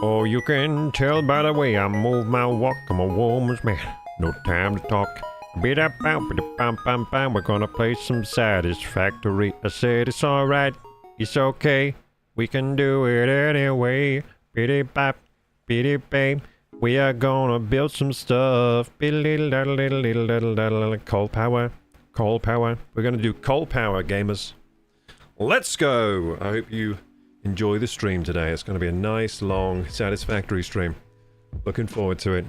Oh, you can tell by the way I move my walk, I'm a woman's man. No time to talk. Bam. We're gonna play some Satisfactory. I said it's alright, it's okay. We can do it anyway. Biddy bap, biddy bang. We are gonna build some stuff. Coal power. Coal power. We're gonna do coal power, gamers. Let's go! I hope you enjoy the stream today. It's gonna be a nice, long, Satisfactory stream. Looking forward to it.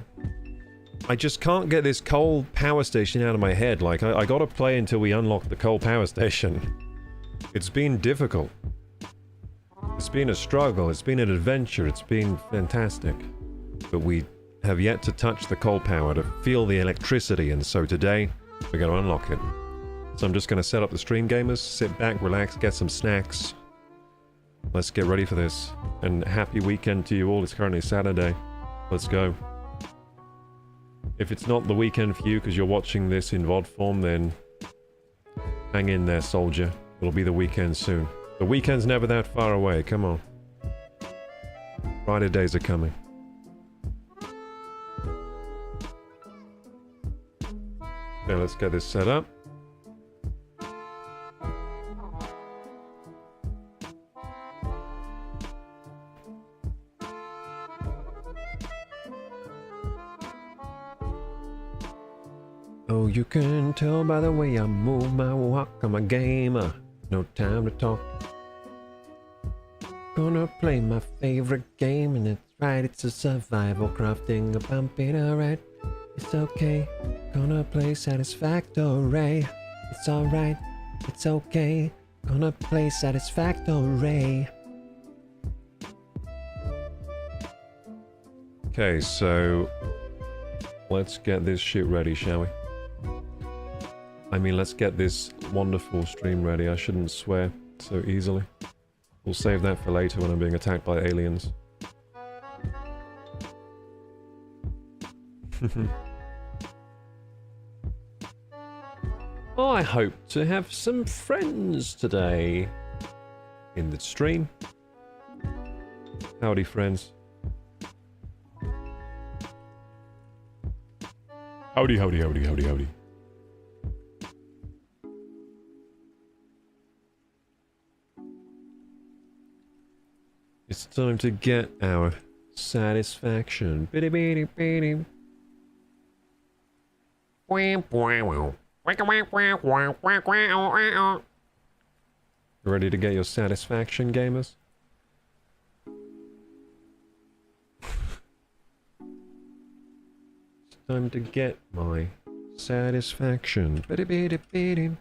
I just can't get this coal power station out of my head. Like, I gotta play until we unlock the coal power station. It's been difficult. It's been a struggle. It's been an adventure. It's been fantastic. But we have yet to touch the coal power, to feel the electricity, and so today, we're gonna unlock it. So I'm just gonna set up the stream, gamers, sit back, relax, get some snacks. Let's get ready for this. And happy weekend to you all. It's currently Saturday. Let's go. If it's not the weekend for you because you're watching this in VOD form, then hang in there, soldier. It'll be the weekend soon. The weekend's never that far away, come on. Friday days are coming. Okay, let's get this set up. Oh, you can tell by the way I move my walk, I'm a gamer. No time to talk. Gonna play my favorite game, and it's right, it's a survival crafting, a bump it alright. It's okay. Gonna play Satisfactory. It's alright. It's okay. Gonna play Satisfactory. Okay, so let's get this shit ready, shall we? I mean, let's get this wonderful stream ready. I shouldn't swear so easily. We'll save that for later when I'm being attacked by aliens. I hope to have some friends today in the stream. Howdy, friends. Howdy, howdy, howdy, howdy, howdy. It's time to get our satisfaction. Biddy biddy biddy. Ready to get your satisfaction, gamers? It's time to get my satisfaction. Biddy biddy biddy.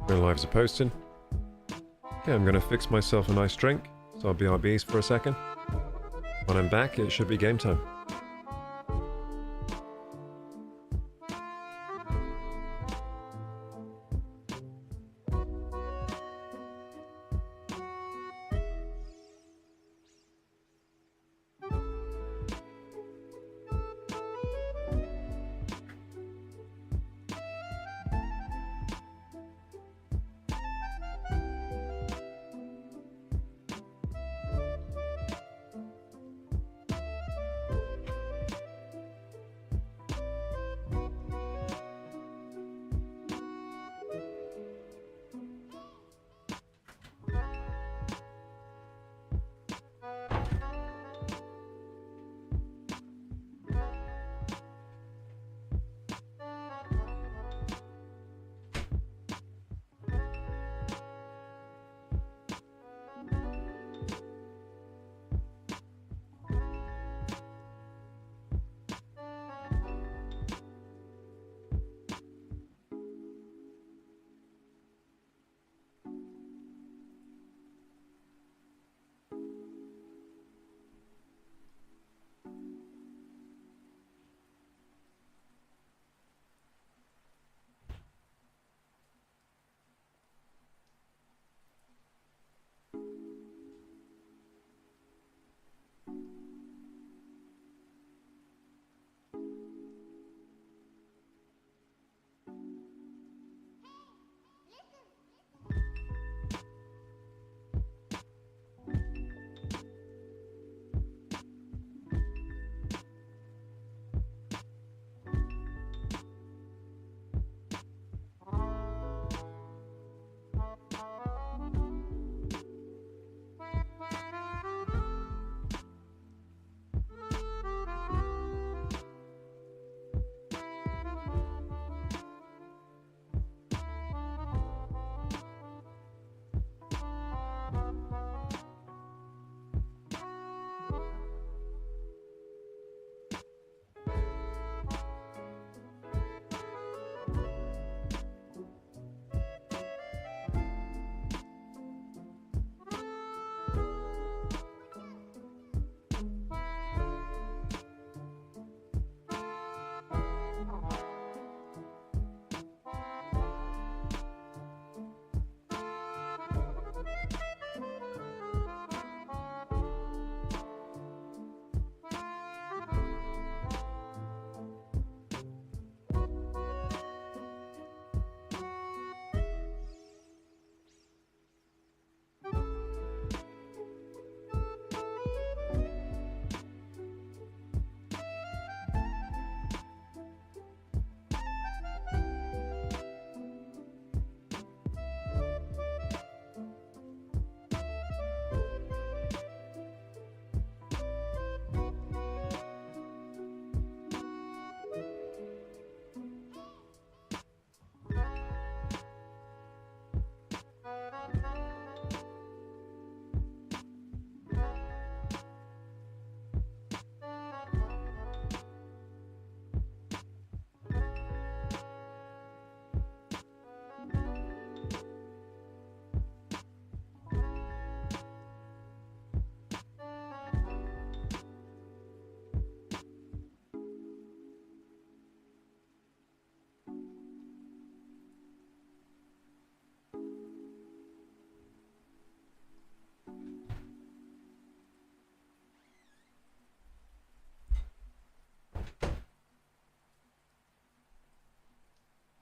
No lives are posted. Okay, I'm gonna fix myself a nice drink, so I'll BRBs for a second. When I'm back, it should be game time.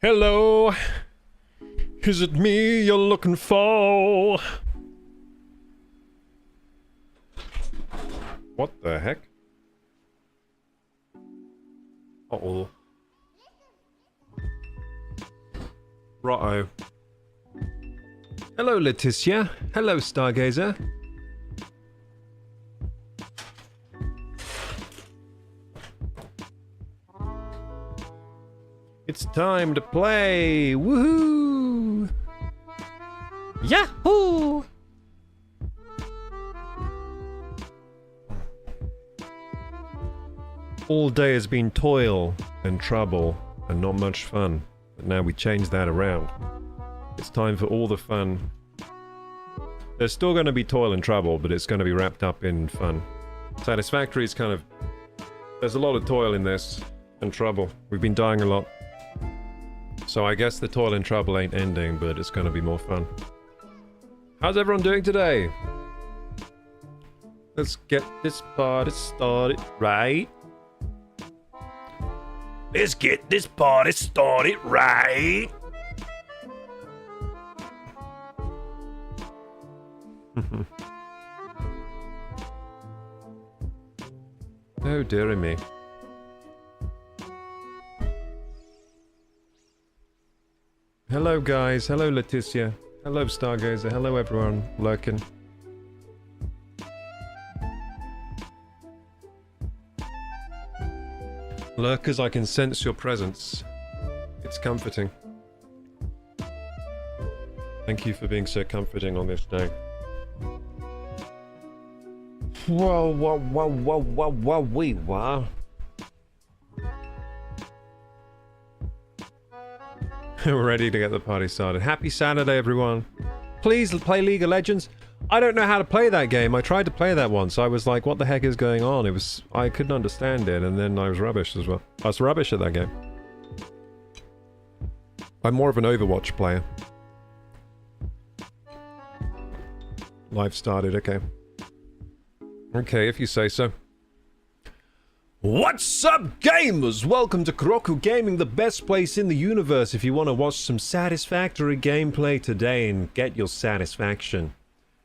Hello. Is it me you're looking for? What the heck? Uh-oh. Righto. Hello, Leticia. Hello, Stargazer. It's time to play! Woohoo! Yahoo! All day has been toil and trouble and not much fun. But now we change that around. It's time for all the fun. There's still going to be toil and trouble, but it's going to be wrapped up in fun. Satisfactory is kind of... There's a lot of toil in this and trouble. We've been dying a lot. So I guess the toil and trouble ain't ending, but it's going to be more fun. How's everyone doing today? Let's get this party started, right? Let's get this party started, right? Oh, dearie me. Hello, guys. Hello, Leticia. Hello, Stargazer. Hello, everyone lurking. Lurkers, I can sense your presence. It's comforting. Thank you for being so comforting on this day. Whoa, whoa, whoa, whoa, whoa, whoa, wee, wow. We're ready to get the party started. Happy Saturday, everyone. Please play League of Legends. I don't know how to play that game. I tried to play that once. I was like, what the heck is going on? I couldn't understand it, and then I was rubbish as well. I was rubbish at that game. I'm more of an Overwatch player. Live started, okay. Okay, if you say so. What's up, gamers? Welcome to KorokuGaming, the best place in the universe if you want to watch some Satisfactory gameplay today and get your satisfaction.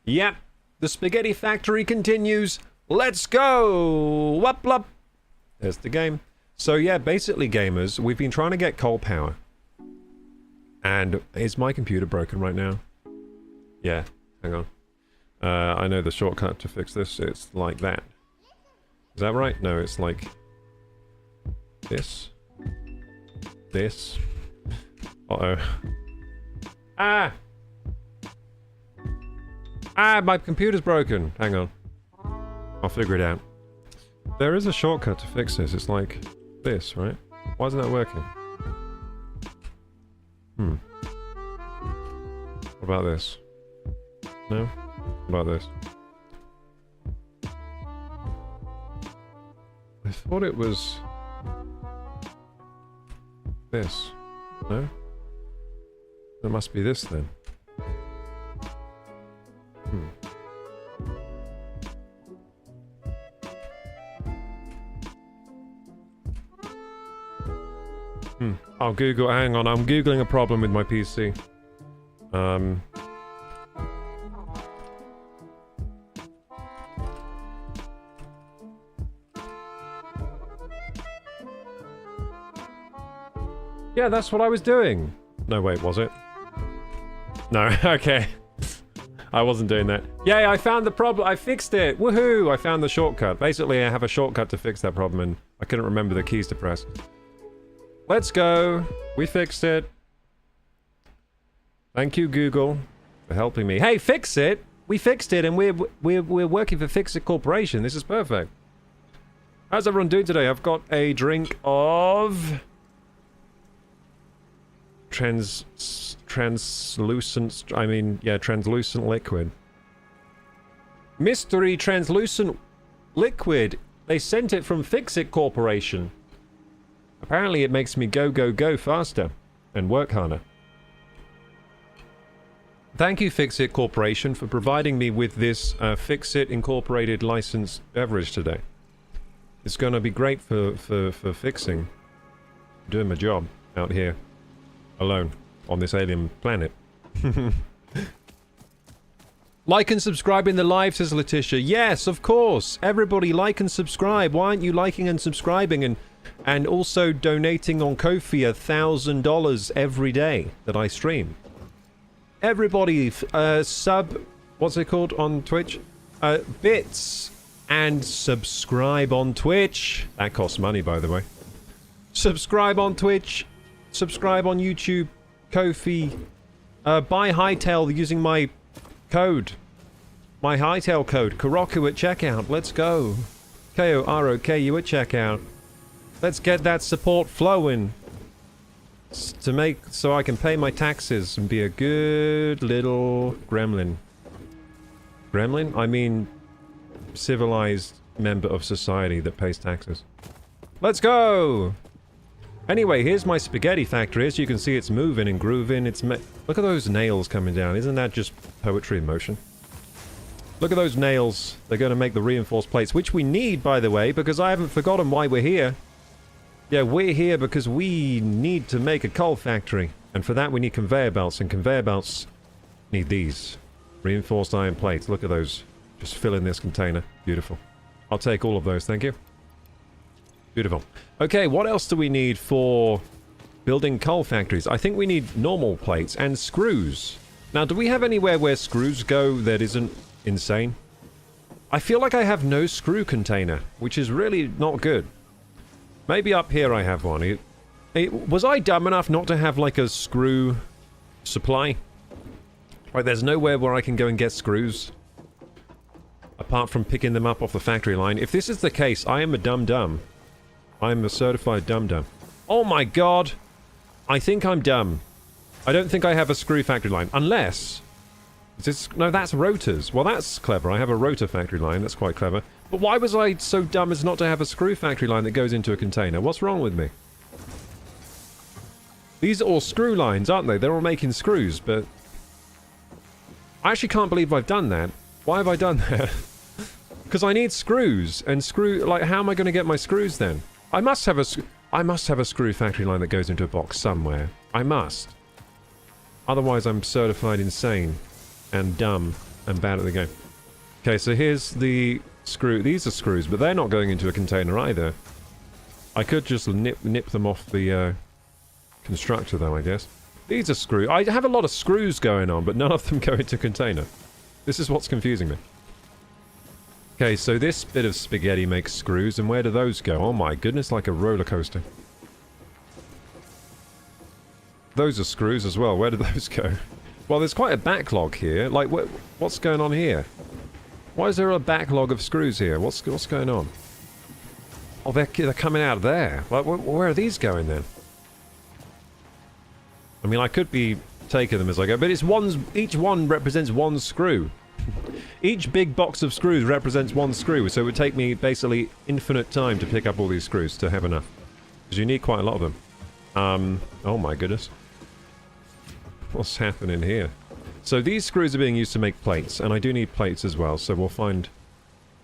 Yep, the spaghetti factory continues. Let's go! Whoop, whoop. There's the game. So yeah, basically, gamers, we've been trying to get coal power. And is my computer broken right now? Yeah, hang on. I know the shortcut to fix this. It's like that. Is that right? No, it's like this. This. Uh-oh. Ah! Ah, my computer's broken. Hang on. I'll figure it out. There is a shortcut to fix this. It's like this, right? Why isn't that working? What about this? No? What about this? I thought it was this. No? It must be this then. I'll Google. Hang on, I'm Googling a problem with my PC. Yeah, that's what I was doing. No, wait, was it? No, okay. I wasn't doing that. Yay, I found the problem. I fixed it. Woohoo! I found the shortcut. Basically, I have a shortcut to fix that problem, and I couldn't remember the keys to press. Let's go. We fixed it. Thank you, Google, for helping me. Hey, fix it! We fixed it, and we're working for Fix It Corporation. This is perfect. How's everyone doing today? I've got a drink of translucent liquid. Mystery translucent liquid. They sent it from Fix It Corporation. Apparently it makes me go faster and work harder. Thank you, Fix It Corporation, for providing me with this Fix It Incorporated licensed beverage today. It's going to be great for fixing, doing my job out here. alone on this alien planet. Like and subscribe in the live, says Letitia. Yes, of course. Everybody like and subscribe. Why aren't you liking and subscribing and also donating on Ko-fi $1,000 every day that I stream? Everybody sub, what's it called on Twitch? Bits and subscribe on Twitch. That costs money, by the way. Subscribe on Twitch. Subscribe on YouTube. Ko-fi. Buy Hytale using my code. My Hytale code. Koroku at checkout. Let's go. K-O-R-O-K-U at checkout. Let's get that support flowing. So I can pay my taxes and be a good little gremlin. Gremlin? I mean, civilized member of society that pays taxes. Let's go! Anyway, here's my spaghetti factory. As you can see, it's moving and grooving. Look at those nails coming down. Isn't that just poetry in motion? Look at those nails. They're going to make the reinforced plates, which we need, by the way, because I haven't forgotten why we're here. Yeah, we're here because we need to make a coal factory. And for that, we need conveyor belts, and conveyor belts need these. Reinforced iron plates. Look at those. Just fill in this container. Beautiful. I'll take all of those, thank you. Beautiful. Okay, what else do we need for building coal factories? I think we need normal plates and screws. Now, do we have anywhere where screws go that isn't insane? I feel like I have no screw container, which is really not good. Maybe up here I have one. Was I dumb enough not to have, like, a screw supply? Like, there's nowhere where I can go and get screws? Apart from picking them up off the factory line. If this is the case, I am a dum-dum. I'm a certified dum-dum. Oh my god! I think I'm dumb. I don't think I have a screw factory line. Unless... No, that's rotors. Well, that's clever. I have a rotor factory line. That's quite clever. But why was I so dumb as not to have a screw factory line that goes into a container? What's wrong with me? These are all screw lines, aren't they? They're all making screws, but... I actually can't believe I've done that. Why have I done that? Because I need screws, and like, how am I going to get my screws then? I must have a screw factory line that goes into a box somewhere. I must. Otherwise, I'm certified insane and dumb and bad at the game. Okay, so here's the screw. These are screws, but they're not going into a container either. I could just nip them off the constructor, though, I guess. These are screws. I have a lot of screws going on, but none of them go into container. This is what's confusing me. Okay, so this bit of spaghetti makes screws, and where do those go? Oh my goodness, like a roller coaster. Those are screws as well. Where do those go? Well, there's quite a backlog here. Like, what's going on here? Why is there a backlog of screws here? What's going on? Oh, they're coming out of there. Like, where are these going then? I mean, I could be taking them as I go, but each one represents one screw. Each big box of screws represents one screw, so it would take me basically infinite time to pick up all these screws to have enough. Because you need quite a lot of them. Oh my goodness. What's happening here? So these screws are being used to make plates, and I do need plates as well, so we'll find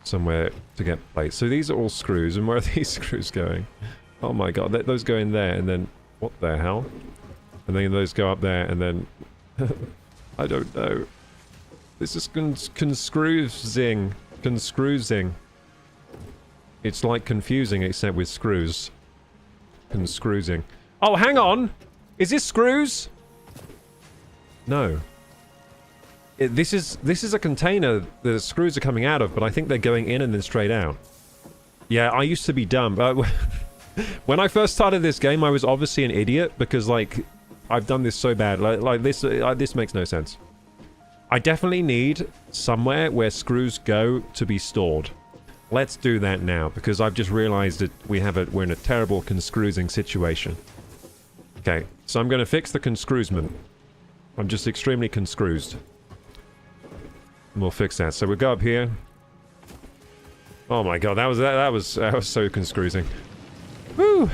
somewhere to get plates. So these are all screws, and where are these screws going? Oh my god, those go in there, and then... What the hell? And then those go up there, and then... I don't know. This is conscreusing. It's like confusing, except with screws. Conscreusing. Oh, hang on! Is this screws? No. This is a container the screws are coming out of, but I think they're going in and then straight out. Yeah, I used to be dumb. When I first started this game, I was obviously an idiot, because, like, I've done this so bad. This makes no sense. I definitely need somewhere where screws go to be stored. Let's do that now, because I've just realized that we're in a terrible conscreusing situation. Okay, so I'm going to fix the conscreusement. I'm just extremely conscreused. And we'll fix that. So we'll go up here. Oh my god, that was so conscreusing. Woo!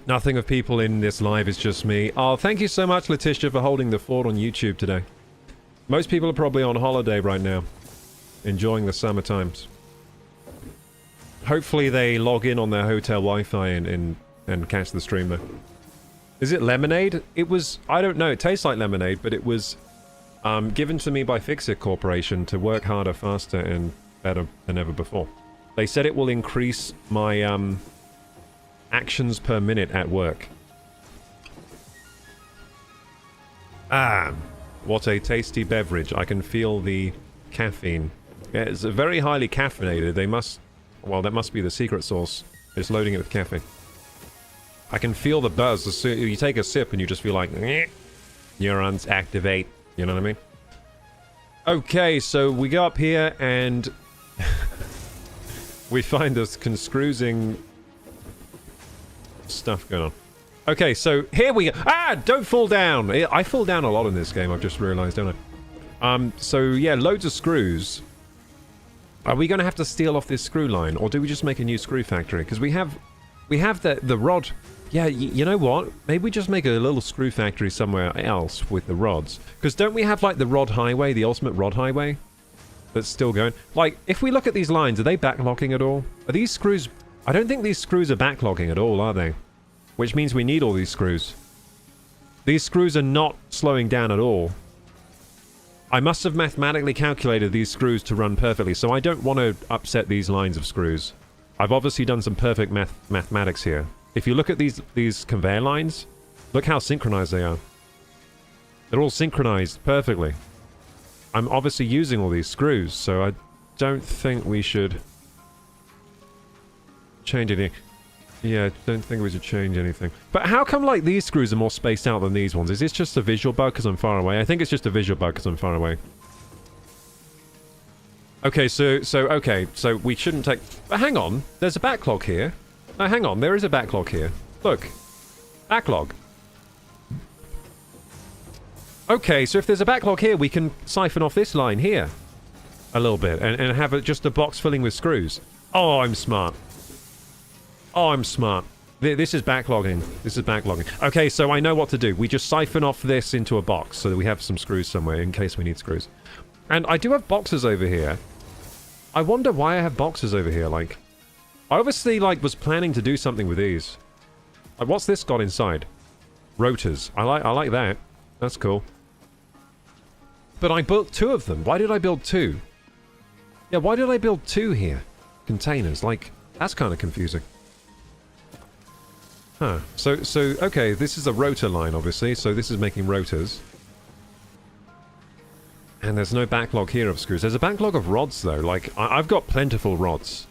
Nothing of people in this live, is just me. Oh, thank you so much, Letitia, for holding the fort on YouTube today. Most people are probably on holiday right now. Enjoying the summer times. Hopefully they log in on their hotel Wi-Fi and catch the stream, though. Is it lemonade? It was... I don't know. It tastes like lemonade, but it was given to me by Fixit Corporation to work harder, faster, and better than ever before. They said it will increase my actions per minute at work. Ah, what a tasty beverage. I can feel the caffeine. Yeah, it's very highly caffeinated. They must... Well, that must be the secret sauce. It's loading it with caffeine. I can feel the buzz. You take a sip and you just feel like... Neurons activate. You know what I mean? Okay, so we go up here and... we find this conscruising... stuff going on. Okay, so here we go. Ah! Don't fall down! I fall down a lot in this game, I've just realized, don't I? So yeah, loads of screws. Are we going to have to steal off this screw line, or do we just make a new screw factory? Because we have the rod. Yeah, you know what? Maybe we just make a little screw factory somewhere else with the rods. Because don't we have like the rod highway, the ultimate rod highway, that's still going? Like, if we look at these lines, are they backlogging at all? Are these screws? I don't think these screws are backlogging at all, are they? Which means we need all these screws. These screws are not slowing down at all. I must have mathematically calculated these screws to run perfectly, so I don't want to upset these lines of screws. I've obviously done some perfect mathematics here. If you look at these conveyor lines, look how synchronized they are. They're all synchronized perfectly. I'm obviously using all these screws, so I don't think we should change anything. Yeah, I don't think we should change anything. But how come, like, these screws are more spaced out than these ones? Is this just a visual bug because I'm far away? I think it's just a visual bug because I'm far away. Okay, so we shouldn't take... But hang on, there's a backlog here. Oh, hang on, there is a backlog here. Look. Backlog. Okay, so if there's a backlog here, we can siphon off this line here. A little bit, and have just a box filling with screws. Oh, I'm smart. Oh, I'm smart. This is backlogging. This is backlogging. Okay, so I know what to do. We just siphon off this into a box so that we have some screws somewhere in case we need screws. And I do have boxes over here. I wonder why I have boxes over here, like... I obviously, like, was planning to do something with these. Like, what's this got inside? Rotors. I like that. That's cool. But I built 2 of them. Why did I build 2? Yeah, why did I build 2 here? Containers. Like, that's kind of confusing. Huh. So, okay, this is a rotor line, obviously, so this is making rotors. And there's no backlog here of screws. There's a backlog of rods, though. Like, I've got plentiful rods.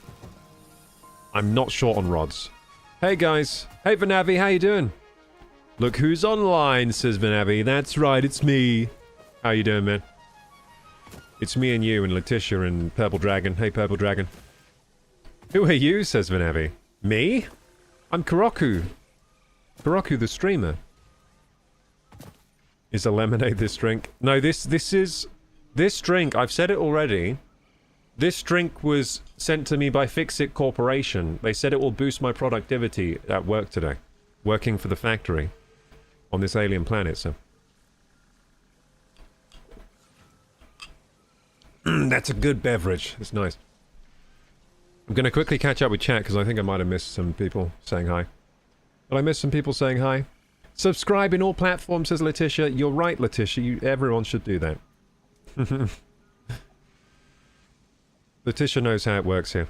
I'm not short on rods. Hey, guys. Hey, Vanavi, how you doing? Look who's online, says Vanavi. That's right, it's me. How you doing, man? It's me and you and Letitia and Purple Dragon. Hey, Purple Dragon. Who are you, says Vanavi. Me? I'm Koroku. Koroku the streamer. Is a lemonade this drink? No, this drink, I've said it already. This drink was sent to me by Fixit Corporation. They said it will boost my productivity at work today. Working for the factory. On this alien planet, so. That's a good beverage. It's nice. I'm going to quickly catch up with chat because I think I might have missed some people saying hi. Did I miss some people saying hi? Subscribe in all platforms, says Letitia. You're right, Letitia. Everyone should do that. Letitia knows how it works here.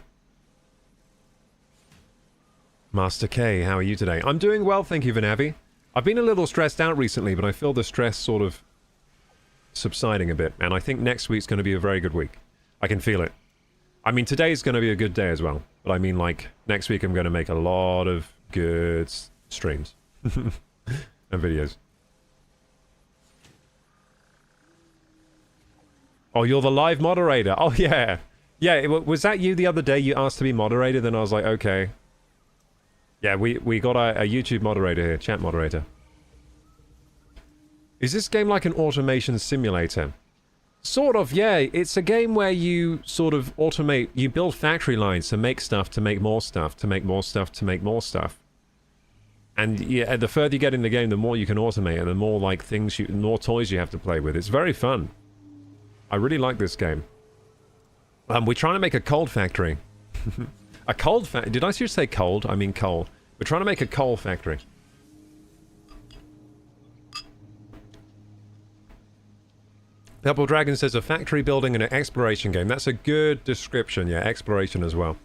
Master K, how are you today? I'm doing well, thank you, Vanavi. I've been a little stressed out recently, but I feel the stress sort of subsiding a bit, and I think next week's going to be a very good week. I can feel it. I mean, today's going to be a good day as well, but I mean, like, next week I'm going to make a lot of good streams and videos. Oh, you're the live moderator. Oh, yeah. Yeah, was that you the other day? You asked to be moderator, then I was like, okay. Yeah, we got a YouTube moderator here, chat moderator. Is this game like an automation simulator? Sort of, yeah. It's a game where you sort of automate, you build factory lines to make stuff, to make more stuff, to make more stuff, to make more stuff. And yeah, the further you get in the game, the more you can automate, and the more like things the more toys you have to play with. It's very fun. I really like this game. We're trying to make a cold factory. A cold factory? Did I seriously say cold? I mean coal. We're trying to make a coal factory. Purple Dragon says a factory building and an exploration game. That's a good description. Yeah, exploration as well.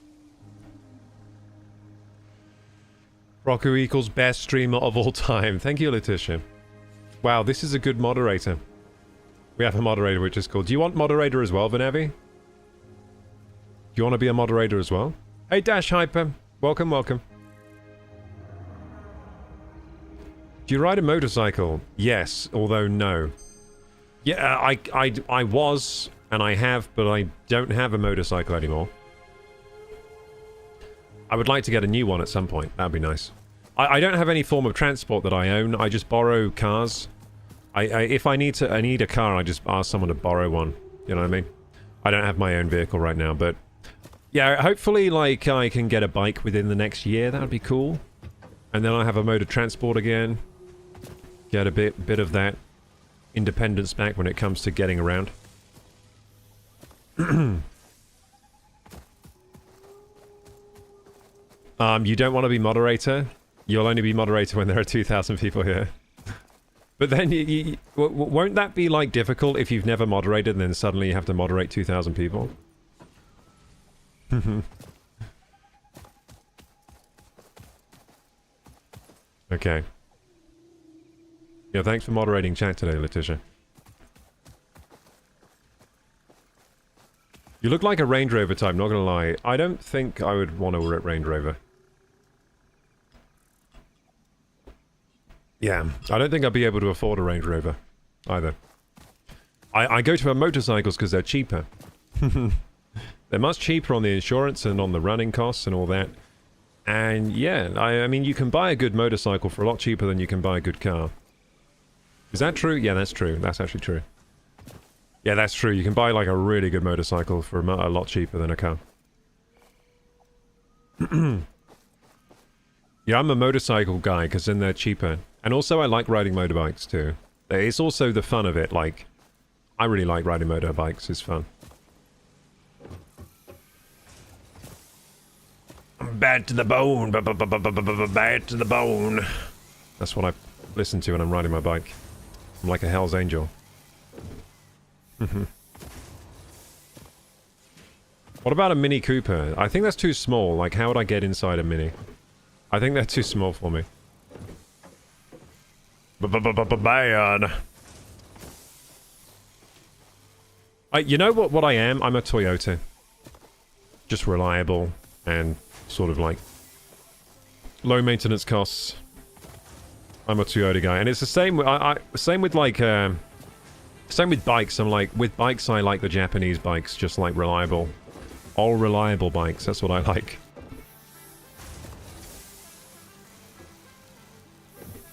Roku equals best streamer of all time. Thank you, Letitia. Wow, this is a good moderator. We have a moderator which is called... Do you want moderator as well, Vanavi? Do you want to be a moderator as well? Hey, Dash Hyper. Welcome, welcome. Do you ride a motorcycle? Yes, although no. Yeah, I was, and I have, but I don't have a motorcycle anymore. I would like to get a new one at some point. That'd be nice. I don't have any form of transport that I own. I just borrow cars. If I need a car, I just ask someone to borrow one. You know what I mean? I don't have my own vehicle right now, but yeah, hopefully, like, I can get a bike within the next year. That would be cool. And then I have a mode of transport again. Get a bit of that independence back when it comes to getting around. You don't want to be moderator? You'll only be moderator when there are 2,000 people here. But then, won't that be, like, difficult if you've never moderated and then suddenly you have to moderate 2,000 people? Okay. Yeah, thanks for moderating chat today, Letitia. You look like a Range Rover type, not gonna lie. I don't think I would want to rip Range Rover. Yeah, I don't think I'd be able to afford a Range Rover, either. I go to motorcycles because they're cheaper. They're much cheaper on the insurance and on the running costs and all that. And yeah, I mean, you can buy a good motorcycle for a lot cheaper than you can buy a good car. Is that true? Yeah, that's true. That's actually true. Yeah, that's true. You can buy like a really good motorcycle for a lot cheaper than a car. Yeah, I'm a motorcycle guy because then they're cheaper. And also I like riding motorbikes too. It's also the fun of it. Like, I really like riding motorbikes. It's fun. Bad to the bone. Bad to the bone. That's what I listen to when I'm riding my bike. I'm like a Hell's Angel. What about a Mini Cooper? I think that's too small. Like, how would I get inside a Mini? I think they're too small for me. Bad. You know what I am? I'm a Toyota. Just reliable and sort of like low maintenance costs. I'm a Toyota guy, and it's the same. Same with like same with bikes. I'm like, with bikes, I like the Japanese bikes, just like reliable, all reliable bikes. That's what I like.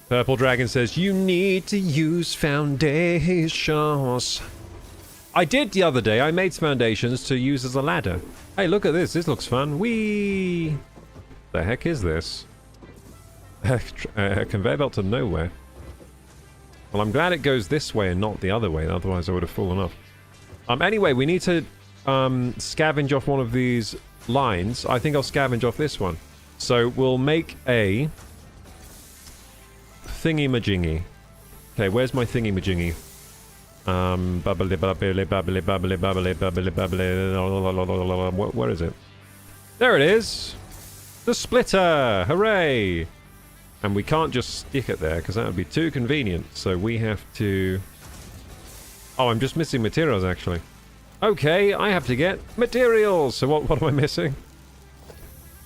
Purple Dragon says you need to use foundations. I did the other day. I made foundations to use as a ladder. Hey, look at this. This looks fun. Whee! The heck is this? A conveyor belt to nowhere. Well, I'm glad it goes this way and not the other way. Otherwise, I would have fallen off. Anyway, we need to scavenge off one of these lines. I think I'll scavenge off this one. So we'll make a thingy-majingy. Okay, where's my thingy-majingy? Bubbly, bubbly, bubbly, bubbly, bubbly, bubbly, bubbly. Where is it? There it is! The splitter! Hooray! And we can't just stick it there, because that would be too convenient. So we have to... Oh, I'm just missing materials, actually. Okay, I have to get materials! So what am I missing?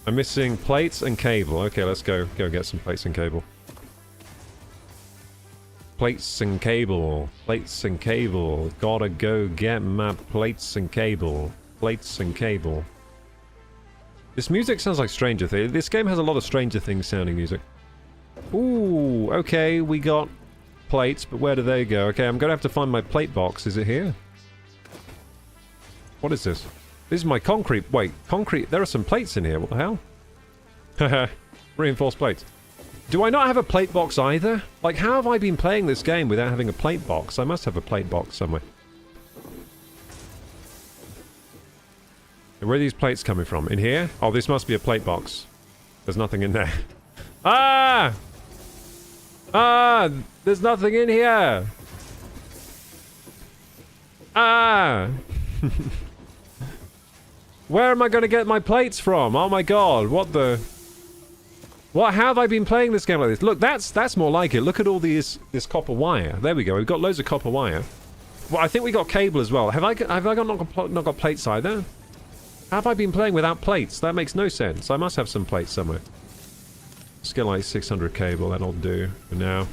I'm missing plates and cable. Okay, let's go get some plates and cable. Plates and cable. Plates and cable. Gotta go get my plates and cable. Plates and cable. This music sounds like Stranger Things. This game has a lot of Stranger Things sounding music. Ooh, okay, we got plates, but where do they go? Okay, I'm gonna have to find my plate box. Is it here? What is this? This is my concrete. Wait, concrete. There are some plates in here. What the hell? Haha. Reinforced plates. Do I not have a plate box either? Like, how have I been playing this game without having a plate box? I must have a plate box somewhere. Where are these plates coming from? In here? Oh, this must be a plate box. There's nothing in there. Ah! Ah! There's nothing in here! Ah! Where am I going to get my plates from? Oh my god, what the... What? How have I been playing this game like this? Look, that's more like it. Look at all this copper wire. There we go. We've got loads of copper wire. Well, I think we got cable as well. Have I not got plates either? How have I been playing without plates? That makes no sense. I must have some plates somewhere. Skill like 600 cable. That'll do for now.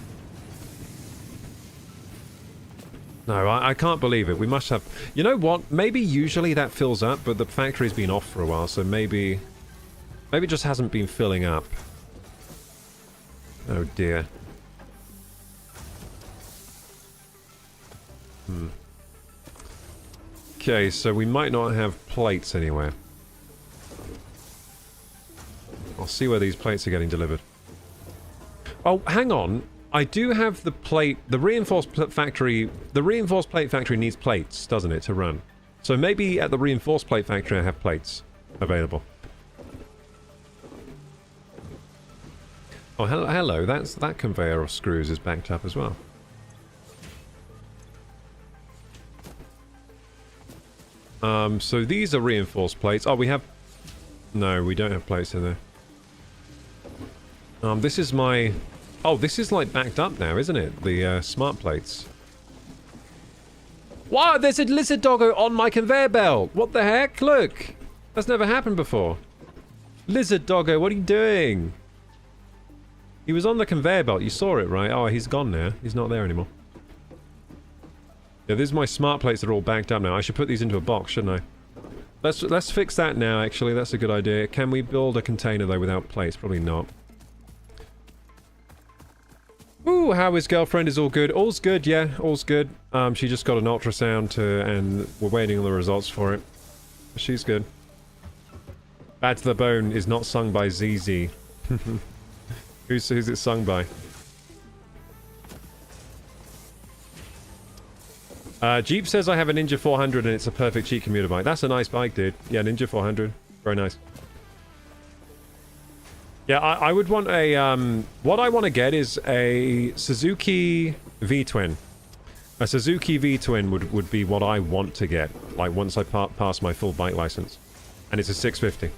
No, I can't believe it. We must have... You know what? Maybe usually that fills up, but the factory's been off for a while, so maybe... Maybe it just hasn't been filling up. Oh dear. Okay, so we might not have plates anywhere. I'll see where these plates are getting delivered. Oh, hang on. I do have the plate... The reinforced plate factory needs plates, doesn't it, to run? So maybe at the reinforced plate factory I have plates available. Oh, hello. That conveyor of screws is backed up as well. So these are reinforced plates. Oh, we have... No, we don't have plates in there. This is my... Oh, this is like backed up now, isn't it? The smart plates. Wow, there's a lizard doggo on my conveyor belt! What the heck? Look! That's never happened before. Lizard doggo, what are you doing? He was on the conveyor belt, you saw it, right? Oh, he's gone now. He's not there anymore. Yeah, these are my smart plates that are all backed up now. I should put these into a box, shouldn't I? Let's fix that now, actually. That's a good idea. Can we build a container, though, without plates? Probably not. Ooh, how is girlfriend? Is all good? All's good, yeah. All's good. She just got an ultrasound and we're waiting on the results for it. She's good. Bad to the Bone is not sung by ZZ. Who's it sung by? Jeep says I have a Ninja 400 and it's a perfect cheap commuter bike. That's a nice bike, dude. Yeah, Ninja 400. Very nice. Yeah, I would want a... what I want to get is a Suzuki V-Twin. A Suzuki V-Twin would be what I want to get. Like, once I pass my full bike license. And it's a 650.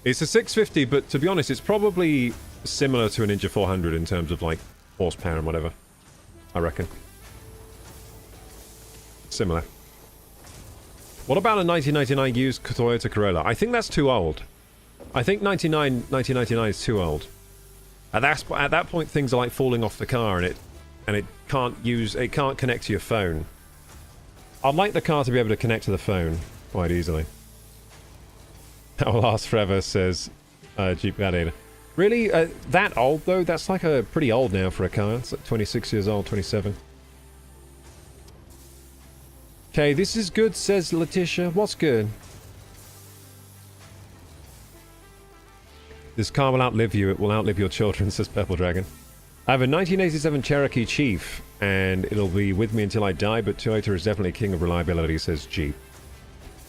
It's a 650, but to be honest, it's probably similar to a Ninja 400 in terms of, like, horsepower and whatever. I reckon. Similar. What about a 1999 used Toyota Corolla? I think that's too old. I think 1999 is too old. At that point, things are like falling off the car, and it can't connect to your phone. I'd like the car to be able to connect to the phone quite easily. That will last forever, says Jeep Gladiator. Really? That old, though? That's like a pretty old now for a car. It's like 26 years old, 27. Okay, this is good, says Letitia. What's good? This car will outlive you. It will outlive your children, says Purple Dragon. I have a 1987 Cherokee Chief, and it'll be with me until I die, but Toyota is definitely king of reliability, says Jeep.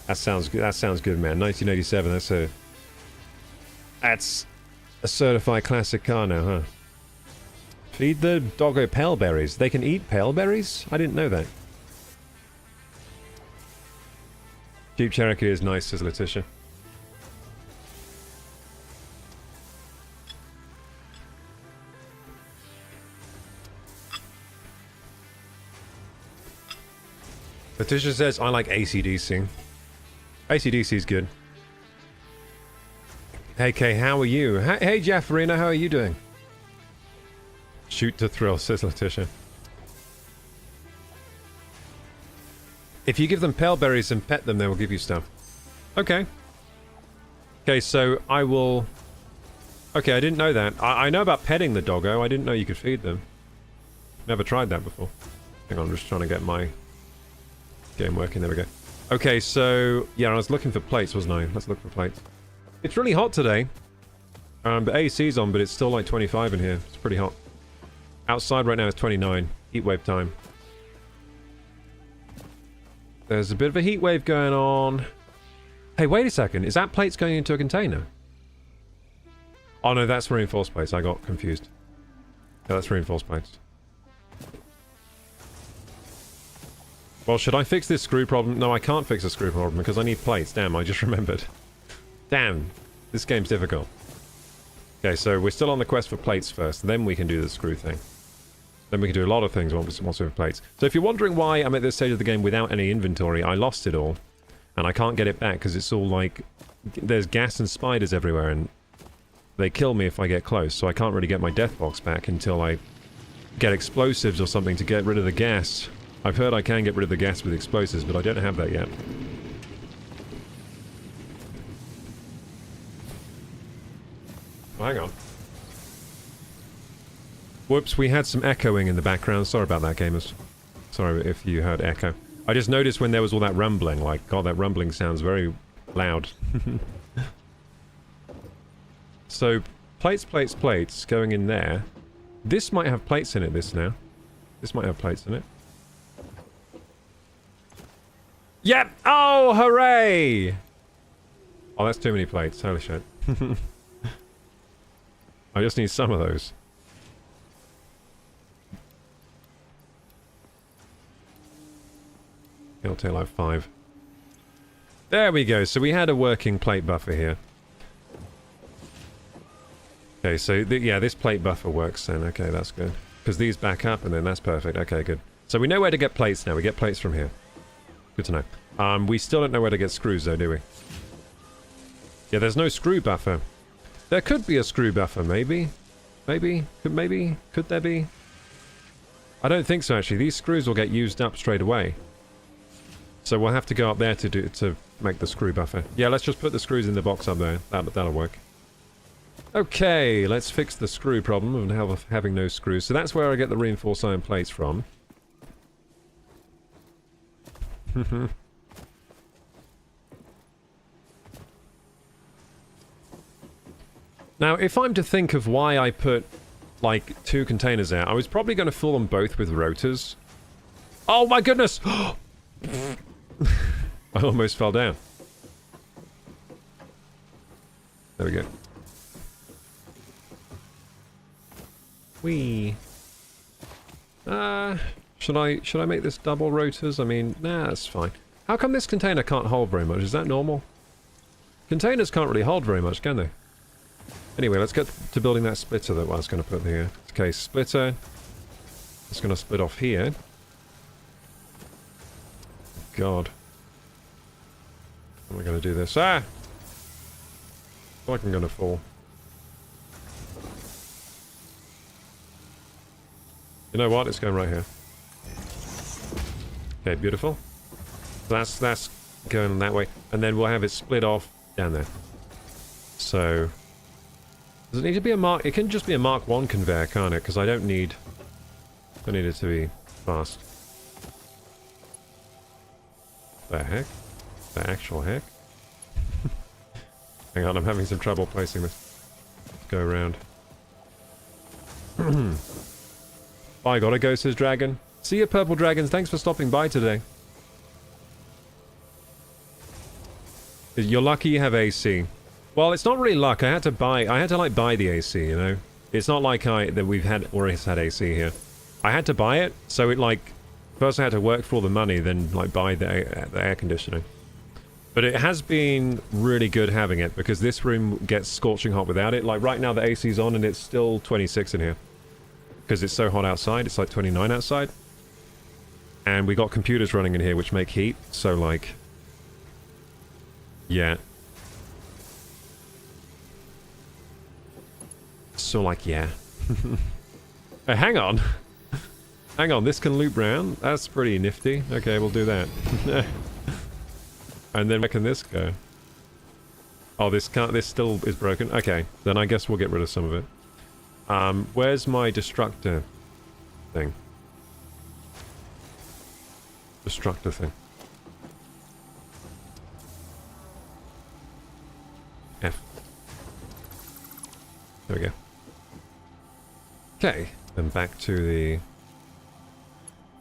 That sounds good. That sounds good, man. 1987, that's a certified classic car now, huh? Feed the doggo pale berries. They can eat pale berries? I didn't know that. Jeep Cherokee is nice, says Letitia. Letitia says, I like AC/DC. AC/DC is good. Hey, Kay, how are you? Hey, Jeff Farina, how are you doing? Shoot to thrill, says Letitia. If you give them pale berries and pet them, they will give you stuff. Okay. Okay, so I will... Okay, I didn't know that. I know about petting the doggo. I didn't know you could feed them. Never tried that before. Hang on, I'm just trying to get my game working. There we go. Okay, so... Yeah, I was looking for plates, wasn't I? Let's look for plates. It's really hot today. The AC's on, but it's still like 25 in here. It's pretty hot. Outside right now is 29. Heat wave time. There's a bit of a heat wave going on. Hey, wait a second. Is that plates going into a container? Oh no, that's reinforced plates. I got confused. Yeah, that's reinforced plates. Well, should I fix this screw problem? No, I can't fix a screw problem because I need plates. Damn, I just remembered. Damn, this game's difficult. Okay, so we're still on the quest for plates first, then we can do the screw thing. Then we can do a lot of things once we have plates. So if you're wondering why I'm at this stage of the game without any inventory, I lost it all. And I can't get it back because it's all like... There's gas and spiders everywhere and they kill me if I get close. So I can't really get my death box back until I get explosives or something to get rid of the gas. I've heard I can get rid of the gas with explosives, but I don't have that yet. Oh, hang on. Whoops, we had some echoing in the background. Sorry about that, gamers. Sorry if you heard echo. I just noticed when there was all that rumbling, like, God, that rumbling sounds very loud. So, plates going in there. This might have plates in it, this now. This might have plates in it. Yep! Oh, hooray! Oh, that's too many plates. Holy shit. I just need some of those. It'll take like 5. There we go. So we had a working plate buffer here. Okay, so yeah, this plate buffer works then. Okay, that's good. Because these back up and then that's perfect. Okay, good. So we know where to get plates now. We get plates from here. Good to know. We still don't know where to get screws though, do we? Yeah, there's no screw buffer. There could be a screw buffer, maybe. Maybe? Could there be? I don't think so, actually. These screws will get used up straight away. So we'll have to go up there to make the screw buffer. Yeah, let's just put the screws in the box up there. That'll work. Okay, let's fix the screw problem of having no screws. So that's where I get the reinforced iron plates from. Now, if I'm to think of why I put, like, 2 containers out, I was probably going to fill them both with rotors. Oh my goodness! I almost fell down. There we go. Whee! Should I make this double rotors? I mean, nah, that's fine. How come this container can't hold very much? Is that normal? Containers can't really hold very much, can they? Anyway, let's get to building that splitter that I was going to put here. Okay, splitter. It's going to split off here. God. How am I going to do this? Ah! I feel like I'm going to fall. You know what? It's going right here. Okay, beautiful. That's going that way. And then we'll have it split off down there. So... Does it need to be a Mark... It can just be a Mark 1 conveyor, can't it? Because I don't need it to be fast. The heck? The actual heck? Hang on, I'm having some trouble placing this. Let's go around. Bye, gotta go, says Dragon. See you, Purple Dragons. Thanks for stopping by today. You're lucky you have AC. Well, it's not really luck. I had to like buy the AC, you know? It's not like that we've always had AC here. I had to buy it, so it like... First I had to work for all the money, then like buy the air conditioning. But it has been really good having it, because this room gets scorching hot without it. Like right now the AC's on and it's still 26 in here. Because it's so hot outside, it's like 29 outside. And we got computers running in here which make heat, so like... Yeah. So like, yeah. Hey, hang on. Hang on, this can loop round. That's pretty nifty. Okay, we'll do that. And then where can this go? Oh, this still is broken. Okay, then I guess we'll get rid of some of it. Where's my destructor thing? Destructor thing. F. There we go. Okay, then back to the...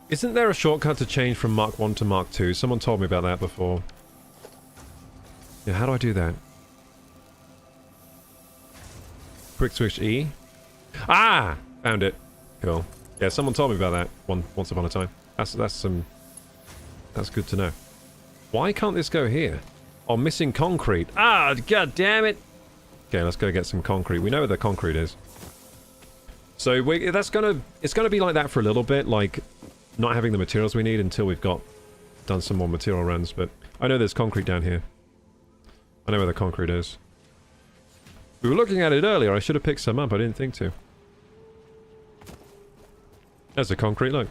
Isn't there a shortcut to change from Mark 1 to Mark 2? Someone told me about that before. Yeah, how do I do that? Quick switch E? Ah! Found it. Cool. Yeah, someone told me about that once upon a time. That's some That's good to know. Why can't this go here? Oh, missing concrete. Ah, god damn it. Okay, let's go get some concrete. We know where the concrete is. So it's gonna be like that for a little bit, like not having the materials we need until we've done some more material runs, but I know there's concrete down here. I know where the concrete is. We were looking at it earlier. I should have picked some up. I didn't think to. There's the concrete, look.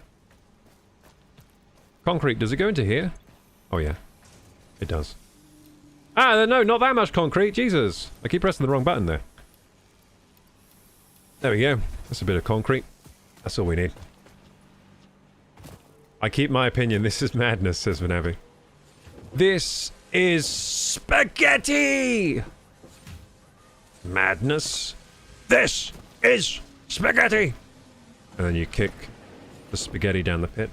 Concrete, does it go into here? Oh yeah, it does. Ah, no, not that much concrete. Jesus, I keep pressing the wrong button there. There we go. That's a bit of concrete. That's all we need. I keep my opinion. This is madness, says Vanavi. This is spaghetti! Madness. This is spaghetti! And then you kick the spaghetti down the pit.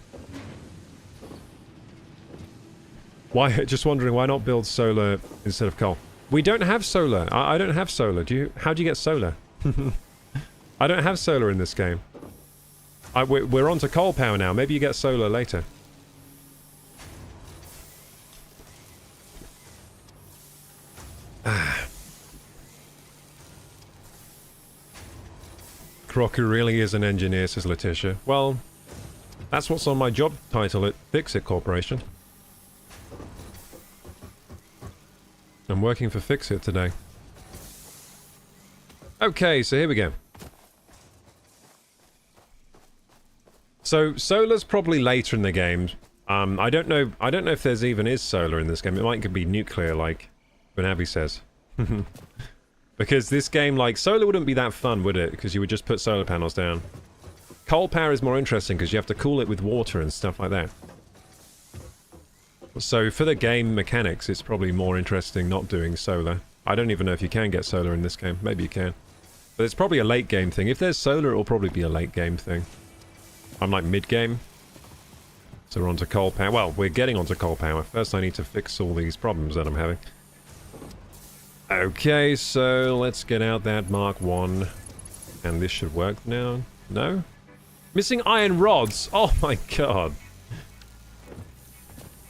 Why? Just wondering, why not build solar instead of coal? We don't have solar. I don't have solar. How do you get solar? I don't have solar in this game. We're on to coal power now. Maybe you get solar later. Koroku really is an engineer, says Letitia. Well, that's what's on my job title at Fixit Corporation. I'm working for Fixit today. Okay, so here we go. So solar's probably later in the game. I don't know if there's even is solar in this game. It might be nuclear, like Vanavi says. Because this game, like, solar wouldn't be that fun, would it? Because you would just put solar panels down. Coal power is more interesting because you have to cool it with water and stuff like that. So for the game mechanics, it's probably more interesting not doing solar. I don't even know if you can get solar in this game. Maybe you can. But it's probably a late game thing. If there's solar, it'll probably be a late game thing. I'm like mid-game. So we're onto coal power. Well, we're getting onto coal power. First I need to fix all these problems that I'm having. Okay, so let's get out that Mark 1. And this should work now. No? Missing iron rods! Oh my god.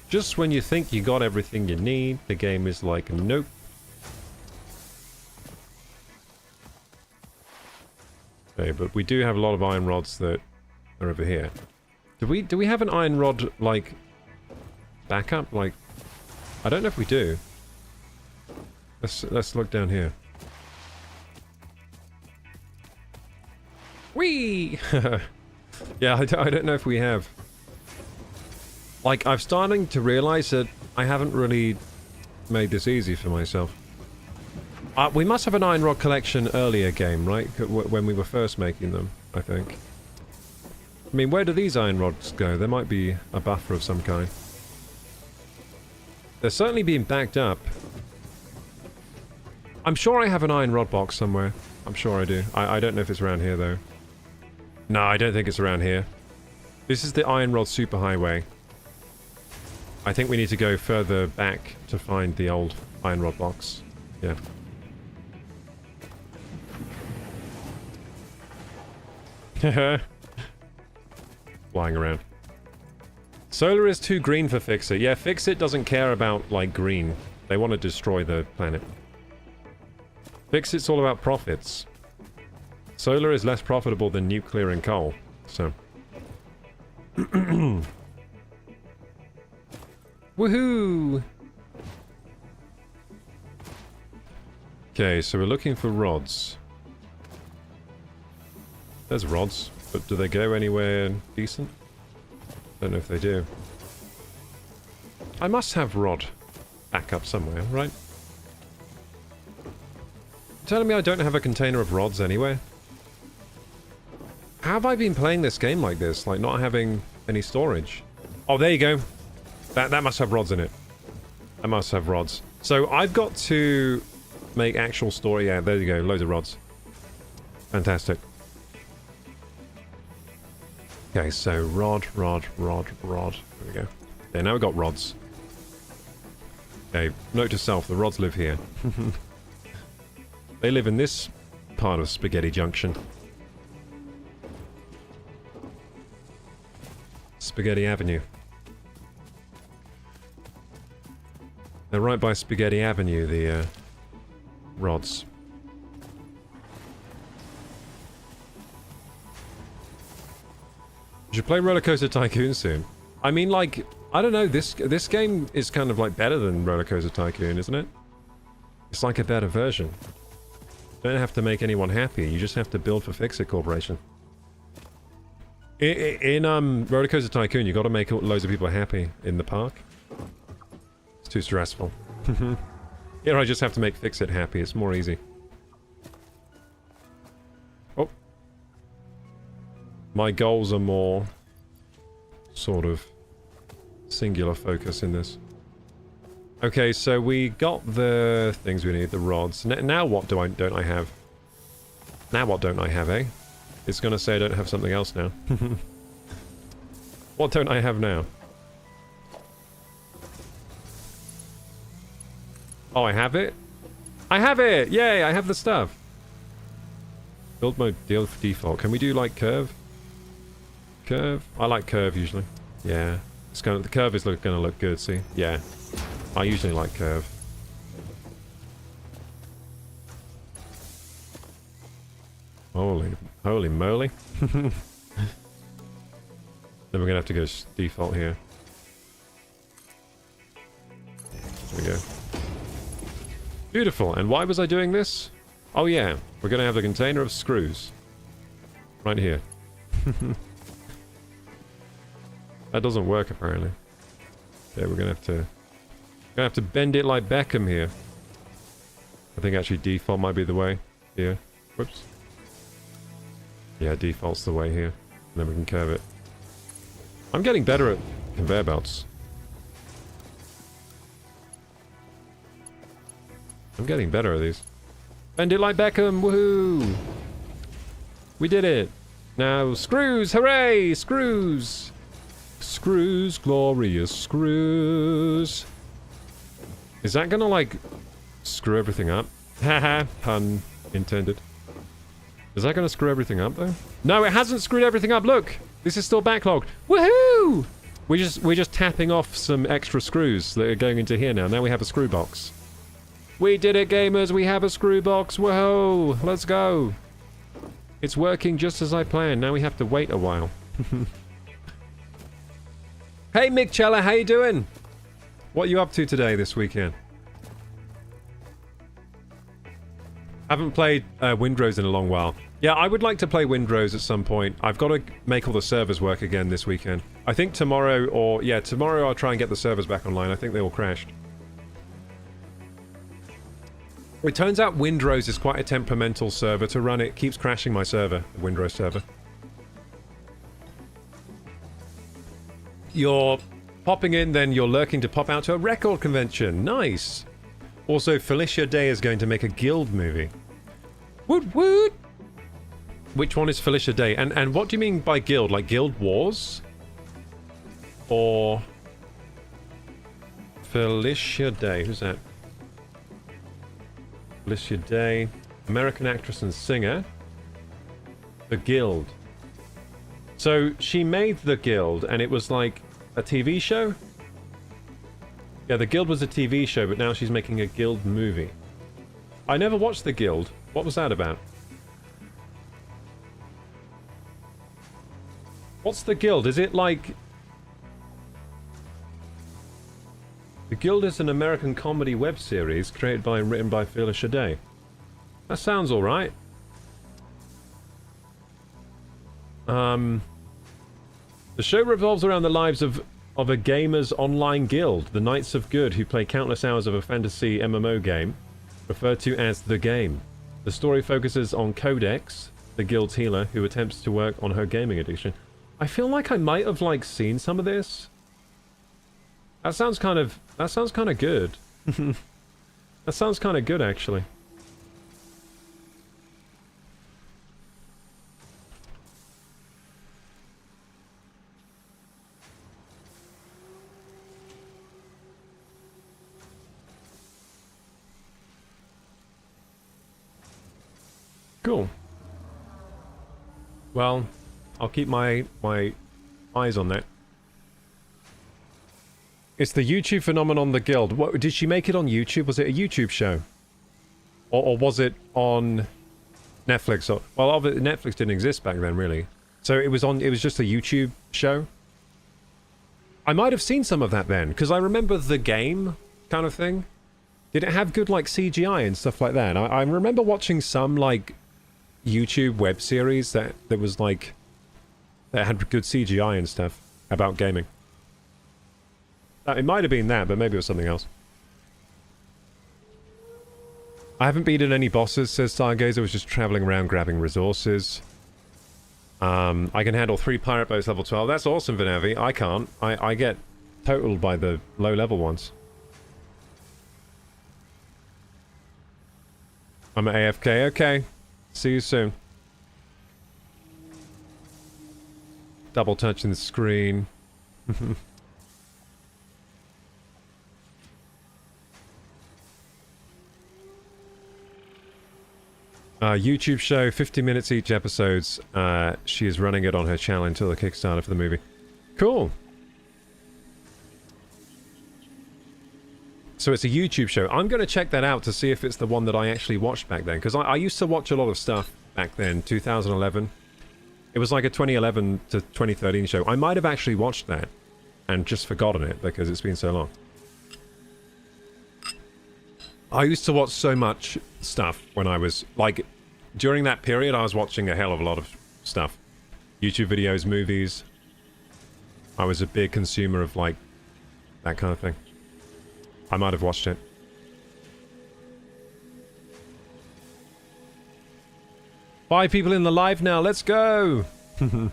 Just when you think you got everything you need, the game is like, nope. Okay, but we do have a lot of iron rods that are over here. Do we have an iron rod, like, backup? Like, I don't know if we do. Let's look down here. Whee! Yeah, I don't know if we have. Like, I'm starting to realize that I haven't really made this easy for myself. We must have an iron rod collection earlier game, right? When we were first making them, I think. I mean, where do these iron rods go? There might be a buffer of some kind. They're certainly being backed up. I'm sure I have an iron rod box somewhere. I'm sure I do. I don't know if it's around here, though. No, I don't think it's around here. This is the iron rod superhighway. I think we need to go further back to find the old iron rod box. Yeah. Flying around. Solar is too green for Fixit. Yeah, Fixit doesn't care about, like, green. They want to destroy the planet. Fixit's all about profits. Solar is less profitable than nuclear and coal, so... Woohoo! Okay, so we're looking for rods. There's rods, but do they go anywhere decent? Don't know if they do. I must have rod backup somewhere, right? Telling me I don't have a container of rods anywhere? How have I been playing this game like this? Like, not having any storage? Oh, there you go. That must have rods in it. That must have rods. So, I've got to make actual storage. Yeah, there you go. Loads of rods. Fantastic. Okay, so rod. There we go. Okay, now we've got rods. Okay, note to self, the rods live here. They live in this part of Spaghetti Junction. Spaghetti Avenue. They're right by Spaghetti Avenue, the rods. You should play Roller Coaster Tycoon soon. I mean, like, I don't know, this game is kind of like better than Roller Coaster Tycoon, isn't it? It's like a better version. You don't have to make anyone happy, you just have to build for Fix-It Corporation. In Roller Coaster Tycoon, you got to make loads of people happy in the park. It's too stressful. Here I just have to make Fix-It happy, it's more easy. Oh. My goals are more sort of singular focus in this. Okay, so we got the things we need, the rods. Now what don't I have? Now what don't I have, eh? It's gonna say I don't have something else now. What don't I have now? Oh, I have it? I have it! Yay, I have the stuff! Build mode default. Can we do, like, curve? Curve? I like curve, usually. Yeah. It's gonna, the curve is gonna look good, see? Yeah. I usually like curve. Holy moly. Then we're gonna have to go default here. There we go. Beautiful. And why was I doing this? Oh yeah, we're gonna have a container of screws. Right here. That doesn't work apparently. Yeah, we're gonna have to bend it like Beckham here. I think actually default might be the way here. Whoops. Yeah, default's the way here. And then we can curve it. I'm getting better at conveyor belts. I'm getting better at these. Bend it like Beckham, woohoo! We did it! Now, screws, hooray! Screws! Screws, glorious screws! Is that gonna, like, screw everything up? Haha, pun intended. Is that gonna screw everything up, though? No, it hasn't screwed everything up, look! This is still backlogged. Woohoo! We're just tapping off some extra screws that are going into here now. Now we have a screw box. We did it, gamers! We have a screw box! Whoa! Let's go! It's working just as I planned. Now we have to wait a while. Hey, Mick Chella, how you doing? What are you up to today, this weekend? Haven't played Windrose in a long while. Yeah, I would like to play Windrose at some point. I've got to make all the servers work again this weekend. I think tomorrow, or... yeah, tomorrow I'll try and get the servers back online. I think they all crashed. It turns out Windrose is quite a temperamental server to run. It keeps crashing my server, the Windrose server. You're popping in, then you're lurking to pop out to a record convention. Nice! Also, Felicia Day is going to make a Guild movie. Woot woot! Which one is Felicia Day? And what do you mean by Guild? Like Guild Wars? Or... Felicia Day, who's that? Felicia Day, American actress and singer. The Guild. So she made The Guild, and it was like a TV show? Yeah, The Guild was a TV show, but now she's making a Guild movie. I never watched The Guild. What was that about? What's The Guild? Is it like... The Guild is an American comedy web series created by and written by Felicia Day. That sounds alright. The show revolves around the lives of a gamer's online guild, the Knights of Good, who play countless hours of a fantasy MMO game, referred to as The Game. The story focuses on Codex, the guild's healer, who attempts to work on her gaming addiction. I feel like I might have, like, seen some of this. That sounds kind of good. That sounds kind of good, actually. Cool. Well, I'll keep my eyes on that. It's the YouTube phenomenon, the Guild. What, did she make it on YouTube? Was it a YouTube show? Or was it on Netflix? Well, Netflix didn't exist back then, really. So it was just a YouTube show? I might have seen some of that then, because I remember the game kind of thing. Did it have good, like, CGI and stuff like that? I remember watching some, like, YouTube web series that was, like, that had good CGI and stuff about gaming. It might have been that, but maybe it was something else. I haven't beaten any bosses, says Stargazer. I was just traveling around grabbing resources. I can handle 3 pirate boats level 12. That's awesome, Vinavi. I can't. I get totaled by the low level ones. I'm at AFK. Okay. See you soon. Double touching the screen. YouTube show, 50 minutes each episodes. She is running it on her channel until the Kickstarter for the movie. Cool. So it's a YouTube show. I'm going to check that out to see if it's the one that I actually watched back then. Because I used to watch a lot of stuff back then, 2011. It was like a 2011 to 2013 show. I might have actually watched that and just forgotten it because it's been so long. I used to watch so much stuff when I was, like, during that period I was watching a hell of a lot of stuff. YouTube videos, movies. I was a big consumer of, like, that kind of thing. I might have watched it. 5 people in the live now, let's go! Do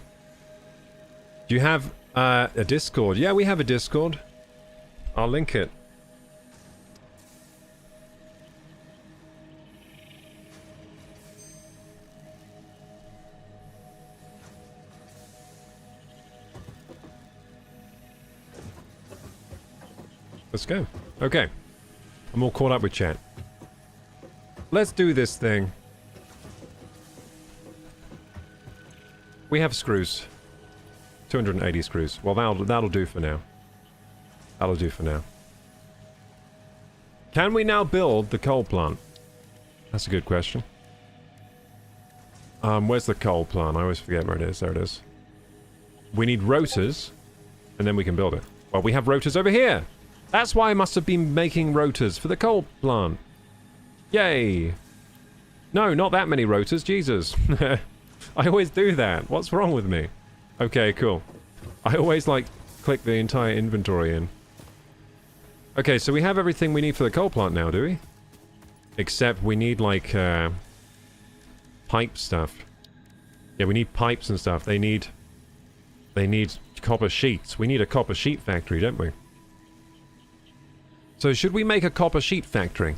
you have a Discord? Yeah, we have a Discord. I'll link it. Let's go. Okay. I'm all caught up with chat. Let's do this thing. We have screws. 280 screws. Well, that'll do for now. That'll do for now. Can we now build the coal plant? That's a good question. Where's the coal plant? I always forget where it is. There it is. We need rotors, and then we can build it. Well, we have rotors over here! That's why I must have been making rotors for the coal plant. Yay! No, not that many rotors, Jesus. I always do that. What's wrong with me? Okay, cool. I always, like, click the entire inventory in. Okay, so we have everything we need for the coal plant now, do we? Except we need, like, pipe stuff. Yeah, we need pipes and stuff. They need copper sheets. We need a copper sheet factory, don't we? So should we make a copper sheet factory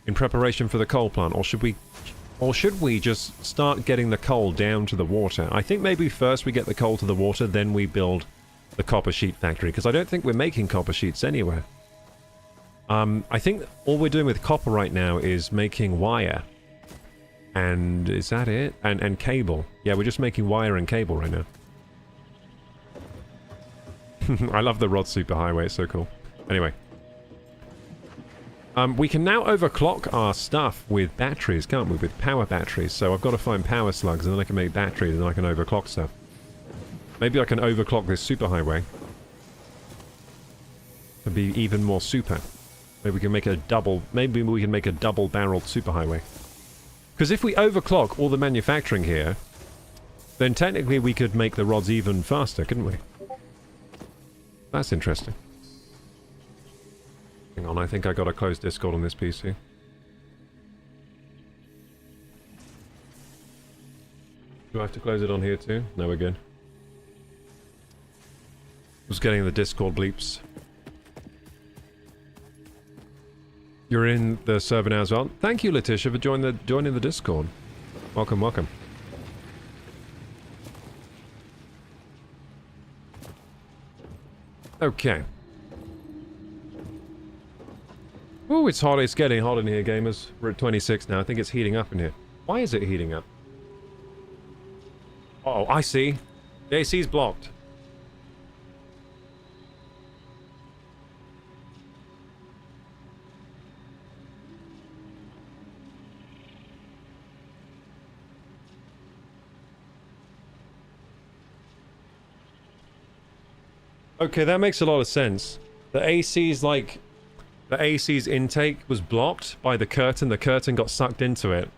in preparation for the coal plant, or should we just start getting the coal down to the water? I think maybe first we get the coal to the water, then we build the copper sheet factory, because I don't think we're making copper sheets anywhere. I think all we're doing with copper right now is making wire. And is that it? And cable. Yeah, we're just making wire and cable right now. I love the rod superhighway, it's so cool. Anyway. We can now overclock our stuff with batteries, can't we? With power batteries. So I've got to find power slugs, and then I can make batteries, and then I can overclock stuff. Maybe I can overclock this superhighway. To be even more super. Maybe we can make a double... Maybe we can make a double-barreled superhighway. Because if we overclock all the manufacturing here, then technically we could make the rods even faster, couldn't we? That's interesting. Hang on, I think I got to close Discord on this PC. Do I have to close it on here too? No, we're good. Just getting the Discord bleeps. You're in the server now as well. Thank you, Letitia, for joining the Discord. Welcome, welcome. Okay. Ooh, it's hot. It's getting hot in here, gamers. We're at 26 now. I think it's heating up in here. Why is it heating up? Oh, I see. The AC's blocked. Okay, that makes a lot of sense. The AC's like... The AC's intake was blocked by the curtain. The curtain got sucked into it.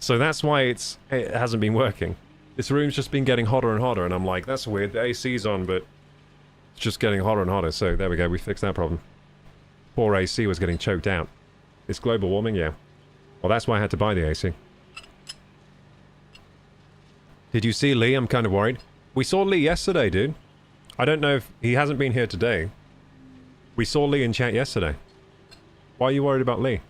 So that's why it hasn't been working. This room's just been getting hotter and hotter, and I'm like, that's weird. The AC's on, but it's just getting hotter and hotter. So there we go. We fixed that problem. Poor AC was getting choked out. It's global warming, yeah. Well, that's why I had to buy the AC. Did you see Lee? I'm kind of worried. We saw Lee yesterday, dude. I don't know if... He hasn't been here today. We saw Lee in chat yesterday. Why are you worried about Lee?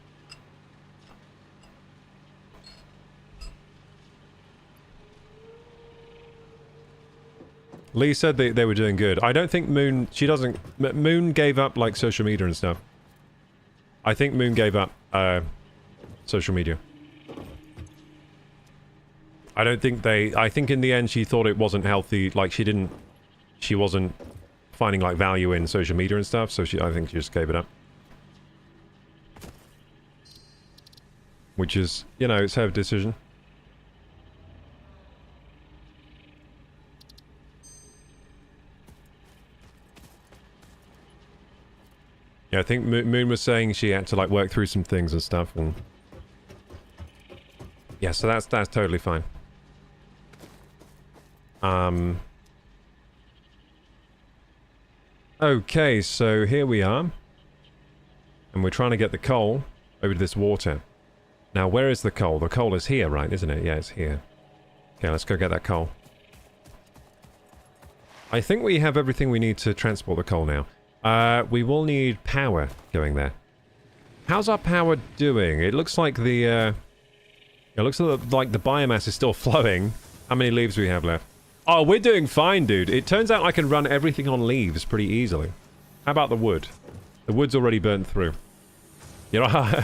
Lee said they were doing good. I don't think Moon... She doesn't... Moon gave up, like, social media and stuff. I think Moon gave up, social media. I don't think they... I think in the end she thought it wasn't healthy. Like, she didn't... She wasn't finding, like, value in social media and stuff. So I think she just gave it up. Which is, you know, it's her decision. Yeah, I think Moon was saying she had to, like, work through some things and stuff, and... Yeah, so that's totally fine. Okay, so here we are. And we're trying to get the coal over to this water. Now, where is the coal? The coal is here, right? Isn't it? Yeah, it's here. Okay, let's go get that coal. I think we have everything we need to transport the coal now. We will need power going there. How's our power doing? It looks like the, it looks like the biomass is still flowing. How many leaves do we have left? Oh, we're doing fine, dude. It turns out I can run everything on leaves pretty easily. How about the wood? The wood's already burnt through. You know,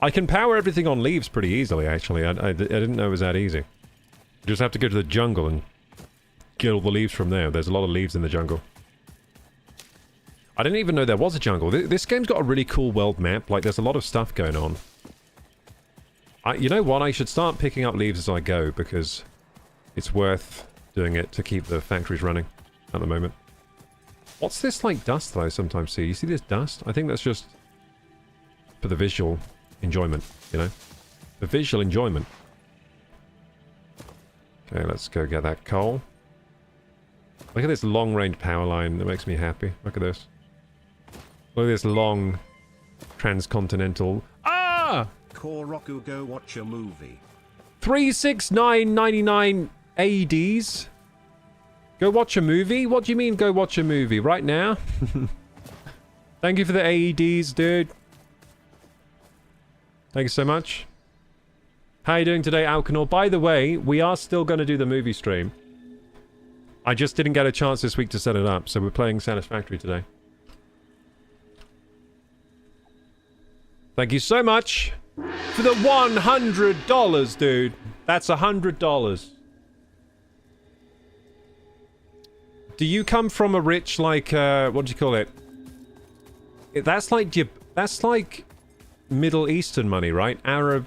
I can power everything on leaves pretty easily, actually. I didn't know it was that easy. You just have to go to the jungle and get all the leaves from there. There's a lot of leaves in the jungle. I didn't even know there was a jungle. This game's got a really cool world map. Like, there's a lot of stuff going on. You know what? I should start picking up leaves as I go, because it's worth doing it to keep the factories running at the moment. What's this, like, dust that I sometimes see? You see this dust? I think that's just for the visual enjoyment, you know? The visual enjoyment. Okay, let's go get that coal. Look at this long-range power line. That makes me happy. Look at this. Look at this long transcontinental... Ah! Koroku, go watch a movie. 369.99 AEDs? Go watch a movie? What do you mean go watch a movie? Right now? Thank you for the AEDs, dude. Thank you so much. How are you doing today, Alcanor? By the way, we are still going to do the movie stream. I just didn't get a chance this week to set it up, so we're playing Satisfactory today. Thank you so much for the $100, dude. That's $100. Do you come from a rich, like, what do you call it? That's like Middle Eastern money, right? Arab...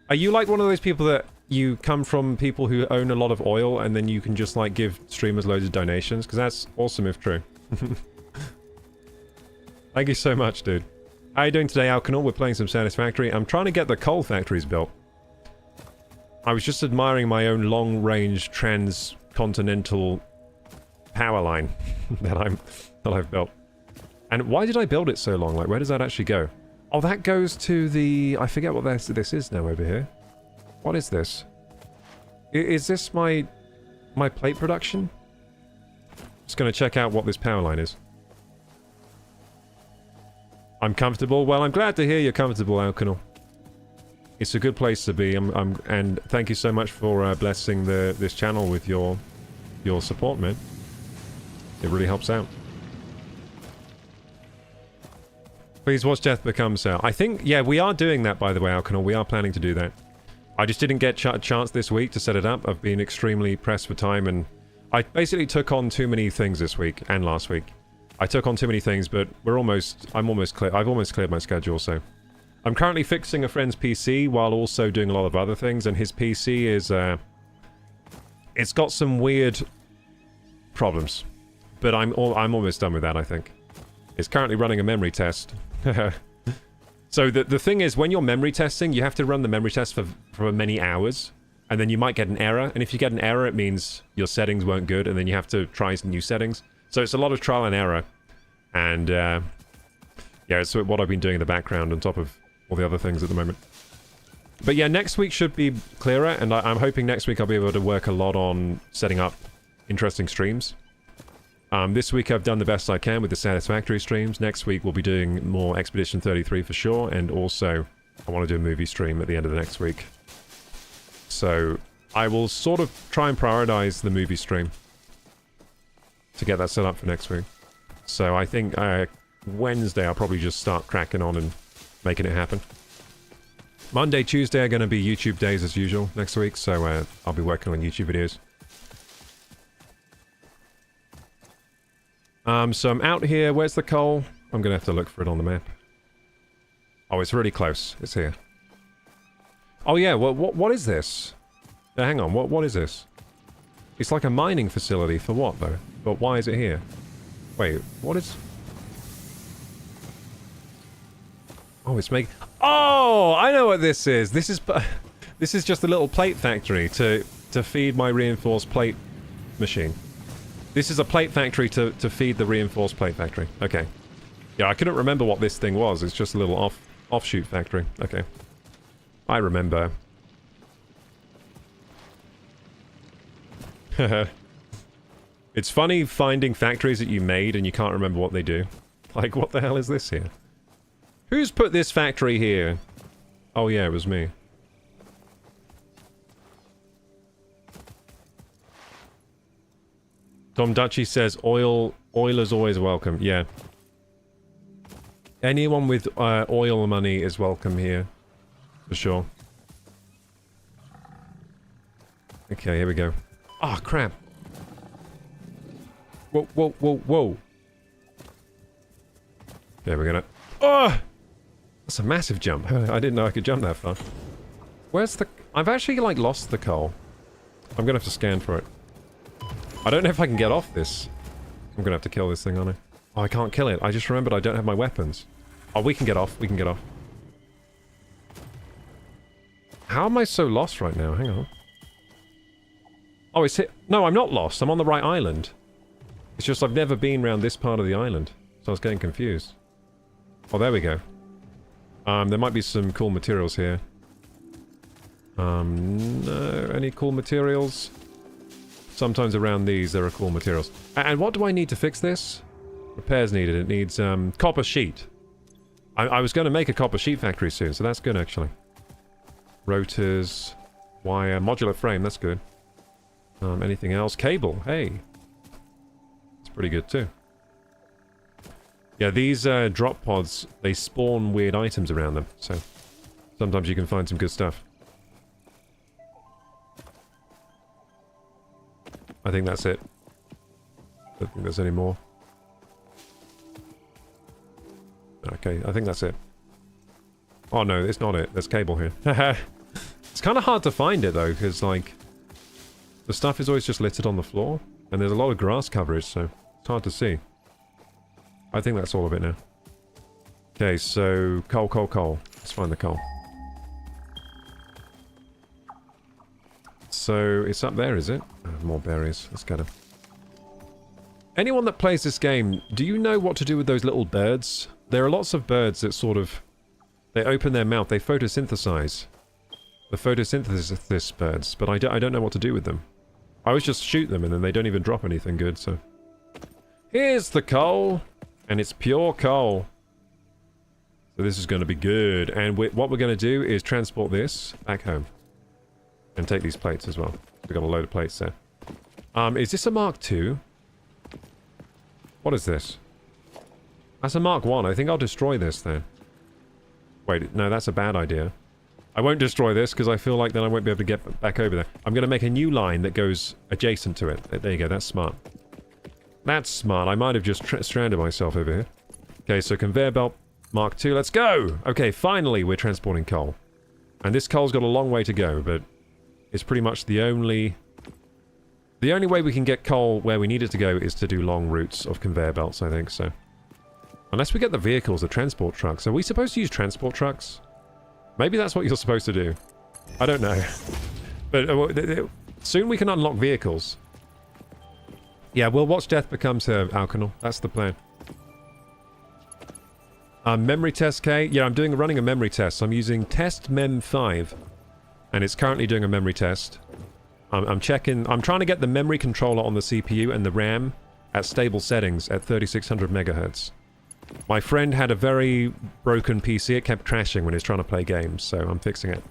Are you like one of those people that you come from people who own a lot of oil and then you can just, like, give streamers loads of donations? Because that's awesome if true. Thank you so much, dude. How are you doing today, Alcanor? We're playing some Satisfactory. I'm trying to get the coal factories built. I was just admiring my own long-range transcontinental power line that I've built. And why did I build it so long? Like, where does that actually go? Oh, that goes to the... I forget what this is now over here. What is this? Is this my plate production? Just gonna check out what this power line is. I'm comfortable. Well, I'm glad to hear you're comfortable, Alcanor. It's a good place to be. And thank you so much for blessing this channel with your support, man. It really helps out. Please watch Death Become Sale. I think, yeah, we are doing that, by the way, Alcanor. We are planning to do that. I just didn't get a chance this week to set it up. I've been extremely pressed for time, and I basically took on too many things this week and last week. I took on too many things, but I'm almost clear. I've almost cleared my schedule, so... I'm currently fixing a friend's PC while also doing a lot of other things, and his PC is, it's got some weird problems. but I'm almost done with that, I think. It's currently running a memory test. So the thing is, when you're memory testing, you have to run the memory test for many hours, and then you might get an error, and if you get an error, it means your settings weren't good, and then you have to try some new settings. So it's a lot of trial and error, and yeah, it's what I've been doing in the background on top of all the other things at the moment. But yeah, next week should be clearer, and I'm hoping next week I'll be able to work a lot on setting up interesting streams. This week I've done the best I can with the Satisfactory streams. Next week we'll be doing more Expedition 33 for sure, and also I want to do a movie stream at the end of the next week. So I will sort of try and prioritize the movie stream to get that set up for next week. So I think Wednesday I'll probably just start cracking on and making it happen. Monday, Tuesday are going to be YouTube days as usual next week, so I'll be working on YouTube videos. So I'm out here. Where's the coal? I'm going to have to look for it on the map. Oh, it's really close. It's here. Oh yeah, well, what is this? Hang on, what is this? It's like a mining facility for what, though? But why is it here? Wait, what is... Oh, it's making... Oh, I know what this is. This is just a little plate factory to feed my reinforced plate machine. This is a plate factory to feed the reinforced plate factory. Okay. Yeah, I couldn't remember what this thing was. It's just a little offshoot factory. Okay. I remember. It's funny finding factories that you made and you can't remember what they do. Like, what the hell is this here? Who's put this factory here? Oh yeah, it was me. Tom Dutchy says oil is always welcome. Yeah. Anyone with oil money is welcome here. For sure. Okay, here we go. Ah, oh, crap. Whoa, whoa, whoa, whoa. There we're gonna... Oh! That's a massive jump. I didn't know I could jump that far. Where's the... I've actually, like, lost the coal. I'm gonna have to scan for it. I don't know if I can get off this. I'm gonna have to kill this thing, aren't I? Oh, I can't kill it. I just remembered I don't have my weapons. Oh, we can get off. We can get off. How am I so lost right now? Hang on. Oh, it's hit... No, I'm not lost. I'm on the right island. It's just I've never been around this part of the island. So I was getting confused. Oh, there we go. There might be some cool materials here. No, any cool materials? Sometimes around these there are cool materials. And what do I need to fix this? Repairs needed. It needs copper sheet. I was going to make a copper sheet factory soon, so that's good actually. Rotors, wire, modular frame, that's good. Anything else? Cable, hey. It's pretty good too. Yeah, these drop pods, they spawn weird items around them, so sometimes you can find some good stuff. I think that's it. Don't think there's any more. Okay, I think that's it. Oh no, it's not it. There's cable here. It's kind of hard to find it though, because like the stuff is always just littered on the floor, and there's a lot of grass coverage, so it's hard to see. I think that's all of it now. Okay, so coal, coal, coal. Let's find the coal. So it's up there, is it? Oh, more berries. Let's get them. Anyone that plays this game, do you know what to do with those little birds? There are lots of birds that sort of... They open their mouth, they photosynthesize. The photosynthesis birds, but I don't know what to do with them. I always just shoot them and then they don't even drop anything good, so... Here's the coal! And it's pure coal. So this is going to be good. And what we're going to do is transport this back home. And take these plates as well. We've got a load of plates there. Is this a Mark II? What is this? That's a Mark 1. I think I'll destroy this then. Wait, no, that's a bad idea. I won't destroy this because I feel like then I won't be able to get back over there. I'm going to make a new line that goes adjacent to it. There you go, that's smart. That's smart. I might have just stranded myself over here. Okay, so conveyor belt Mark II. Let's go! Okay, finally we're transporting coal. And this coal's got a long way to go, but it's pretty much the only The only way we can get coal where we need it to go is to do long routes of conveyor belts, I think, so. Unless we get the vehicles, the transport trucks. Are we supposed to use transport trucks? Maybe that's what you're supposed to do. I don't know. But soon we can unlock vehicles. Yeah, we'll watch Death Becomes Her, Alkanor. That's the plan. Memory test, K. Yeah, I'm running a memory test. I'm using test mem 5. And it's currently doing a memory test. I'm checking... I'm trying to get the memory controller on the CPU and the RAM at stable settings at 3600 megahertz. My friend had a very broken PC. It kept crashing when he was trying to play games, so I'm fixing it.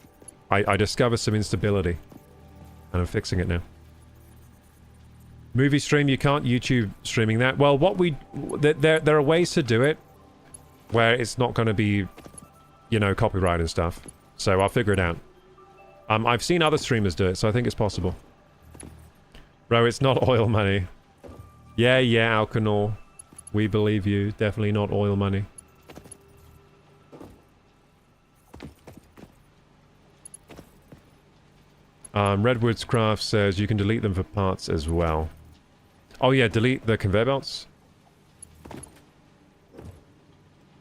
I discovered some instability. And I'm fixing it now. Movie stream, you can't YouTube streaming that. Well, there are ways to do it where it's not going to be, you know, copyright and stuff. So I'll figure it out. I've seen other streamers do it, so I think it's possible. Bro, it's not oil money. Yeah, Alkanor. We believe you. Definitely not oil money. Redwoods Craft says you can delete them for parts as well. Oh yeah, delete the conveyor belts?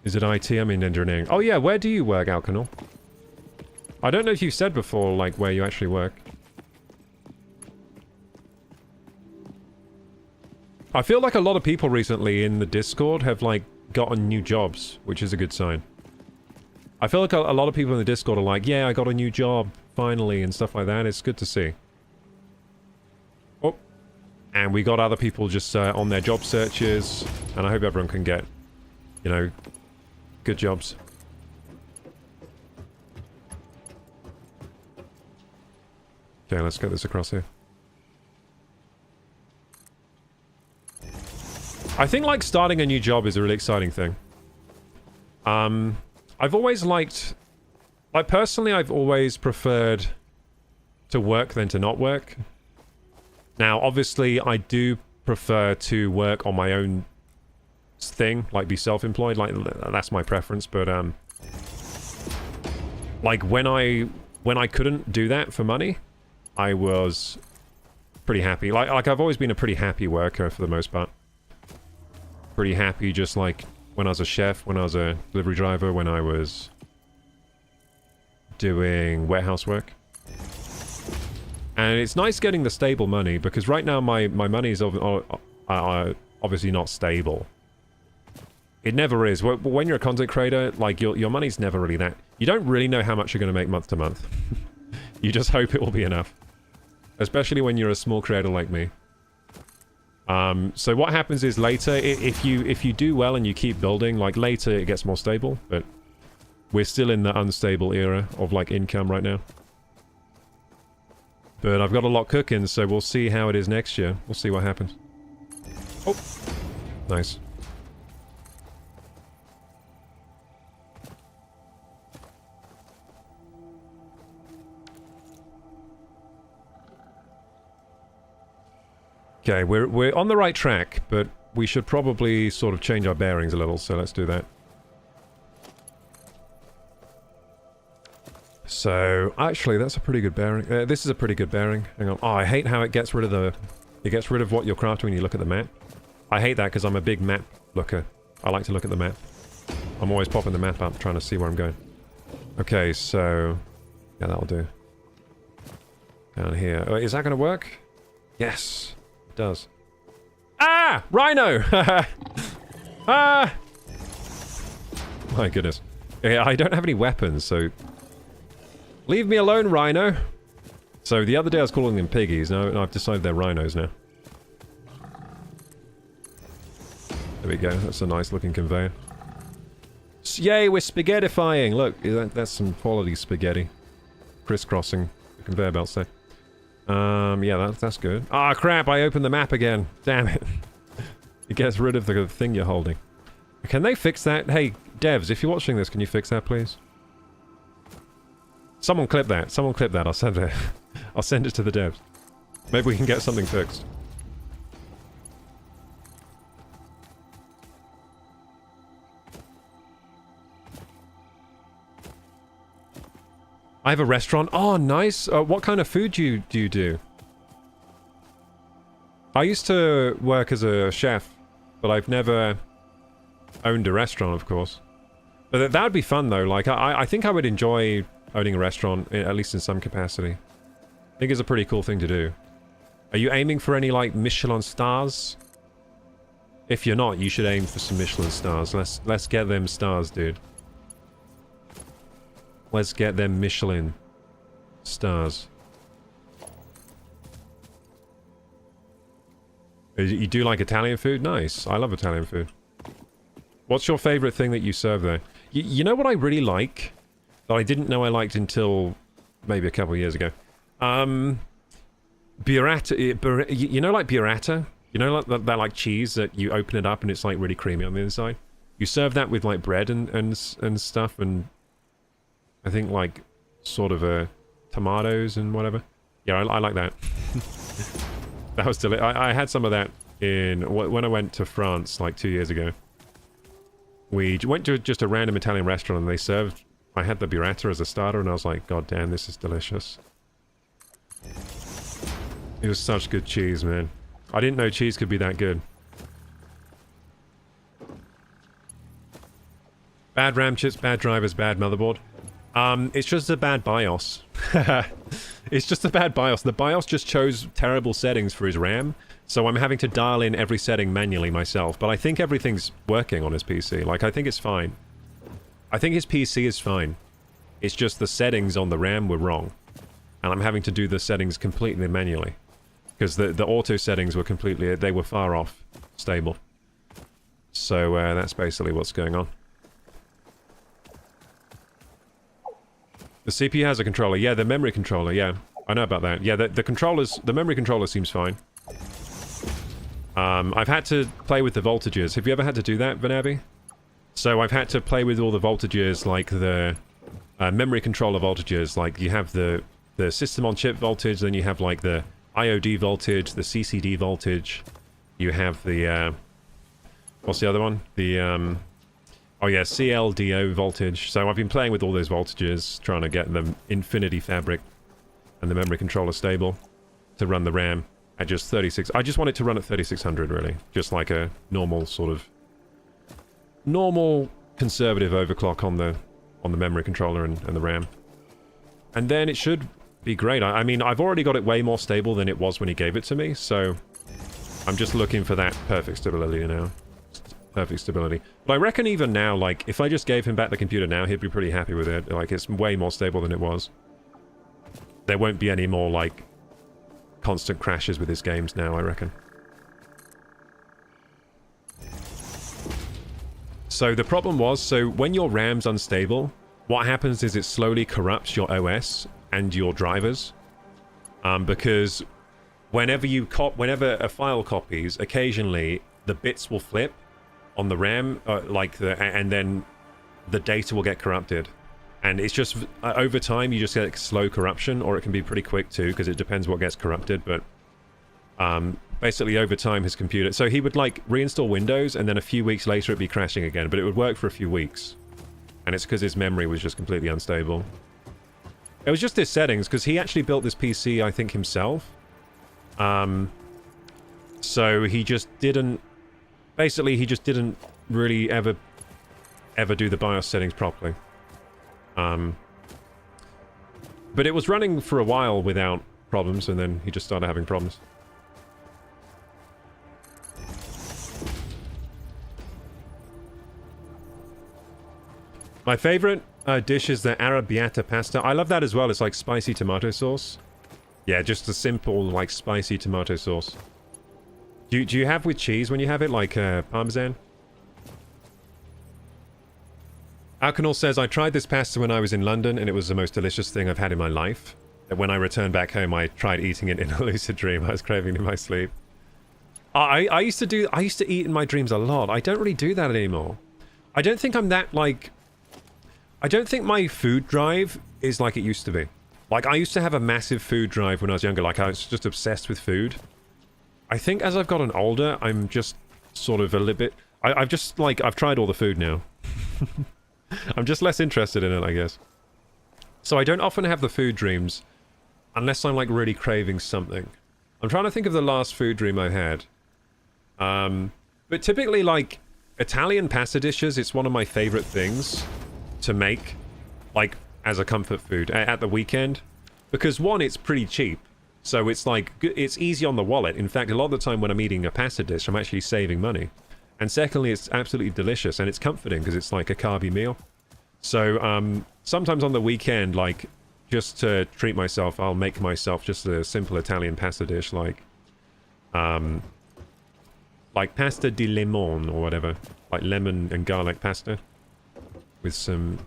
Is it IT? I mean engineering. Oh yeah, where do you work, Alkanor? I don't know if you've said before, like, where you actually work. I feel like a lot of people recently in the Discord have, like, gotten new jobs, which is a good sign. I feel like a lot of people in the Discord are like, yeah, I got a new job, finally, and stuff like that. It's good to see. Oh. And we got other people just on their job searches, and I hope everyone can get, you know, good jobs. Okay, let's get this across here. I think, like, starting a new job is a really exciting thing. I've always liked... Like, personally, I've always preferred to work than to not work. Now, obviously, I do prefer to work on my own thing, like, be self-employed. Like, that's my preference, but, like, when I couldn't do that for money, I was pretty happy. Like I've always been a pretty happy worker for the most part. Pretty happy, just like when I was a chef, when I was a delivery driver, when I was doing warehouse work. And it's nice getting the stable money, because right now my money is obviously not stable. It never is. When you're a content creator, like, your money's never really that... You don't really know how much you're going to make month to month. You just hope it will be enough. Especially when you're a small creator like me. So what happens is later, if you do well and you keep building, like, later it gets more stable, but we're still in the unstable era of, like, income right now. But I've got a lot cooking, so we'll see how it is next year. We'll see what happens. Oh! Nice. Okay, we're on the right track, but we should probably sort of change our bearings a little, so let's do that. So, actually, that's a pretty good bearing. This is a pretty good bearing. Hang on. Oh, I hate how it gets rid of the... It gets rid of what you're crafting when you look at the map. I hate that because I'm a big map looker. I like to look at the map. I'm always popping the map up, trying to see where I'm going. Okay, so... Yeah, that'll do. Down here. Oh, is that going to work? Yes! It does. Ah! Rhino! Ah! My goodness. Yeah, I don't have any weapons, so... Leave me alone, Rhino! So, the other day I was calling them piggies, now I've decided they're rhinos now. There we go, that's a nice looking conveyor. Yay, we're spaghettifying! Look, that's some quality spaghetti. Crisscrossing the conveyor belts there. Yeah, that's good. Ah, crap, I opened the map again. Damn it. It gets rid of the thing you're holding. Can they fix that? Hey, devs, if you're watching this, can you fix that, please? Someone clip that. Someone clip that. I'll send it. I'll send it to the devs. Maybe we can get something fixed. I have a restaurant. Oh, nice. What kind of food do you do? I used to work as a chef, but I've never owned a restaurant, of course. But that would be fun, though. Like, I think I would enjoy owning a restaurant, at least in some capacity. I think it's a pretty cool thing to do. Are you aiming for any, like, Michelin stars? If you're not, you should aim for some Michelin stars. Let's get them stars, dude. Let's get them Michelin stars. You do like Italian food? Nice. I love Italian food. What's your favorite thing that you serve there? You know what I really like? That I didn't know I liked until maybe a couple of years ago. Burrata. You know, like burrata? You know, like that like cheese that you open it up and it's like really creamy on the inside? You serve that with like bread and stuff, and I think like sort of tomatoes and whatever. Yeah, I like that. That was delicious. I had some of that when I went to France like 2 years ago. We went to just a random Italian restaurant and they served... I had the burrata as a starter and I was like, God damn, this is delicious. It was such good cheese, man. I didn't know cheese could be that good. Bad RAM chips, bad drivers, bad motherboard. It's just a bad BIOS. It's just a bad BIOS. The BIOS just chose terrible settings for his RAM, so I'm having to dial in every setting manually myself. But I think everything's working on his PC. Like, I think it's fine. I think his PC is fine. It's just the settings on the RAM were wrong. And I'm having to do the settings completely manually. Because the auto settings were completely... They were far off stable. So, that's basically what's going on. The CPU has a controller. Yeah, the memory controller, yeah. I know about that. Yeah, the memory controller seems fine. I've had to play with the voltages. Have you ever had to do that, Vanabi? So I've had to play with all the voltages, like the memory controller voltages. Like, you have the system-on-chip voltage, then you have, like, the IOD voltage, the CCD voltage. You have the, what's the other one? The, oh yeah, CLDO voltage. So I've been playing with all those voltages, trying to get the Infinity Fabric and the memory controller stable to run the RAM at just 36. I just want it to run at 3600, really. Just like a normal sort of... normal conservative overclock on the memory controller and the RAM. And then it should be great. I mean, I've already got it way more stable than it was when he gave it to me, so... I'm just looking for that perfect stability now. Perfect stability. But I reckon even now, like, if I just gave him back the computer now, he'd be pretty happy with it. Like, it's way more stable than it was. There won't be any more, like, constant crashes with his games now, I reckon. So the problem was, so when your RAM's unstable, what happens is it slowly corrupts your OS and your drivers. Because whenever a file copies, occasionally the bits will flip on the RAM, and then the data will get corrupted. And it's just, over time, you just get slow corruption, or it can be pretty quick too, because it depends what gets corrupted, but basically over time his computer... So he would, like, reinstall Windows, and then a few weeks later it'd be crashing again, but it would work for a few weeks. And it's because his memory was just completely unstable. It was just his settings, because he actually built this PC, I think, himself. So he just didn't... Basically, he just didn't really ever do the BIOS settings properly. But it was running for a while without problems, and then he just started having problems. My favorite dish is the arrabbiata pasta. I love that as well. It's like spicy tomato sauce. Yeah, just a simple, like, spicy tomato sauce. Do you have with cheese when you have it, like Parmesan? Alcanor says, I tried this pasta when I was in London, and it was the most delicious thing I've had in my life. And when I returned back home, I tried eating it in a lucid dream. I was craving it in my sleep. I used to eat in my dreams a lot. I don't really do that anymore. I don't think I'm that, like... I don't think my food drive is like it used to be. Like, I used to have a massive food drive when I was younger. Like, I was just obsessed with food. I think as I've gotten older, I'm just sort of a little bit... I've just, like, I've tried all the food now. I'm just less interested in it, I guess. So I don't often have the food dreams unless I'm, like, really craving something. I'm trying to think of the last food dream I had. But typically, like, Italian pasta dishes, it's one of my favorite things to make, like, as a comfort food at the weekend. Because, one, it's pretty cheap. So it's, like, it's easy on the wallet. In fact, a lot of the time when I'm eating a pasta dish, I'm actually saving money. And secondly, it's absolutely delicious, and it's comforting because it's like a carby meal. So, sometimes on the weekend, like, just to treat myself, I'll make myself just a simple Italian pasta dish, like pasta di limone or whatever, like lemon and garlic pasta with some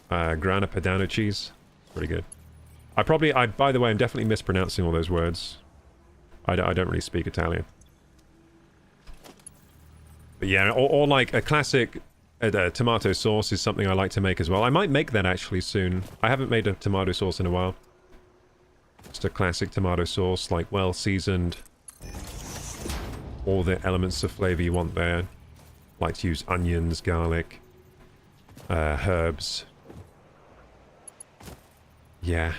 grana padano cheese. It's pretty good. By the way, I'm definitely mispronouncing all those words. I don't really speak Italian. But yeah, or like a classic tomato sauce is something I like to make as well. I might make that actually soon. I haven't made a tomato sauce in a while. Just a classic tomato sauce, like well seasoned. All the elements of flavor you want there. Like to use onions, garlic, herbs. Yeah.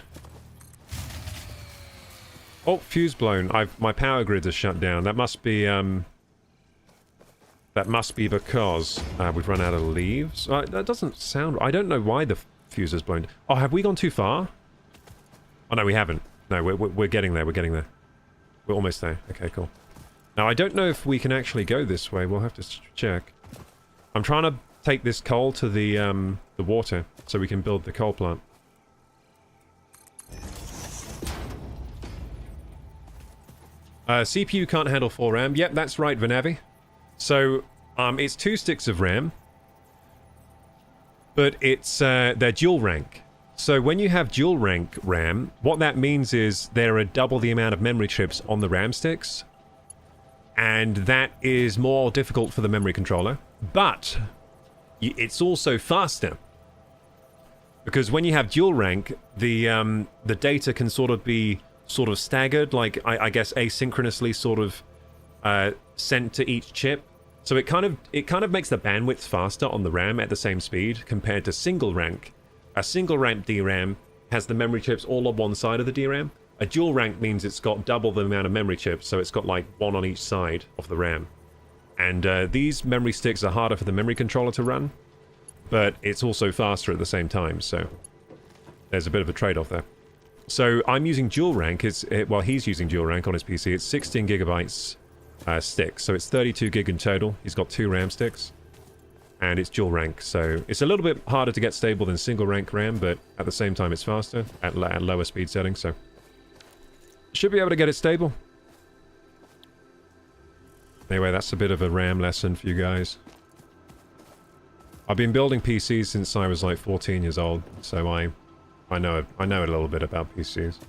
Oh, fuse blown. My power grids are shut down. That must be because we've run out of leaves. That doesn't sound... I don't know why the fuse is blown. Oh, have we gone too far? Oh, no, we haven't. No, we're getting there. We're getting there. We're almost there. Okay, cool. Now, I don't know if we can actually go this way. We'll have to check. I'm trying to take this coal to the water so we can build the coal plant. CPU can't handle 4 RAM. Yep, that's right, Vanavi. So, it's 2 sticks of RAM, but it's they're dual rank. So when you have dual rank RAM, what that means is there are double the amount of memory chips on the RAM sticks, and that is more difficult for the memory controller, but it's also faster. Because when you have dual rank, the data can sort of be staggered, like I guess asynchronously sort of sent to each chip. So it kind of makes the bandwidth faster on the RAM at the same speed compared to single rank. A single rank DRAM has the memory chips all on one side of the DRAM. A dual rank means it's got double the amount of memory chips, so it's got like one on each side of the RAM. And these memory sticks are harder for the memory controller to run, but it's also faster at the same time, so there's a bit of a trade-off there. So I'm using dual rank. Well, he's using dual rank on his PC. It's 16 gigabytes sticks, so it's 32 gig in total. He's got 2 RAM sticks, and it's dual rank, so it's a little bit harder to get stable than single rank RAM, but at the same time it's faster at lower speed settings, so should be able to get it stable. Anyway, that's a bit of a RAM lesson for you guys. I've been building PCs since I was like 14 years old, so I know a little bit about PCs.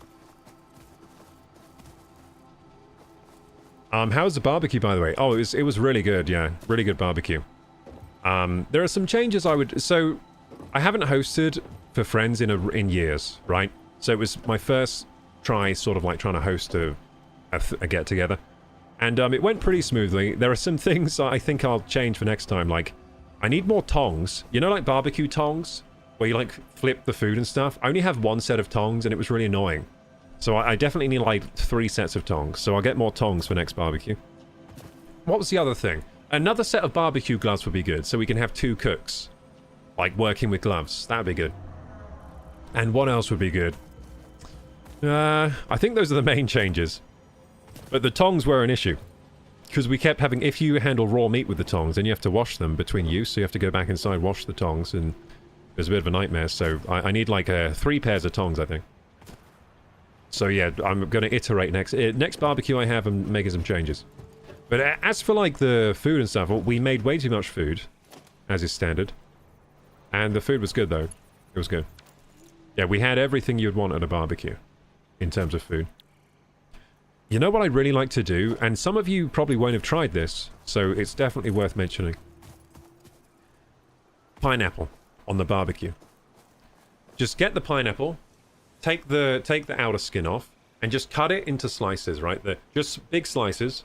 How was the barbecue, by the way? Oh, it was really good, yeah. Really good barbecue. There are some changes so, I haven't hosted for friends in years, right? So it was my first try, sort of like trying to host a get-together. And it went pretty smoothly. There are some things I think I'll change for next time, like, I need more tongs. You know, like barbecue tongs? Where you, like, flip the food and stuff? I only have 1 set of tongs, and it was really annoying. So I definitely need, like, 3 sets of tongs. So I'll get more tongs for next barbecue. What was the other thing? Another set of barbecue gloves would be good, so we can have 2 cooks. Like, working with gloves. That would be good. And what else would be good? I think those are the main changes. But the tongs were an issue. Because we kept having... If you handle raw meat with the tongs, then you have to wash them between use, so you have to go back inside, wash the tongs, and... It was a bit of a nightmare, so I need like 3 pairs of tongs, I think. So yeah, I'm going to iterate next barbecue I have and making some changes. But as for like the food and stuff, we made way too much food, as is standard. And the food was good though. It was good. Yeah, we had everything you'd want at a barbecue, in terms of food. You know what I'd really like to do, and some of you probably won't have tried this, so it's definitely worth mentioning. Pineapple on the barbecue. Just get the pineapple, take the outer skin off, and just cut it into slices, right? Just big slices,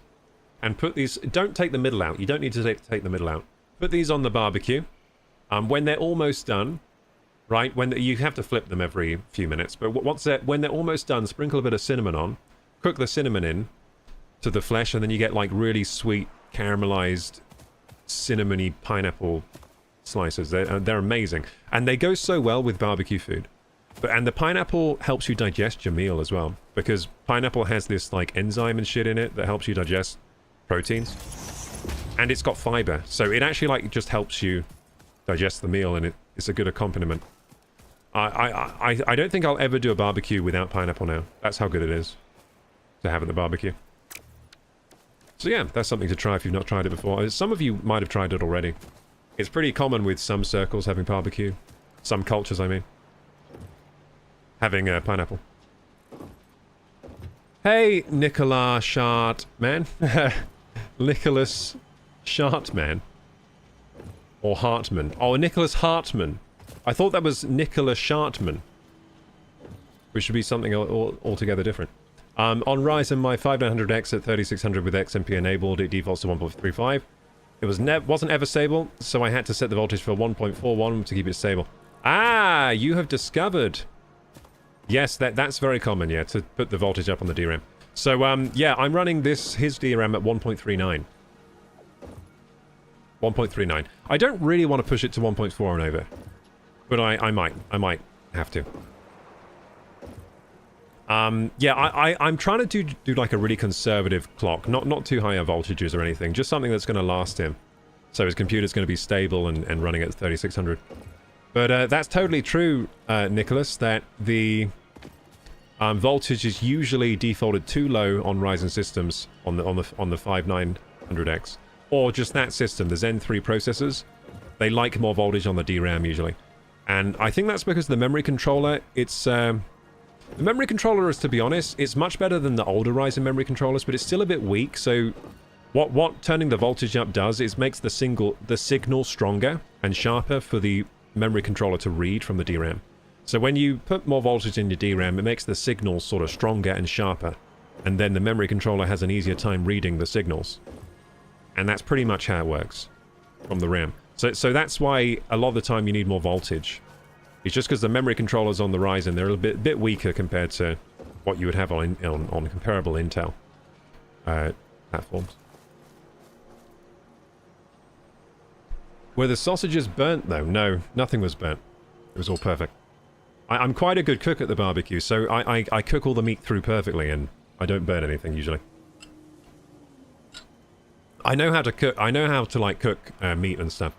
and put these... Don't take the middle out. You don't need to take the middle out. Put these on the barbecue. When they're almost done, right? You have to flip them every few minutes, but when they're almost done, sprinkle a bit of cinnamon on, cook the cinnamon in to the flesh, and then you get like really sweet caramelized cinnamony pineapple slices. They're amazing, and they go so well with barbecue food. And the pineapple helps you digest your meal as well, because pineapple has this like enzyme and shit in it that helps you digest proteins, and it's got fiber, so it actually like just helps you digest the meal, and it's a good accompaniment. I don't think I'll ever do a barbecue without pineapple now. That's how good it is to have at the barbecue. So yeah, that's something to try if you've not tried it before. Some of you might have tried it already. It's pretty common with some circles having barbecue. Some cultures, I mean. Having pineapple. Hey, Nicolas Shartman. Nicholas Shartman. Or Hartman. Oh, Nicholas Hartman. I thought that was Nicholas Shartman. Which should be something altogether different. On Ryzen, my 5900X at 3600 with XMP enabled, it defaults to 1.35. It wasn't ever stable, so I had to set the voltage for 1.41 to keep it stable. Ah, you have discovered. Yes, that's very common, yeah, to put the voltage up on the DRAM. So, yeah, I'm running his DRAM at 1.39. 1.39. I don't really want to push it to 1.4 and over. But I might have to. Yeah, I'm trying to do like a really conservative clock. Not too high voltages or anything. Just something that's going to last him. So his computer's going to be stable and running at 3600. But that's totally true, Nicholas, that the voltage is usually defaulted too low on Ryzen systems on the 5900X. Or just that system, the Zen 3 processors. They like more voltage on the DRAM usually. And I think that's because the memory controller, the memory controller is, to be honest, it's much better than the older Ryzen memory controllers, but it's still a bit weak, so what turning the voltage up does is makes the signal stronger and sharper for the memory controller to read from the DRAM. So when you put more voltage in your DRAM, it makes the signals sort of stronger and sharper, and then the memory controller has an easier time reading the signals. And that's pretty much how it works from the RAM. So that's why a lot of the time you need more voltage. It's just because the memory controllers on the Ryzen, they're a bit weaker compared to what you would have on comparable Intel platforms. Were the sausages burnt though? No, nothing was burnt. It was all perfect. I'm quite a good cook at the barbecue, so I cook all the meat through perfectly, and I don't burn anything usually. I know how to cook. I know how to like cook meat and stuff.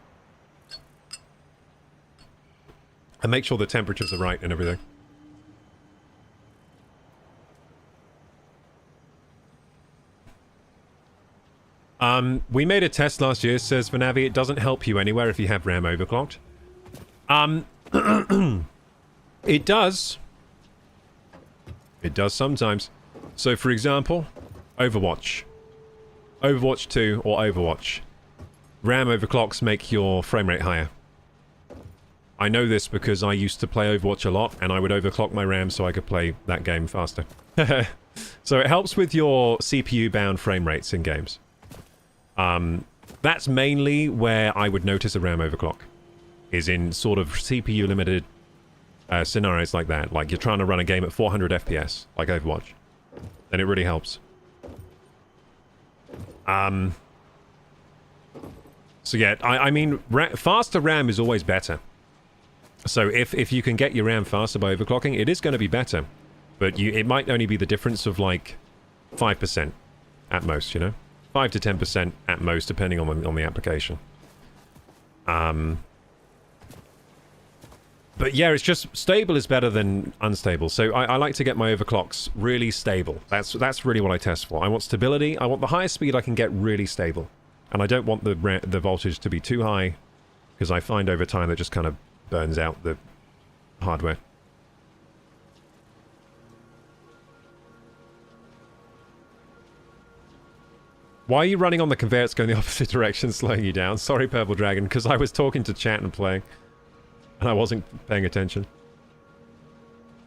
And make sure the temperatures are right and everything. We made a test last year, says Vanavi. It doesn't help you anywhere if you have RAM overclocked. It does. It does sometimes. So, for example, Overwatch. Overwatch 2 or Overwatch. RAM overclocks make your frame rate higher. I know this because I used to play Overwatch a lot, and I would overclock my RAM so I could play that game faster. So it helps with your CPU-bound frame rates in games. That's mainly where I would notice a RAM overclock, is in sort of CPU-limited scenarios like that. Like you're trying to run a game at 400 FPS, like Overwatch. Then it really helps. So yeah, I mean, faster RAM is always better. So if you can get your RAM faster by overclocking, it is going to be better. But it might only be the difference of like 5% at most, you know? 5 to 10% at most, depending on the application. But yeah, it's just stable is better than unstable. So I like to get my overclocks really stable. That's really what I test for. I want stability. I want the highest speed I can get really stable. And I don't want the voltage to be too high, because I find over time that just kind of burns out the hardware. Why are you running on the conveyor? It's going the opposite direction, slowing you down. Sorry, Purple Dragon, because I was talking to chat and playing, and I wasn't paying attention.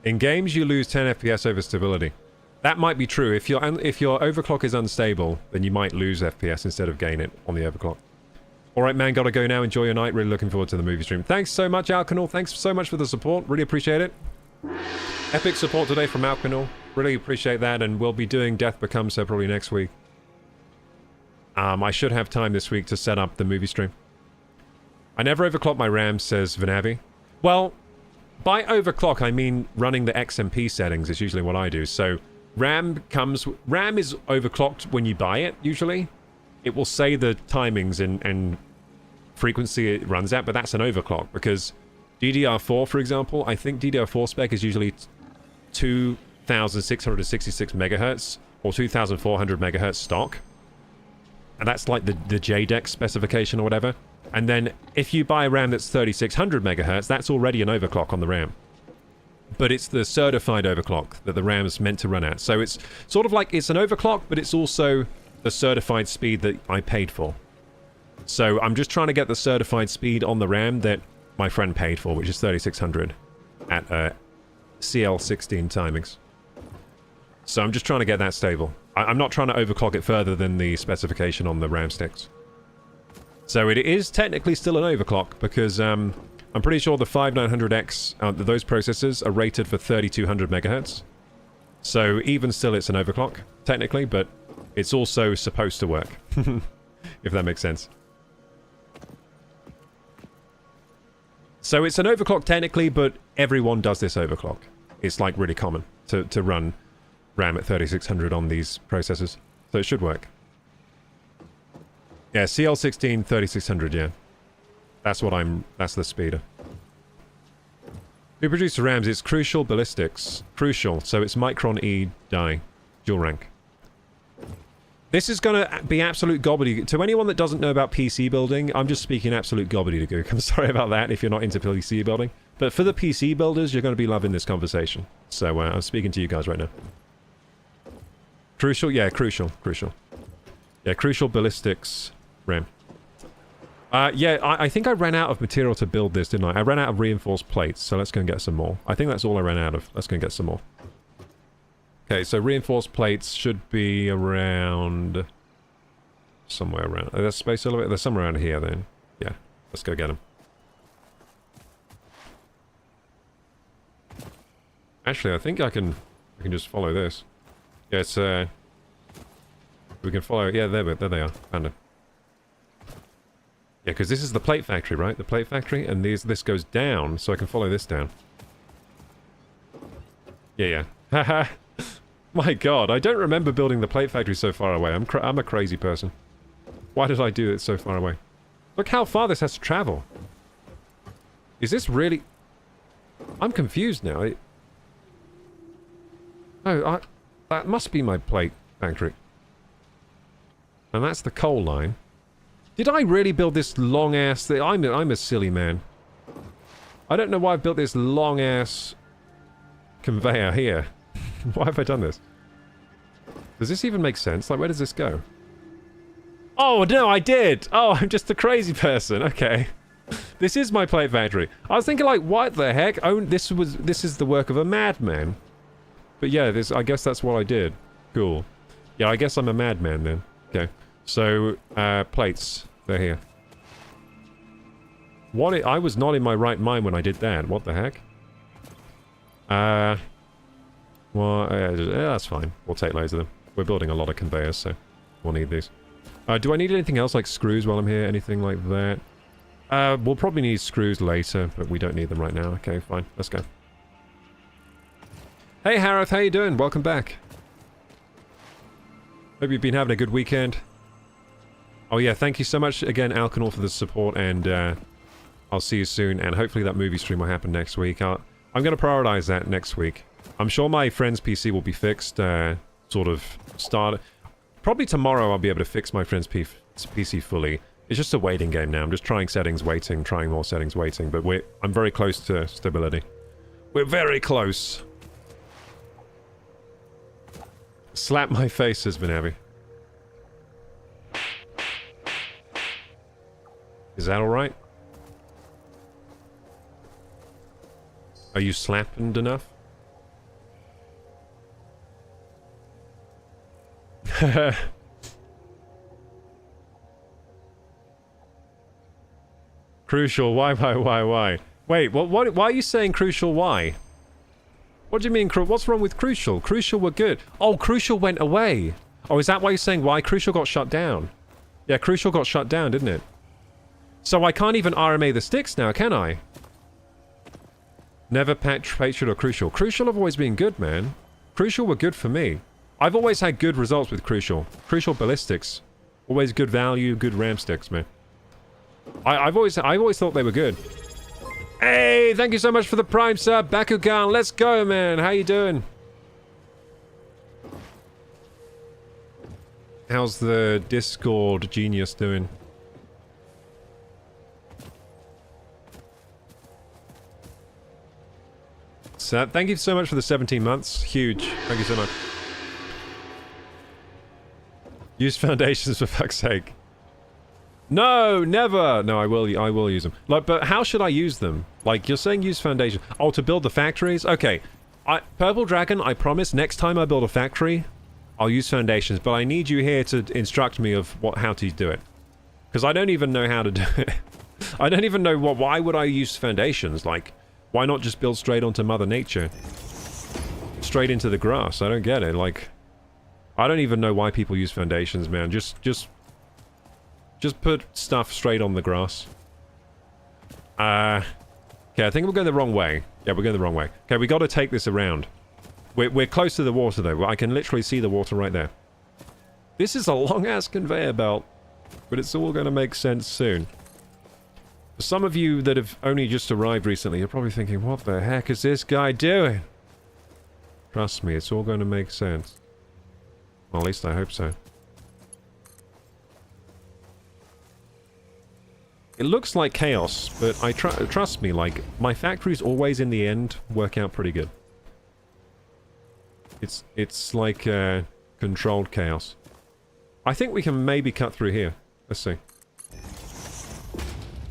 In games, you lose 10 FPS over stability. That might be true. If your overclock is unstable, then you might lose FPS instead of gain it on the overclock. Alright, man, gotta go now. Enjoy your night. Really looking forward to the movie stream. Thanks so much, Alcanor. Thanks so much for the support. Really appreciate it. Epic support today from Alquinol. Really appreciate that, and we'll be doing Death Becomes Her probably next week. I should have time this week to set up the movie stream. I never overclock my RAM, says Vanavi. Well, by overclock, I mean running the XMP settings is usually what I do. So RAM is overclocked when you buy it, usually. It will say the timings and frequency it runs at, but that's an overclock because DDR4, for example, I think DDR4 spec is usually 2666 megahertz or 2400 megahertz stock. And that's like the JDEC specification or whatever. And then if you buy a RAM that's 3600 megahertz, that's already an overclock on the RAM. But it's the certified overclock that the RAM is meant to run at. So it's sort of like it's an overclock, but it's also the certified speed that I paid for. So I'm just trying to get the certified speed on the RAM that my friend paid for, which is 3600 at CL16 timings. So I'm just trying to get that stable. I'm not trying to overclock it further than the specification on the RAM sticks. So it is technically still an overclock because I'm pretty sure the 5900X, those processors are rated for 3200 megahertz. So even still it's an overclock, technically, but it's also supposed to work, if that makes sense. So it's an overclock technically, but everyone does this overclock. It's like really common to run RAM at 3600 on these processors. So it should work. Yeah, CL16 3600, yeah. That's the speeder. Who produced the RAMs? It's Crucial Ballistics. Crucial, so it's Micron E die. Dual rank. This is going to be absolute gobbledygook. To anyone that doesn't know about PC building, I'm just speaking absolute gobbledygook. I'm sorry about that if you're not into PC building. But for the PC builders, you're going to be loving this conversation. So I'm speaking to you guys right now. Crucial? Yeah, Crucial. Crucial. Yeah, Crucial Ballistics RAM. Yeah, I think I ran out of material to build this, didn't I? I ran out of reinforced plates, so let's go and get some more. I think that's all I ran out of. Let's go and get some more. Okay, so reinforced plates should be around... somewhere around... there's space elevator? There's somewhere around here, then. Yeah, let's go get them. Actually, I think I can just follow this. Yeah, it's... we can follow... yeah, there they are. Found them. Yeah, because this is the plate factory, right? The plate factory, and this goes down, so I can follow this down. Yeah. Haha. My god, I don't remember building the plate factory so far away. I'm a crazy person. Why did I do it so far away? Look how far this has to travel. Is this really... I'm confused now. Oh, that must be my plate factory. And that's the coal line. Did I really build this long-ass thing? I'm a silly man. I don't know why I've built this long-ass conveyor here. Why have I done this? Does this even make sense? Like, where does this go? Oh, no, I did! Oh, I'm just a crazy person. Okay. This is my plate factory. I was thinking, like, what the heck? Oh, this is the work of a madman. But yeah, I guess that's what I did. Cool. Yeah, I guess I'm a madman then. Okay. So, plates. They're here. I was not in my right mind when I did that. What the heck? Well, yeah, that's fine. We'll take loads of them. We're building a lot of conveyors, so we'll need these. Do I need anything else, like screws while I'm here? Anything like that? We'll probably need screws later, but we don't need them right now. Okay, fine. Let's go. Hey, Harith, how you doing? Welcome back. Hope you've been having a good weekend. Oh yeah, thank you so much again, Alcanor, for the support, and I'll see you soon, and hopefully that movie stream will happen next week. I'm going to prioritize that next week. I'm sure my friend's PC will be fixed, sort of start... Probably tomorrow I'll be able to fix my friend's PC fully. It's just a waiting game now. I'm just trying settings, waiting, trying more settings, waiting, but I'm very close to stability. We're very close. Slap my face, says Vanavi. Is that alright? Are you slapping enough? Crucial, why? Wait, why are you saying crucial, why? What do you mean? What's wrong with Crucial? Crucial were good. Oh, Crucial went away. Oh, is that why you're saying why Crucial got shut down? Yeah, Crucial got shut down, didn't it? So I can't even RMA the sticks now, can I? Never Patriot or Crucial. Crucial have always been good, man. Crucial were good for me. I've always had good results with Crucial. Crucial ballistics. Always good value, good ram sticks, man. I've always thought they were good. Hey, thank you so much for the Prime sub, Bakugan. Let's go, man. How you doing? How's the Discord genius doing? So, thank you so much for the 17 months. Huge. Thank you so much. Use foundations for fuck's sake. No, never. No, I will use them. Like, but how should I use them? Like, you're saying use foundation. Oh, to build the factories? Okay. Purple Dragon, I promise, next time I build a factory, I'll use foundations, but I need you here to instruct me of how to do it. Because I don't even know how to do it. I don't even know why would I use foundations? Like, why not just build straight onto Mother Nature? Straight into the grass. I don't get it. Like, I don't even know why people use foundations, man. Just put stuff straight on the grass. Okay, I think we're going the wrong way. Yeah, we're going the wrong way. Okay, we got to take this around. We're close to the water, though. I can literally see the water right there. This is a long-ass conveyor belt, but it's all going to make sense soon. For some of you that have only just arrived recently, you're probably thinking, what the heck is this guy doing? Trust me, it's all going to make sense. Well, at least I hope so. It looks like chaos, but trust me, like, my factories always in the end work out pretty good. It's like controlled chaos. I think we can maybe cut through here. Let's see.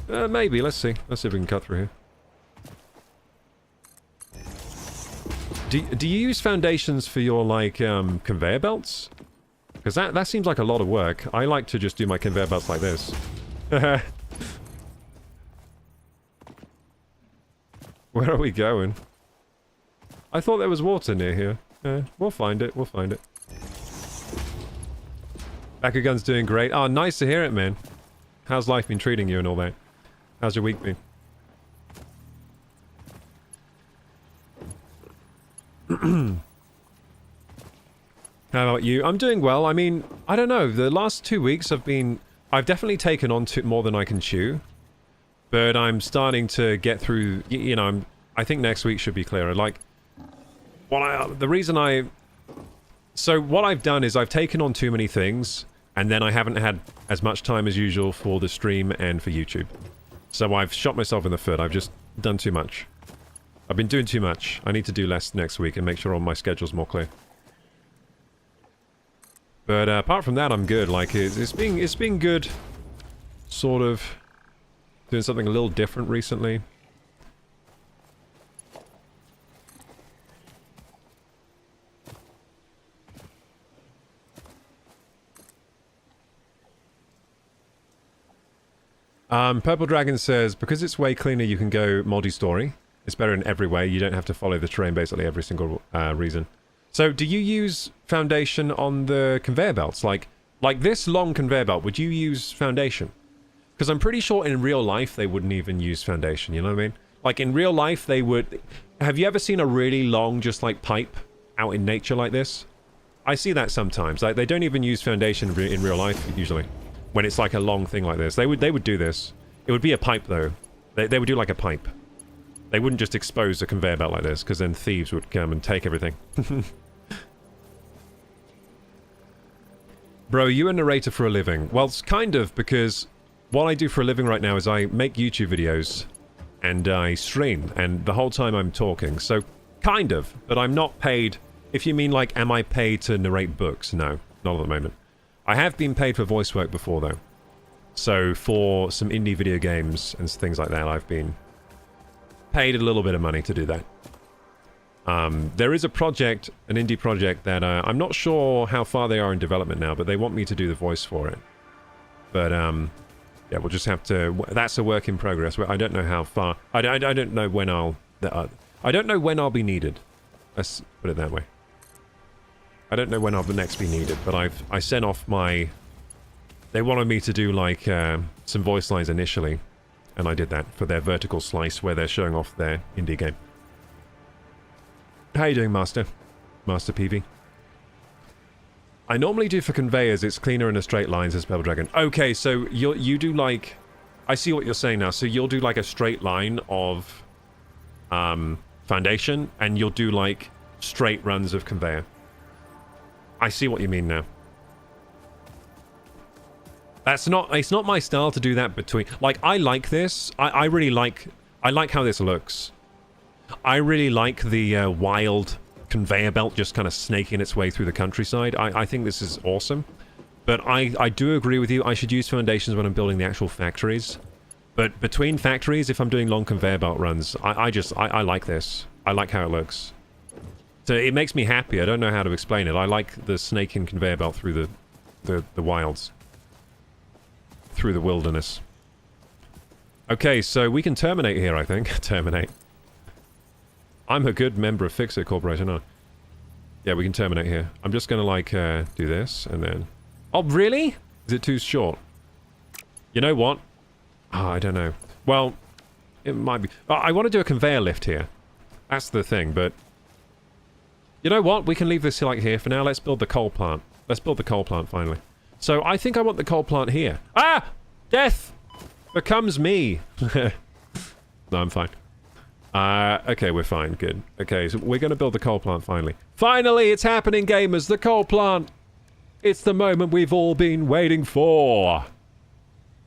Maybe, let's see. Let's see if we can cut through here. Do you use foundations for your, like, conveyor belts? Because that seems like a lot of work. I like to just do my conveyor belts like this. Where are we going? I thought there was water near here. We'll find it, we'll find it. Bakugan's doing great. Oh, nice to hear it, man. How's life been treating you and all that? How's your week been? How about you? I'm doing well. I mean, I don't know. The last 2 weeks I've definitely taken on more than I can chew. But I'm starting to get through, you know, I think next week should be clearer. Like, what I've done is I've taken on too many things, and then I haven't had as much time as usual for the stream and for YouTube. So I've shot myself in the foot. I've just done too much. I've been doing too much. I need to do less next week and make sure all my schedule's more clear. But apart from that, I'm good. Like, it's been good, sort of doing something a little different recently. Purple Dragon says, because it's way cleaner, you can go multi-story. It's better in every way. You don't have to follow the terrain basically every single reason. So, do you use foundation on the conveyor belts? Like this long conveyor belt, would you use foundation? Because I'm pretty sure in real life they wouldn't even use foundation, you know what I mean? Like, in real life they would... Have you ever seen a really long, just like, pipe out in nature like this? I see that sometimes. Like, they don't even use foundation in real life, usually. When it's like a long thing like this. They would do this. It would be a pipe, though. They would do like a pipe. They wouldn't just expose a conveyor belt like this, because then thieves would come and take everything. Bro, you a narrator for a living? Well, it's kind of, because what I do for a living right now is I make YouTube videos, and I stream, and the whole time I'm talking, so kind of, but I'm not paid. If you mean like, am I paid to narrate books? No, not at the moment. I have been paid for voice work before, though. So, for some indie video games and things like that, I've been paid a little bit of money to do that. There is a project, an indie project, that I'm not sure how far they are in development now, but they want me to do the voice for it. But, yeah, we'll just have to... That's a work in progress. I don't know how far... I don't know when I'll... I don't know when I'll be needed. Let's put it that way. I don't know when I'll next be needed, but I sent off my... They wanted me to do, like, some voice lines initially, and I did that for their vertical slice where they're showing off their indie game. How you doing, Master? Master PV? I normally do for conveyors, it's cleaner in a straight line, says Pebble Dragon. Okay, so you do, like... I see what you're saying now. So you'll do, like, a straight line of foundation, and you'll do, like, straight runs of conveyor. I see what you mean now. It's not my style to do that between... Like, I like this. I really like... I like how this looks. I really like the wild conveyor belt just kind of snaking its way through the countryside. I think this is awesome. But I do agree with you. I should use foundations when I'm building the actual factories. But between factories, if I'm doing long conveyor belt runs, I like this. I like how it looks. So it makes me happy. I don't know how to explain it. I like the snaking conveyor belt through the wilds. Through the wilderness. Okay, so we can terminate here, I think. Terminate. I'm a good member of Fix-It Corporation, aren't I? Yeah, we can terminate here. I'm just going to, like, do this, and then... Oh, really? Is it too short? You know what? Oh, I don't know. Well, it might be... Oh, I want to do a conveyor lift here. That's the thing, but... You know what? We can leave this, like, here for now. Let's build the coal plant. Let's build the coal plant, finally. So, I think I want the coal plant here. Ah! Death! Becomes me! No, I'm fine. Okay, we're fine. Good. Okay, so we're going to build the coal plant, finally. Finally, it's happening, gamers! The coal plant! It's the moment we've all been waiting for!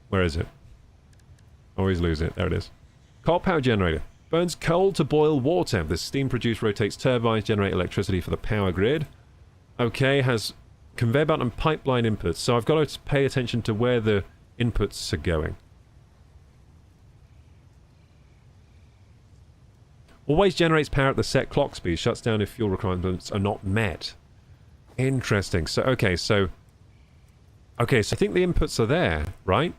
Where is it? Always lose it. There it is. Coal power generator. Burns coal to boil water. The steam produced rotates turbines, generate electricity for the power grid. Okay, has conveyor belt and pipeline inputs. So I've got to pay attention to where the inputs are going. Always generates power at the set clock speed. Shuts down if fuel requirements are not met. Interesting. So, okay, so I think the inputs are there, right?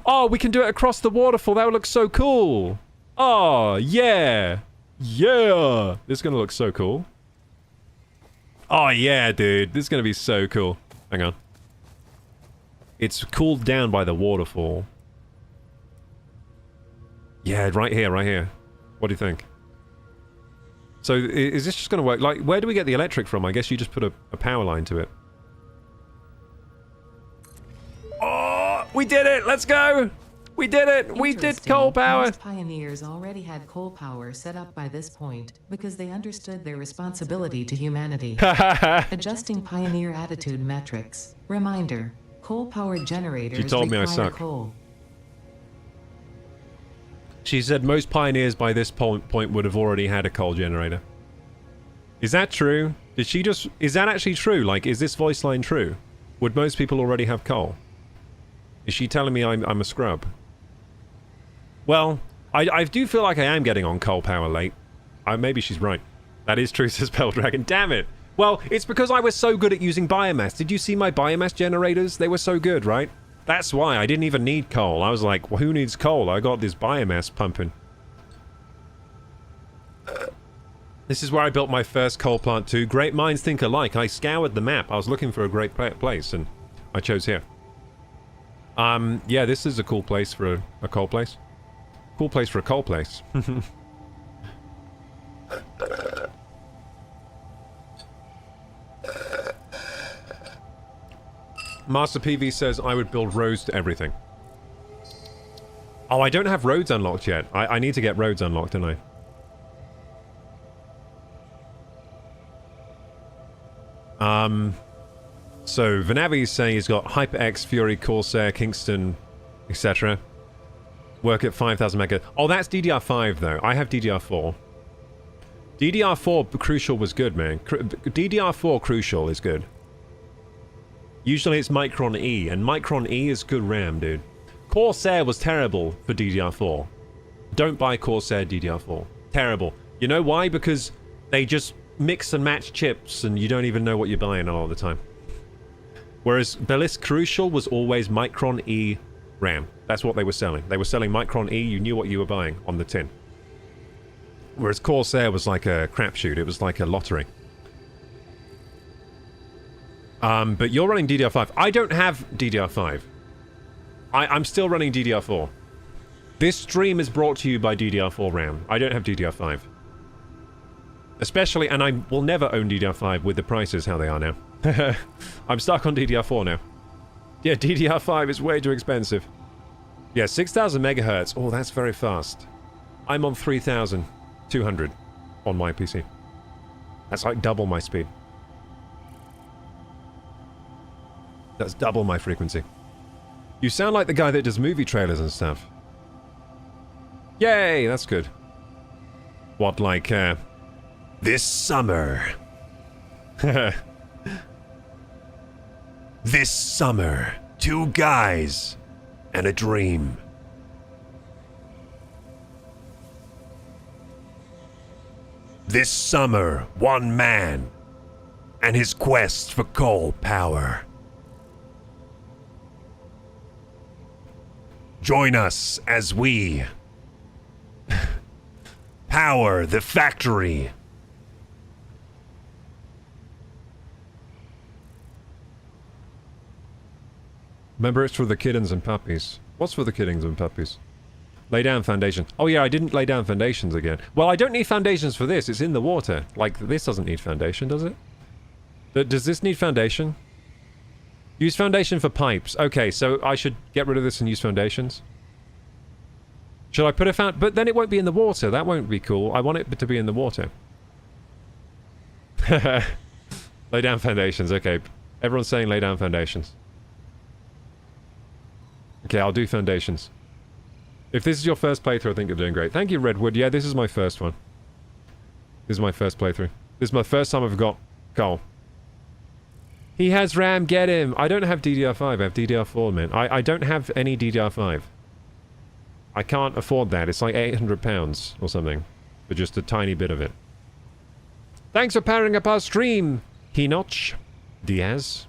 Oh, we can do it across the waterfall. That would look so cool. Oh, yeah. Yeah. This is going to look so cool. Oh, yeah, dude. This is going to be so cool. Hang on. It's cooled down by the waterfall. Yeah, right here, right here. What do you think? So, is this just going to work? Like, where do we get the electric from? I guess you just put a power line to it. Oh, we did it! Let's go! We did it! We did coal power! Most pioneers already had coal power set up by this point because they understood their responsibility to humanity. Adjusting pioneer attitude metrics. Reminder: coal-powered generators She told me I require suck. coal. She said most pioneers by this point would have already had a coal generator. Is that true? Did she just... Is that actually true? Like, is this voice line true? Would most people already have coal? Is she telling me I'm a scrub? Well, I do feel like I am getting on coal power late. Maybe she's right. That is true, says Pell Dragon. Damn it! Well, it's because I was so good at using biomass. Did you see my biomass generators? They were so good, right? That's why I didn't even need coal. I was like, well, who needs coal? I got this biomass pumping. This is where I built my first coal plant too. Great minds think alike. I scoured the map. I was looking for a great place, and I chose here. Yeah, this is a cool place for a coal place. Cool place for a coal place. Master PV says I would build roads to everything. Oh, I don't have roads unlocked yet. I need to get roads unlocked, don't I? So Vanavi's saying he's got HyperX, Fury, Corsair, Kingston, etc. Work at 5,000 mega. Oh, that's DDR5 though. I have DDR4. DDR4 Crucial was good, man. DDR4 Crucial is good. Usually it's Micron E, and Micron E is good RAM, dude. Corsair was terrible for DDR4. Don't buy Corsair DDR4. Terrible. You know why? Because they just mix and match chips, and you don't even know what you're buying a lot of the time. Whereas Bellis Crucial was always Micron E RAM. That's what they were selling. They were selling Micron E, you knew what you were buying on the tin. Whereas Corsair was like a crapshoot. It was like a lottery. But you're running DDR5. I don't have DDR5. I'm still running DDR4. This stream is brought to you by DDR4 RAM. I don't have DDR5. Especially, and I will never own DDR5 with the prices how they are now. I'm stuck on DDR4 now. Yeah, DDR5 is way too expensive. Yeah, 6,000 megahertz. Oh, that's very fast. I'm on 3,200 on my PC. That's like double my speed. That's double my frequency. You sound like the guy that does movie trailers and stuff. Yay, that's good. What, like, this summer. This summer, 2 guys and a dream. This summer, 1 man and his quest for coal power. Join us as we power the factory. Remember, it's for the kittens and puppies. What's for the kittens and puppies? Lay down foundation. Oh yeah, I didn't lay down foundations again. Well, I don't need foundations for this. It's in the water. Like, this doesn't need foundation, does it? Does this need foundation? Use foundation for pipes. Okay, so I should get rid of this and use foundations? Should I put a found... But then it won't be in the water. That won't be cool. I want it to be in the water. Lay down foundations. Okay. Everyone's saying lay down foundations. Okay, I'll do foundations. If this is your first playthrough, I think you're doing great. Thank you, Redwood. Yeah, this is my first one. This is my first playthrough. This is my first time I've got coal. He has RAM, get him! I don't have DDR5, I have DDR4, man. I don't have any DDR5. I can't afford that. It's like £800 or something. For just a tiny bit of it. Thanks for powering up our stream, Hinoch Diaz.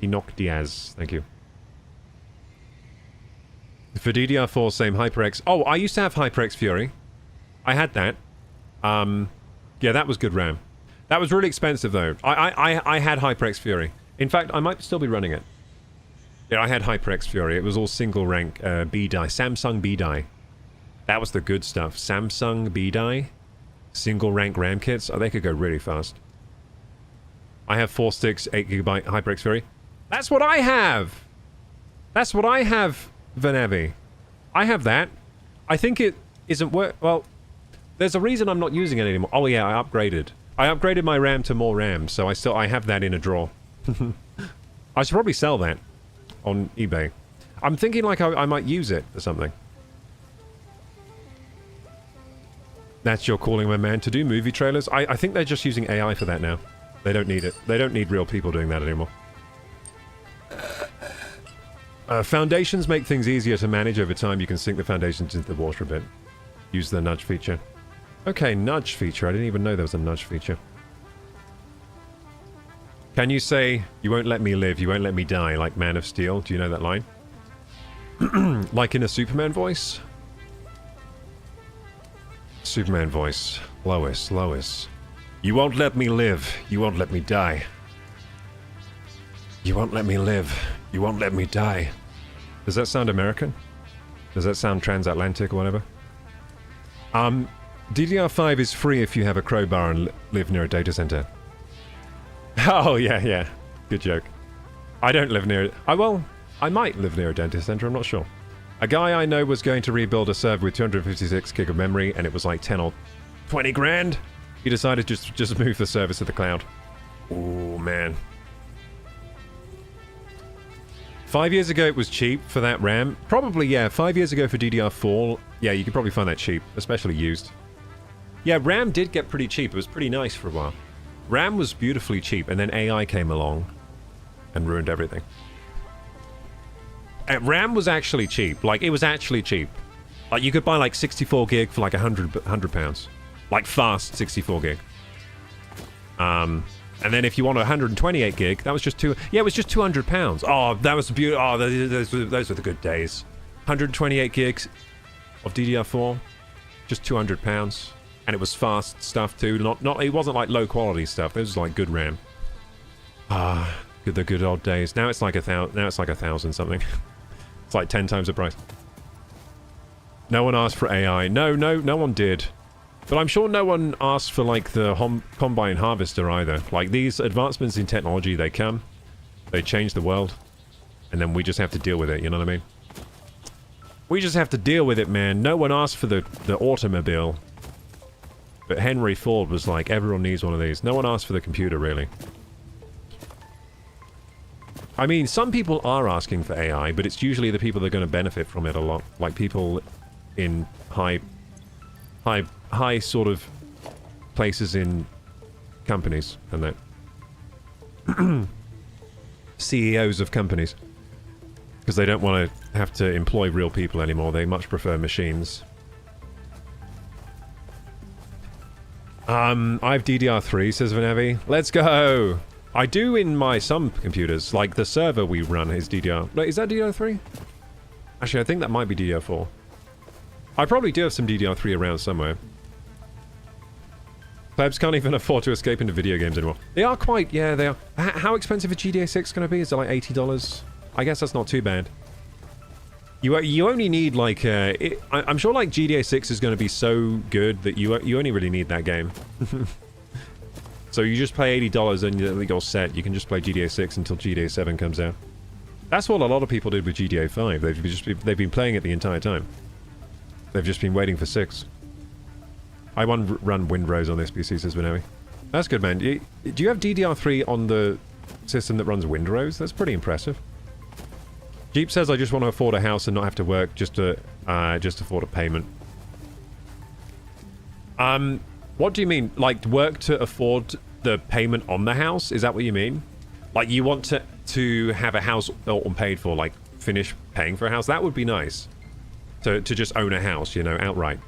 Enoch Diaz, thank you. For DDR4, same HyperX. Oh, I used to have HyperX Fury. I had that. Yeah, that was good RAM. That was really expensive, though. I had HyperX Fury. In fact, I might still be running it. Yeah, I had HyperX Fury. It was all single rank B-die. Samsung B-die. That was the good stuff. Samsung B-die. Single rank RAM kits. Oh, they could go really fast. I have 4 sticks, 8GB HyperX Fury. That's what I have! That's what I have, Vanavi. I have that. I think it isn't work. Well, there's a reason I'm not using it anymore. Oh yeah, I upgraded. I upgraded my RAM to more RAM, so I have that in a drawer. I should probably sell that on eBay. I'm thinking like I might use it for something. That's your calling my man to do movie trailers? I think they're just using AI for that now. They don't need it. They don't need real people doing that anymore. Foundations make things easier to manage over time. You can sink the foundations into the water a bit. Use the nudge feature. Okay, nudge feature. I didn't even know there was a nudge feature. Can you say, you won't let me live, you won't let me die, like Man of Steel? Do you know that line? Like in a Superman voice? Superman voice. Lois, Lois. You won't let me live, you won't let me die. You won't let me live, you won't let me die. Does that sound American? Does that sound transatlantic or whatever? DDR5 is free if you have a crowbar and live near a data center. Oh, yeah, yeah. Good joke. I don't live near... well, I might live near a data center, I'm not sure. A guy I know was going to rebuild a server with 256 gig of memory, and it was like 10 or 20 grand. He decided to just move the server to the cloud. Oh, man. 5 years ago it was cheap for that RAM. Probably, yeah. 5 years ago for DDR4, yeah, you could probably find that cheap, especially used. Yeah, RAM did get pretty cheap. It was pretty nice for a while. RAM was beautifully cheap, and then AI came along and ruined everything. RAM was actually cheap. Like, it was actually cheap. Like, you could buy, like, 64 gig for, like, £100. Like, fast 64 gig. And then if you want 128 gig, that was just yeah, it was just £200. Oh, that was beautiful. Oh, those were the good days. 128 gigs of DDR4, just £200. And it was fast stuff too. It wasn't like low quality stuff. It was like good RAM. The good old days. Now it's like 1,000. Now it's like 1,000 something. It's like 10 times the price. No one asked for AI. No one did. But I'm sure no one asked for like the combine harvester either. Like these advancements in technology, they come, they change the world, and then we just have to deal with it. You know what I mean? We just have to deal with it, man. No one asked for the automobile. But Henry Ford was like, everyone needs one of these. No one asked for the computer, really. I mean, some people are asking for AI, but it's usually the people that are going to benefit from it a lot. Like people in high sort of places in companies and that. CEOs of companies. Because they don't want to have to employ real people anymore. They much prefer machines. I have DDR3, says Vanavi. Let's go! I do in some computers. Like the server we run is DDR... Wait, is that DDR3? Actually, I think that might be DDR4. I probably do have some DDR3 around somewhere. Plebs can't even afford to escape into video games anymore. They are quite... Yeah, they are. How expensive is GTA 6 going to be? Is it like $80? I guess that's not too bad. You only need like... I'm sure like GTA 6 is going to be so good that you only really need that game. So you just pay $80 and you're set. You can just play GTA 6 until GTA 7 comes out. That's what a lot of people did with GTA 5. They've been playing it the entire time. They've just been waiting for 6. I run Windows on this PC, says Benawi. That's good, man. Do you have DDR3 on the system that runs Windows? That's pretty impressive. Jeep says, I just want to afford a house and not have to work, just afford a payment. What do you mean? Like, work to afford the payment on the house? Is that what you mean? Like, you want to have a house all paid for, like, finish paying for a house? That would be nice. To just own a house, you know, outright.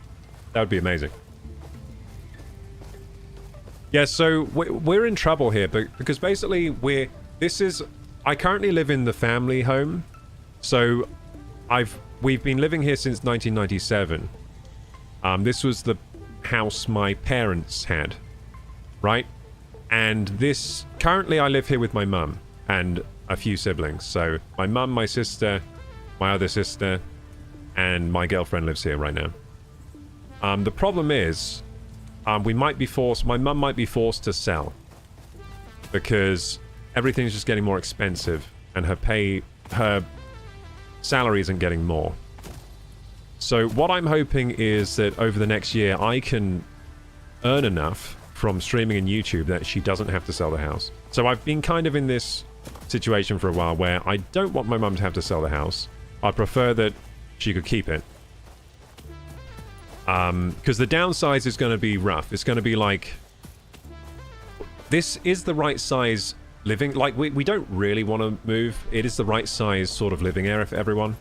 That would be amazing. Yeah, so we're in trouble here, because basically I currently live in the family home. So we've been living here since 1997. This was the house my parents had, right? And currently I live here with my mum and a few siblings. So my mum, my sister, my other sister, and my girlfriend lives here right now. The problem is, my mum might be forced to sell because everything's just getting more expensive and her salary isn't getting more. So what I'm hoping is that over the next year I can earn enough from streaming and YouTube that she doesn't have to sell the house. So I've been kind of in this situation for a while where I don't want my mum to have to sell the house. I prefer that she could keep it. Because the downsize is going to be rough. It's going to be like, this is the right size living. Like, we don't really want to move. It is the right size sort of living area for everyone.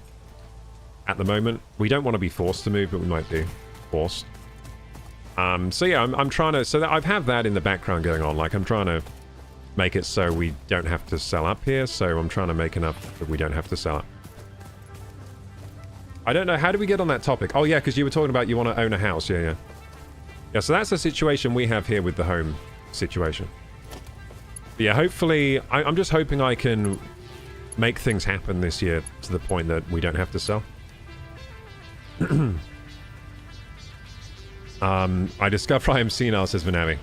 At the moment, we don't want to be forced to move, but we might be forced. So yeah, I'm trying to... So that I have that in the background going on. Like, I'm trying to make it so we don't have to sell up here. So I'm trying to make enough that we don't have to sell up. I don't know. How do we get on that topic? Oh, yeah, because you were talking about you want to own a house. Yeah. Yeah, so that's the situation we have here with the home situation. But yeah, hopefully... I'm just hoping I can make things happen this year to the point that we don't have to sell. I discover I am senile, says Vanavi.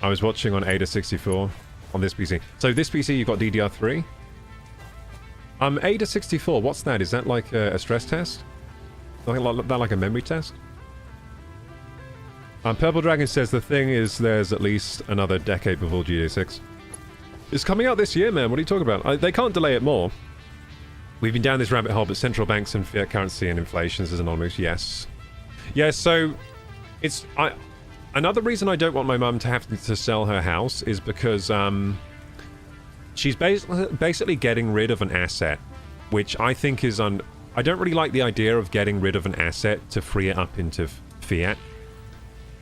I was watching on Ada 64 on this PC. So this PC, you've got DDR3? Ada 64, what's that? Is that like a stress test? Something like a memory test? Purple Dragon says the thing is there's at least another decade before GTA 6. It's coming out this year, man. What are you talking about? They can't delay it more. We've been down this rabbit hole, but central banks and fiat currency and inflation is anonymous. Yes. Yeah, so it's... Another reason I don't want my mum to have to sell her house is because she's basically getting rid of an asset, which I think is... I don't really like the idea of getting rid of an asset to free it up into fiat,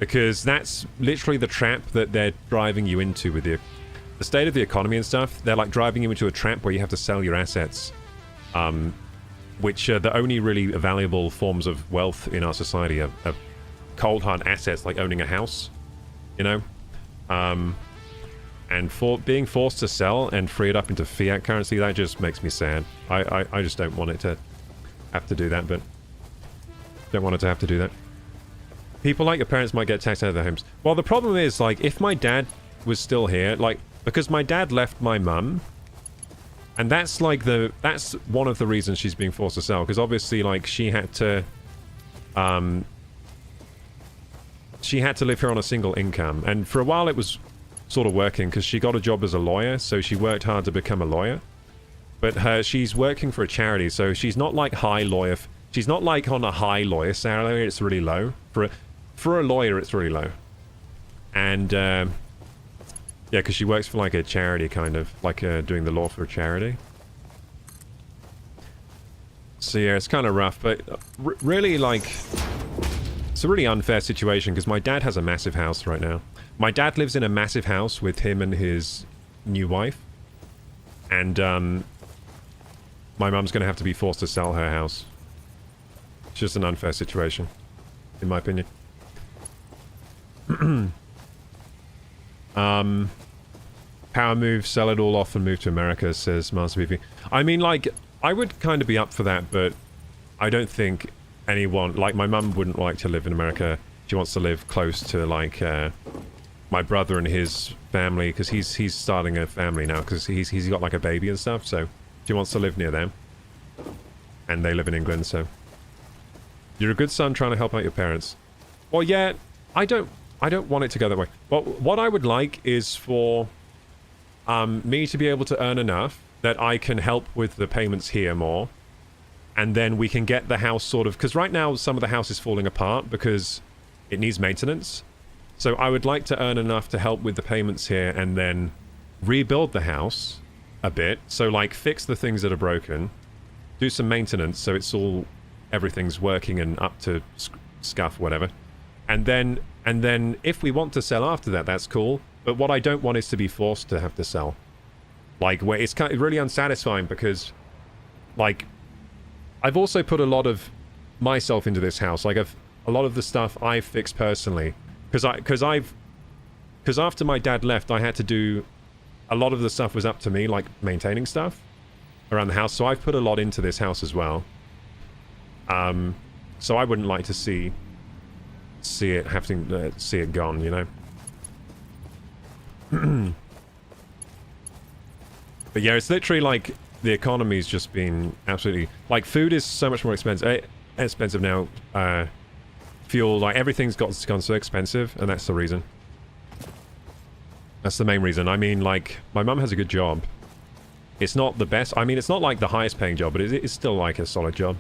because that's literally the trap that they're driving you into with the state of the economy and stuff. They're like driving you into a trap where you have to sell your assets. Which are the only really valuable forms of wealth in our society are cold hard assets like owning a house, you know? And for being forced to sell and free it up into fiat currency, that just makes me sad. I just don't want it to have to do that, but don't want it to have to do that. People like your parents might get taxed out of their homes. Well, the problem is, like, if my dad was still here, like, because my dad left my mum, and that's like that's one of the reasons she's being forced to sell, because obviously, like, she had to live here on a single income, and for a while it was sort of working because she got a job as a lawyer, so she worked hard to become a lawyer. But she's working for a charity, so she's not like she's not like on a high lawyer salary. It's really low for a lawyer. It's really low, and yeah, because she works for like a charity, kind of like doing the law for a charity. So yeah, it's kind of rough, but really, like, it's a really unfair situation because my dad has a massive house right now. My dad lives in a massive house with him and his new wife, and my mum's going to have to be forced to sell her house. It's just an unfair situation, in my opinion. Power move, sell it all off and move to America, says Master BP. I mean, like, I would kind of be up for that, but I don't think anyone, like, my mum wouldn't like to live in America. She wants to live close to, like, my brother and his family, because he's starting a family now, because he's got, like, a baby and stuff, so she wants to live near them. And they live in England, so... You're a good son trying to help out your parents. Well, yeah, I don't want it to go that way. But what I would like is for me to be able to earn enough that I can help with the payments here more. And then we can get the house sort of... Because right now, some of the house is falling apart because it needs maintenance. So I would like to earn enough to help with the payments here and then rebuild the house a bit. So, like, fix the things that are broken. Do some maintenance so it's all... Everything's working and up to scuff, whatever. And then if we want to sell after that, that's cool. But what I don't want is to be forced to have to sell. Like, where it's kind of really unsatisfying because, like, I've also put a lot of myself into this house. Like, a lot of the stuff I've fixed personally. Because after my dad left, I had to do... A lot of the stuff was up to me, like maintaining stuff around the house. So I've put a lot into this house as well. So I wouldn't like to see it having to see it gone, you know. But yeah, it's literally like the economy's just been absolutely, like, food is so much more expensive now. Fuel, like, everything's gone so expensive, and that's the reason. That's the main reason. I mean, like, my mum has a good job. It's not the best. I mean, it's not like the highest paying job, but it's still like a solid job.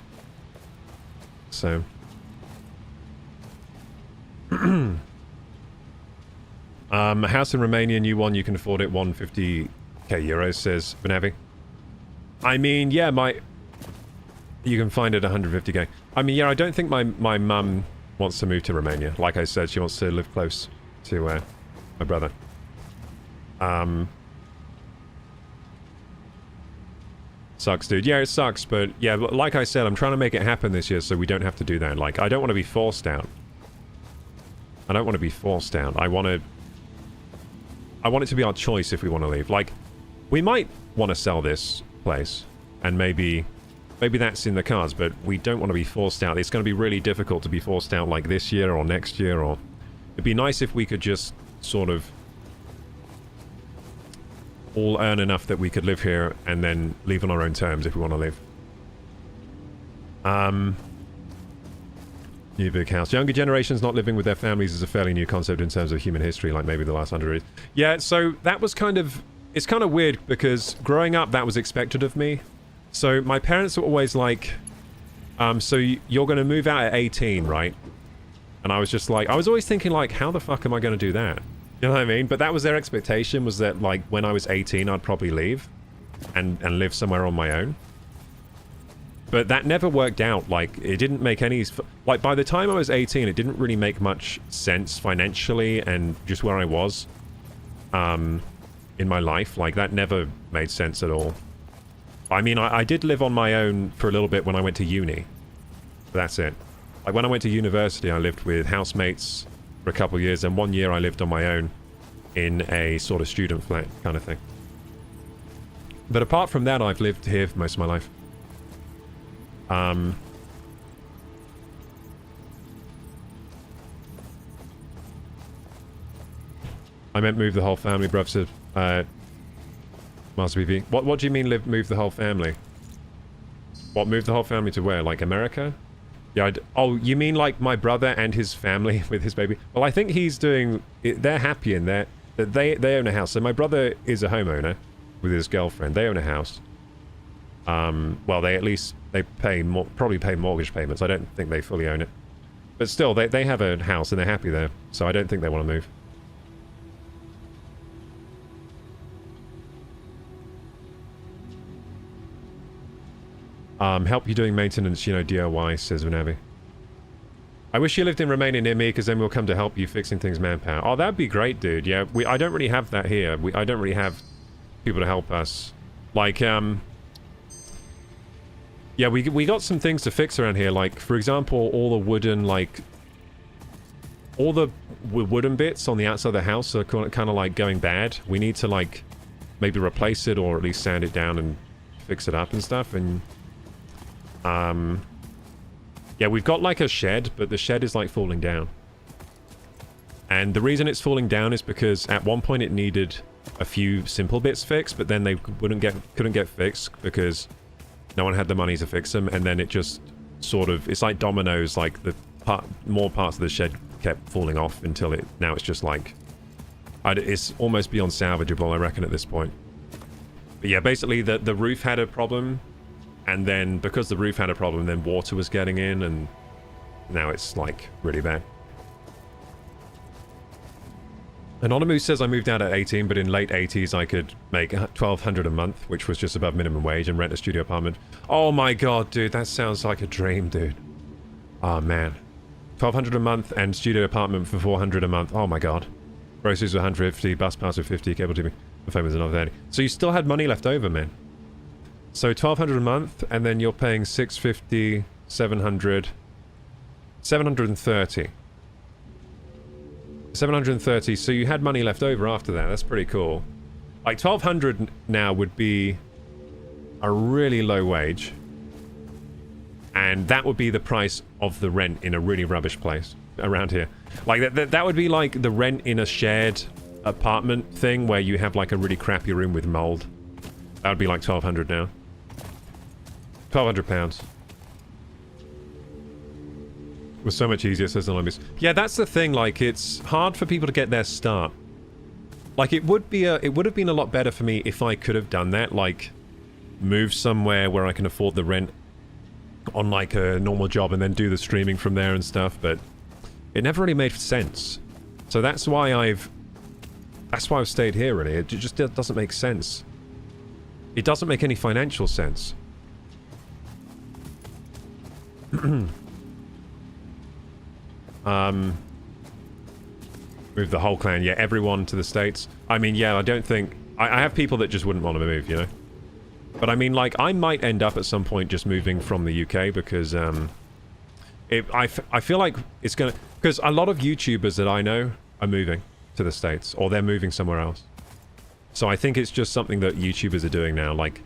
So, a house in Romania, new one, you can afford it, 150k euros, says Benavi. I mean, yeah, you can find it 150k. I mean, yeah, I don't think my mum wants to move to Romania. Like I said, she wants to live close to my brother. Sucks, dude. Yeah, it sucks, but yeah, like I said, I'm trying to make it happen this year so we don't have to do that. Like, I don't want to be forced out. I don't want to be forced out. I want it to be our choice if we want to leave. Like, we might want to sell this place, and maybe that's in the cards, but we don't want to be forced out. It's going to be really difficult to be forced out like this year or next year, or... It'd be nice if we could just sort of... all earn enough that we could live here and then leave on our own terms if we want to leave. New big house. Younger generations not living with their families is a fairly new concept in terms of human history, like maybe the last 100 years. Yeah, so that was kind of... It's kind of weird because growing up that was expected of me. So my parents were always like, so you're going to move out at 18, right? And I was just like, I was always thinking like, how the fuck am I going to do that? You know what I mean? But that was their expectation, was that, like, when I was 18, I'd probably leave and live somewhere on my own. But that never worked out. Like, it didn't make any... Like, by the time I was 18, it didn't really make much sense financially and just where I was in my life. Like, that never made sense at all. I mean, I did live on my own for a little bit when I went to uni. But that's it. Like when I went to university, I lived with housemates for a couple of years, and 1 year I lived on my own in a sort of student flat kind of thing. But apart from that, I've lived here for most of my life. I meant move the whole family, bruv, said Master BV. What do you mean move the whole family? What, move the whole family to where? Like America? Yeah, oh, you mean like my brother and his family with his baby? Well, I think he's doing... They're happy in there. They own a house. So my brother is a homeowner with his girlfriend. They own a house. Well, they at least... They pay probably pay mortgage payments. I don't think they fully own it. But still, they have a house and they're happy there. So I don't think they want to move. Help you doing maintenance, you know, DIY, says Vanavi. I wish you lived in Romania near me, because then we'll come to help you fixing things manpower. Oh, that'd be great, dude. Yeah, I don't really have that here. I don't really have people to help us. Like, yeah, we got some things to fix around here. Like, for example, all the wooden, like... All the wooden bits on the outside of the house are kind of, like, going bad. We need to, like, maybe replace it or at least sand it down and fix it up and stuff, and... yeah, we've got like a shed, but the shed is like falling down. And the reason it's falling down is because at one point it needed a few simple bits fixed, but then they couldn't get fixed because no one had the money to fix them, and then it just sort of, it's like dominoes, like more parts of the shed kept falling off until now it's just like, it's almost beyond salvageable, I reckon, at this point. But yeah, basically the roof had a problem. And then, because the roof had a problem, then water was getting in, and now it's, like, really bad. Anonymous says I moved out at 18, but in late 80s I could make $1,200 a month, which was just above minimum wage, and rent a studio apartment. Oh my god, dude, that sounds like a dream, dude. Oh, man. $1,200 a month and studio apartment for $400 a month. Oh my god. Groceries were 150, bus pass were 50, cable TV, the phone was another 30. So you still had money left over, man. So $1,200 a month, and then you're paying $650, $700, $730. $730, so you had money left over after that. That's pretty cool. Like, $1,200 now would be a really low wage. And that would be the price of the rent in a really rubbish place around here. Like, that would be like the rent in a shared apartment thing where you have, like, a really crappy room with mold. That would be like $1,200 now. £1,200. Was so much easier, says Anonymous. Yeah, that's the thing, like, it's hard for people to get their start. Like, it would have been a lot better for me if I could have done that, like, move somewhere where I can afford the rent on, like, a normal job and then do the streaming from there and stuff, but it never really made sense. So that's why I've stayed here, really. It just doesn't make sense. It doesn't make any financial sense. Move the whole clan. Yeah, everyone to the States. I mean, yeah, I don't think... I have people that just wouldn't want to move, you know? But I mean, like, I might end up at some point just moving from the UK because, I feel like it's gonna... Because a lot of YouTubers that I know are moving to the States, or they're moving somewhere else. So I think it's just something that YouTubers are doing now, like...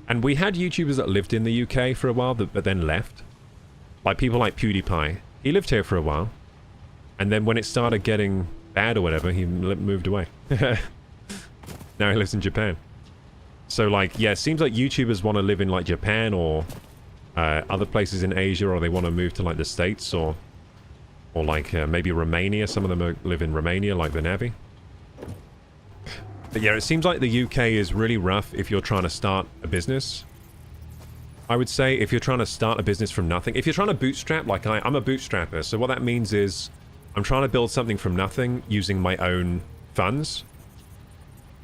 And we had YouTubers that lived in the UK for a while, but then left. Like, people like PewDiePie. He lived here for a while. And then when it started getting bad or whatever, he moved away. Now he lives in Japan. So, like, yeah, it seems like YouTubers want to live in, like, Japan or other places in Asia, or they want to move to, like, the States, or like, maybe Romania. Some of them live in Romania, like the Navi. But yeah, it seems like the UK is really rough if you're trying to start a business. I would say if you're trying to start a business from nothing. If you're trying to bootstrap, like I'm a bootstrapper, so what that means is I'm trying to build something from nothing using my own funds.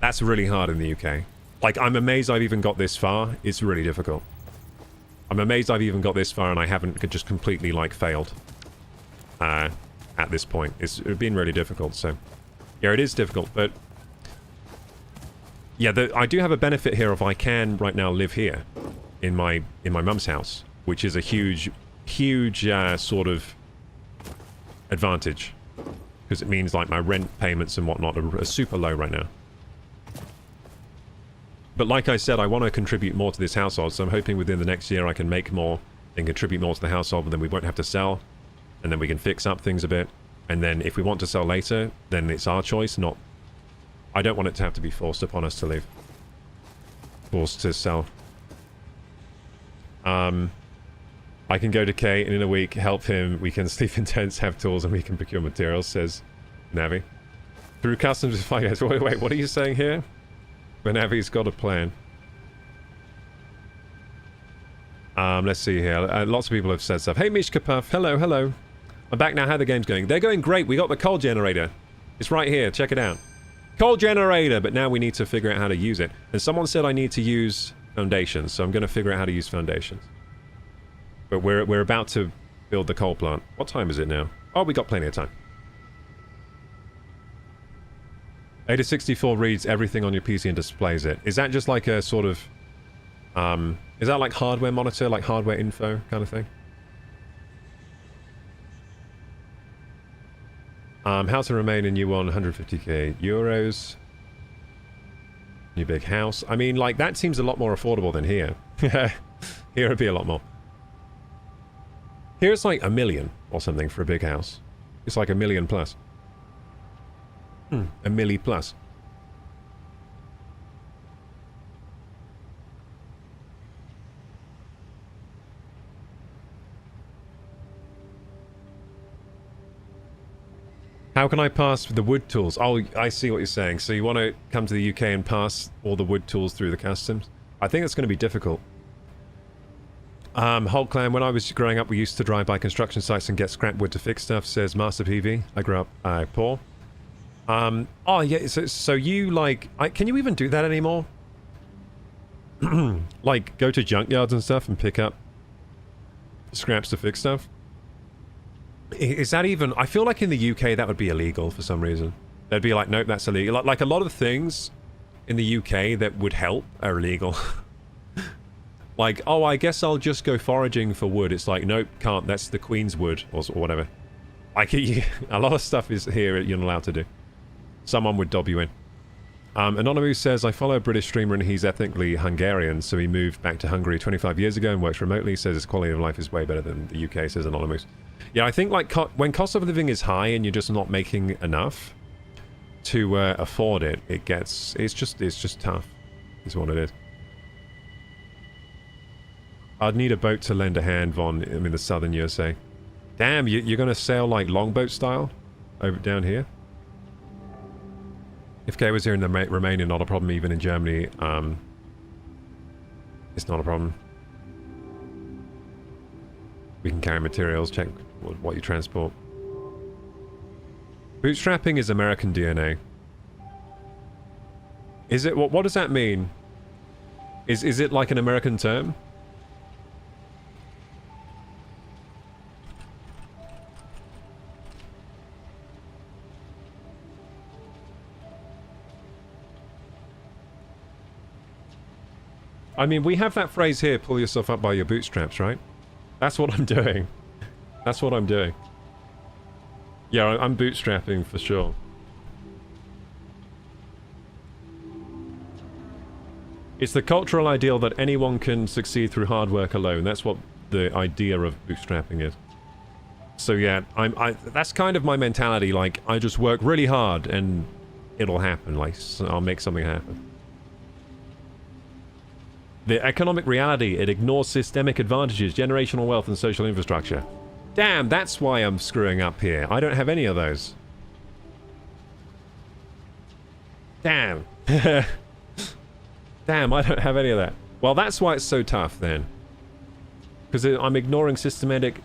That's really hard in the UK. Like, I'm amazed I've even got this far. It's really difficult. I'm amazed I've even got this far and I haven't just completely, like, failed at this point. It's been really difficult, so... Yeah, it is difficult, but... Yeah, I do have a benefit here of I can, right now, live here. In my mum's house, which is a huge sort of advantage. Because it means like my rent payments and whatnot are super low right now. But like I said, I want to contribute more to this household, so I'm hoping within the next year I can make more and contribute more to the household, and then we won't have to sell, and then we can fix up things a bit, and then if we want to sell later, then it's our choice, not... I don't want it to have to be forced upon us to leave. Forced to sell. I can go to Kay and in a week help him. We can sleep in tents, have tools, and we can procure materials, says Navi. Through customs and finance. Wait, what are you saying here? But Navi's got a plan. Let's see here. Lots of people have said stuff. Hey, Mishka Puff. Hello. I'm back now. How are the games going? They're going great. We got the coal generator. It's right here. Check it out. Coal generator, but now we need to figure out how to use it. And someone said I need to use foundations, so I'm going to figure out how to use foundations. But we're about to build the coal plant. What time is it now? Oh, we got plenty of time. Ada64 reads everything on your PC and displays it. Is that just like a sort of... is that like hardware monitor, like hardware info kind of thing? How to remain in U1, 150k euros. New big house. I mean, like, that seems a lot more affordable than here. Here it'd be a lot more. Here it's like $1 million or something for a big house. It's like $1 million plus. $1 million plus. How can I pass the wood tools? Oh, I see what you're saying. So you want to come to the UK and pass all the wood tools through the customs? I think it's going to be difficult. Hulk Clan, when I was growing up, we used to drive by construction sites and get scrap wood to fix stuff, says Master PV. I grew up poor. Oh, yeah, so you, like... can you even do that anymore? Like, go to junkyards and stuff and pick up scraps to fix stuff? Is that even... I feel like in the UK that would be illegal for some reason. They'd be like, nope, that's illegal. Like a lot of things in the UK that would help are illegal. Like, oh, I guess I'll just go foraging for wood. It's like, nope, can't. That's the Queen's wood or whatever. Like, a lot of stuff is here you're not allowed to do. Someone would dob you in. Anonymous says, I follow a British streamer and he's ethnically Hungarian, so he moved back to Hungary 25 years ago and works remotely. Says his quality of life is way better than the UK, says Anonymous. Yeah, I think, like, when cost of living is high and you're just not making enough to afford it, it's just tough, is what it is. I'd need a boat to lend a hand, Von. I'm in the southern USA. Damn, you're going to sail like longboat style over down here? If Kay was here in Romania, not a problem. Even in Germany, it's not a problem. We can carry materials, check what you transport. Bootstrapping is American DNA. Is it? What does that mean? Is it like an American term? I mean, we have that phrase here, pull yourself up by your bootstraps, right? That's what I'm doing. That's what I'm doing. Yeah, I'm bootstrapping for sure. It's the cultural ideal that anyone can succeed through hard work alone. That's what the idea of bootstrapping is. So yeah, that's kind of my mentality. Like, I just work really hard and it'll happen. Like, I'll make something happen. The economic reality, it ignores systemic advantages, generational wealth, and social infrastructure. Damn, that's why I'm screwing up here. I don't have any of those. Damn. Damn, I don't have any of that. Well, that's why it's so tough, then. Because I'm ignoring systemic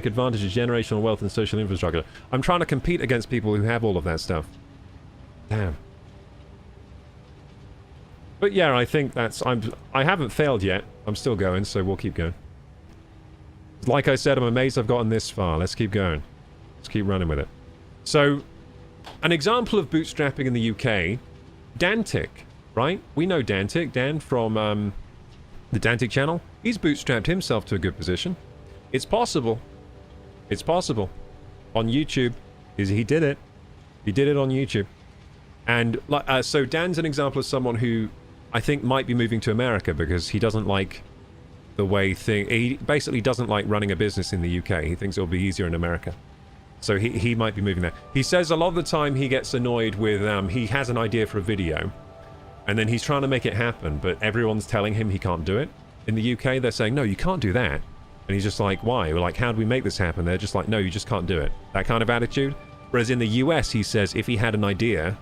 advantages, generational wealth, and social infrastructure. I'm trying to compete against people who have all of that stuff. Damn. But yeah, I think that's... I haven't failed yet. I'm still going, so we'll keep going. Like I said, I'm amazed I've gotten this far. Let's keep going. Let's keep running with it. So, an example of bootstrapping in the UK, Dantic, right? We know Dantic, Dan from the Dantic channel. He's bootstrapped himself to a good position. It's possible. It's possible. on YouTube. He did it. He did it on YouTube. And so Dan's an example of someone who I think might be moving to America because he doesn't like the way he basically doesn't like running a business in the UK. He thinks it'll be easier in America. So he might be moving there. He says a lot of the time he gets annoyed with, he has an idea for a video, and then he's trying to make it happen, but everyone's telling him he can't do it. In the UK, they're saying, no, you can't do that. And he's just like, why? We're like, how do we make this happen? They're just like, no, you just can't do it. That kind of attitude. Whereas in the US, he says if he had an idea,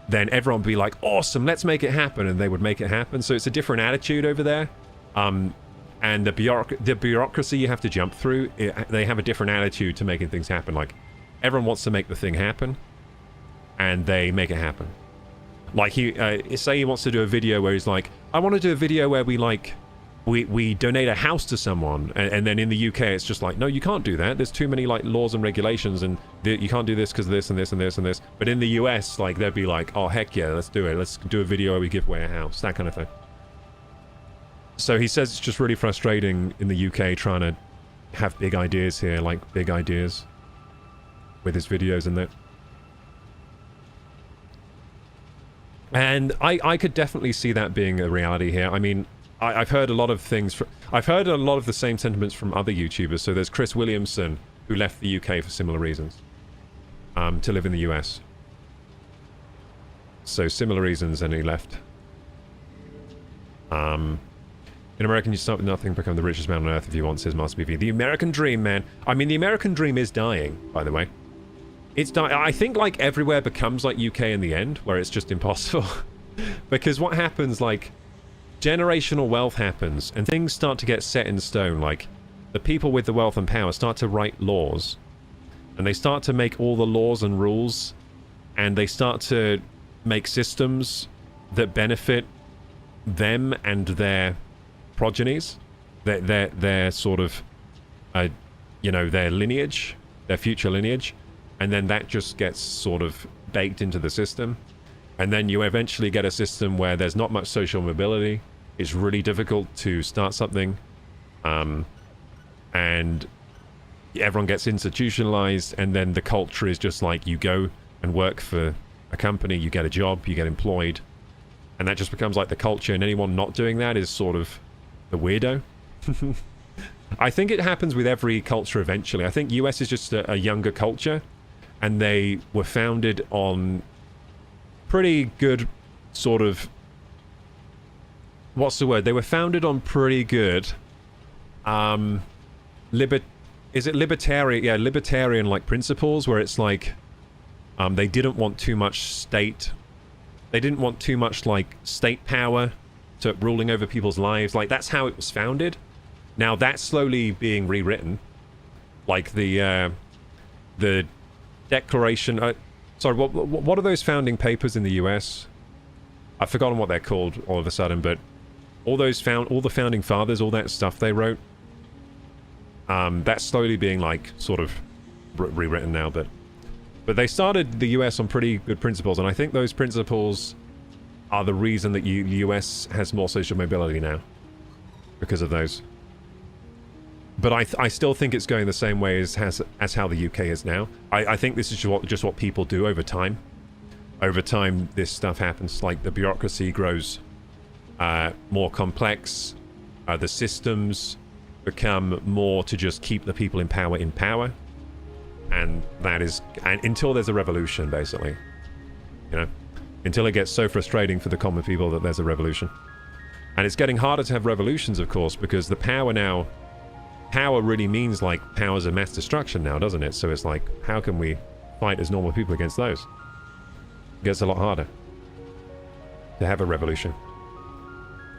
then everyone would be like, awesome, let's make it happen, and they would make it happen. So it's a different attitude over there. And the bureaucracy you have to jump through, they have a different attitude to making things happen. Like, everyone wants to make the thing happen, and they make it happen. Like, say he wants to do a video where he's like, I want to do a video where we donate a house to someone, and then in the UK it's just like, no, you can't do that. There's too many like laws and regulations, and you can't do this because of this and this and this and this. But in the US, like, they'd be like, oh heck yeah, let's do it. Let's do a video where we give away a house, that kind of thing. So he says it's just really frustrating in the UK trying to have big ideas here, like big ideas with his videos and that. And I could definitely see that being a reality here. I mean, I've heard a lot of things. I've heard a lot of the same sentiments from other YouTubers. So there's Chris Williamson, who left the UK for similar reasons, to live in the US. So similar reasons, and he left. In America, you start with nothing, become the richest man on earth if you want, says Master BV. The American dream, man. I mean, the American dream is dying, by the way. It's dying. I think, like, everywhere becomes like UK in the end, where it's just impossible. Because what happens, like, generational wealth happens, and things start to get set in stone. Like, the people with the wealth and power start to write laws, and they start to make all the laws and rules, and they start to make systems that benefit them and their progenies, their sort of, you know, their lineage, their future lineage, and then that just gets sort of baked into the system. And then you eventually get a system where there's not much social mobility. It's really difficult to start something. And everyone gets institutionalized, and then the culture is just like, you go and work for a company, you get a job, you get employed, and that just becomes like the culture, and anyone not doing that is sort of the weirdo. I think it happens with every culture eventually. I think US is just a younger culture, and they were founded on pretty good sort of, what's the word? They were founded on pretty good, is it libertarian? Yeah, libertarian like principles, where it's like, they didn't want too much state. They didn't want too much like state power to ruling over people's lives. Like, that's how it was founded. Now that's slowly being rewritten. Like the Declaration. Sorry, what are those founding papers in the US? I've forgotten what they're called all of a sudden, but all the founding fathers, all that stuff they wrote, that's slowly being like sort of rewritten now. But they started the US on pretty good principles, and I think those principles are the reason that the US has more social mobility now, because of those. But I still think it's going the same way as how the UK is now. I think this is just what people do over time. Over time, this stuff happens. Like, the bureaucracy grows more complex. The systems become more to just keep the people in power. And that is... and until there's a revolution, basically. You know? Until it gets so frustrating for the common people that there's a revolution. And it's getting harder to have revolutions, of course, because the power now... power really means, like, powers of mass destruction now, doesn't it? So it's like, how can we fight as normal people against those? It gets a lot harder to have a revolution.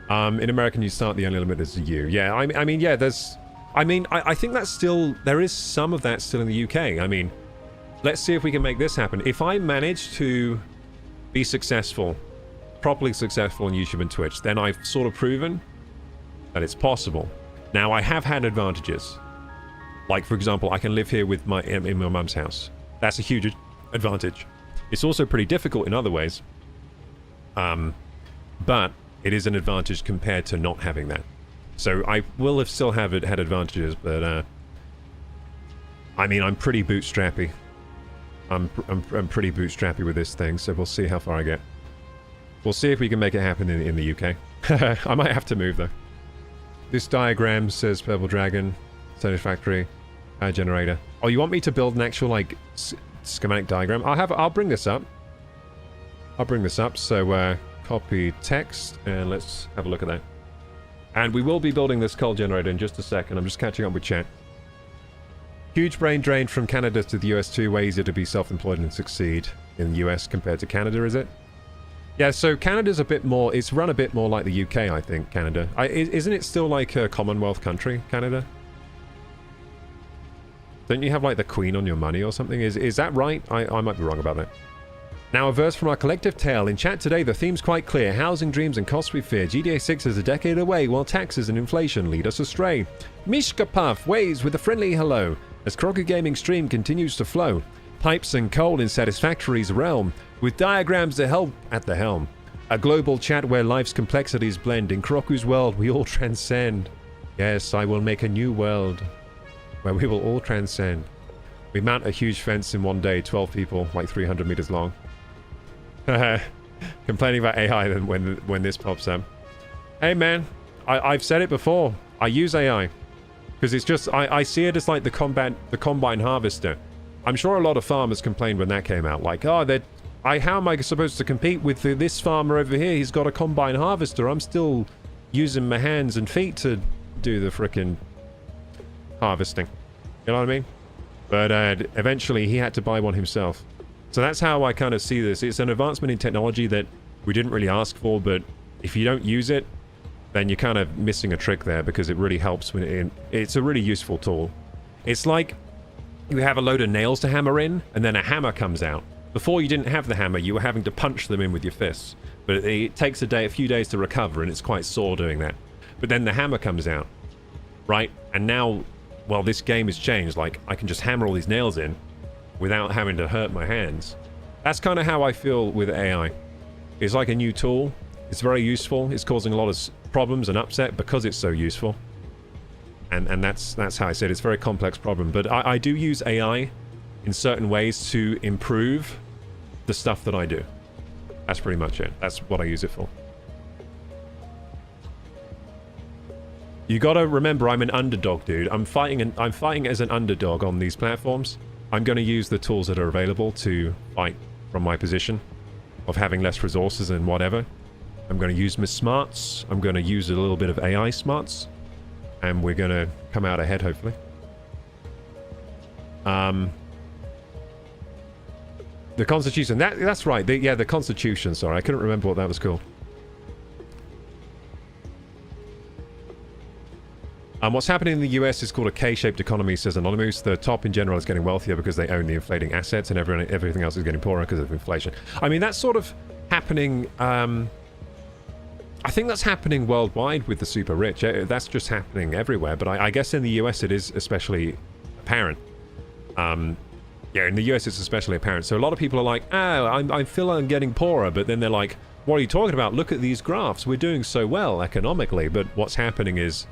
In American, you start, the only limit is you. Yeah, I mean, yeah, there's... I mean, I think that's still... there is some of that still in the UK. I mean, let's see if we can make this happen. If I manage to be successful, properly successful on YouTube and Twitch, then I've sort of proven that it's possible. Now, I have had advantages. Like, for example, I can live here with in my mum's house. That's a huge advantage. It's also pretty difficult in other ways. But it is an advantage compared to not having that. So I will have still had advantages, but I mean, I'm pretty bootstrappy. I'm pretty bootstrappy with this thing, so we'll see how far I get. We'll see if we can make it happen in the UK. I might have to move, though. This diagram says Purple Dragon, Satisfactory, power generator. Oh, you want me to build an actual, like, schematic diagram? I'll bring this up. I'll bring this up, so, copy text, and let's have a look at that. And we will be building this coal generator in just a second. I'm just catching up with chat. Huge brain drain from Canada to the US too. Way easier to be self-employed and succeed in the US compared to Canada, is it? Yeah, so Canada's a bit more... It's run a bit more like the UK, I think, Canada. Isn't it still like a Commonwealth country, Canada? Don't you have like the Queen on your money or something? Is that right? I might be wrong about that. Now a verse from our collective tale. In chat today, the theme's quite clear. Housing dreams and costs we fear. GTA 6 is a decade away, while taxes and inflation lead us astray. Mishka Puff waves with a friendly hello as KorokuGaming stream continues to flow. Pipes and coal in Satisfactory's realm, with diagrams to help at the helm. A global chat where life's complexities blend. In Koroku's world, we all transcend. Yes, I will make a new world where we will all transcend. We mount a huge fence in one day, 12 people, like 300 meters long. Complaining about AI when this pops up. Hey man, I've said it before. I use AI. Because it's just, I see it as like the combine harvester. I'm sure a lot of farmers complained when that came out. Like, oh, how am I supposed to compete with this farmer over here? He's got a combine harvester. I'm still using my hands and feet to do the frickin' harvesting. You know what I mean? But eventually he had to buy one himself. So that's how I kind of see this. It's an advancement in technology that we didn't really ask for, but if you don't use it, then you're kind of missing a trick there, because it really helps when it's a really useful tool. It's like you have a load of nails to hammer in, and then a hammer comes out. Before you didn't have the hammer, you were having to punch them in with your fists. But it takes a few days to recover, and it's quite sore doing that. But then the hammer comes out, right? And now, well, this game has changed. Like, I can just hammer all these nails in without having to hurt my hands. That's kind of how I feel with AI. It's like a new tool. It's very useful. It's causing a lot of problems and upset because it's so useful. And that's how I said it's a very complex problem. But I do use AI in certain ways to improve the stuff that I do. That's pretty much it. That's what I use it for. You gotta remember, I'm an underdog, dude. I'm fighting as an underdog on these platforms. I'm going to use the tools that are available to fight from my position of having less resources and whatever. I'm going to use my smarts. I'm going to use a little bit of AI smarts. And we're going to come out ahead, hopefully. The Constitution. That's right. The Constitution. Sorry, I couldn't remember what that was called. What's happening in the US is called a K-shaped economy, says Anonymous. The top in general is getting wealthier because they own the inflating assets, and everything else is getting poorer because of inflation. I mean, that's sort of happening... I think that's happening worldwide with the super rich. That's just happening everywhere, but I guess in the US it is especially apparent. Yeah, in the US it's especially apparent. So a lot of people are like, oh, I feel I'm getting poorer, but then they're like, what are you talking about? Look at these graphs. We're doing so well economically, but what's happening is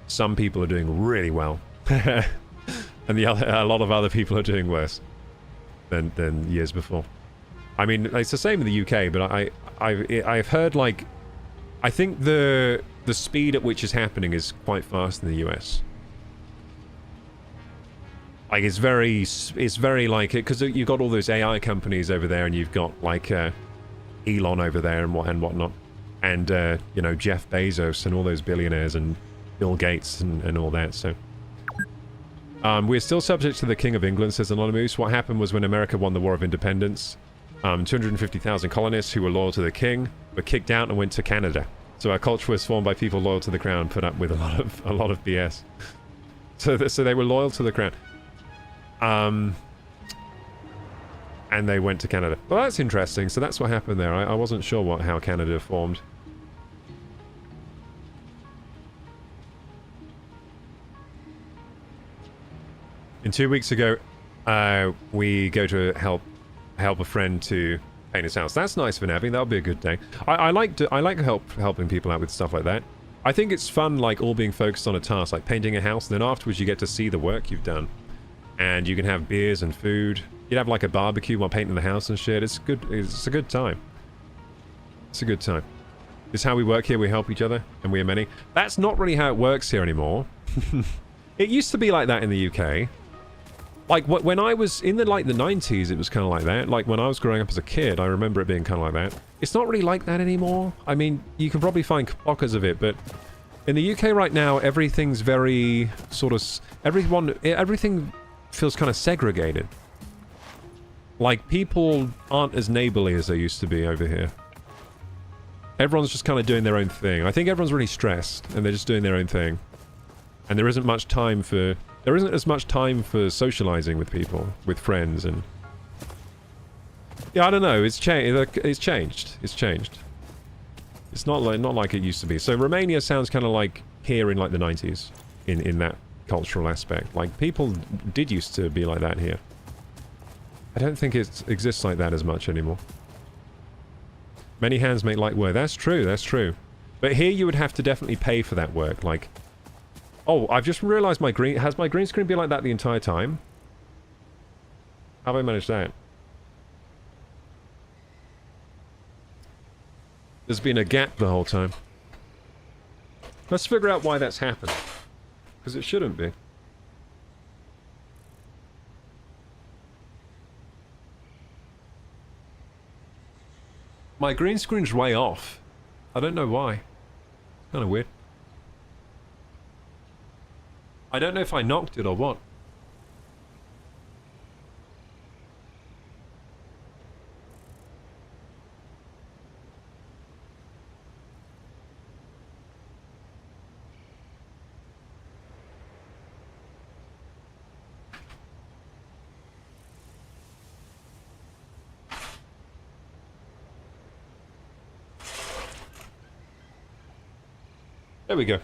some people are doing really well. And a lot of other people are doing worse than years before. I mean, it's the same in the UK, but I've heard, like, I think the speed at which it's happening is quite fast in the US. Like, it's very like it, because you've got all those AI companies over there, and you've got like Elon over there and whatnot, and you know, Jeff Bezos and all those billionaires, and Bill Gates and all that. So we're still subject to the King of England, says Anonymous. What happened was when America won the War of Independence, 250,000 colonists who were loyal to the king were kicked out and went to Canada. So our culture was formed by people loyal to the crown, put up with a lot of BS. So they were loyal to the crown. And they went to Canada. Well, that's interesting. So that's what happened there. I wasn't sure how Canada formed. And 2 weeks ago, we go to help a friend to paint his house. That's nice for Navi. That'll be a good day. I like helping people out with stuff like that. I think it's fun, like, all being focused on a task, like painting a house, and then afterwards you get to see the work you've done. And you can have beers and food. You'd have like a barbecue while painting the house and shit. It's good. It's a good time. It's a good time. It's how we work here. We help each other, and we are many. That's not really how it works here anymore. It used to be like that in the UK. Like when I was in the 90s, it was kind of like that. Like when I was growing up as a kid, I remember it being kind of like that. It's not really like that anymore. I mean, you can probably find pockets of it, but in the UK right now, everything's very sort of everything feels kind of segregated. Like people aren't as neighborly as they used to be over here. Everyone's just kind of doing their own thing. I think everyone's really stressed and they're just doing their own thing. And there isn't as much time for socializing with people, with friends, and yeah, I don't know. It's changed. It's changed. It's not like it used to be. So Romania sounds kind of like here in like the 90s, in that cultural aspect. Like people did used to be like that here. I don't think it exists like that as much anymore. Many hands make light work. That's true. That's true. But here you would have to definitely pay for that work. Like, oh, I've just realized has my green screen been like that the entire time? How have I managed that? There's been a gap the whole time. Let's figure out why that's happened. Because it shouldn't be. My green screen's way off. I don't know why. Kind of weird. I don't know if I knocked it or what. There we go.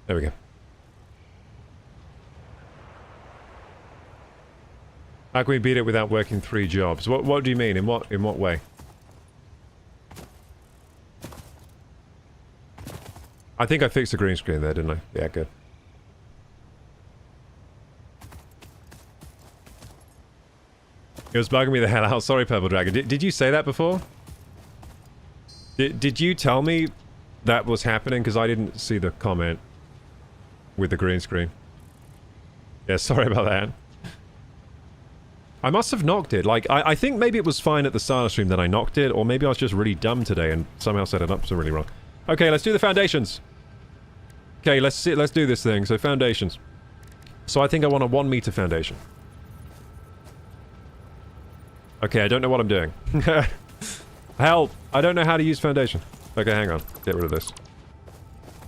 There we go. How can we beat it without working 3 jobs? What do you mean? In what way? I think I fixed the green screen there, didn't I? Yeah, good. It was bugging me the hell out. Sorry, Purple Dragon. Did you say that before? Did you tell me that was happening? Because I didn't see the comment with the green screen. Yeah, sorry about that. I must have knocked it. Like, I think maybe it was fine at the start of the stream that I knocked it, or maybe I was just really dumb today and somehow set it up so really wrong. Okay, let's do the foundations. Okay, let's do this thing. So foundations. So I think I want a 1 meter foundation. Okay, I don't know what I'm doing. Help! I don't know how to use foundation. Okay, hang on. Get rid of this.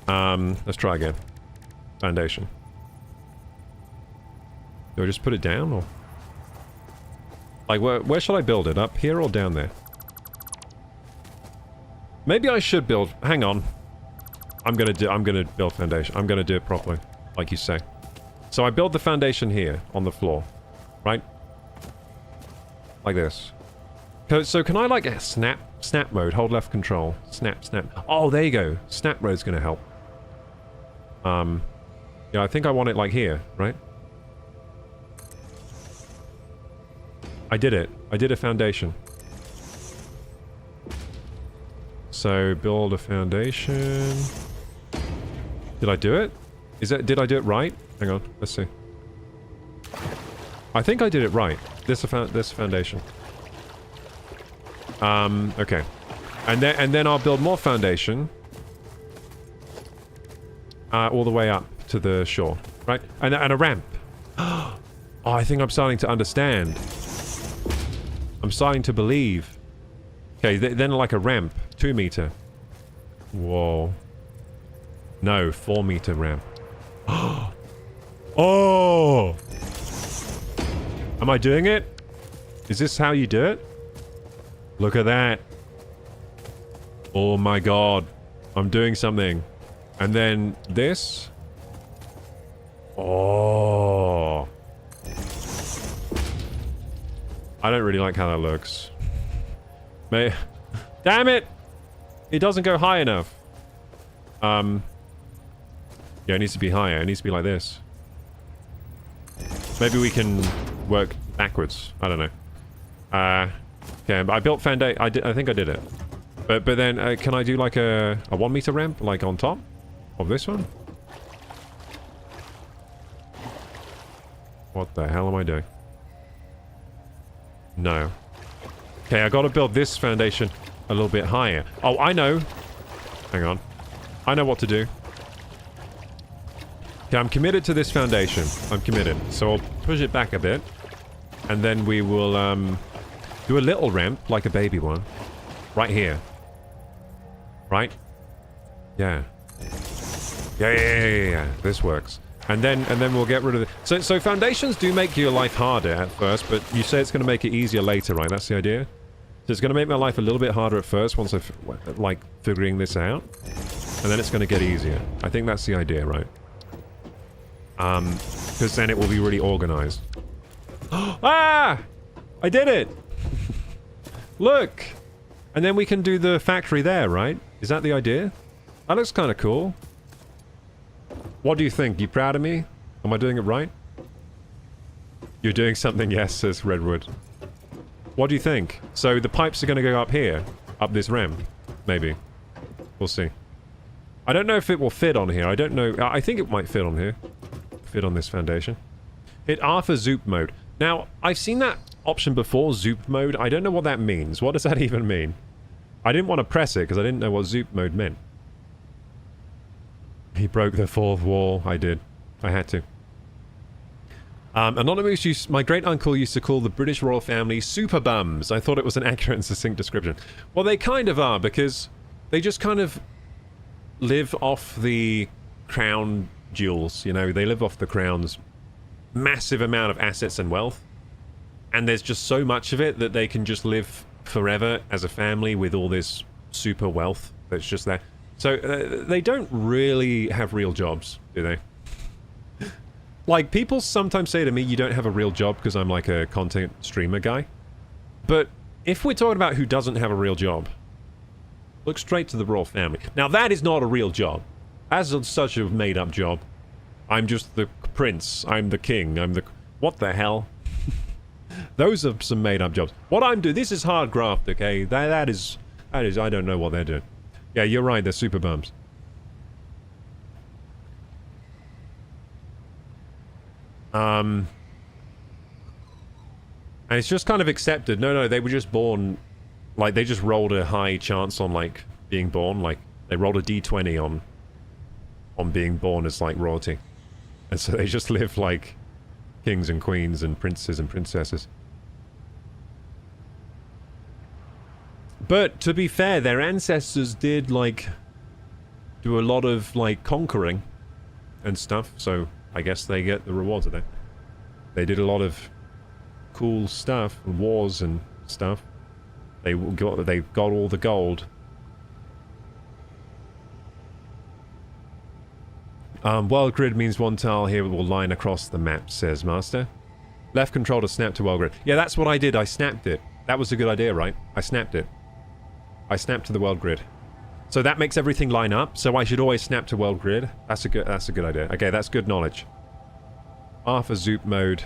Let's try again. Foundation. Do I just put it down, or? Like, where should I build it? Up here or down there? Maybe I should build... Hang on. I'm gonna build foundation. I'm gonna do it properly, like you say. So I build the foundation here, on the floor. Right? Like this. So can I like snap mode, hold left control, snap. Oh, there you go. Snap mode's gonna help. Yeah, I think I want it like here, right? I did it. I did a foundation. So build a foundation. Did I do it? Did I do it right? Hang on, let's see. I think I did it right. This foundation. Okay. And then I'll build more foundation. All the way up to the shore. Right? And a ramp. Oh, I think I'm starting to understand. I'm starting to believe. Okay, then like a ramp. 2 meter. Whoa. No, 4 meter ramp. Oh! Am I doing it? Is this how you do it? Look at that. Oh my god. I'm doing something. And then this. Oh. I don't really like how that looks. Damn it! It doesn't go high enough. Yeah, it needs to be higher. It needs to be like this. Maybe we can work backwards. I don't know. Okay, but I built foundation. I think I did it. But then, can I do like a 1 meter ramp, like on top of this one? What the hell am I doing? No. Okay, I gotta build this foundation a little bit higher. Oh, I know. Hang on. I know what to do. Okay, I'm committed to this foundation. I'm committed. So I'll push it back a bit. And then we will, do a little ramp, like a baby one. Right here. Right? Yeah. Yeah. This works. And then we'll get rid of it. So foundations do make your life harder at first, but you say it's going to make it easier later, right? That's the idea? So it's going to make my life a little bit harder at first once I've, like, figuring this out. And then it's going to get easier. I think that's the idea, right? Because then it will be really organized. Ah! I did it! Look! And then we can do the factory there, right? Is that the idea? That looks kind of cool. What do you think? You proud of me? Am I doing it right? You're doing something, yes, says Redwood. What do you think? So the pipes are going to go up here. Up this ramp. Maybe. We'll see. I don't know if it will fit on here. I don't know. I think it might fit on here. Fit on this foundation. Hit R for zoop mode. Now, I've seen that option before, zoop mode. I don't know what that means. What does that even mean? I didn't want to press it because I didn't know what zoop mode meant. He broke the fourth wall. I did. I had to. Anonymous my great uncle used to call the British royal family super bums. I thought it was an accurate and succinct description. Well, they kind of are, because they just kind of live off the crown jewels, you know. They live off the crown's massive amount of assets and wealth. And there's just so much of it that they can just live forever as a family with all this super wealth that's just there. So, they don't really have real jobs, do they? Like, people sometimes say to me, you don't have a real job because I'm like a content streamer guy. But if we're talking about who doesn't have a real job, look straight to the royal family. Now, that is not a real job. As such a made-up job. I'm just the prince. I'm the king. I'm the... What the hell? Those are some made-up jobs. What I'm doing... This is hard graft, okay? That is... I don't know what they're doing. Yeah, you're right, they're super bums. And it's just kind of accepted. No, they were just born... Like, they just rolled a high chance on, like, being born. Like, they rolled a d20 on being born as, like, royalty. And so they just live like kings and queens and princes and princesses. But, to be fair, their ancestors did, like, do a lot of, like, conquering and stuff, so I guess they get the rewards of that. They did a lot of cool stuff, and wars and stuff. They got all the gold. World grid means one tile here will line across the map, says Master. Left control to snap to world grid. Yeah, that's what I did. I snapped it. That was a good idea, right? I snapped it. I snapped to the world grid. So that makes everything line up, so I should always snap to world grid. That's a good idea. Okay, that's good knowledge. R for zoop mode.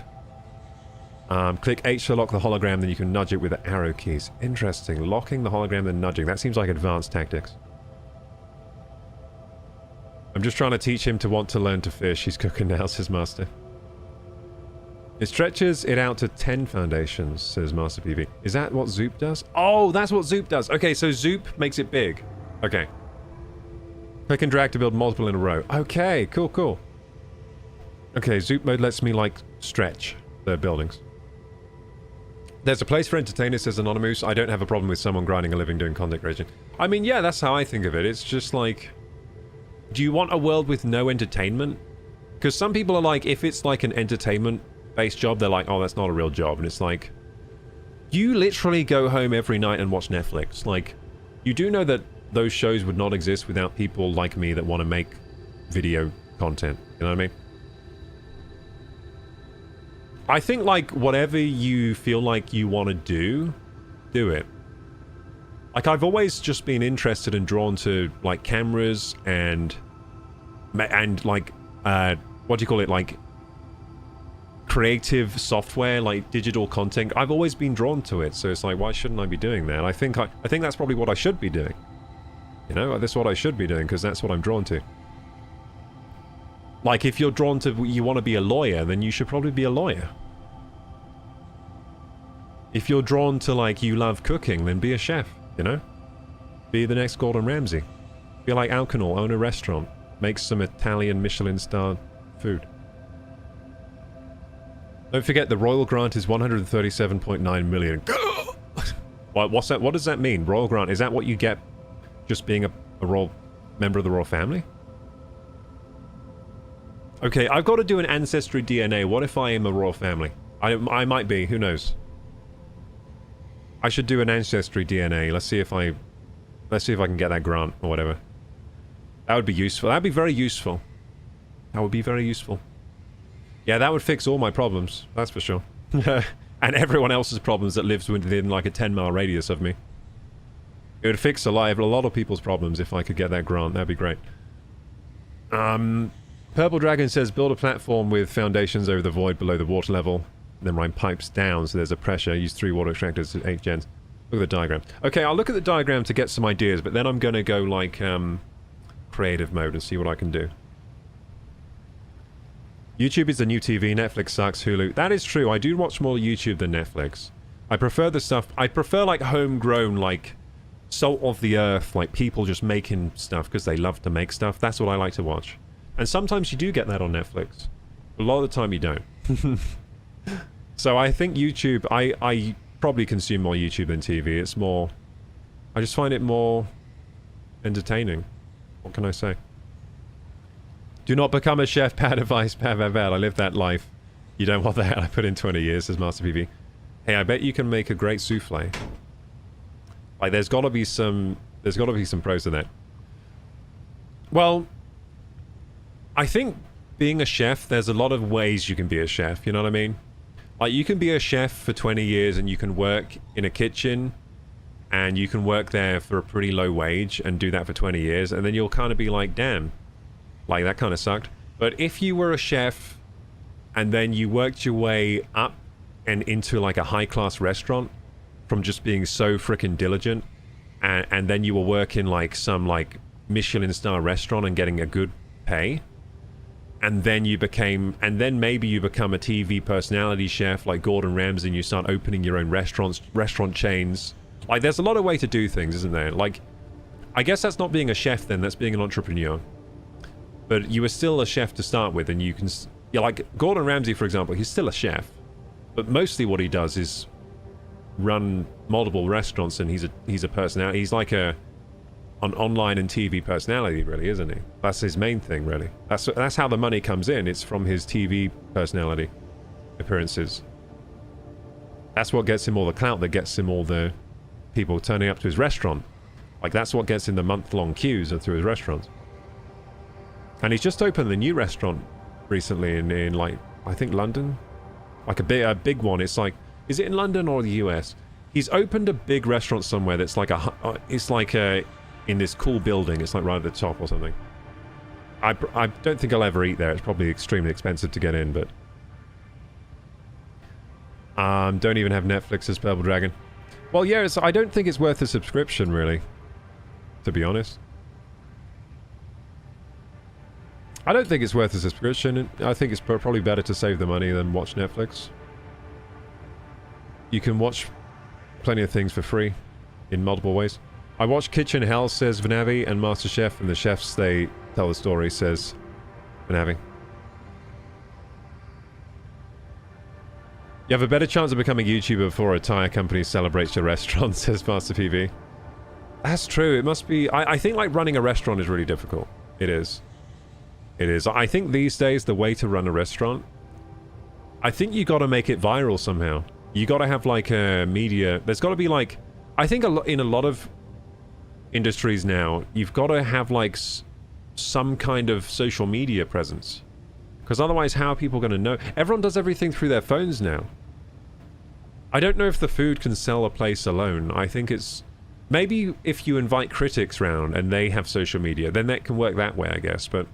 Click H to lock the hologram, then you can nudge it with the arrow keys. Interesting. Locking the hologram, then nudging. That seems like advanced tactics. I'm just trying to teach him to want to learn to fish. He's cooking now, says Master. It stretches it out to 10 foundations, says Master PV. Is that what Zoop does? Oh, that's what Zoop does. Okay, so Zoop makes it big. Okay. Click and drag to build multiple in a row. Okay, cool. Okay, Zoop mode lets me, like, stretch the buildings. There's a place for entertainers, says Anonymous. I don't have a problem with someone grinding a living doing content creation. I mean, yeah, that's how I think of it. It's just like... Do you want a world with no entertainment? Because some people are like, if it's like an entertainment-based job, they're like, oh, that's not a real job. And it's like, you literally go home every night and watch Netflix. Like, you do know that those shows would not exist without people like me that want to make video content. You know what I mean? I think, like, whatever you feel like you want to do it. Like, I've always just been interested and drawn to, like, cameras and like, what do you call it, like, creative software, like digital content. I've always been drawn to it, so it's like, why shouldn't I be doing that? I think that's probably what I should be doing. You know, that's what I should be doing, because that's what I'm drawn to. Like, if you're drawn to, you want to be a lawyer, then you should probably be a lawyer. If you're drawn to, like, you love cooking, then be a chef, you know? Be the next Gordon Ramsay. Be like Alcanor, own a restaurant. Make some Italian Michelin-star food. Don't forget the royal grant is 137.9 million. What's that? What does that mean? Royal grant, is that what you get just being a royal member of the royal family? Okay, I've got to do an ancestry DNA. What if I am a royal family? I might be, who knows? I should do an ancestry DNA. Let's see if I can get that grant or whatever. That would be useful. That'd be very useful. That would be very useful. Yeah, that would fix all my problems, that's for sure. And everyone else's problems that lives within like a 10-mile radius of me. It would fix a lot of people's problems if I could get that grant. That'd be great. Purple Dragon says, build a platform with foundations over the void below the water level. Then run pipes down so there's a pressure. Use 3 water extractors to 8 gens. Look at the diagram. Okay, I'll look at the diagram to get some ideas, but then I'm going to go like creative mode and see what I can do. YouTube is the new TV. Netflix sucks. Hulu. That is true. I do watch more YouTube than Netflix. I prefer the stuff. I prefer like homegrown, like salt of the earth, like people just making stuff because they love to make stuff. That's what I like to watch. And sometimes you do get that on Netflix. A lot of the time you don't. So I think YouTube, I probably consume more YouTube than TV. It's more, I just find it more entertaining. What can I say? Do not become a chef, bad advice, bad. I lived that life. You don't want that. I put in 20 years, says Master PV. Hey, I bet you can make a great souffle. Like, there's got to be some pros to that. Well, I think being a chef, there's a lot of ways you can be a chef, you know what I mean? Like, you can be a chef for 20 years and you can work in a kitchen and you can work there for a pretty low wage and do that for 20 years, and then you'll kind of be like, damn. Like, that kind of sucked. But if you were a chef and then you worked your way up and into like a high-class restaurant from just being so freaking diligent, and then you were working like some like Michelin star restaurant and getting a good pay, and then maybe you become a TV personality chef like Gordon Ramsay and you start opening your own restaurant chains. Like, there's a lot of way to do things, isn't there? Like, I guess that's not being a chef then, that's being an entrepreneur. But you were still a chef to start with, and you can... Yeah, like Gordon Ramsay, for example, he's still a chef. But mostly what he does is run multiple restaurants, and he's a personality. He's like an online and TV personality, really, isn't he? That's his main thing, really. That's how the money comes in. It's from his TV personality appearances. That's what gets him all the clout, that gets him all the people turning up to his restaurant. Like, that's what gets him the month-long queues through his restaurants. And he's just opened the new restaurant recently in like, I think London? Like a big one. It's like, is it in London or the US? He's opened a big restaurant somewhere that's like in this cool building. It's like right at the top or something. I don't think I'll ever eat there. It's probably extremely expensive to get in, but... don't even have Netflix as Purple Dragon. Well, yeah, I don't think it's worth a subscription, really. To be honest. I don't think it's worth a subscription. I think it's probably better to save the money than watch Netflix. You can watch plenty of things for free in multiple ways. I watch Kitchen Hell, says Vanavi, and MasterChef, and the chefs, they tell the story, says Vanavi. You have a better chance of becoming a YouTuber before a tire company celebrates your restaurant, says Master PV. That's true. It must be... I think like running a restaurant is really difficult. It is. It is. I think these days the way to run a restaurant, I think you got to make it viral somehow. You got to have like a media. There's got to be like, I think in a lot of industries now, you've got to have like some kind of social media presence, because otherwise, how are people going to know? Everyone does everything through their phones now. I don't know if the food can sell a place alone. I think it's Maybe if you invite critics round and they have social media, then that can work that way, I guess. But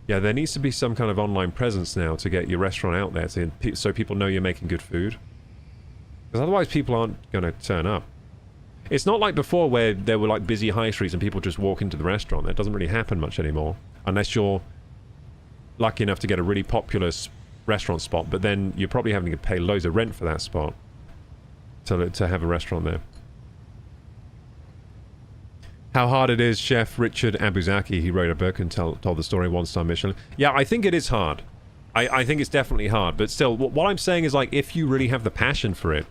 yeah, there needs to be some kind of online presence now to get your restaurant out there so people know you're making good food. Because otherwise people aren't going to turn up. It's not like before where there were like busy high streets and people just walk into the restaurant. That doesn't really happen much anymore. Unless you're lucky enough to get a really popular restaurant spot. But then you're probably having to pay loads of rent for that spot to have a restaurant there. How hard it is, Chef Richard Abuzaki, he wrote a book and told the story, 1-star Michelin. Yeah, I think it is hard. I think it's definitely hard. But still, what I'm saying is, like, if you really have the passion for it,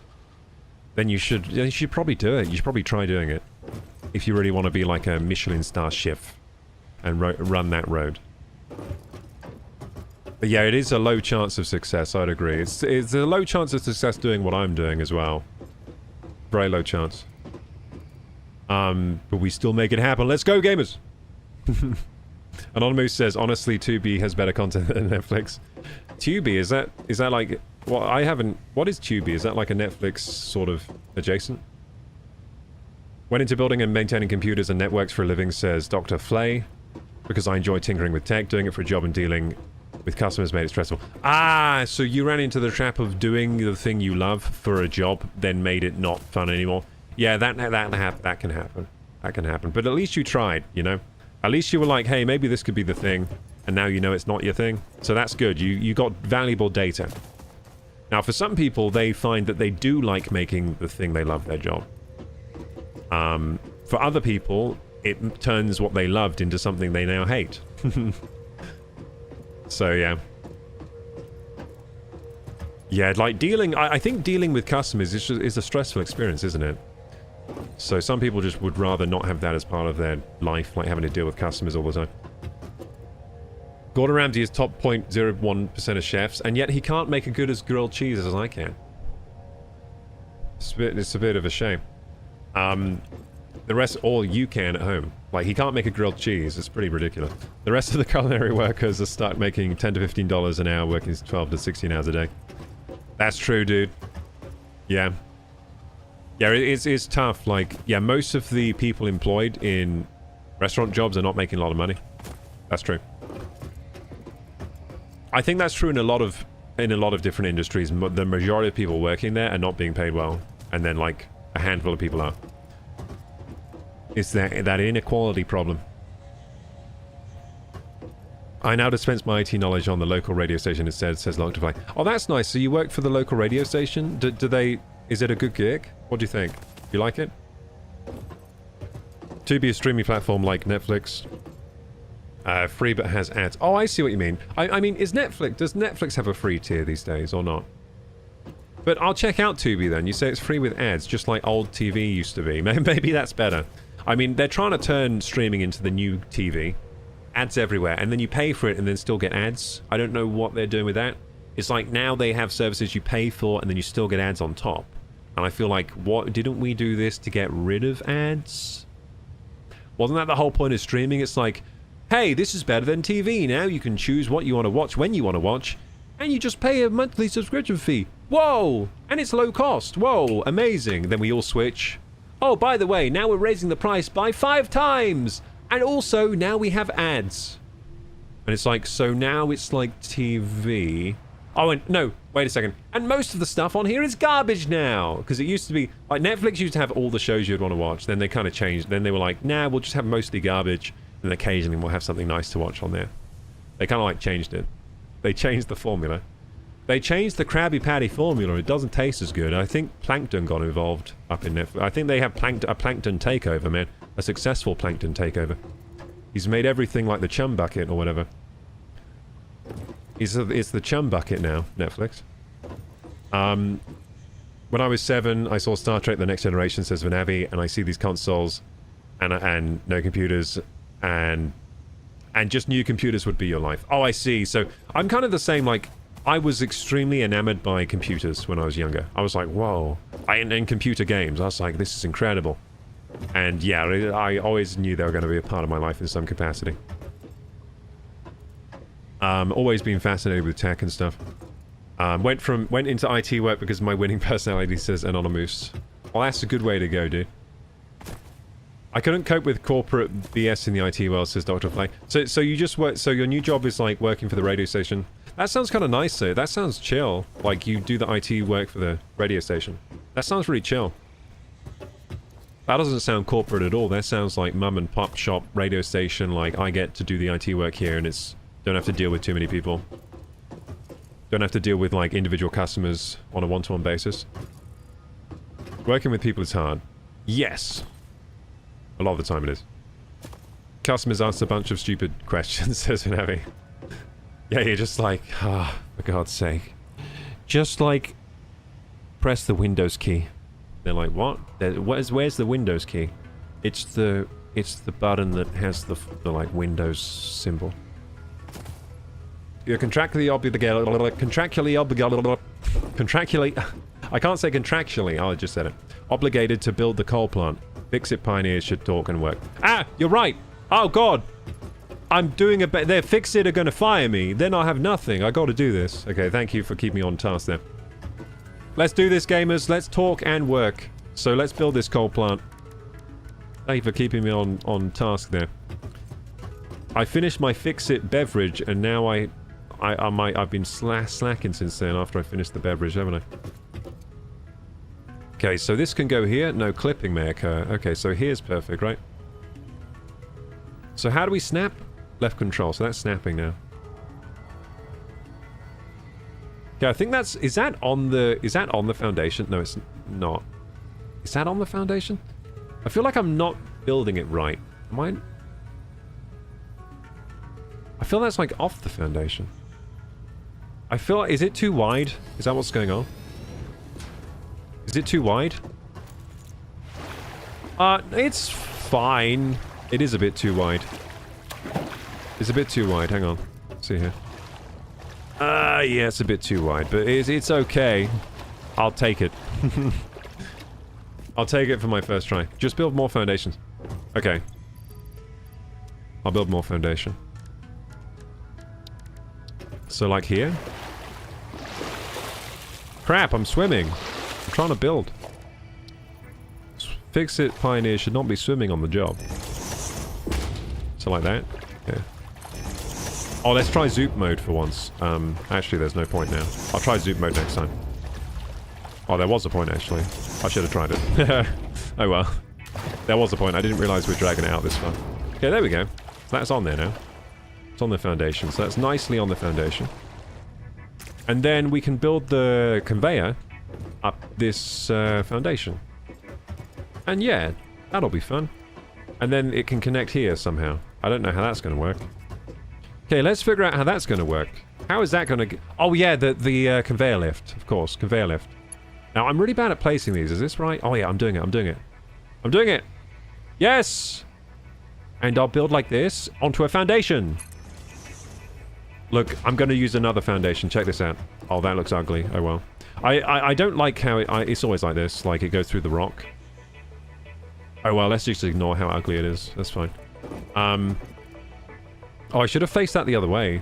then you should probably do it. You should probably try doing it. If you really want to be like a Michelin star chef and run that road. But yeah, it is a low chance of success, I'd agree. It's a low chance of success doing what I'm doing as well. Very low chance. But we still make it happen. Let's go, gamers! Anonymous says, honestly, Tubi has better content than Netflix. Tubi, is that like... Well, I haven't... What is Tubi? Is that like a Netflix sort of adjacent? Went into building and maintaining computers and networks for a living, says Dr. Flay. Because I enjoy tinkering with tech, doing it for a job and dealing with customers made it stressful. Ah, so you ran into the trap of doing the thing you love for a job, then made it not fun anymore. Yeah, that can happen. That can happen. But at least you tried, you know? At least you were like, hey, maybe this could be the thing. And now you know it's not your thing. So that's good. You got valuable data. Now, for some people, they find that they do like making the thing they love their job. For other people, it turns what they loved into something they now hate. So, yeah. Yeah, like dealing... I think dealing with customers is a stressful experience, isn't it? So some people just would rather not have that as part of their life, like having to deal with customers all the time. Gordon Ramsay is top 0.01% of chefs, and yet he can't make as good as grilled cheese as I can. It's a bit of a shame. The rest, all you can at home. Like, he can't make a grilled cheese. It's pretty ridiculous. The rest of the culinary workers are stuck making $10 to $15 an hour, working 12 to 16 hours a day. That's true, dude. Yeah. Yeah, it's tough. Like, yeah, most of the people employed in restaurant jobs are not making a lot of money. That's true. I think that's true in a lot of different industries. The majority of people working there are not being paid well, and then like a handful of people are. It's that inequality problem. I now dispense my IT knowledge on the local radio station instead, says Loctify. Oh, that's nice. So you work for the local radio station? Do they... Is it a good gig? What do you think? You like it? To be a streaming platform like Netflix. Free but has ads. Oh, I see what you mean. I mean, does Netflix have a free tier these days or not? But I'll check out Tubi then. You say it's free with ads, just like old TV used to be. Maybe that's better. I mean, they're trying to turn streaming into the new TV. Ads everywhere, and then you pay for it and then still get ads. I don't know what they're doing with that. It's like now they have services you pay for and then you still get ads on top. And I feel like, what, didn't we do this to get rid of ads? Wasn't that the whole point of streaming? It's like, hey, this is better than TV. Now you can choose what you want to watch when you want to watch, and you just pay a monthly subscription fee. Whoa! And it's low cost. Whoa, amazing. Then we all switch. Oh, by the way, now we're raising the price by 5 times! And also, now we have ads. And it's like, so now it's like TV. Oh, and no, wait a second. And most of the stuff on here is garbage now. Because it used to be, like Netflix used to have all the shows you'd want to watch. Then they kind of changed. Then they were like, nah, we'll just have mostly garbage. And occasionally we'll have something nice to watch on there. They kind of like changed it. They changed the formula. They changed the Krabby Patty formula. It doesn't taste as good. I think Plankton got involved up in Netflix. I think they have a Plankton takeover, man. A successful Plankton takeover. He's made everything like the Chum Bucket or whatever. It's the Chum Bucket now, Netflix. When I was 7, I saw Star Trek The Next Generation, says Vanavi, and I see these consoles and no computers and just new computers would be your life. Oh, I see. So I'm kind of the same, like, I was extremely enamored by computers when I was younger. I was like, whoa. And computer games. I was like, this is incredible. And yeah, I always knew they were going to be a part of my life in some capacity. Always been fascinated with tech and stuff. Went into IT work because of my winning personality, says Anonymous. Well, that's a good way to go, dude. I couldn't cope with corporate BS in the IT world, says Dr. Flay. So you just work, so your new job is like working for the radio station. That sounds kind of nice, though. That sounds chill. Like you do the IT work for the radio station. That sounds really chill. That doesn't sound corporate at all. That sounds like mum and pop shop radio station. Like I get to do the IT work here and it's, don't have to deal with too many people. Don't have to deal with like individual customers on a one-to-one basis. Working with people is hard. Yes. A lot of the time it is. Customers ask a bunch of stupid questions, says Heavy. Yeah, you're just like, ah, for God's sake. Just like, press the Windows key. They're like, what? Where's the Windows key? It's the button that has the like Windows symbol. You're contractually obligated. I can't say contractually. Oh, I just said it. Obligated to build the coal plant. Fix-it pioneers should talk and work. Ah, you're right. Oh God, I'm doing a bit. Their Fix-it are going to fire me. Then I'll have nothing. I got to do this. Okay, thank you for keeping me on task there. Let's do this, gamers. Let's talk and work. So let's build this coal plant. Thank you for keeping me on task there. I finished my Fix-it beverage, and now I've been slacking since then after I finished the beverage, haven't I? Okay, so this can go here. No clipping may occur. Okay, so here's perfect, right? So how do we snap? Left control. So that's snapping now. Okay, I think that's... Is that on the foundation? No, it's not. Is that on the foundation? I feel like I'm not building it right. Am I... I feel that's like off the foundation. I feel... Is it too wide? Is that what's going on? Is it too wide? It's fine. It is a bit too wide. It's a bit too wide. Hang on. Let's see here. Yeah, it's a bit too wide, but it's okay. I'll take it. I'll take it for my first try. Just build more foundations. Okay. I'll build more foundation. So, like here? Crap, I'm swimming. I'm trying to build. Fix-it pioneers should not be swimming on the job. So like that? Yeah. Oh, let's try zoop mode for once. Actually, there's no point now. I'll try zoop mode next time. Oh, there was a point, actually. I should have tried it. Oh well. There was a point. I didn't realize we were dragging it out this far. Okay, there we go. So that's on there now. It's on the foundation. So that's nicely on the foundation. And then we can build the conveyor up this foundation. And yeah, that'll be fun. And then it can connect here somehow. I don't know how that's going to work. Okay, let's figure out how that's going to work. How is that going to... Oh yeah, the conveyor lift. Of course, conveyor lift. Now, I'm really bad at placing these. Is this right? Oh yeah, I'm doing it. I'm doing it. I'm doing it! Yes! And I'll build like this onto a foundation. Look, I'm going to use another foundation. Check this out. Oh, that looks ugly. Oh well. I don't like how it's always like this. Like it goes through the rock. Oh well, let's just ignore how ugly it is. That's fine. Oh, I should have faced that the other way.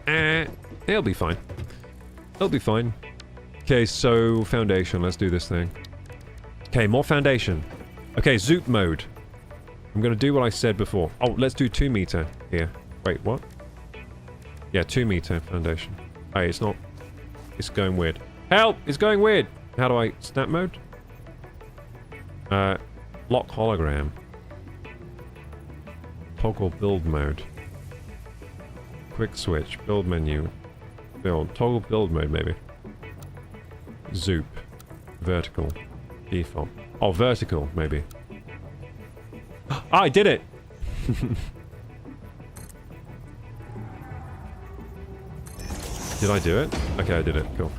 It'll be fine. It'll be fine. Okay, so foundation. Let's do this thing. Okay, more foundation. Okay, zoop mode. I'm going to do what I said before. Oh, let's do 2 meter here. Wait, what? Yeah, 2 meter foundation. Hey, it's not... It's going weird. Help! It's going weird! How do I... Snap mode? Lock hologram. Toggle build mode. Quick switch. Build menu. Build. Toggle build mode, maybe. Zoop. Vertical. Default. Oh, vertical, maybe. Ah, I did it! Did I do it? Okay, I did it. Cool.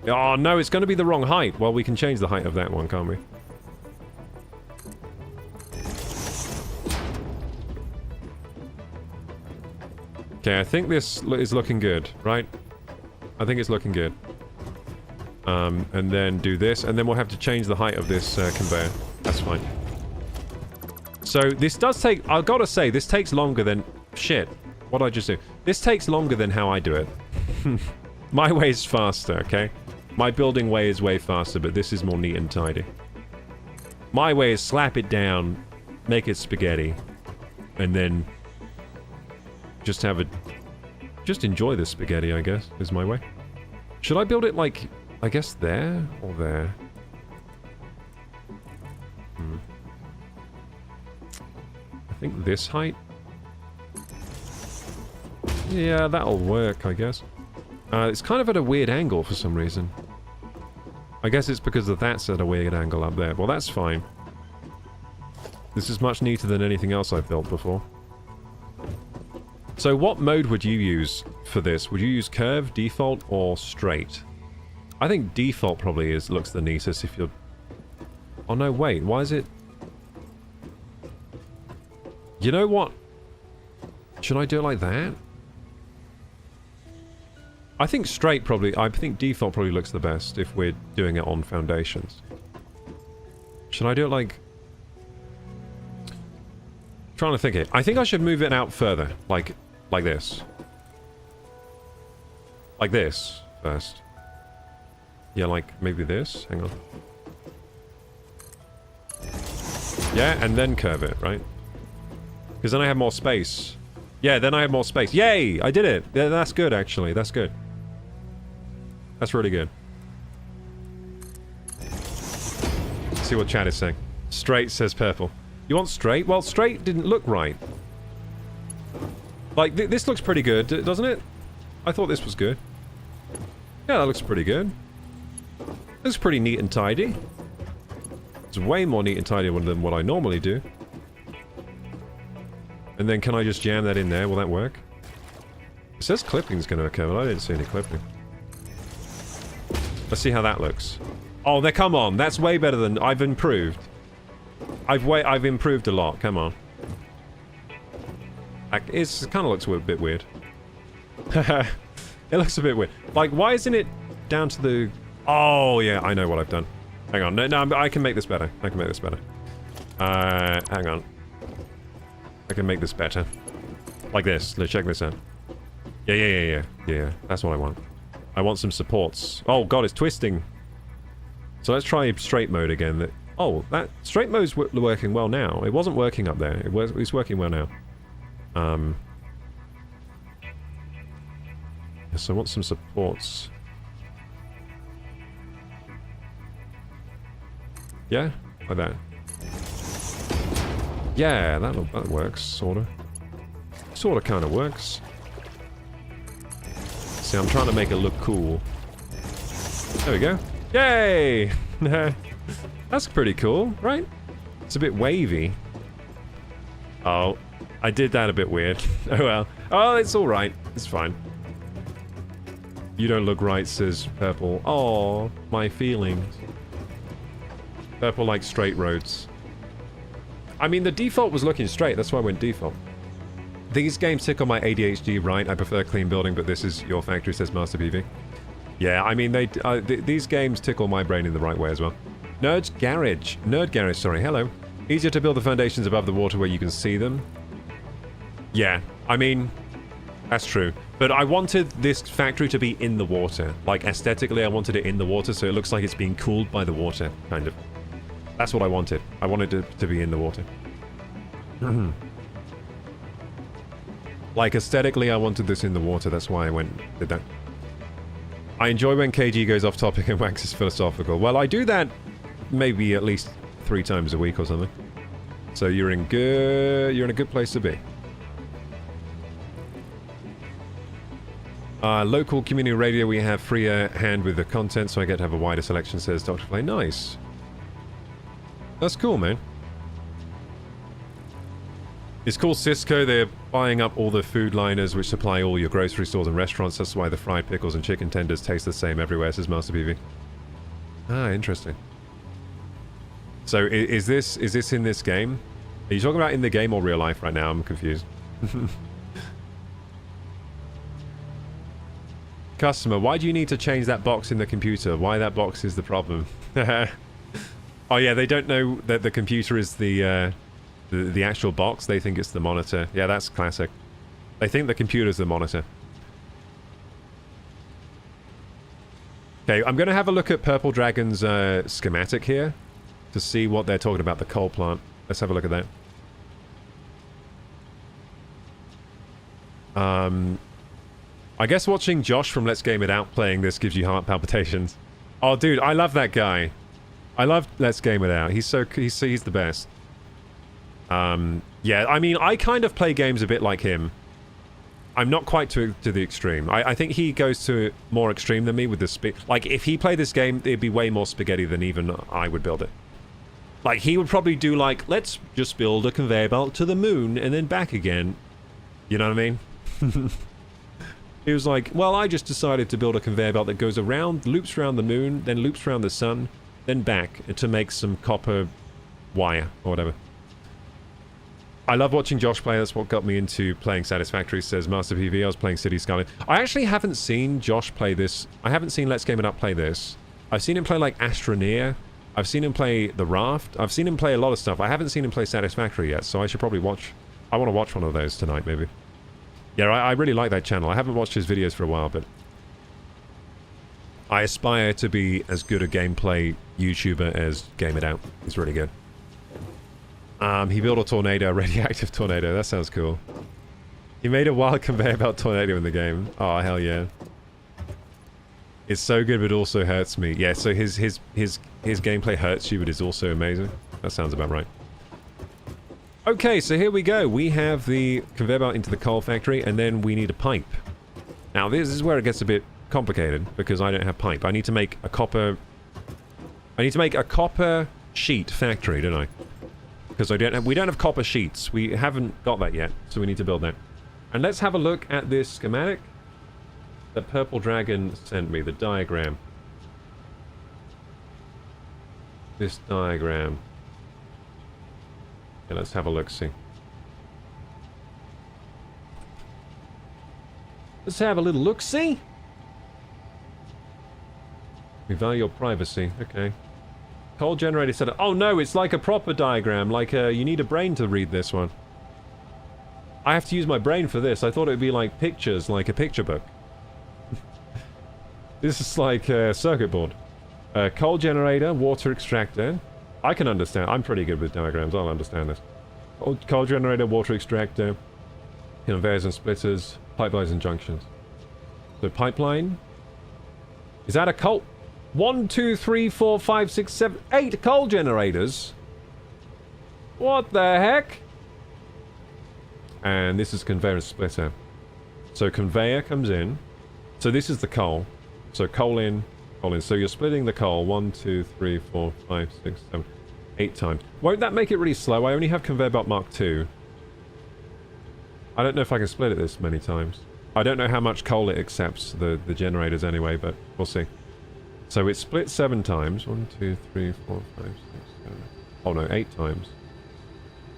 Oh, no, it's going to be the wrong height. Well, we can change the height of that one, can't we? Okay, I think this is looking good, right? I think it's looking good. And then do this, and then we'll have to change the height of this conveyor. That's fine. So, this does take... I've got to say, this takes longer than... Shit. What did I just do? This takes longer than how I do it. My way is faster, okay? My building way is way faster, but this is more neat and tidy. My way is slap it down, make it spaghetti, and then just have a... Just enjoy the spaghetti, I guess, is my way. Should I build it like, I guess there or there? I think this height? Yeah, that'll work, I guess. It's kind of at a weird angle for some reason. I guess it's because of that's at a weird angle up there. Well, that's fine. This is much neater than anything else I've built before. So what mode would you use for this? Would you use curve, default, or straight? I think default probably looks the neatest if you're... Oh no, wait, why is it... You know what? Should I do it like that? I think straight probably... I think default probably looks the best if we're doing it on foundations. Should I do it like... Trying to think it. I think I should move it out further. Like this. Like this first. Yeah, like maybe this. Hang on. Yeah, and then curve it, right? Because then I have more space. Yeah, then I have more space. Yay! I did it! Yeah, that's good, actually. That's good. That's really good. Let's see what chat is saying. Straight, says purple. You want straight? Well, straight didn't look right. Like, this looks pretty good, doesn't it? I thought this was good. Yeah, that looks pretty good. Looks pretty neat and tidy. It's way more neat and tidy than what I normally do. And then can I just jam that in there? Will that work? It says clipping's going to occur, but I didn't see any clipping. Let's see how that looks. Oh, come on. That's way better than... I've improved. I've improved a lot. Come on. It kind of looks a bit weird. It looks a bit weird. Like, why isn't it down to the... Oh, yeah, I know what I've done. Hang on. No, I can make this better. I can make this better. Hang on. I can make this better. Like this. Let's check this out. Yeah. That's what I want. I want some supports. Oh, God, it's twisting. So let's try straight mode again. Oh, that straight mode's working well now. It wasn't working up there. It's working well now. So I want some supports. Yeah, like that. Yeah, that works, sorta. Sorta kinda works. See, I'm trying to make it look cool. There we go. Yay! That's pretty cool, right? It's a bit wavy. Oh, I did that a bit weird. Oh well. Oh, it's alright. It's fine. You don't look right, says Purple. Oh, my feelings. Purple likes straight roads. I mean, the default was looking straight. That's why I went default. These games tickle my ADHD, right? I prefer clean building, but this is your factory, says Master PV. Yeah, I mean, these games tickle my brain in the right way as well. Nerd Garage, sorry, hello. Easier to build the foundations above the water where you can see them. Yeah, I mean, that's true. But I wanted this factory to be in the water. Like, aesthetically, I wanted it in the water, so it looks like it's being cooled by the water, kind of. That's what I wanted. I wanted it to be in the water. Like, aesthetically, I wanted this in the water. That's why I did that. I enjoy when KG goes off topic and waxes philosophical. Well, I do that maybe at least 3 times a week or something. So you're in a good place to be. Local community radio, we have freer hand with the content, so I get to have a wider selection, says Dr. Play. Nice. That's cool, man. It's called Cisco. They're buying up all the food liners which supply all your grocery stores and restaurants. That's why the fried pickles and chicken tenders taste the same everywhere, says Master PV. Ah, interesting. So is this in this game? Are you talking about in the game or real life right now? I'm confused. Customer, why do you need to change that box in the computer? Why that box is the problem? Oh yeah, they don't know that the computer is the actual box. They think it's the monitor. Yeah, that's classic. They think the computer's the monitor. Okay, I'm going to have a look at Purple Dragon's schematic here. to see what they're talking about, the coal plant. Let's have a look at that. I guess watching Josh from Let's Game It Out playing this gives you heart palpitations. Oh, dude, I love that guy. I love Let's Game It Out. He's the best. Yeah, I mean, I kind of play games a bit like him. I'm not quite to the extreme. I think he goes to more extreme than me with the like, if he played this game, it'd be way more spaghetti than even I would build it. Like, he would probably do, like, let's just build a conveyor belt to the moon and then back again. You know what I mean? He was like, well, I just decided to build a conveyor belt that goes around, loops around the moon, then loops around the sun, then back to make some copper wire or whatever. I love watching Josh play. That's what got me into playing Satisfactory, says Master PV. I was playing City Skyline. I actually haven't seen Josh play this. I haven't seen Let's Game It Up play this. I've seen him play, like, Astroneer. I've seen him play The Raft. I've seen him play a lot of stuff. I haven't seen him play Satisfactory yet, so I should probably watch... I want to watch one of those tonight, maybe. Yeah, I really like that channel. I haven't watched his videos for a while, but... I aspire to be as good a gameplay YouTuber as Game It Out. He's really good. He built a tornado, a radioactive tornado. That sounds cool. He made a wild conveyor belt tornado in the game. Oh, hell yeah. It's so good, but it also hurts me. Yeah, so his gameplay hurts you, but is also amazing. That sounds about right. Okay, so here we go. We have the conveyor belt into the coal factory, and then we need a pipe. Now, this is where it gets a bit complicated, because I don't have pipe. I need to make a copper... I need to make a copper sheet factory, don't I? Because we don't have copper sheets. We haven't got that yet, so we need to build that. And let's have a look at this schematic that Purple Dragon sent me, the diagram. This diagram. Yeah, let's have a look-see. Let's have a little look-see. We value your privacy. Okay. Coal generator said, oh no, it's like a proper diagram. Like, you need a brain to read this one. I have to use my brain for this. I thought it would be like pictures, like a picture book. This is like a circuit board. Coal generator, water extractor. I can understand. I'm pretty good with diagrams. I'll understand this. Coal generator, water extractor, conveyors and splitters, pipelines and junctions. So pipeline. Is that a coal? 1, 2, 3, 4, 5, 6, 7, 8 coal generators. What the heck? And this is conveyor and splitter. So conveyor comes in. So this is the coal. So coal in, coal in. So you're splitting the coal 1, 2, 3, 4, 5, 6, 7, 8 times. Won't that make it really slow? I only have conveyor belt Mark II. I don't know if I can split it this many times. I don't know how much coal it accepts, the generators anyway, but we'll see. So it's split 7 times. 1, 2, 3, 4, 5, 6, 7. Oh no, 8 times.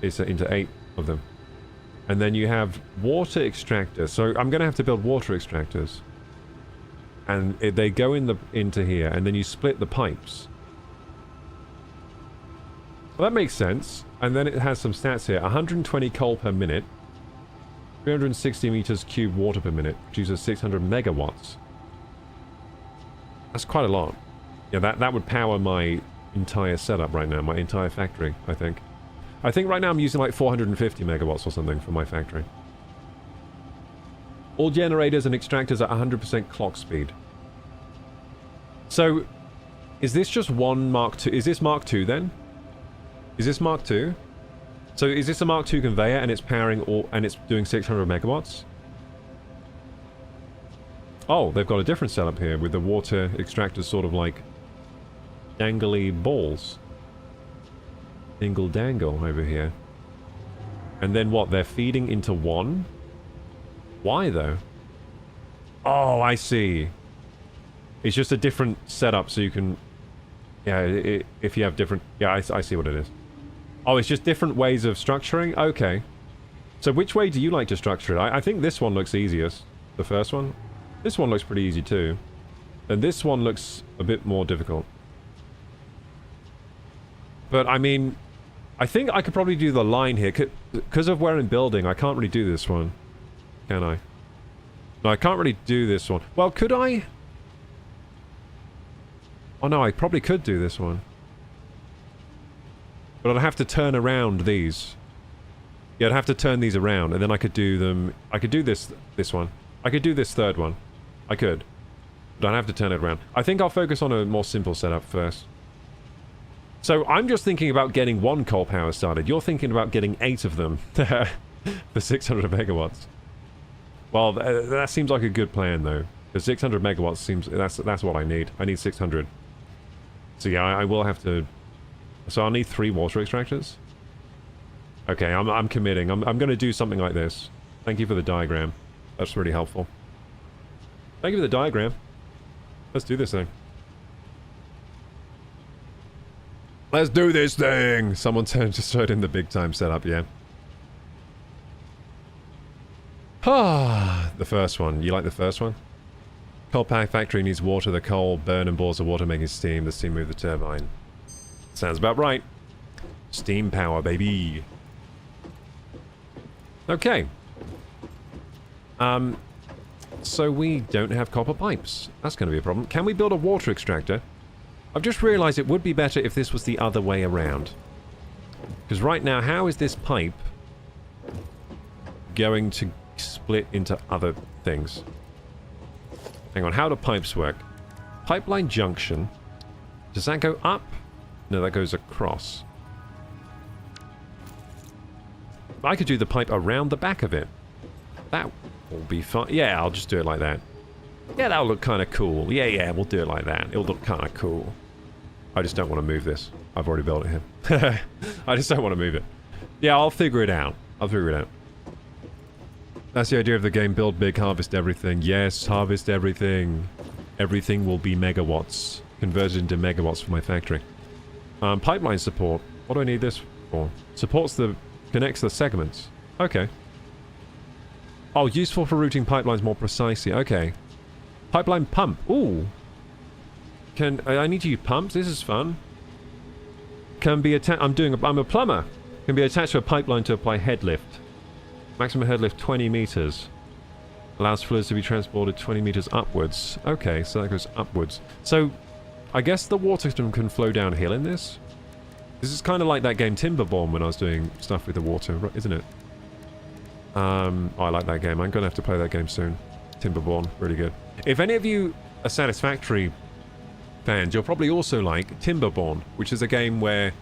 It's into 8 of them. And then you have water extractors. So I'm going to have to build water extractors. And they go into here, and then you split the pipes. Well, that makes sense. And then it has some stats here. 120 coal per minute. 360 meters cubed water per minute. Produces 600 megawatts. That's quite a lot. Yeah, that would power my entire setup right now. My entire factory, I think. I think right now I'm using like 450 megawatts or something for my factory. All generators and extractors at 100% clock speed. So, is this just one Mark II? Is this Mark II then? Is this Mark II? So is this a Mark II conveyor and it's powering all, and it's doing 600 megawatts? Oh, they've got a different setup here with the water extractors sort of like dangly balls. Dingle dangle over here. And then what? They're feeding into one? Why though? Oh, I see. It's just a different setup so you can... Yeah, if you have different... Yeah, I see what it is. Oh, it's just different ways of structuring? Okay. So which way do you like to structure it? I think this one looks easiest. The first one. This one looks pretty easy too. And this one looks a bit more difficult. But I mean... I think I could probably do the line here. Because of where I'm building, I can't really do this one. Can I? No, I can't really do this one. Well, could I? Oh no, I probably could do this one. But I'd have to turn around these. Yeah, I'd have to turn these around, and then I could do them... I could do this one. I could do this third one. I could. But I'd have to turn it around. I think I'll focus on a more simple setup first. So I'm just thinking about getting one coal power started. You're thinking about getting 8 of them. For 600 megawatts. Well, that seems like a good plan, though. The 600 megawatts seems... That's what I need. I need 600. So yeah, I will have to... So I'll need 3 water extractors? Okay, I'm committing. I'm going to do something like this. Thank you for the diagram. That's really helpful. Thank you for the diagram. Let's do this thing. Let's do this thing! Someone just showed in the big time setup, yeah. Ah, the first one. You like the first one? Coal power factory needs water. The coal burn and boils the water, making steam. The steam move the turbine. Sounds about right. Steam power, baby. Okay. So we don't have copper pipes. That's going to be a problem. Can we build a water extractor? I've just realized it would be better if this was the other way around. Because right now, how is this pipe going to split into other things? Hang on, how do pipes work? Pipeline junction. Does that go up? No, that goes across. I could do the pipe around the back of it. That will be fun. Yeah, I'll just do it like that. Yeah, that'll look kind of cool. Yeah, we'll do it like that. It'll look kind of cool. I just don't want to move this. I've already built it here. I just don't want to move it. Yeah, I'll figure it out. I'll figure it out. That's the idea of the game. Build big, harvest everything. Yes, harvest everything. Everything will be megawatts. Converted into megawatts for my factory. Pipeline support. What do I need this for? Supports the... Connects the segments. Okay. Oh, useful for routing pipelines more precisely. Okay. Pipeline pump. Ooh. I need to use pumps? This is fun. Can be attached... I'm a plumber. Can be attached to a pipeline to apply head lift. Maximum head lift 20 meters. Allows fluids to be transported 20 meters upwards. Okay, so that goes upwards. So, I guess the water can flow downhill in this? This is kind of like that game Timberborn when I was doing stuff with the water, isn't it? Oh, I like that game. I'm going to have to play that game soon. Timberborn, really good. If any of you are Satisfactory fans, you'll probably also like Timberborn, which is a game where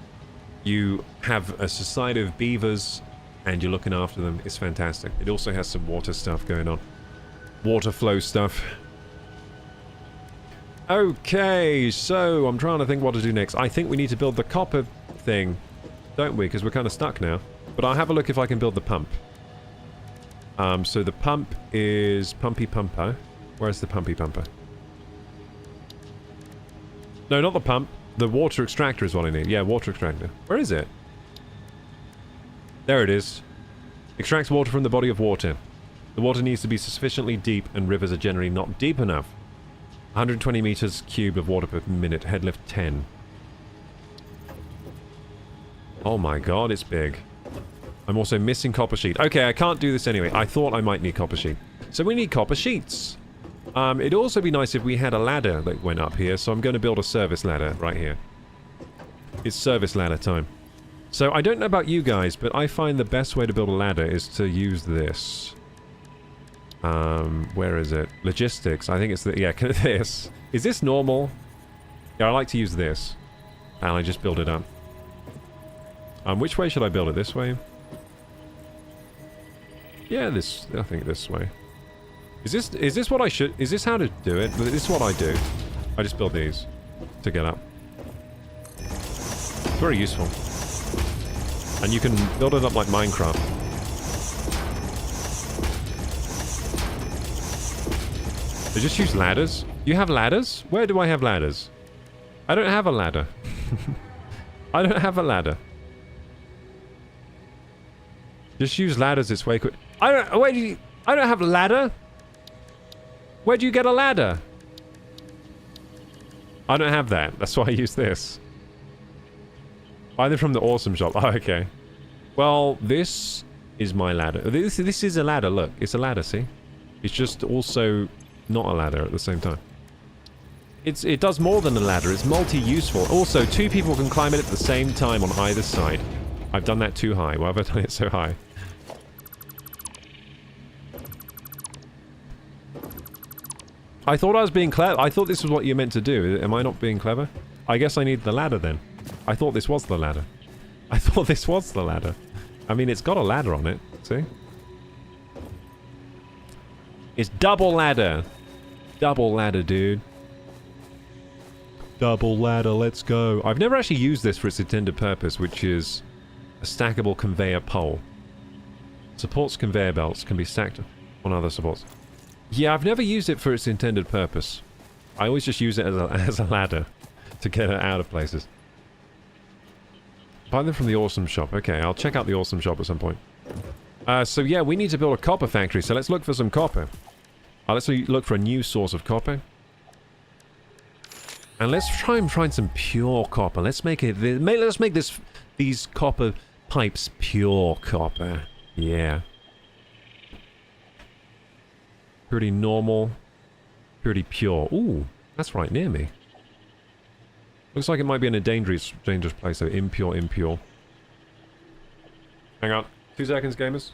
you have a society of beavers and you're looking after them. It's fantastic. It also has some water stuff going on. Water flow stuff. Okay, so I'm trying to think what to do next. I think we need to build the copper thing, don't we? Because we're kind of stuck now. But I'll have a look if I can build the pump. So the pump is Pumpy Pumper. Where's the Pumpy Pumper? No, not the pump. The water extractor is what I need. Yeah, water extractor. Where is it? There it is. Extracts water from the body of water. The water needs to be sufficiently deep, and rivers are generally not deep enough. 120 meters cubed of water per minute. Head lift 10. Oh my god, it's big. I'm also missing copper sheet. Okay, I can't do this anyway. I thought I might need copper sheet. So we need copper sheets. It'd also be nice if we had a ladder that went up here, so I'm going to build a service ladder right here. It's service ladder time. So I don't know about you guys, but I find the best way to build a ladder is to use this. Where is it? Logistics. I think it's the... Yeah, this. Is this normal? Yeah, I like to use this. And I just build it up. Which way should I build it? This way? Yeah, this... I think this way. Is this what I should... Is this how to do it? This is what I do. I just build these to get up. It's very useful. And you can build it up like Minecraft. They just use ladders? You have ladders? Where do I have ladders? I don't have a ladder. I don't have a ladder. Just use ladders, it's way quick. I don't have a ladder. Where do you get a ladder? I don't have that. That's why I use this. Buy them from the awesome shop. Oh, okay. Well, this is my ladder. This is a ladder, look. It's a ladder, see? It's just also not a ladder at the same time. It does more than a ladder. It's multi-useful. Also, 2 people can climb it at the same time on either side. I've done that too high. Why have I done it so high? I thought I was being clever. I thought this was what you meant to do. Am I not being clever? I guess I need the ladder then. I thought this was the ladder. I thought this was the ladder. I mean, it's got a ladder on it. See? It's double ladder. Double ladder, dude. Double ladder, let's go. I've never actually used this for its intended purpose, which is a stackable conveyor pole. Supports conveyor belts, can be stacked on other supports. Yeah, I've never used it for its intended purpose. I always just use it as a ladder to get it out of places. Buy them from the awesome shop. Okay, I'll check out the awesome shop at some point. So yeah, we need to build a copper factory, so let's look for some copper. Let's look for a new source of copper. And let's try and find some pure copper. Let's make it. Let's make these copper pipes pure copper. Yeah. Pretty normal. Pretty pure. Ooh, that's right near me. Looks like it might be in a dangerous place. So impure, impure. Hang on. 2 seconds, gamers.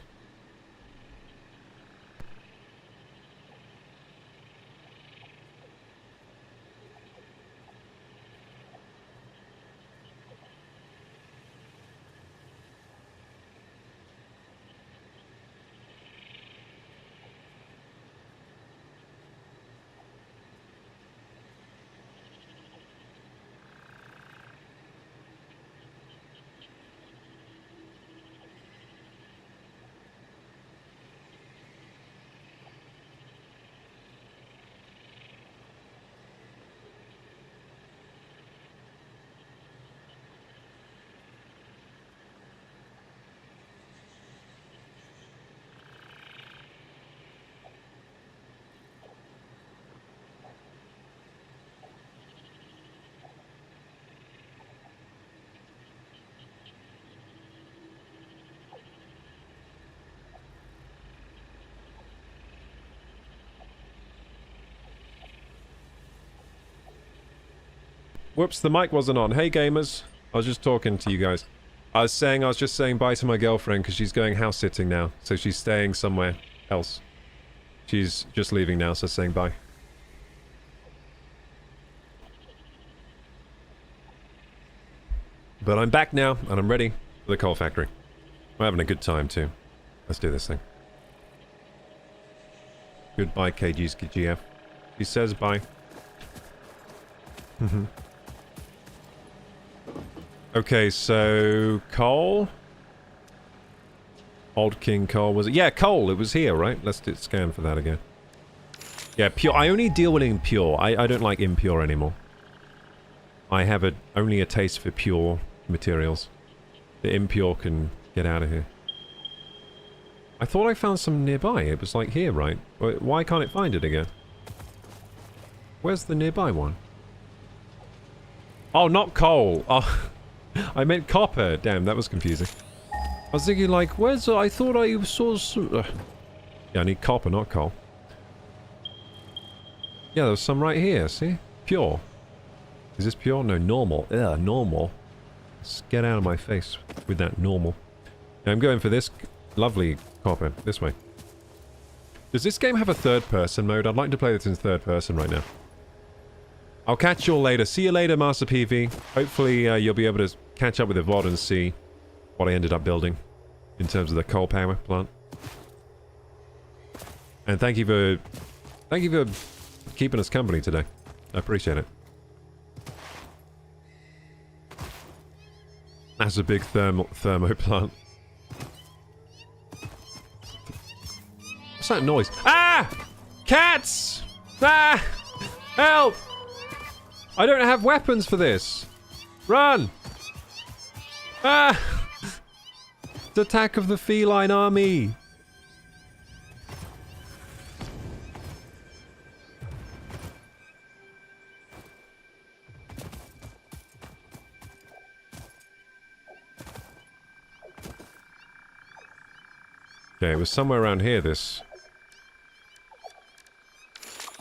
Whoops, the mic wasn't on. Hey gamers, I was just talking to you guys. I was just saying bye to my girlfriend because she's going house sitting now. So she's staying somewhere else. She's just leaving now, so saying bye. But I'm back now, and I'm ready for the coal factory. We're having a good time too. Let's do this thing. Goodbye, KG's GF. She says bye. Okay, so coal. Old King coal was it? Yeah, coal. It was here, right? Let's scan for that again. Yeah, pure. I only deal with impure. I don't like impure anymore. I have only a taste for pure materials. The impure can get out of here. I thought I found some nearby. It was like here, right? Why can't it find it again? Where's the nearby one? Oh, not coal. Oh, I meant copper. Damn, that was confusing. I was thinking like, where's... I thought I saw some... Yeah, I need copper, not coal. Yeah, there's some right here, see? Pure. Is this pure? No, normal. Ugh, normal. Let's get out of my face with that normal. Now, I'm going for this lovely copper. This way. Does this game have a third-person mode? I'd like to play this in third person right now. I'll catch you all later. See you later, Master PV. Hopefully, you'll be able to catch up with the VOD and see what I ended up building in terms of the coal power plant. And thank you for keeping us company today. I appreciate it. That's a big thermo plant. What's that noise? Ah! Cats! Ah! Help! I don't have weapons for this. Run! Ah! The attack of the feline army. Okay, it was somewhere around here, this.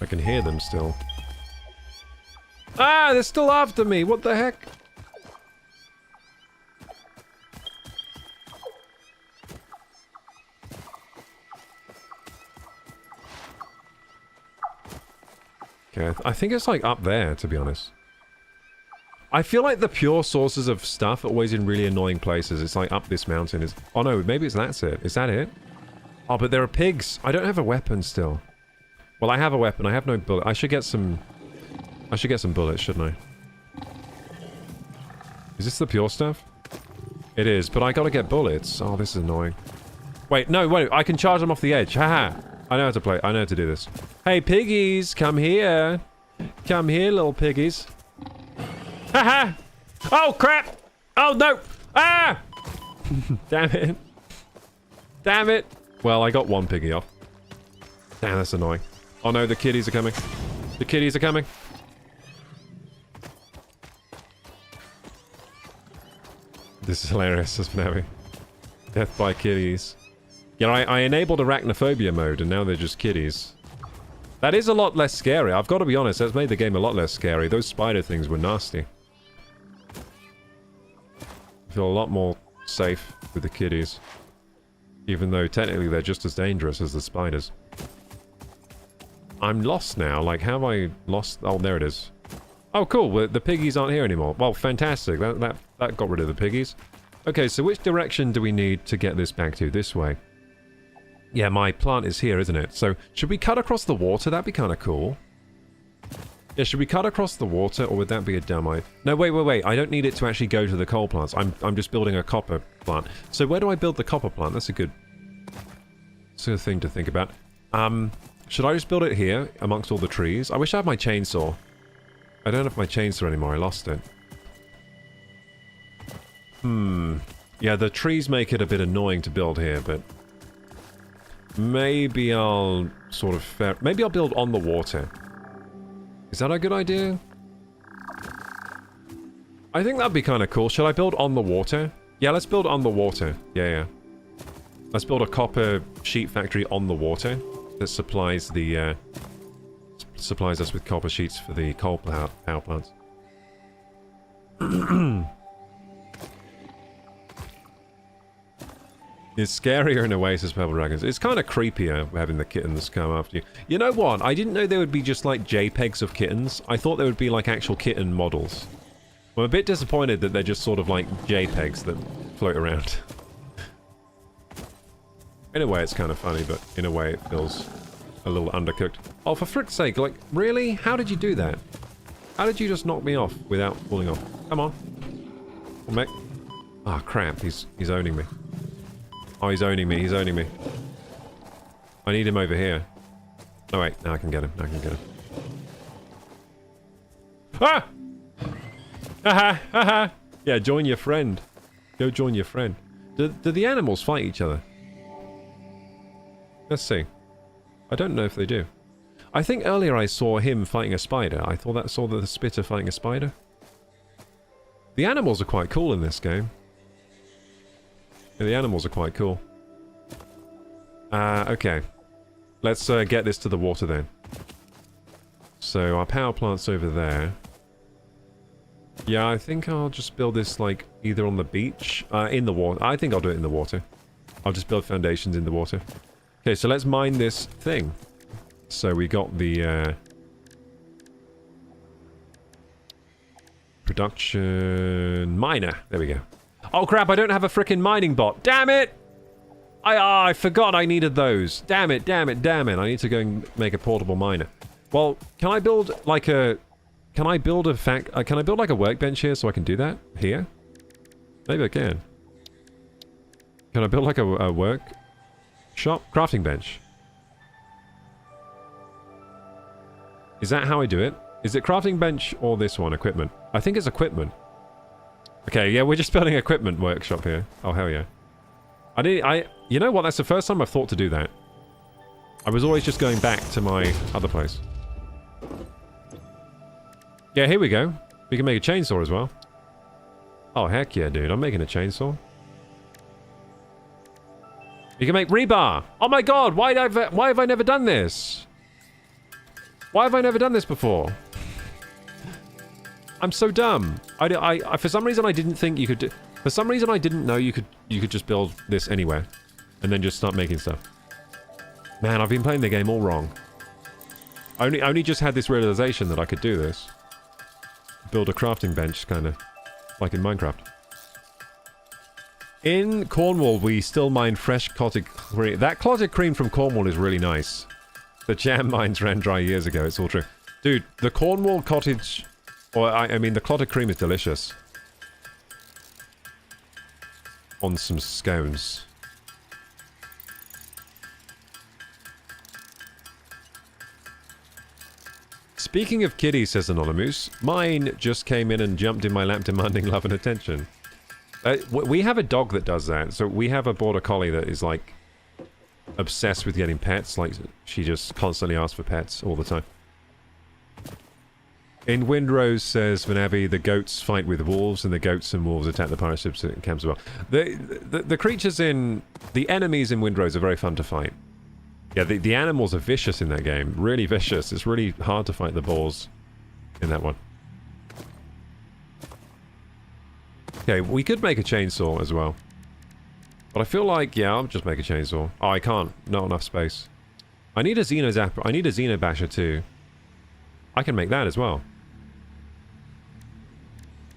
I can hear them still. Ah, they're still after me. What the heck? Okay, I think it's like up there, to be honest. I feel like the pure sources of stuff are always in really annoying places. It's like up this mountain. Oh no, maybe that's it. Is that it? Oh, but there are pigs. I don't have a weapon still. Well, I have a weapon. I have no bullet. I should get some bullets, shouldn't I? Is this the pure stuff? It is, but I gotta get bullets. Oh, this is annoying. Wait, no, wait. I can charge them off the edge. Haha. I know how to play. I know how to do this. Hey, piggies, come here. Come here, little piggies. Haha! Oh, crap! Oh, no! Ah! Damn it. Damn it. Well, I got one piggy off. Damn, that's annoying. Oh, no, the kitties are coming. The kitties are coming. This is hilarious, this finale. Death by kitties. Yeah, I enabled arachnophobia mode, and now they're just kitties. That is a lot less scary. I've got to be honest, that's made the game a lot less scary. Those spider things were nasty. I feel a lot more safe with the kitties. Even though technically they're just as dangerous as the spiders. I'm lost now. Like, how have I lost? Oh, there it is. Oh, cool. Well, the piggies aren't here anymore. Well, fantastic. That got rid of the piggies. Okay, so which direction do we need to get this back to? This way. Yeah, my plant is here, isn't it? So, should we cut across the water? That'd be kind of cool. Yeah, should we cut across the water, or would that be a dumb idea? No, wait. I don't need it to actually go to the coal plants. I'm just building a copper plant. So where do I build the copper plant? That's a good sort of thing to think about. Should I just build it here, amongst all the trees? I wish I had my chainsaw. I don't have my chainsaw anymore. I lost it. Yeah, the trees make it a bit annoying to build here, but... maybe I'll sort of... maybe I'll build on the water. Is that a good idea? I think that'd be kind of cool. Should I build on the water? Yeah, let's build on the water. Yeah. Let's build a copper sheet factory on the water that supplies the, supplies us with copper sheets for the coal power plants. It's scarier in a way, says Purple Dragons. It's kind of creepier having the kittens come after you. You know what? I didn't know there would be just like JPEGs of kittens. I thought there would be like actual kitten models. I'm a bit disappointed that they're just sort of like JPEGs that float around. In a way it's kind of funny, but in a way it feels a little undercooked. Oh, for frick's sake, like, really? How did you do that? How did you just knock me off without falling off? Come on. Come back. Ah, crap, he's owning me. Oh, he's owning me, I need him over here. Oh wait, now I can get him, Ah! Haha, haha! Yeah, join your friend. Go join your friend. Do the animals fight each other? Let's see. I don't know if they do. I think earlier I saw him fighting a spider. I thought that saw the spitter fighting a spider. The animals are quite cool in this game. Yeah, the animals are quite cool. Okay. Let's get this to the water then. So our power plant's over there. Yeah, I think I'll just build this like either on the beach, in the water. I think I'll do it in the water. I'll just build foundations in the water. Okay, so let's mine this thing. So we got the production miner. There we go. Oh crap, I don't have a frickin' mining bot. Damn it! I forgot I needed those. Damn it. I need to go and make a portable miner. Well, can I build like a... Can I build like a workbench here so I can do that? Here? Maybe I can. Can I build like a work shop? Crafting bench. Is that how I do it? Is it crafting bench or this one? Equipment. I think it's equipment. Okay, yeah, we're just building an equipment workshop here. Oh, hell yeah. You know what? That's the first time I've thought to do that. I was always just going back to my other place. Yeah, here we go. We can make a chainsaw as well. Oh, heck yeah, dude. I'm making a chainsaw. You can make rebar! Oh my god! Why have I never done this? Why have I never done this before? I'm so dumb. I for some reason I didn't think you could do... For some reason I didn't know you could just build this anywhere. And then just start making stuff. Man, I've been playing the game all wrong. I only just had this realization that I could do this. Build a crafting bench, kind of. Like in Minecraft. In Cornwall, we still mine fresh clotted cream. That clotted cream from Cornwall is really nice. The jam mines ran dry years ago, it's all true. Dude, the Cornwall cottage... Or, I mean, the clotted cream is delicious. On some scones. Speaking of kitties, says Anonymous, mine just came in and jumped in my lap demanding love and attention. We have a dog that does that. So we have a border collie that is like obsessed with getting pets. Like she just constantly asks for pets all the time. In Windrose says Vanavi, the goats fight with wolves and the goats and wolves attack the pirate ships and camps as well. The creatures in... The enemies in Windrose are very fun to fight. Yeah, the animals are vicious in that game. Really vicious. It's really hard to fight the boars in that one. Okay, we could make a chainsaw as well. But I feel like, yeah, I'll just make a chainsaw. Oh, I can't. Not enough space. I need a Xenozapper. I need a Xenobasher too. I can make that as well.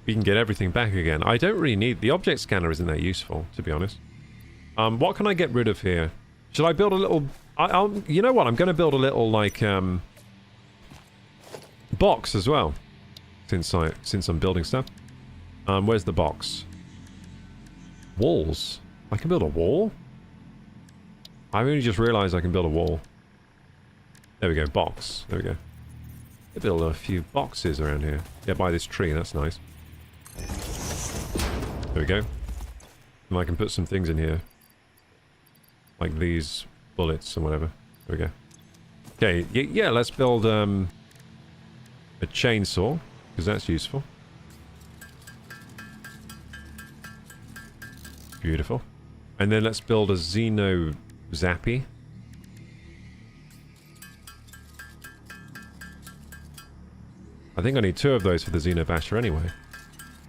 We can get everything back again. I don't really need... The object scanner isn't that useful, to be honest. What can I get rid of here? Should I build a little... you know what? I'm going to build a little, like, box as well. Since I'm building stuff. Where's the box? Walls. I can build a wall? I've only just realized I can build a wall. There we go. Box. There we go. I build a few boxes around here. Yeah, by this tree. That's nice. There we go. And I can put some things in here. Like these bullets or whatever. There we go. Okay, yeah, let's build a chainsaw, because that's useful. Beautiful. And then let's build a Xeno Zappy. I think I need 2 of those for the Xenobasher anyway.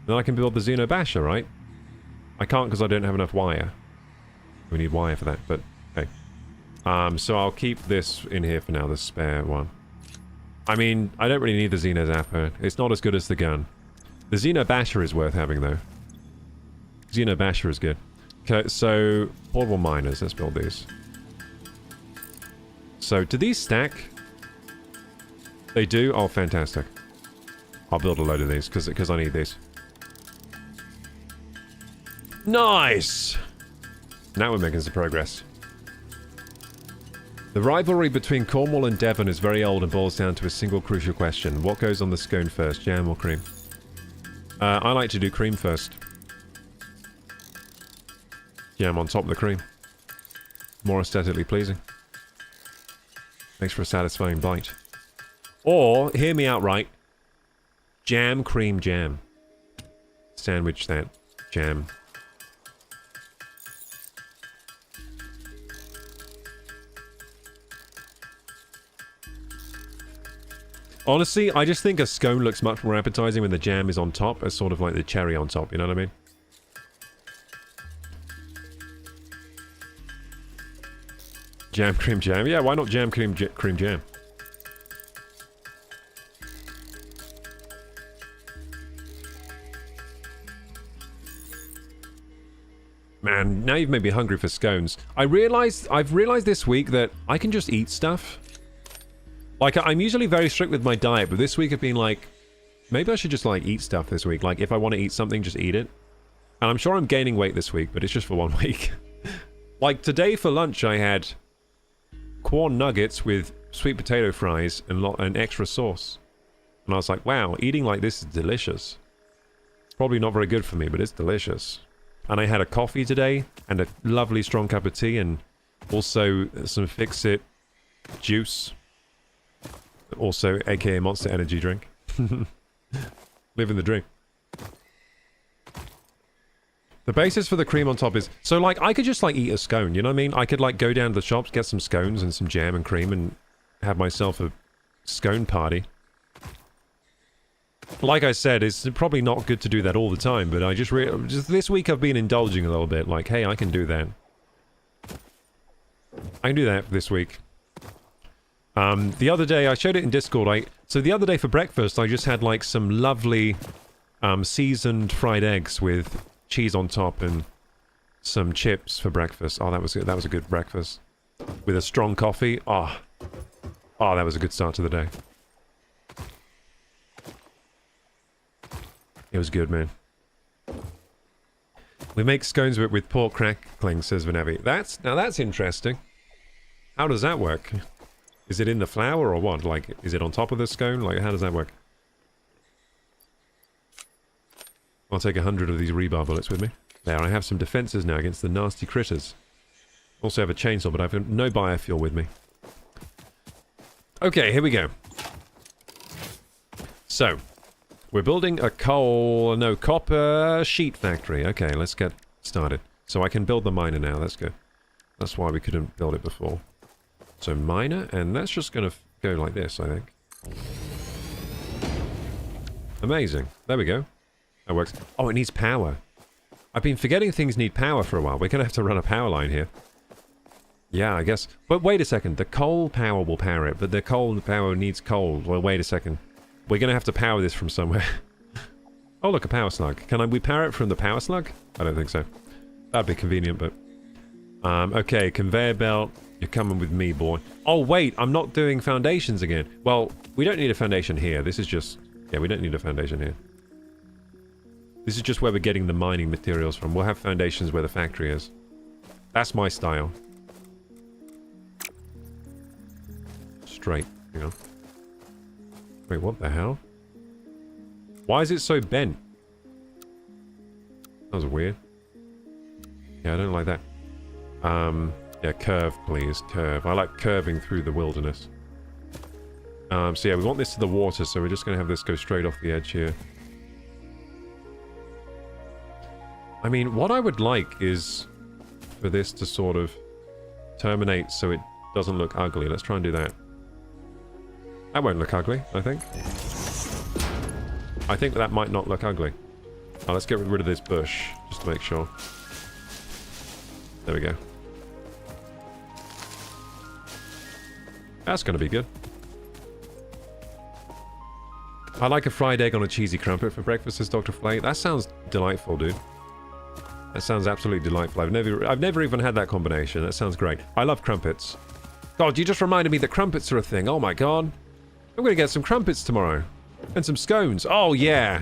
Then I can build the Xenobasher, right? I can't because I don't have enough wire. We need wire for that, but okay. So I'll keep this in here for now, the spare one. I mean, I don't really need the Xenozapper. It's not as good as the gun. The Xenobasher is worth having, though. Xenobasher is good. Okay, so portable miners. Let's build these. So, do these stack? They do? Oh, fantastic. I'll build a load of these, because I need these. Nice! Now we're making some progress. The rivalry between Cornwall and Devon is very old and boils down to a single crucial question. What goes on the scone first, jam or cream? I like to do cream first. Jam on top of the cream. More aesthetically pleasing. Makes for a satisfying bite. Or, hear me out right. Jam, cream, jam. Sandwich that. Jam. Honestly, I just think a scone looks much more appetizing when the jam is on top, as sort of like the cherry on top, you know what I mean? Jam, cream, jam. Yeah, why not jam, cream, cream, jam? Man, now you've made me hungry for scones. I've realized this week that I can just eat stuff. Like, I'm usually very strict with my diet, but this week I've been like, maybe I should just, like, eat stuff this week. Like, if I want to eat something, just eat it. And I'm sure I'm gaining weight this week, but it's just for 1 week. Like, today for lunch I had corn nuggets with sweet potato fries and extra sauce. And I was like, wow, eating like this is delicious. Probably not very good for me, but it's delicious. And I had a coffee today, and a lovely strong cup of tea, and also some Fix-It juice. Also, aka Monster Energy drink. Living the dream. The basis for the cream on top is... So, like, I could just, like, eat a scone, you know what I mean? I could, like, go down to the shops, get some scones and some jam and cream, and have myself a scone party. Like I said, it's probably not good to do that all the time, but I just this week I've been indulging a little bit. Like, hey, I can do that. I can do that this week. The other day, I showed it in Discord. So the other day for breakfast, I just had like some lovely seasoned fried eggs with cheese on top and some chips for breakfast. Oh, that was good. That was a good breakfast. With a strong coffee. Oh, that was a good start to the day. It was good, man. We make scones with pork crackling, says Vanavi. Now that's interesting. How does that work? Is it in the flour or what? Like, is it on top of the scone? Like, how does that work? I'll take 100 of these rebar bullets with me. There, I have some defenses now against the nasty critters. Also have a chainsaw, but I have no biofuel with me. Okay, here we go. So, we're building a copper sheet factory. Okay, let's get started. So I can build the miner now, that's good. That's why we couldn't build it before. So miner, and that's just going to go like this, I think. Amazing. There we go. That works. Oh, it needs power. I've been forgetting things need power for a while. We're going to have to run a power line here. Yeah, I guess. But wait a second. The coal power will power it, but the coal power needs coal. Well, wait a second. We're going to have to power this from somewhere. Oh, look, a power slug. Can we power it from the power slug? I don't think so. That'd be convenient, but... okay, conveyor belt. You're coming with me, boy. Oh, wait, I'm not doing foundations again. Well, we don't need a foundation here. This is just... Yeah, we don't need a foundation here. This is just where we're getting the mining materials from. We'll have foundations where the factory is. That's my style. Straight, you know. Wait, what the hell? Why is it so bent? That was weird. Yeah, I don't like that. Yeah, curve, please. Curve. I like curving through the wilderness. So yeah, we want this to the water, so we're just going to have this go straight off the edge here. I mean, what I would like is for this to sort of terminate so it doesn't look ugly. Let's try and do that. That won't look ugly, I think. I think that might not look ugly. Oh, let's get rid of this bush, just to make sure. There we go. That's going to be good. I like a fried egg on a cheesy crumpet for breakfast, says Dr. Flay. That sounds delightful, dude. That sounds absolutely delightful. I've never even had that combination. That sounds great. I love crumpets. God, you just reminded me that crumpets are a thing. Oh my god. I'm going to get some crumpets tomorrow. And some scones. Oh yeah.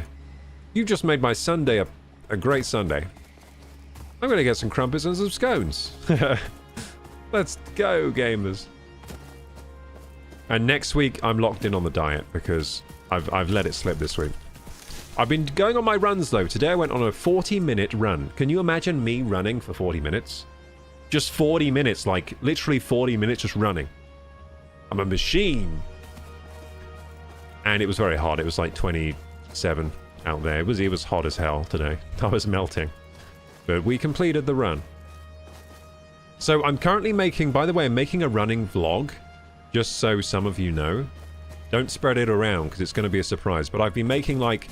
You just made my Sunday a great Sunday. I'm going to get some crumpets and some scones. Let's go, gamers. And next week, I'm locked in on the diet because I've let it slip this week. I've been going on my runs, though. Today I went on a 40-minute run. Can you imagine me running for 40 minutes? Just 40 minutes, like, literally 40 minutes just running. I'm a machine. And it was very hot. It was like 27 out there. It was hot as hell today. I was melting. But we completed the run. So I'm currently making, by the way, I'm making a running vlog. Just so some of you know. Don't spread it around because it's going to be a surprise. But I've been making like...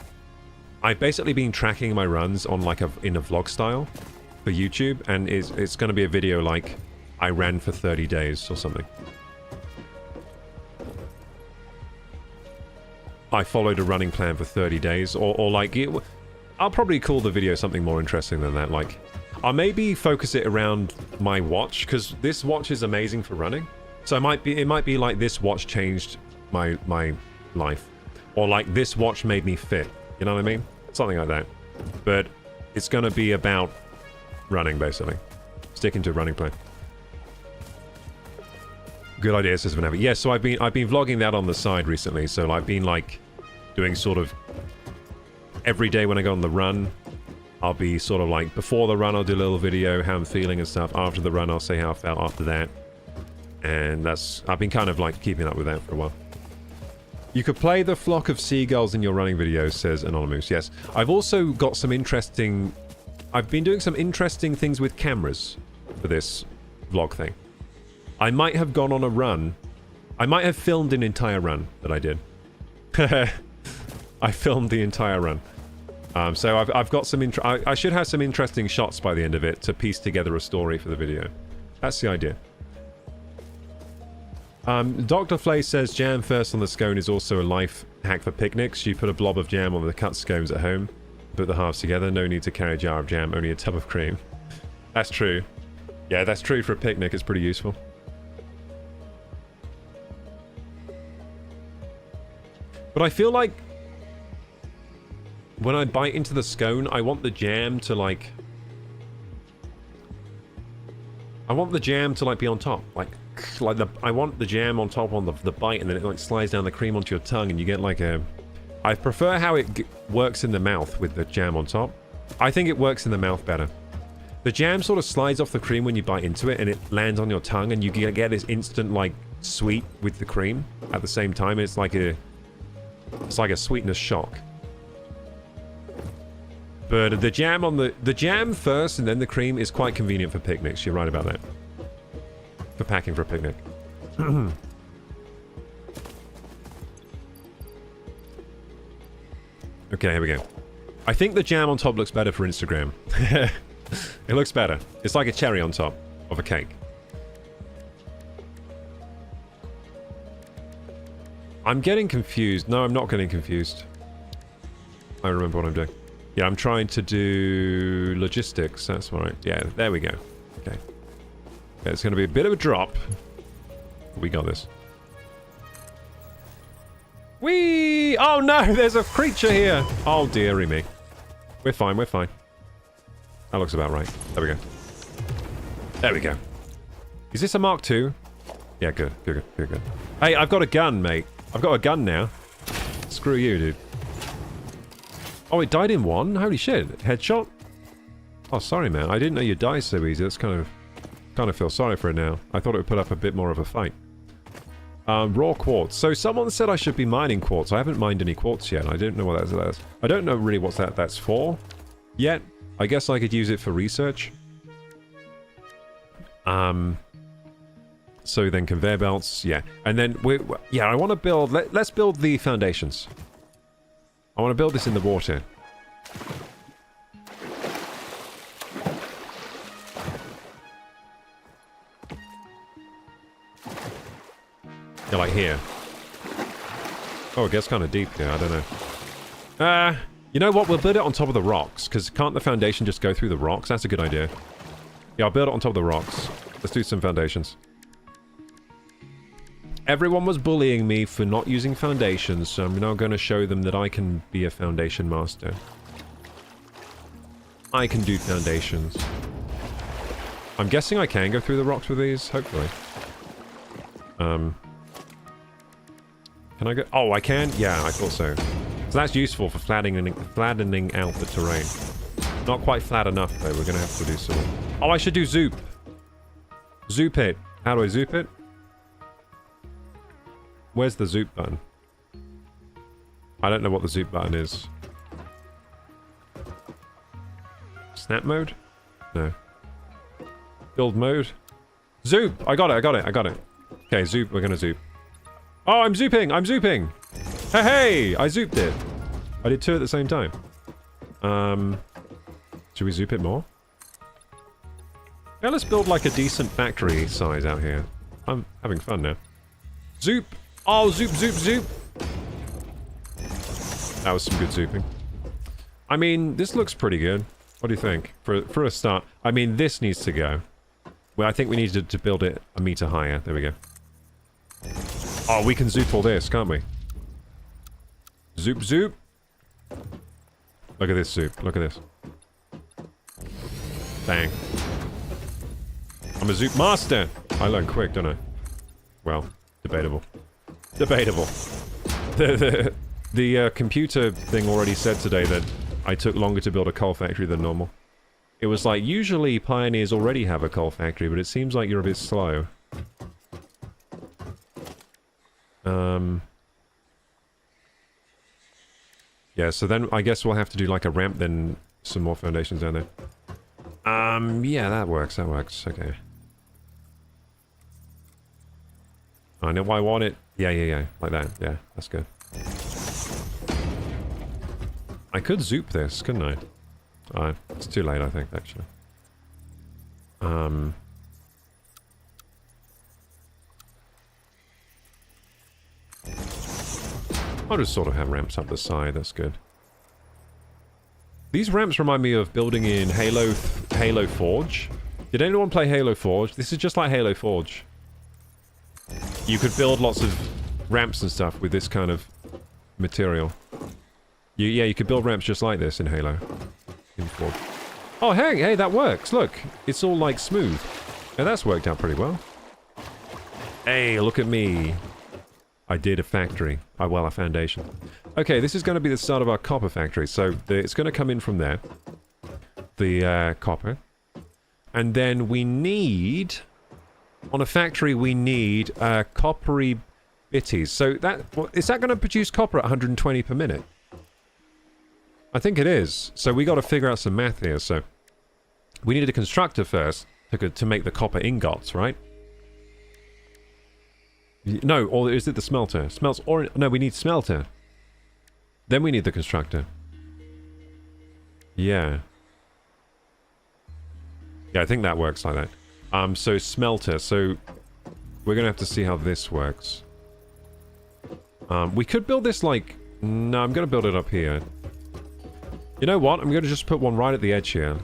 I've basically been tracking my runs on like in a vlog style for YouTube. And it's going to be a video like I ran for 30 days or something. I followed a running plan for 30 days. Or like... I'll probably call the video something more interesting than that. Like, I'll maybe focus it around my watch. Because this watch is amazing for running. So it might be like this watch changed my life. Or like this watch made me fit. You know what I mean? Something like that. But it's going to be about running, basically. Sticking to a running plan. Good idea, says Vanessa. Yeah, so I've been vlogging that on the side recently. So I've been like doing sort of every day when I go on the run. I'll be sort of like before the run I'll do a little video, how I'm feeling and stuff. After the run I'll say how I felt after that. And I've been kind of like keeping up with that for a while. You could play the flock of seagulls in your running videos, says Anonymous. Yes. I've also got some interesting... I've been doing some interesting things with cameras for this vlog thing. I might have gone on a run. I might have filmed an entire run that I did. I filmed the entire run. So I've got some... I should have some interesting shots by the end of it to piece together a story for the video. That's the idea. Dr. Flay says jam first on the scone is also a life hack for picnics. You put a blob of jam on the cut scones at home. Put the halves together. No need to carry a jar of jam. Only a tub of cream. That's true. Yeah, that's true for a picnic. It's pretty useful. But I feel like when I bite into the scone, I want the jam to like... I want the jam to like be on top. I want the jam on top on the bite, and then it like slides down the cream onto your tongue, and you get like a... I prefer how it works in the mouth with the jam on top. I think it works in the mouth better. The jam sort of slides off the cream when you bite into it, and it lands on your tongue, and you get this instant like sweet with the cream at the same time. It's like a sweetness shock. But the jam on the jam first and then the cream is quite convenient for picnics. You're right about that. For packing for a picnic. Okay, here we go. I think the jam on top looks better for Instagram. It looks better. It's like a cherry on top of a cake. I'm getting confused. No, I'm not getting confused. I remember what I'm doing. Yeah, I'm trying to do logistics. That's all right. Yeah, there we go. Okay. Yeah, it's going to be a bit of a drop. We got this. Whee! Oh no, there's a creature here. Oh dearie me. We're fine, we're fine. That looks about right. There we go. There we go. Is this a Mark II? Yeah, good, good, good, good. Hey, I've got a gun, mate. I've got a gun now. Screw you, dude. Oh, it died in one? Holy shit. Headshot? Oh, sorry, man. I didn't know you die so easy. That's kind of feel sorry for it now. I thought it would put up a bit more of a fight. Raw quartz. So someone said I should be mining quartz. I haven't mined any quartz yet. I don't know what that's. I don't know really what that's for yet. I guess I could use it for research. So then conveyor belts, yeah. And then, I want to build... Let's build the foundations. I want to build this in the water. Yeah, like here. Oh, it gets kind of deep here, I don't know. You know what? We'll build it on top of the rocks, because can't the foundation just go through the rocks? That's a good idea. Yeah, I'll build it on top of the rocks. Let's do some foundations. Everyone was bullying me for not using foundations, so I'm now going to show them that I can be a foundation master. I can do foundations. I'm guessing I can go through the rocks with these, hopefully. Can I go? Oh, I can? Yeah, I thought so. So that's useful for flattening out the terrain. Not quite flat enough, though. We're going to have to do some... Oh, I should do zoop. Zoop it. How do I zoop it? Where's the zoop button? I don't know what the zoop button is. Snap mode? No. Build mode? Zoop! I got it, I got it, I got it. Okay, zoop, we're gonna zoop. Oh, I'm zooping! I'm zooping! Hey, hey! I zooped it! I did two at the same time. Should we zoop it more? Yeah, let's build like a decent factory size out here. I'm having fun now. Zoop! Oh, zoop, zoop, zoop! That was some good zooping. I mean, this looks pretty good. What do you think? For a start. I mean, this needs to go. Well, I think we need to build it a meter higher. There we go. Oh, we can zoop all this, can't we? Zoop, zoop! Look at this zoop. Look at this. Bang. I'm a zoop master! I learn quick, don't I? Well, debatable. Debatable. The computer thing already said today that I took longer to build a coal factory than normal. It was like, usually pioneers already have a coal factory, but it seems like you're a bit slow. Yeah, so then I guess we'll have to do like a ramp, then some more foundations down there. Yeah, that works, okay. I know why I want it. Yeah, like that. Yeah, that's good. I could zoop this, couldn't I? It's too late, I think, actually. I'll just sort of have ramps up the side, that's good. These ramps remind me of building in Halo Forge. Did anyone play Halo Forge? This is just like Halo Forge. You could build lots of ramps and stuff with this kind of material. Yeah, you could build ramps just like this in Halo. In Forge. Oh, hey, that works. Look, it's all like smooth. Yeah, that's worked out pretty well. Hey, look at me. I did a factory. Well, a foundation. Okay, this is going to be the start of our copper factory. So it's going to come in from there. The copper. And then we need... On a factory, we need coppery bitties. So is that going to produce copper at 120 per minute? I think it is. So we got to figure out some math here. So we needed a constructor first to make the copper ingots, right? No, or is it the smelter? No, we need smelter. Then we need the constructor. Yeah. Yeah, I think that works like that. So smelter. So we're gonna have to see how this works. We could build this like... No, I'm gonna build it up here. You know what? I'm gonna just put one right at the edge here.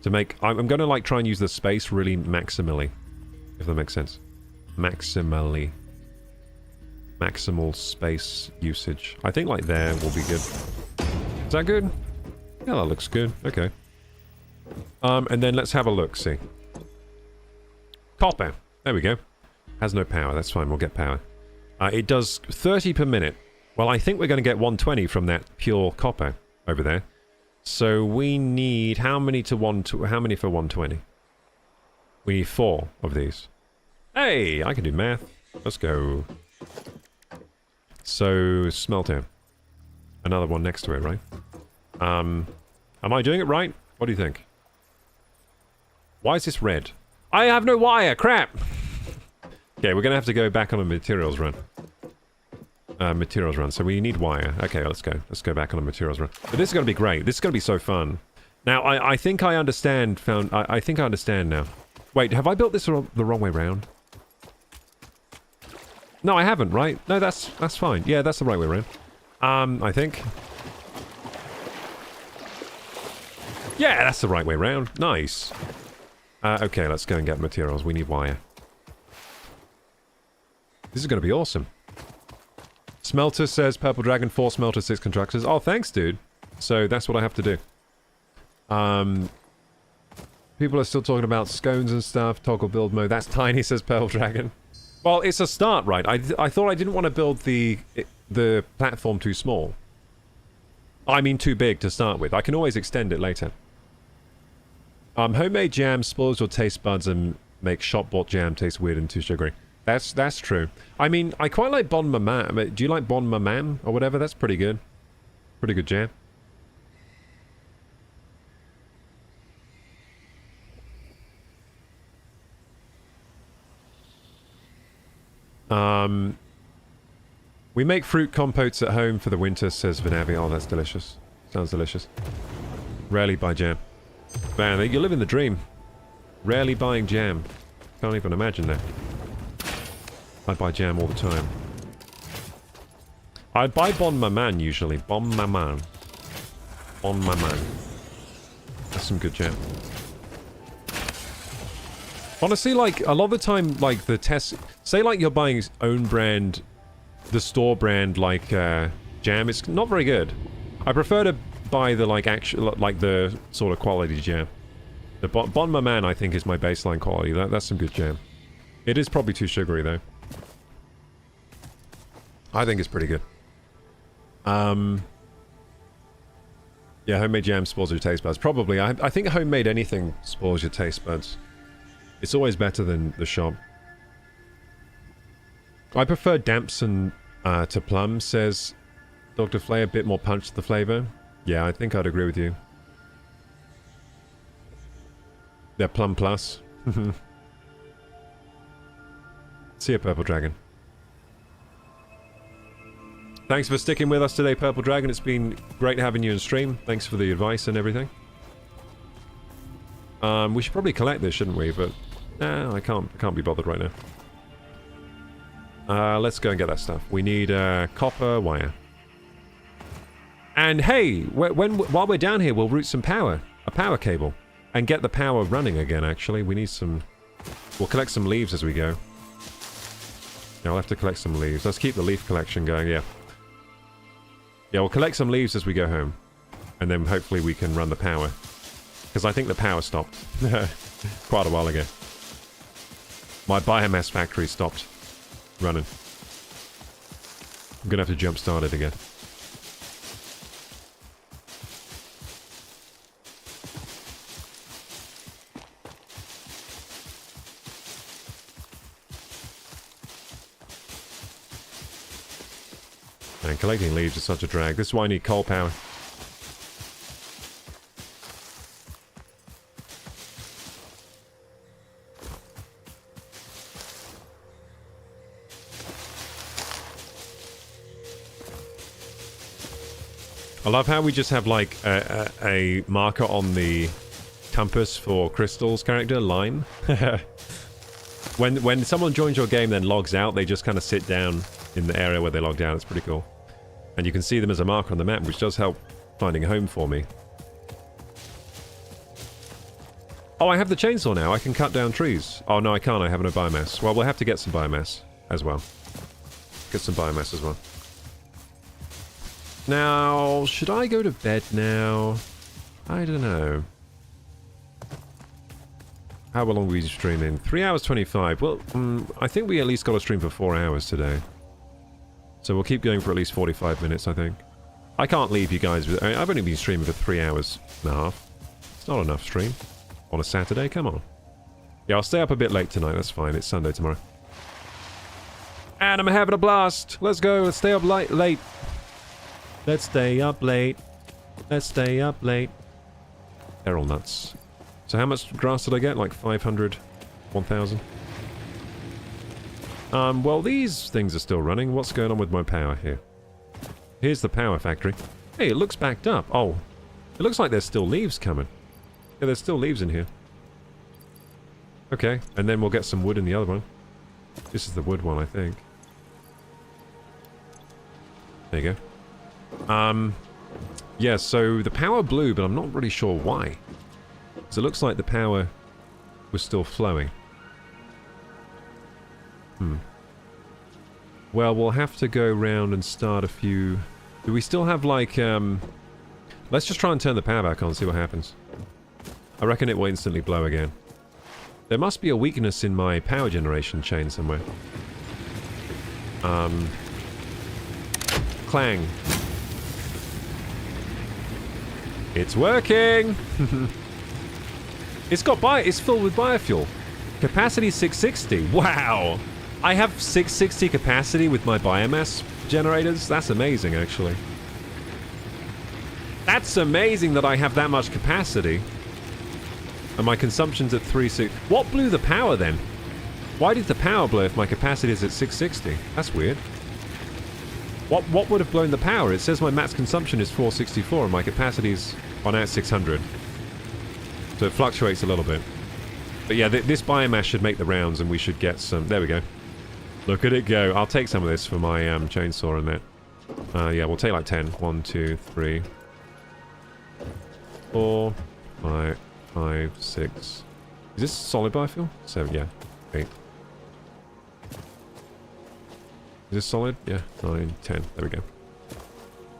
To make... I'm gonna like try and use the space really maximally. If that makes sense. Maximally. Maximal space usage. I think like there will be good. Is that good? Yeah, that looks good. Okay. And then let's have a look, see. Copper. There we go. Has no power. That's fine. We'll get power. It does 30 per minute. Well, I think we're going to get 120 from that pure copper over there. So we need... How many for 120? We need 4 of these. Hey! I can do math. Let's go. So, smelter. Another one next to it, right? Am I doing it right? What do you think? Why is this red? I have no wire! Crap! Okay, we're gonna have to go back on a materials run. So we need wire. Okay, let's go. Let's go back on a materials run. But this is gonna be great. This is gonna be so fun. Now, I think I understand... I think I understand now. Wait, have I built this the wrong way round? No, I haven't, right? No, that's fine. Yeah, that's the right way around. I think. Yeah, that's the right way around. Nice. Okay, let's go and get materials. We need wire. This is going to be awesome. Smelter says Purple Dragon, 4 smelter, 6 constructors. Oh, thanks, dude. So that's what I have to do. People are still talking about scones and stuff. Toggle build mode. That's tiny, says Purple Dragon. Well, it's a start, right? I thought I didn't want to build the platform too small. I mean too big to start with. I can always extend it later. Homemade jam spoils your taste buds and makes shop-bought jam taste weird and too sugary. That's true. I mean, I quite like Bon Maman. Do you like Bon Maman or whatever? That's pretty good. Pretty good jam. We make fruit compotes at home for the winter, says Vinavi. Oh, that's delicious. Sounds delicious. Rarely buy jam. Man, you're living the dream. Rarely buying jam. Can't even imagine that. I buy jam all the time. I buy Bon Maman usually. Bon Maman. Bon Maman. That's some good jam. Honestly, like, a lot of the time, like, the test... Say, like, you're buying own brand... The store brand, like, jam. It's not very good. I prefer to buy the, like, actual... Like, the sort of quality jam. The Bon Maman, I think, is my baseline quality. That's some good jam. It is probably too sugary, though. I think it's pretty good. Yeah, homemade jam spoils your taste buds. Probably. I think homemade anything spoils your taste buds. It's always better than the shop. I prefer damson to plum, says Dr. Flay. A bit more punch to the flavor. Yeah, I think I'd agree with you. They're plum plus. See you, Purple Dragon. Thanks for sticking with us today, Purple Dragon. It's been great having you in stream. Thanks for the advice and everything. We should probably collect this, shouldn't we? But nah, I can't be bothered right now. Let's go and get that stuff. We need copper wire. And hey, while we're down here, we'll route some power, a power cable, and get the power running again. Actually, we need some. We'll collect some leaves as we go. Yeah, I'll have to collect some leaves. Let's keep the leaf collection going. Yeah. Yeah, we'll collect some leaves as we go home, and then hopefully we can run the power. Because I think the power stopped quite a while ago. My biomass factory stopped running. I'm gonna have to jump start it again. Man, collecting leaves is such a drag. This is why I need coal power. I love how we just have like a marker on the compass for Crystal's character, Lime. When someone joins your game then logs out, they just kind of sit down in the area where they logged out. It's pretty cool. And you can see them as a marker on the map, which does help finding a home for me. Oh, I have the chainsaw now. I can cut down trees. Oh, no, I can't. I have no biomass. Well, we'll have to get some biomass as well. Get some biomass as well. Now, should I go to bed now? I don't know. How long were we streaming? 3 hours 25. Well, I think we at least got to stream for 4 hours today. So we'll keep going for at least 45 minutes, I think. I can't leave you guys with... I've only been streaming for 3 hours and a half. It's not enough stream. On a Saturday, come on. Yeah, I'll stay up a bit late tonight, that's fine. It's Sunday tomorrow. And I'm having a blast! Let's go, let's stay up late. Let's stay up late. Let's stay up late. They're all nuts. So how much grass did I get? Like 500? 1,000? Well, these things are still running. What's going on with my power here? Here's the power factory. Hey, it looks backed up. Oh, it looks like there's still leaves coming. Yeah, there's still leaves in here. Okay, and then we'll get some wood in the other one. This is the wood one, I think. There you go. Yeah, so the power blew, but I'm not really sure why. So it looks like the power was still flowing. Well, we'll have to go round and start a few... Do we still have, like, Let's just try and turn the power back on and see what happens. I reckon it will instantly blow again. There must be a weakness in my power generation chain somewhere. Clang. It's working! It's filled with biofuel. Capacity 660. Wow! I have 660 capacity with my biomass generators. That's amazing, actually. That's amazing that I have that much capacity. And my consumption's at 360. What blew the power then? Why did the power blow if my capacity is at 660? That's weird. What would have blown the power? It says my max consumption is 464 and my capacity's on at 600. So it fluctuates a little bit. But yeah, this biomass should make the rounds and we should get some... There we go. Look at it go. I'll take some of this for my chainsaw and that. Yeah, we'll take like 10. 1, 2, 3, 4, 5, 6. Is this solid biofuel? 7, yeah. 8. Is this solid? Yeah. 9, 10. There we go.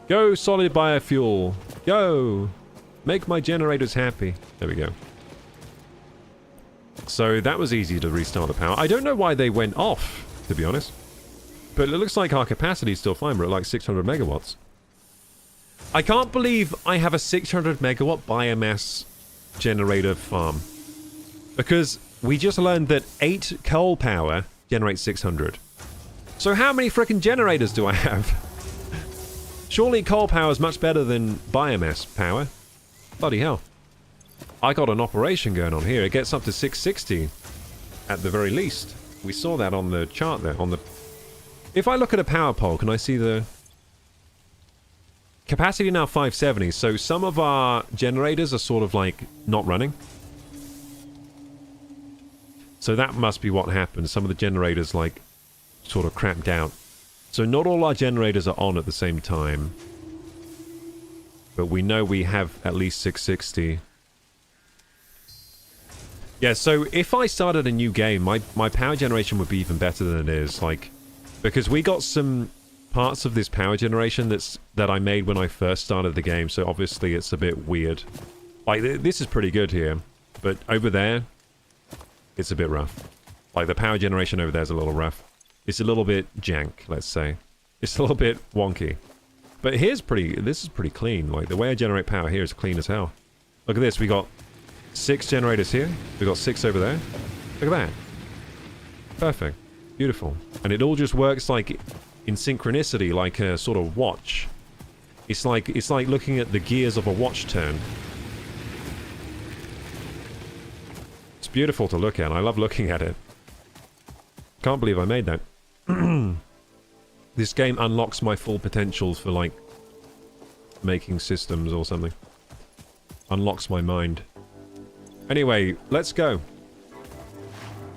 Go, solid biofuel! Go! Make my generators happy. There we go. So that was easy to restart the power. I don't know why they went off, to be honest. But it looks like our capacity is still fine. We're at like 600 megawatts. I can't believe I have a 600 megawatt biomass generator farm. Because we just learned that 8 coal power generates 600. So how many frickin' generators do I have? Surely coal power is much better than biomass power. Bloody hell. I got an operation going on here. It gets up to 660 at the very least. We saw that on the chart there. If I look at a power pole, can I see the capacity now 570, so some of our generators are sort of like not running. So that must be what happened. Some of the generators like sort of cramped out. So not all our generators are on at the same time. But we know we have at least 660. Yeah, so if I started a new game, my power generation would be even better than it is. Like, because we got some parts of this power generation that I made when I first started the game, so obviously it's a bit weird. Like, this is pretty good here, but over there, it's a bit rough. Like, the power generation over there is a little rough. It's a little bit jank, let's say. It's a little bit wonky. But this is pretty clean. Like, the way I generate power here is clean as hell. Look at this, we got 6 generators here. We got 6 over there. Look at that. Perfect. Beautiful. And it all just works like in synchronicity, like a sort of watch. It's like looking at the gears of a watch turn. It's beautiful to look at. I love looking at it. Can't believe I made that. This game unlocks my full potential for, like, making systems or something. Unlocks my mind. Anyway, let's go.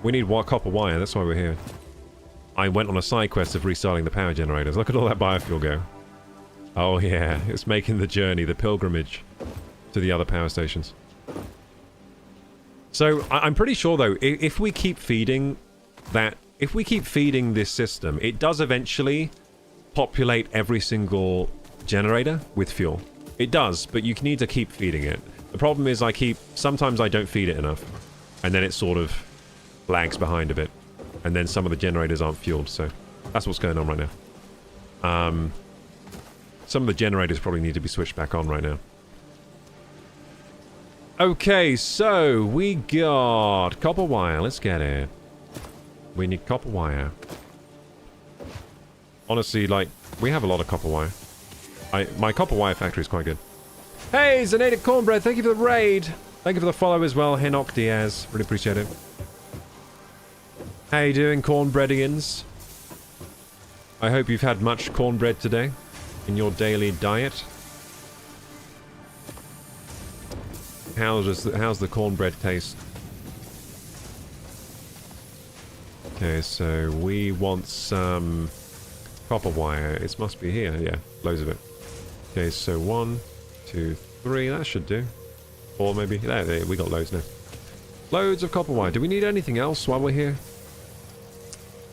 We need copper wire, that's why we're here. I went on a side quest of restarting the power generators. Look at all that biofuel go. Oh yeah, it's making the journey, the pilgrimage to the other power stations. So, I'm pretty sure though, if we keep feeding this system, it does eventually populate every single generator with fuel. It does, but you need to keep feeding it. The problem is sometimes I don't feed it enough, and then it sort of lags behind a bit, and then some of the generators aren't fueled, so that's what's going on right now. Some of the generators probably need to be switched back on right now. Okay, so we got copper wire. Let's get it. We need copper wire. Honestly, like, we have a lot of copper wire. My copper wire factory is quite good. Hey, Zanated Cornbread, thank you for the raid. Thank you for the follow as well, Henok Diaz. Really appreciate it. How you doing, cornbreadians? I hope you've had much cornbread today in your daily diet. How's the cornbread taste? Okay, so we want some copper wire. It must be here. Yeah, loads of it. Okay, so 1, 2, 3. That should do. Or maybe... There, we got loads now. Loads of copper wire. Do we need anything else while we're here?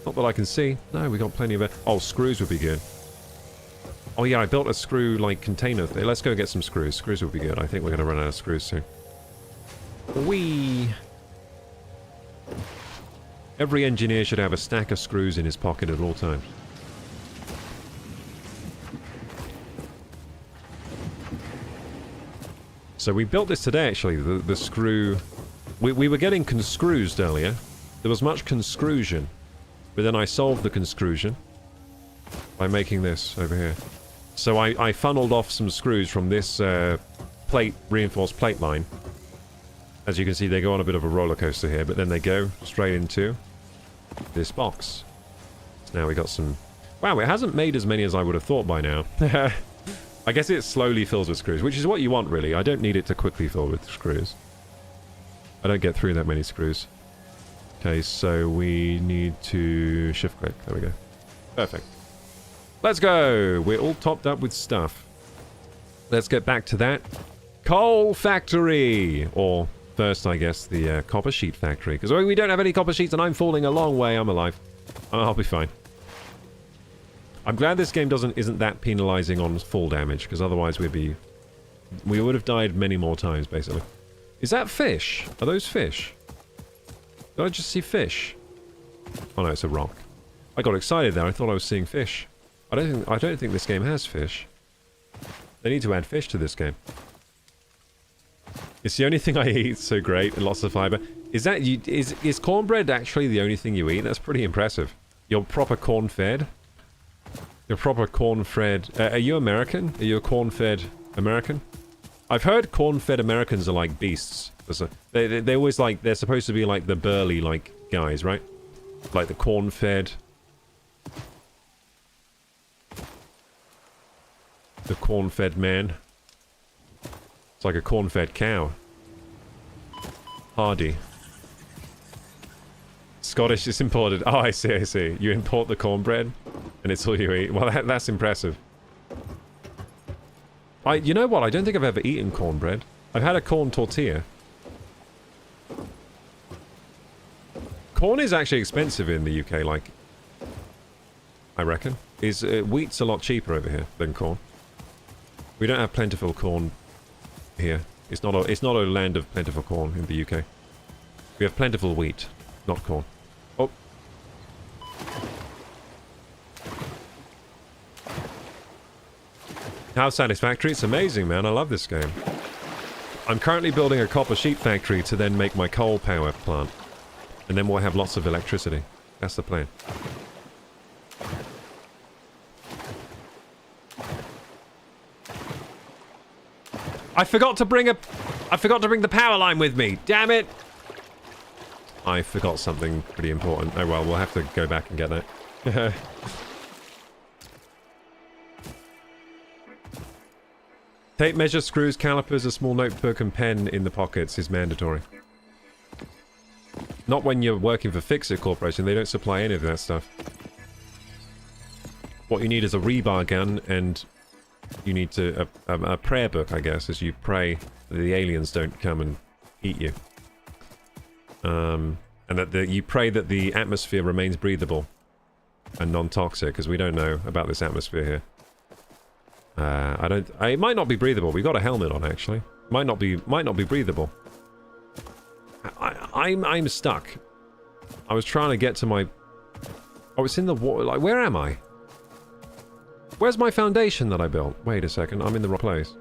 Not that I can see. No, we got plenty of it. Oh, screws would be good. Oh yeah, I built a screw, like, container. Let's go get some screws. Screws would be good. I think we're going to run out of screws soon. Whee! Every engineer should have a stack of screws in his pocket at all times. So we built this today, actually. The screw... We were getting conscrewed earlier. There was much conscrusion. But then I solved the conscrusion by making this over here. So I funneled off some screws from this reinforced plate line. As you can see, they go on a bit of a roller coaster here, but then they go straight into this box. So now we got some... Wow, it hasn't made as many as I would have thought by now. I guess it slowly fills with screws, which is what you want, really. I don't need it to quickly fill with screws. I don't get through that many screws. Okay, so we need to shift click. There we go. Perfect. Let's go! We're all topped up with stuff. Let's get back to that. Coal factory! Or first, I guess, the copper sheet factory. Because we don't have any copper sheets and I'm falling a long way. I'm alive. I'll be fine. I'm glad this game isn't that penalizing on fall damage, because otherwise we would have died many more times, basically. Is that fish? Are those fish? Did I just see fish? Oh no, it's a rock. I got excited there. I thought I was seeing fish. I don't think this game has fish. They need to add fish to this game. It's the only thing I eat. So great and lots of fiber. Is cornbread actually the only thing you eat? That's pretty impressive. You're proper corn-fed. You're proper corn-fed. Are you American? Are you a corn-fed American? I've heard corn-fed Americans are like beasts. They always like, they're supposed to be like the burly like guys, right? Like the corn-fed. The corn-fed man. It's like a corn-fed cow. Hardy. Scottish is imported. Oh, I see, I see. You import the cornbread, and it's all you eat. Well, that's impressive. You know what? I don't think I've ever eaten cornbread. I've had a corn tortilla. Corn is actually expensive in the UK, like... I reckon. Wheat's a lot cheaper over here than corn. We don't have plentiful corn here. It's not a land of plentiful corn in the UK. We have plentiful wheat, not corn. Oh. How Satisfactory? It's amazing, man. I love this game. I'm currently building a copper sheet factory to then make my coal power plant. And then we'll have lots of electricity. That's the plan. I forgot to bring the power line with me. Damn it! I forgot something pretty important. Oh well, we'll have to go back and get that. Tape measure, screws, calipers, a small notebook and pen in the pockets is mandatory. Not when you're working for Fix-It Corporation, they don't supply any of that stuff. What you need is a rebar gun, and you need a prayer book, I guess, as you pray that the aliens don't come and eat you. And that you pray that the atmosphere remains breathable and non-toxic, because we don't know about this atmosphere here. It might not be breathable. We got a helmet on, actually. Might not be breathable. I'm stuck. I was trying to get to my... Oh, it's in the water. Like, where am I? Where's my foundation that I built? Wait a second, I'm in the wrong place.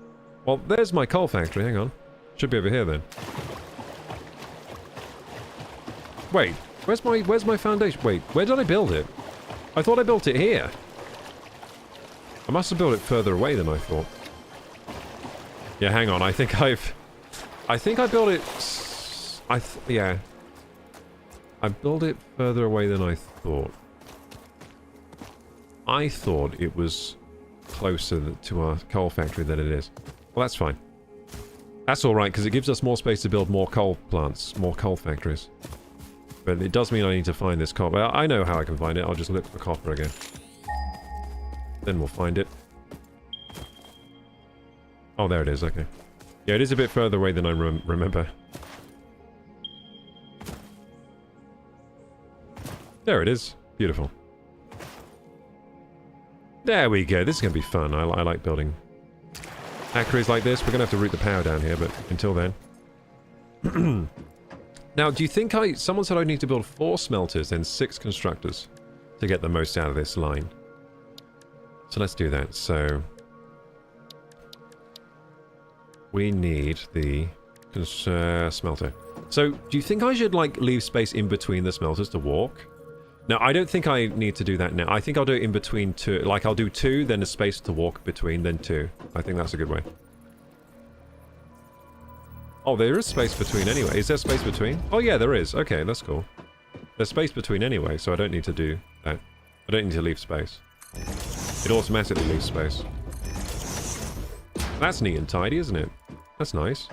Well, there's my coal factory. Hang on. Should be over here then. Wait, where's my foundation? Wait, where did I build it? I thought I built it here. I must have built it further away than I thought. Yeah, hang on. I think I built it... yeah. I built it further away than I thought. I thought it was closer to our coal factory than it is. Well, that's fine. That's alright, because it gives us more space to build more coal plants, more coal factories. But it does mean I need to find this copper. I know how I can find it. I'll just look for copper again. Then we'll find it. Oh, there it is. Okay. Yeah, it is a bit further away than I remember. There it is. Beautiful. There we go. This is going to be fun. I like building factories like this. We're going to have to route the power down here, but until then... Now, do you think someone said I need to build 4 smelters and 6 constructors to get the most out of this line. So let's do that. So we need the smelter. So do you think I should like leave space in between the smelters to walk? No, I don't think I need to do that now. I think I'll do it in between 2. Like I'll do 2, then a space to walk between, then 2. I think that's a good way. Oh, there is space between anyway. Is there space between? Oh yeah, there is. Okay, that's cool. There's space between anyway, so I don't need to do that. I don't need to leave space. It automatically leaves space. That's neat and tidy, isn't it? That's nice.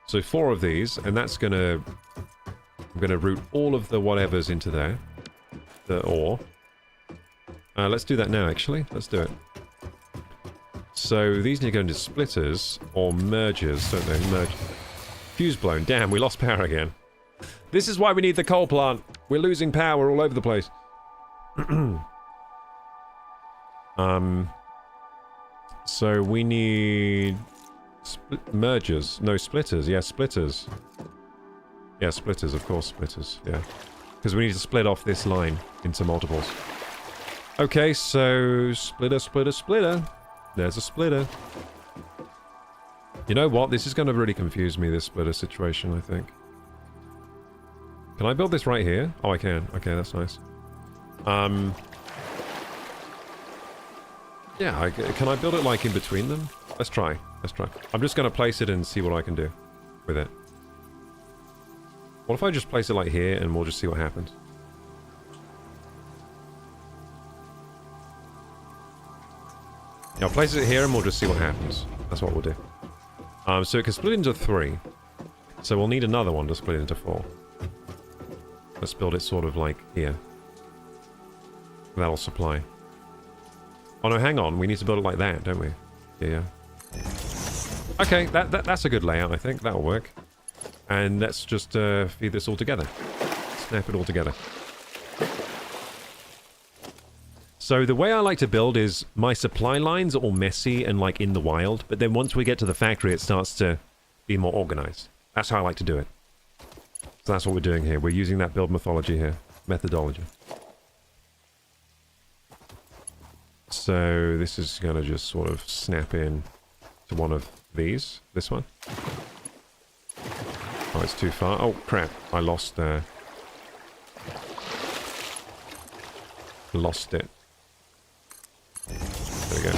So 4 of these, and that's gonna... I'm gonna route all of the whatevers into there. The ore. Let's do that now, actually. Let's do it. So these need to go into splitters or mergers, don't they? Merge. Fuse blown. Damn, we lost power again. This is why we need the coal plant. We're losing power all over the place. So we need... mergers. No, splitters. Yeah, splitters. Yeah, splitters, of course, splitters. Yeah. Because we need to split off this line into multiples. Okay, so... splitter, splitter, splitter. There's a splitter. You know what? This is going to really confuse me, this splitter situation, I think. Can I build this right here? Oh, I can. Okay, that's nice. Yeah, can I build it, like, in between them? Let's try. Let's try. I'm just going to place it and see what I can do with it. What if I just place it, like, here, and we'll just see what happens? I'll place it here and we'll just see what happens. That's what we'll do. So it can split into 3. So we'll need another one to split into 4. Let's build it sort of like here. That'll supply. Oh no, hang on. We need to build it like that, don't we? Yeah. Okay, that's a good layout, I think. That'll work. And let's just feed this all together. Snap it all together. So the way I like to build is my supply lines are all messy and like in the wild, but then once we get to the factory it starts to be more organized. That's how I like to do it. So that's what we're doing here. We're using that build methodology. So this is going to just sort of snap in to one of these. This one. Oh, it's too far. Oh, crap. I lost it. There we go.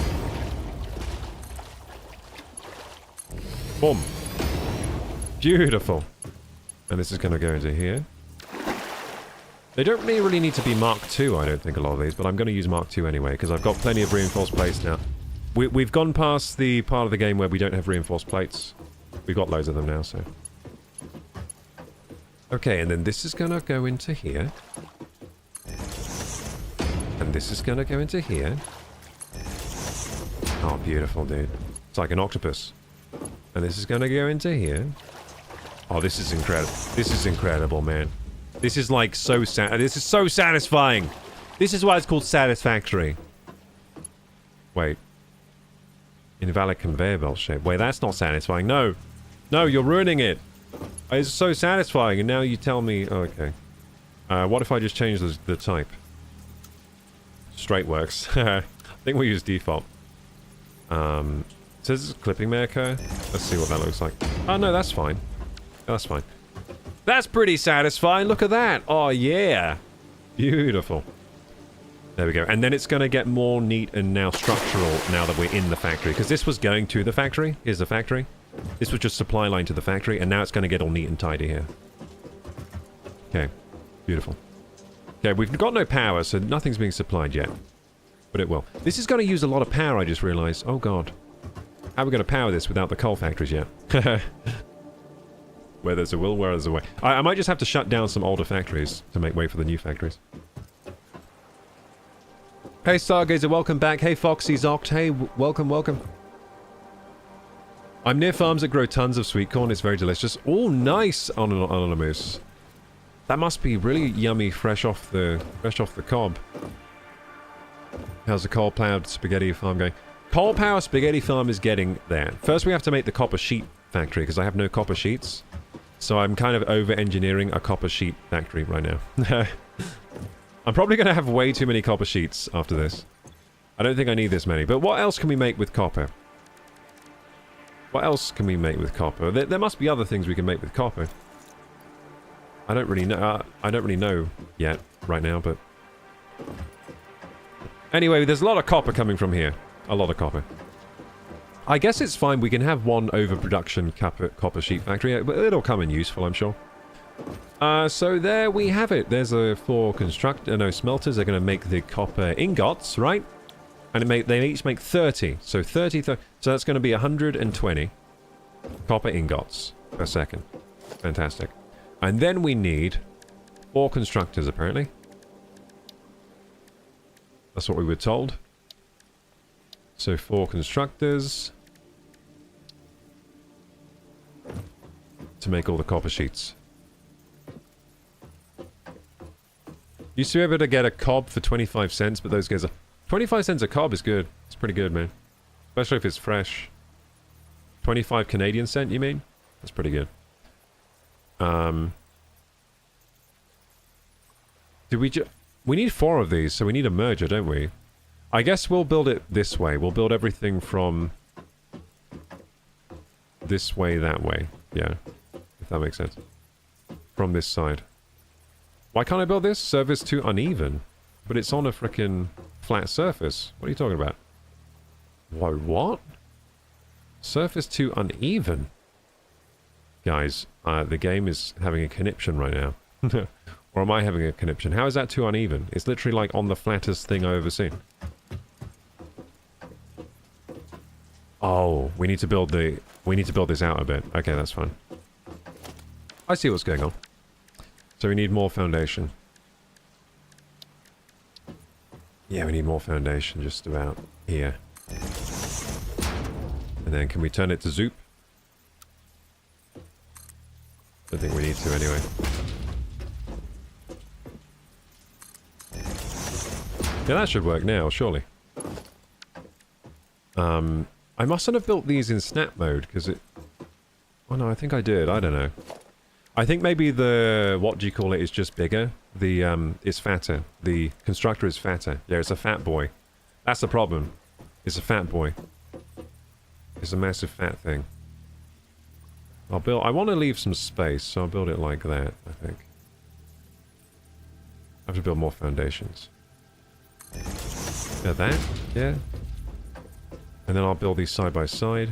Boom. Beautiful. And this is going to go into here. They don't really need to be Mark II, I don't think, a lot of these, but I'm going to use Mark II anyway, because I've got plenty of reinforced plates now. We've gone past the part of the game where we don't have reinforced plates. We've got loads of them now, so... Okay, and then this is going to go into here. And this is going to go into here. Oh, beautiful, dude. It's like an octopus. And this is going to go into here. Oh, this is incredible. This is incredible, man. This is like so this is so satisfying. This is why it's called Satisfactory. Wait. Invalid conveyor belt shape. Wait, that's not satisfying. No. No, you're ruining it. It's so satisfying, and now you tell me... Oh, okay. What if I just change the type? Straight works. I think we use default. It says clipping maker. Let's see what that looks like. Oh, no, that's fine. That's fine. That's pretty satisfying. Look at that. Oh, yeah. Beautiful. There we go. And then it's going to get more neat and now structural now that we're in the factory. Because this was going to the factory. Here's the factory. This was just supply line to the factory. And now it's going to get all neat and tidy here. Okay. Beautiful. Okay, we've got no power, so nothing's being supplied yet. But it will. This is going to use a lot of power, I just realized. Oh, God. How are we going to power this without the coal factories yet? Where there's a will, where there's a way. I might just have to shut down some older factories to make way for the new factories. Hey, Stargazer, welcome back. Hey, Foxy Zoct. Hey, welcome, welcome. I'm near farms that grow tons of sweet corn. It's very delicious. Oh, nice, Anonymous. That must be really yummy, fresh off the cob. How's the coal powered spaghetti farm going? Coal power spaghetti farm is getting there. First, we have to make the copper sheet factory because I have no copper sheets. So I'm kind of over-engineering a copper sheet factory right now. I'm probably going to have way too many copper sheets after this. I don't think I need this many. But what else can we make with copper? What else can we make with copper? There must be other things we can make with copper. I don't really know. I don't really know yet, right now, but... Anyway, there's a lot of copper coming from here. A lot of copper. I guess it's fine. We can have one overproduction copper sheet factory, but it'll come in useful, I'm sure. So there we have it. There's a 4 smelters. They're going to make the copper ingots, right? And they each make 30. So 30. So that's going to be 120 copper ingots per second. Fantastic. And then we need 4 constructors, apparently. That's what we were told. So 4 constructors to make all the copper sheets. Used to be able to get a cob for 25 cents, but those guys are... 25 cents a cob is good. It's pretty good, man. Especially if it's fresh. 25 Canadian cent, you mean? That's pretty good. We need 4 of these, so we need a merger, don't we? I guess we'll build it this way. We'll build everything from this way, that way. Yeah, if that makes sense. From this side. Why can't I build this? Surface too uneven. But it's on a frickin' flat surface. What are you talking about? Whoa, what? Surface too uneven? Guys, the game is having a conniption right now. Or am I having a conniption? How is that too uneven? It's literally like on the flattest thing I've ever seen. Oh, we need to build this out a bit. Okay, that's fine. I see what's going on. So we need more foundation. Yeah, we need more foundation just about here. And then can we turn it to Zoop? Don't think we need to anyway. Yeah, that should work now, surely. I mustn't have built these in snap mode, because it... Oh no, I think I did. I don't know. I think maybe the... What do you call it is just bigger. The, it's fatter. The constructor is fatter. Yeah, it's a fat boy. That's the problem. It's a fat boy. It's a massive fat thing. I'll build... I want to leave some space, so I'll build it like that, I think. I have to build more foundations. Yeah, that? Yeah. And then I'll build these side by side.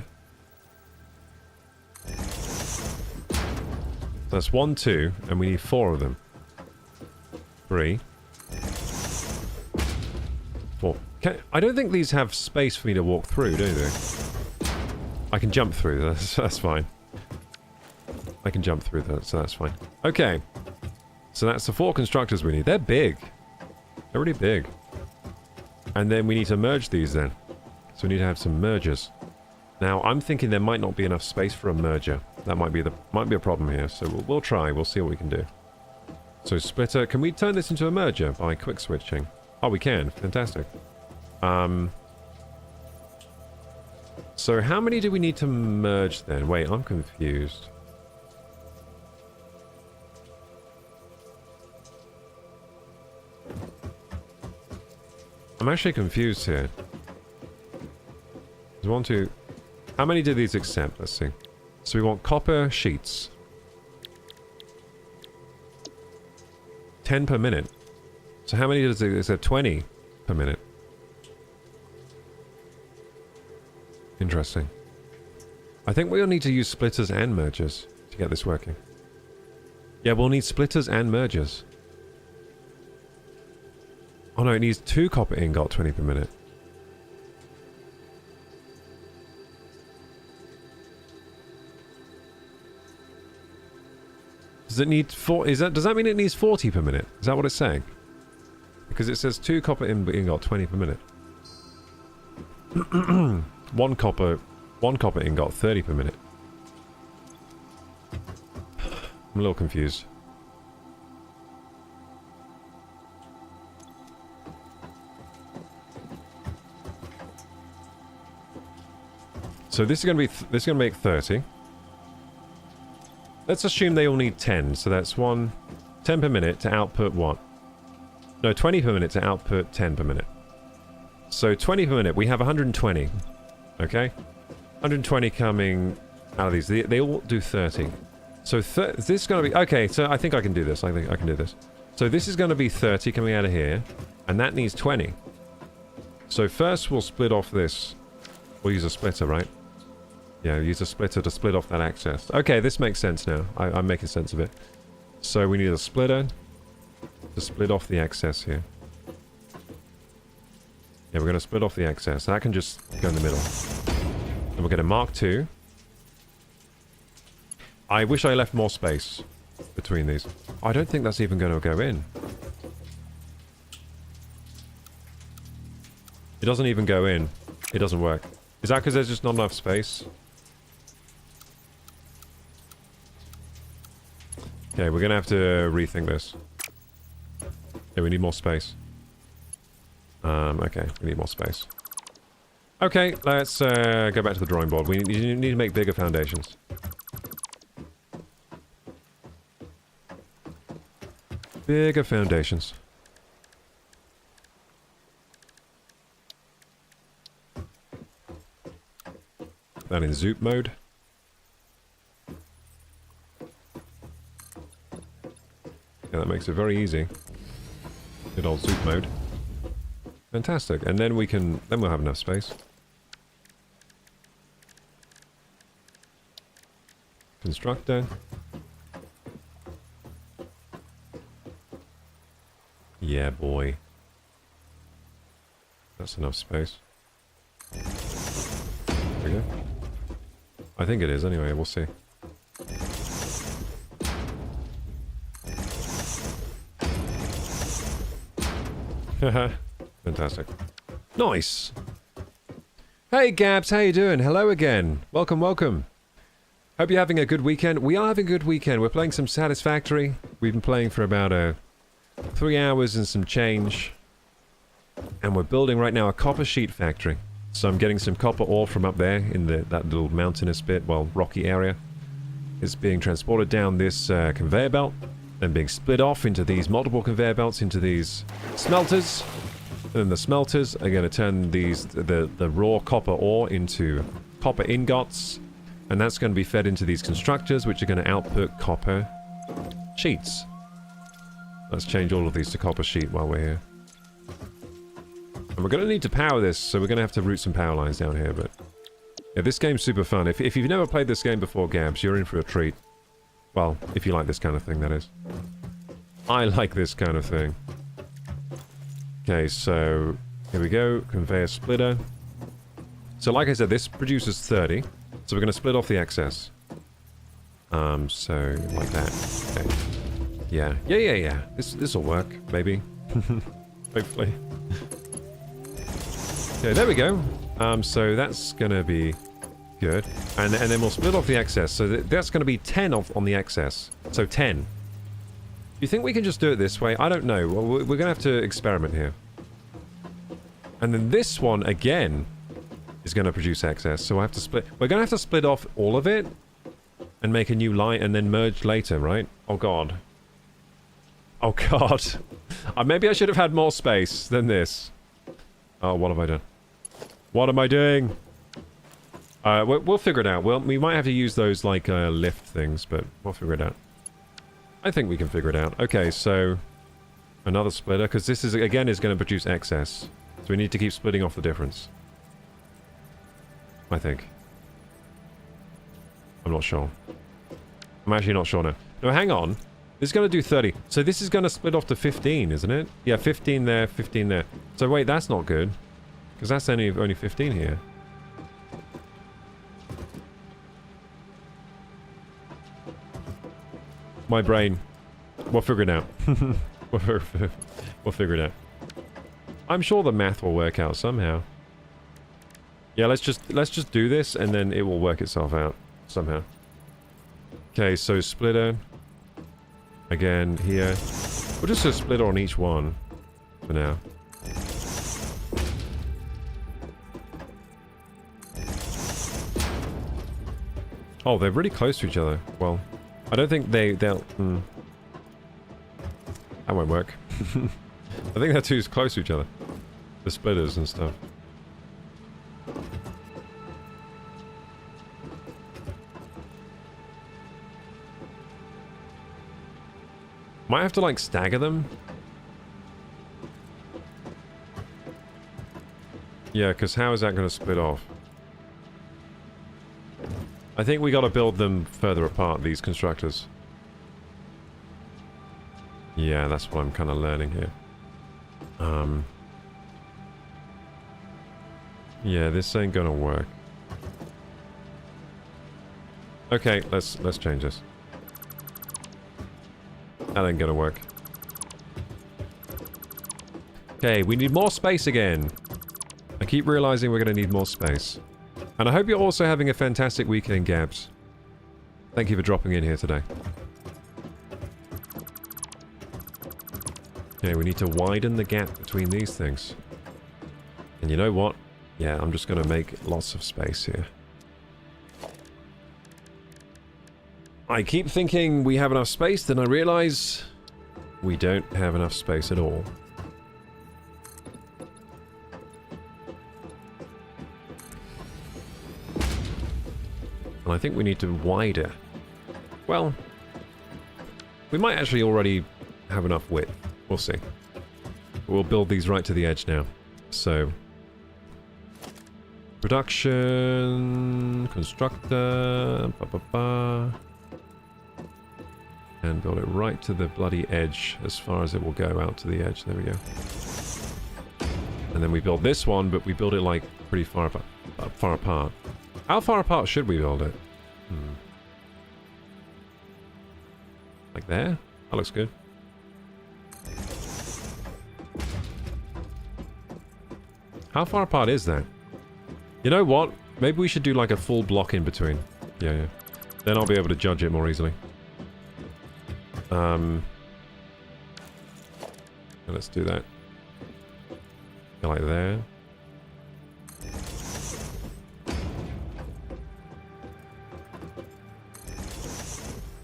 That's 1, 2, and we need 4 of them. 3. 4. I don't think these have space for me to walk through, do they? I can jump through, that's fine. I can jump through that, so that's fine. Okay. So that's the 4 constructors we need. They're big. They're really big. And then we need to merge these then. So we need to have some mergers. Now, I'm thinking there might not be enough space for a merger. That might be a problem here. So we'll try. We'll see what we can do. So splitter. Can we turn this into a merger by quick switching? Oh, we can. Fantastic. So how many do we need to merge then? Wait, I'm confused. I'm actually confused here. There's 1, 2... How many do these accept? Let's see. So we want copper sheets. 10 per minute. So how many does it... Is there 20 per minute? Interesting. I think we'll need to use splitters and mergers to get this working. Yeah, we'll need splitters and mergers. Oh no, it needs 2 copper ingot 20 per minute. Does it need 4? Does that mean it needs 40 per minute? Is that what it's saying? Because it says 2 copper ingot 20 per minute. 1 copper ingot 30 per minute. I'm a little confused. So this is going to make 30. Let's assume they all need 10. So that's 10 per minute to output what? No, 20 per minute to output 10 per minute. So 20 per minute, we have 120. Okay? 120 coming out of these. They all do 30. So this is going to be... Okay, so I think I can do this. I think I can do this. So this is going to be 30 coming out of here. And that needs 20. So first we'll split off this. We'll use a splitter, right? Yeah, use a splitter to split off that access. Okay, this makes sense now. I'm making sense of it. So we need a splitter to split off the excess here. Yeah, we're going to split off the excess. That can just go in the middle. And we're going to Mark II. I wish I left more space between these. I don't think that's even going to go in. It doesn't even go in. It doesn't work. Is that because there's just not enough space? Okay, we're going to have to rethink this. Yeah, we need more space. Okay, we need more space. Okay, let's go back to the drawing board. We need to make bigger foundations. Bigger foundations. Put that in Zoop mode. Yeah, that makes it very easy. Good old Zoop mode. Fantastic. And then we'll have enough space. Constructor. Yeah, boy. That's enough space. There we here? I think it is, anyway, we'll see. Haha, fantastic. Nice! Hey Gabs, how you doing? Hello again. Welcome, welcome. Hope you're having a good weekend. We are having a good weekend. We're playing some Satisfactory. We've been playing for about 3 hours and some change. And we're building right now a copper sheet factory. So I'm getting some copper ore from up there in that little mountainous bit, well, rocky area. It's being transported down this conveyor belt and being split off into these multiple conveyor belts into these smelters. And then the smelters are going to turn the raw copper ore into copper ingots. And that's going to be fed into these constructors, which are going to output copper sheets. Let's change all of these to copper sheet while we're here. And we're going to need to power this, so we're going to have to route some power lines down here, but... yeah, this game's super fun. If you've never played this game before, Gabs, you're in for a treat. Well, if you like this kind of thing, that is. I like this kind of thing. Okay, so... here we go. Conveyor splitter. So like I said, this produces 30. So we're going to split off the excess. So, like that. Okay. Yeah. This'll work, maybe. Hopefully. Okay, there we go. So that's gonna be good. And then we'll split off the excess. So that's gonna be 10 off on the excess. So 10. You think we can just do it this way? I don't know. Well, we're gonna have to experiment here. And then this one, again, is gonna produce excess. So I have to split... we're gonna have to split off all of it and make a new line and then merge later, right? Oh, God. Oh, God. Maybe I should have had more space than this. Oh, what have I done? What am I doing? We'll figure it out. We might have to use those, like, lift things, but we'll figure it out. I think we can figure it out. Okay, so... another splitter, because this is, again, is going to produce excess. So we need to keep splitting off the difference. I think. I'm not sure. I'm actually not sure now. No, hang on. This is going to do 30. So this is going to split off to 15, isn't it? Yeah, 15 there, 15 there. So wait, that's not good. Because that's only 15 here. My brain. We'll figure it out. We'll figure it out. I'm sure the math will work out somehow. Yeah, let's just do this and then it will work itself out somehow. Okay, so splitter. Again, here. We'll just do a splitter on each one for now. Oh, they're really close to each other. Well, I don't think they'll... that won't work. I think they're too close to each other. The splitters and stuff. Might have to, like, stagger them. Yeah, because how is that going to split off? I think we got to build them further apart, these constructors. Yeah, that's what I'm kind of learning here. Yeah, this ain't gonna work. Okay, let's change this. That ain't gonna work. Okay, we need more space again. I keep realizing we're gonna need more space. And I hope you're also having a fantastic weekend, Gabs. Thank you for dropping in here today. Okay, we need to widen the gap between these things. And you know what? Yeah, I'm just gonna make lots of space here. I keep thinking we have enough space, then I realize we don't have enough space at all. And I think we need to wider. Well, we might actually already have enough width. We'll see. We'll build these right to the edge now. So, production, constructor, and build it right to the bloody edge as far as it will go out to the edge. There we go. And then we build this one, but we build it like pretty far apart. How far apart should we build it? Like there? That looks good. How far apart is that? You know what? Maybe we should do like a full block in between. Yeah, yeah. Then I'll be able to judge it more easily. Let's do that. Go like there.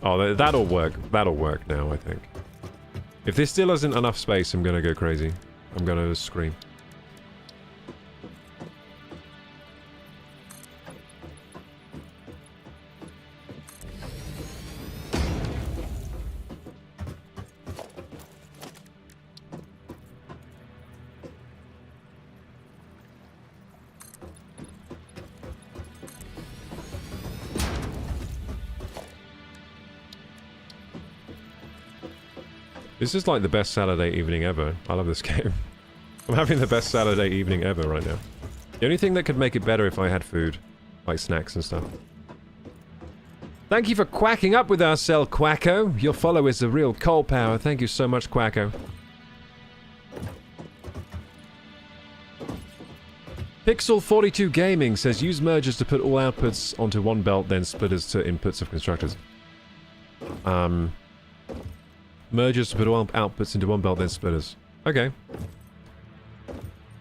Oh, that'll work. That'll work now, I think. If there still isn't enough space, I'm gonna go crazy. I'm gonna scream. This is like the best Saturday evening ever. I love this game. I'm having the best Saturday evening ever right now. The only thing that could make it better if I had food. Like snacks and stuff. Thank you for quacking up with our cell, Quacko. Your follow is the real coal power. Thank you so much, Quacko. Pixel42 Gaming says, use mergers to put all outputs onto one belt, then splitters to inputs of constructors. Mergers to put all outputs into one belt, then splitters. Okay.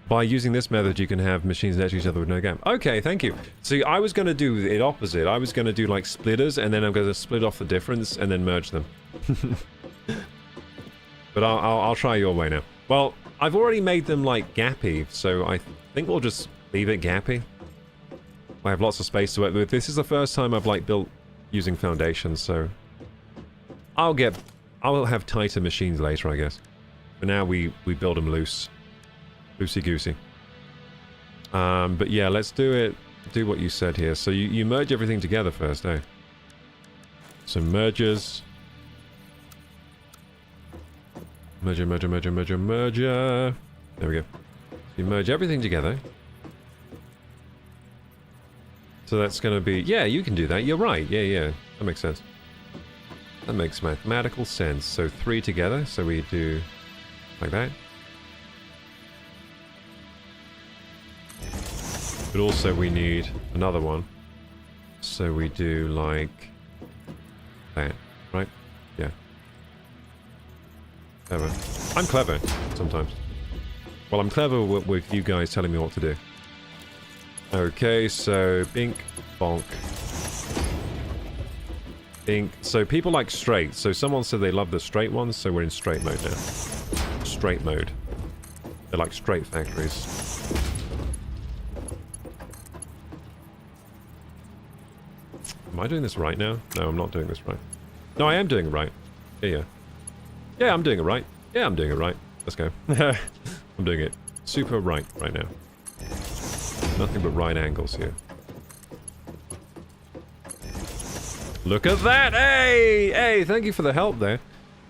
By using this method, you can have machines next to each other with no gap. Okay, thank you. See, I was going to do it opposite. I was going to do, like, splitters, and then I'm going to split off the difference, and then merge them. But I'll try your way now. Well, I've already made them, like, gappy, so I think we'll just leave it gappy. I have lots of space to work with. This is the first time I've, like, built using foundations, so... I'll have tighter machines later, I guess. But now we build them loose. Loosey-goosey. But yeah, let's do what you said here. So you merge everything together first, eh? So mergers. Merger. There we go. So you merge everything together. So that's going to be... Yeah, you can do that. You're right. Yeah. That makes sense. That makes mathematical sense. So 3 together, so we do like that. But also we need another one. So we do like that, right? Yeah. Clever. I'm clever sometimes. Well, I'm clever with you guys telling me what to do. Okay, so bink, bonk. So people like straight. So someone said they love the straight ones, so we're in straight mode now. Straight mode. They're like straight factories. Am I doing this right now? No, I'm not doing this right. No, I am doing it right. Yeah. Yeah, I'm doing it right. Yeah, I'm doing it right. Let's go. I'm doing it super right now. Nothing but right angles here. Look at that! Hey, thank you for the help there.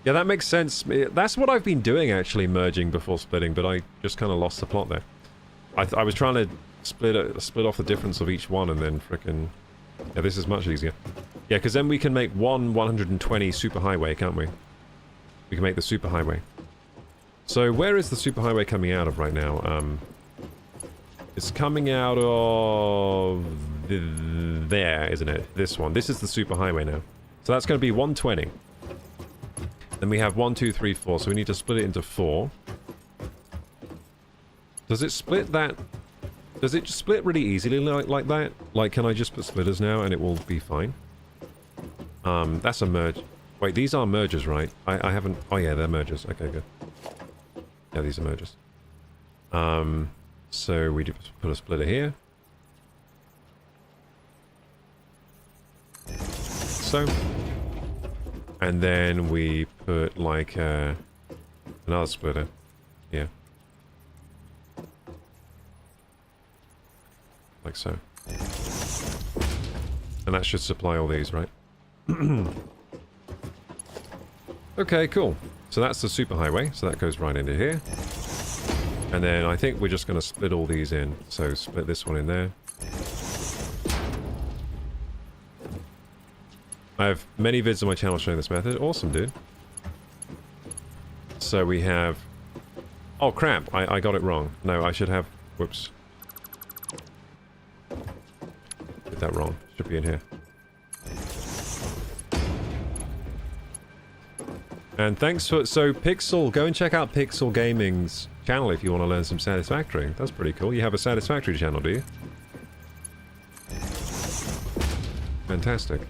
Yeah, that makes sense. That's what I've been doing, actually, merging before splitting, but I just kind of lost the plot there. I was trying to split off the difference of each one, and then frickin'... Yeah, this is much easier. Yeah, because then we can make one 120 superhighway, can't we? We can make the superhighway. So, where is the superhighway coming out of right now? It's coming out of... there, isn't it? This one. This is the superhighway now. So that's going to be 120. Then we have 1, 2, 3, 4. So we need to split it into 4. Does it split that? Does it split really easily like that? Like, can I just put splitters now and it will be fine? That's a merge. Wait, these are mergers, right? I haven't... Oh yeah, they're mergers. Okay, good. Yeah, these are mergers. So we just put a splitter here. So. And then we put like another splitter here. Like so. And that should supply all these, right? Okay, cool. So that's the superhighway. So that goes right into here. And then I think we're just going to split all these in. So split this one in there. I have many vids on my channel showing this method. Awesome, dude. So we have... Oh, crap. I got it wrong. No, I should have... Whoops. Did that wrong. Should be in here. And thanks for... So, Pixel, go and check out Pixel Gaming's channel if you want to learn some Satisfactory. That's pretty cool. You have a Satisfactory channel, do you? Fantastic.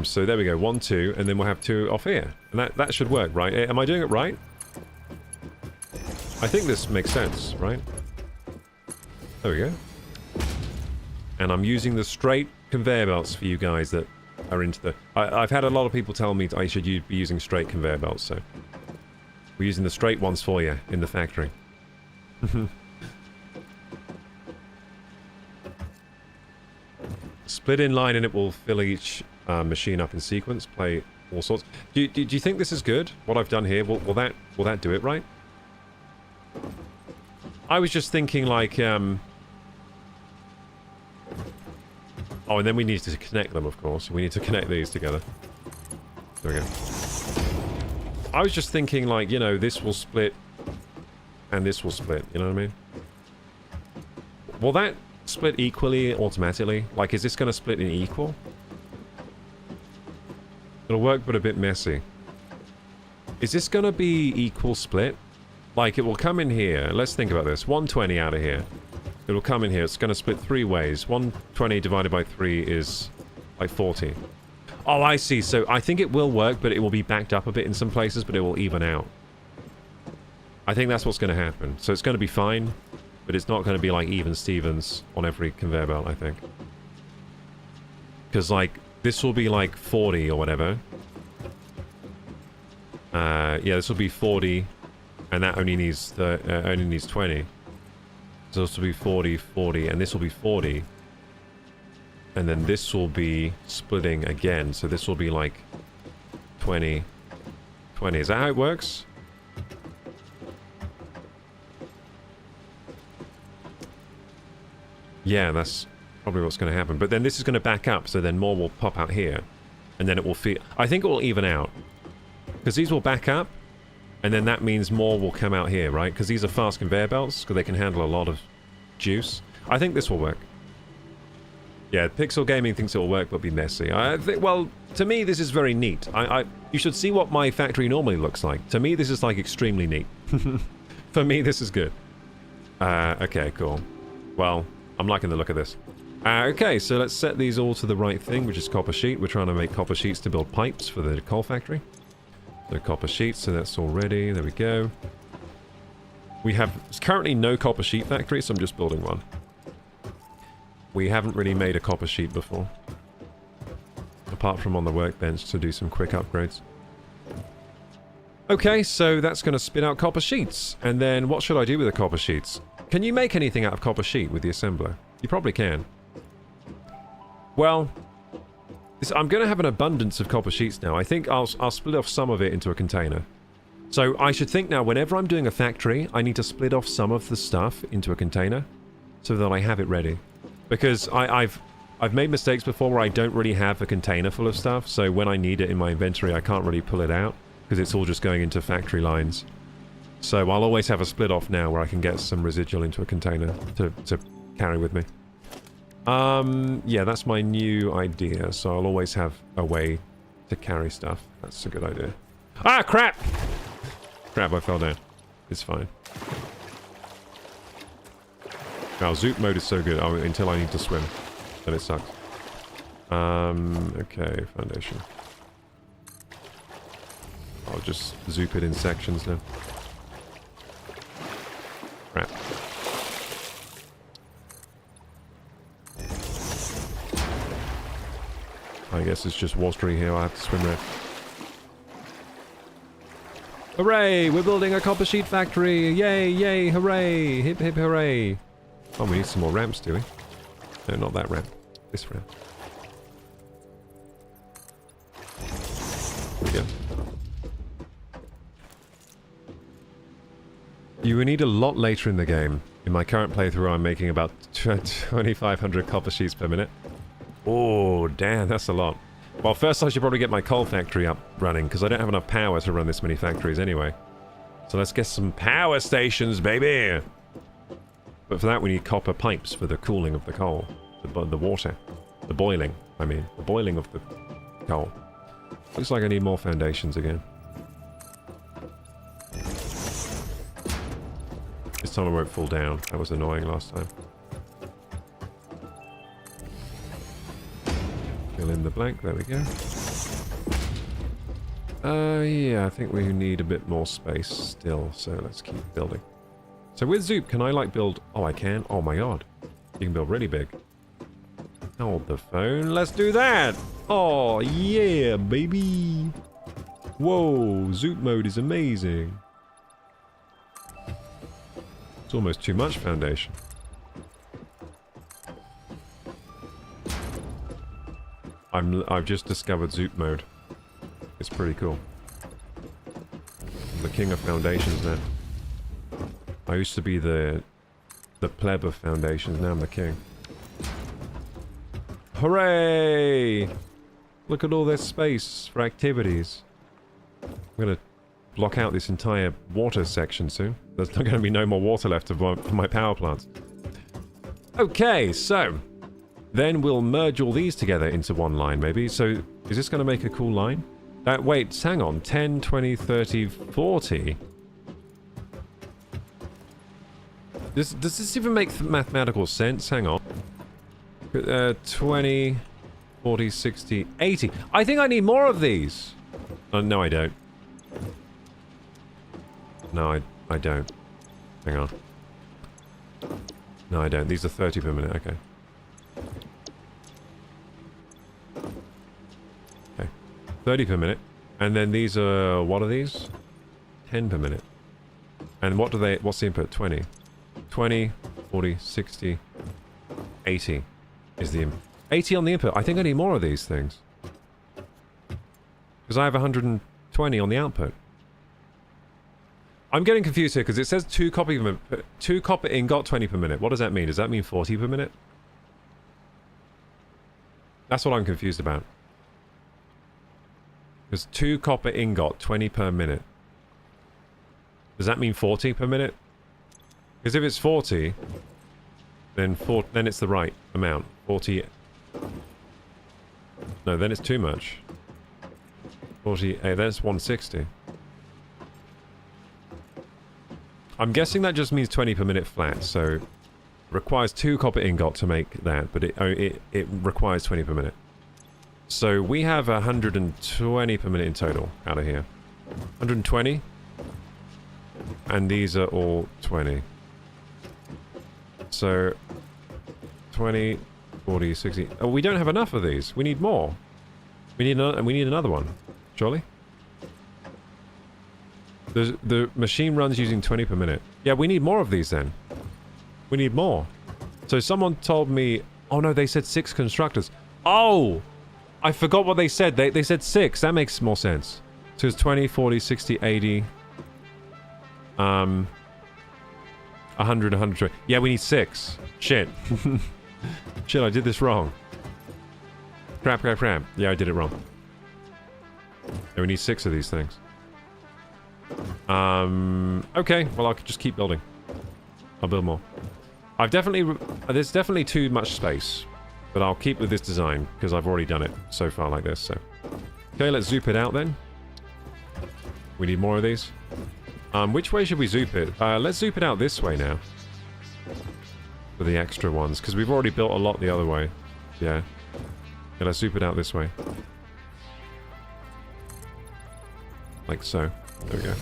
So there we go. 1, 2, and then we'll have 2 off here. And that should work, right? Am I doing it right? I think this makes sense, right? There we go. And I'm using the straight conveyor belts for you guys that are into the... I've had a lot of people tell me I should be using straight conveyor belts, so... We're using the straight ones for you in the factory. Split in line and it will fill each machine up in sequence, play all sorts. Do you think this is good? What I've done here, will that do it right? I was just thinking like... Oh, and then we need to connect them, of course. We need to connect these together. There we go. I was just thinking like, you know, this will split and this will split, you know what I mean? Will that split equally automatically? Like, is this going to split in equal? It'll work, but a bit messy. Is this going to be equal split? Like, it will come in here. Let's think about this. 120 out of here. It'll come in here. It's going to split 3 ways. 120 divided by 3 is like 40. Oh, I see. So I think it will work, but it will be backed up a bit in some places, but it will even out. I think that's what's going to happen. So it's going to be fine, but it's not going to be like even Stevens on every conveyor belt, I think. Because, like, this will be like 40 or whatever. Yeah, this will be 40, and that only needs 20. So this will be 40, 40, and this will be 40. And then this will be splitting again, so this will be like 20, 20. Is that how it works? Yeah, that's probably what's going to happen. But then this is going to back up, so then more will pop out here. And then it will feel... I think it will even out. Because these will back up, and then that means more will come out here, right? Because these are fast conveyor belts, because they can handle a lot of juice. I think this will work. Yeah, Pixel Gaming thinks it will work, but be messy. I think, well, to me, this is very neat. You should see what my factory normally looks like. To me, this is, like, extremely neat. For me, this is good. Okay, cool. Well, I'm liking the look of this. Okay, so let's set these all to the right thing, which is copper sheet. We're trying to make copper sheets to build pipes for the coal factory. So copper sheets, so that's all ready. There we go. We have currently no copper sheet factory, so I'm just building one. We haven't really made a copper sheet before. Apart from on the workbench to do some quick upgrades. Okay, so that's going to spit out copper sheets. And then what should I do with the copper sheets? Can you make anything out of copper sheet with the assembler? You probably can. Well, I'm going to have an abundance of copper sheets now. I think I'll split off some of it into a container. So I should think now, whenever I'm doing a factory, I need to split off some of the stuff into a container so that I have it ready. Because I've made mistakes before where I don't really have a container full of stuff, so when I need it in my inventory, I can't really pull it out, because it's all just going into factory lines. So I'll always have a split off now where I can get some residual into a container to carry with me. Yeah, that's my new idea, so I'll always have a way to carry stuff. That's a good idea. Ah, crap! Crap, I fell down. It's fine. Now, Zoop mode is so good until I need to swim. Then it sucks. Okay, foundation. I'll just zoop it in sections now. Crap. I guess it's just watery here. I have to swim there. Hooray! We're building a copper sheet factory! Yay, yay, hooray! Hip, hip, hooray! Oh, we need some more ramps, do we? No, not that ramp. This ramp. There we go. You will need a lot later in the game. In my current playthrough, I'm making about 2,500 copper sheets per minute. Oh, damn, that's a lot. Well, first I should probably get my coal factory up running, because I don't have enough power to run this many factories anyway. So let's get some power stations, baby! But for that we need copper pipes for the cooling of the coal. The water. The boiling, I mean. The boiling of the coal. Looks like I need more foundations again. This time I won't fall down. That was annoying last time. Fill in the blank. There we go. Yeah, I think we need a bit more space still, so let's keep building. So with Zoop, can I like build... Oh, I can? Oh my god. You can build really big. Hold the phone. Let's do that! Oh, yeah, baby! Whoa, Zoop mode is amazing. It's almost too much foundation. I've just discovered Zoop mode. It's pretty cool. I'm the king of foundations now. I used to be the pleb of foundations, now I'm the king. Hooray! Look at all this space for activities. I'm gonna block out this entire water section soon. There's not gonna be no more water left for my power plants. Okay, so... Then we'll merge all these together into one line, maybe. So, is this gonna make a cool line? Wait, hang on. 10, 20, 30, 40... Does this even make mathematical sense? Hang on. 20, 40, 60, 80. I think I need more of these. No, I don't. No, I don't. Hang on. No, I don't. These are 30 per minute. Okay. Okay. 30 per minute. And then these are... What are these? 10 per minute. And what do they... What's the input? 20. 20, 40, 60, 80 is the 80 on the input. I think I need more of these things. Because I have 120 on the output. I'm getting confused here because it says 2 copper ingot 20 per minute. What does that mean? Does that mean 40 per minute? That's what I'm confused about. There's 2 copper ingot 20 per minute. Does that mean 40 per minute? Because if it's 40, then it's the right amount. 40... No, then it's too much. 40... Hey, that's 160. I'm guessing that just means 20 per minute flat, so... It requires 2 copper ingot to make that, but it requires 20 per minute. So we have 120 per minute in total out of here. 120. And these are all 20. So, 20, 40, 60... Oh, we don't have enough of these. We need more. We need another one. Surely? The machine runs using 20 per minute. Yeah, we need more of these then. We need more. So someone told me... Oh no, they said 6 constructors. Oh! I forgot what they said. They said 6. That makes more sense. So it's 20, 40, 60, 80... 100, 120. Yeah, we need 6. Shit. Shit, I did this wrong. Crap. Yeah, I did it wrong. Yeah, we need 6 of these things. Okay. Well, I'll just keep building. I'll build more. There's definitely too much space. But I'll keep with this design, because I've already done it so far like this, so... Okay, let's zoop it out then. We need more of these. Which way should we zoop it? Let's zoop it out this way now. For the extra ones, because we've already built a lot the other way. Yeah. Okay, let's zoop it out this way. Like so. There we go.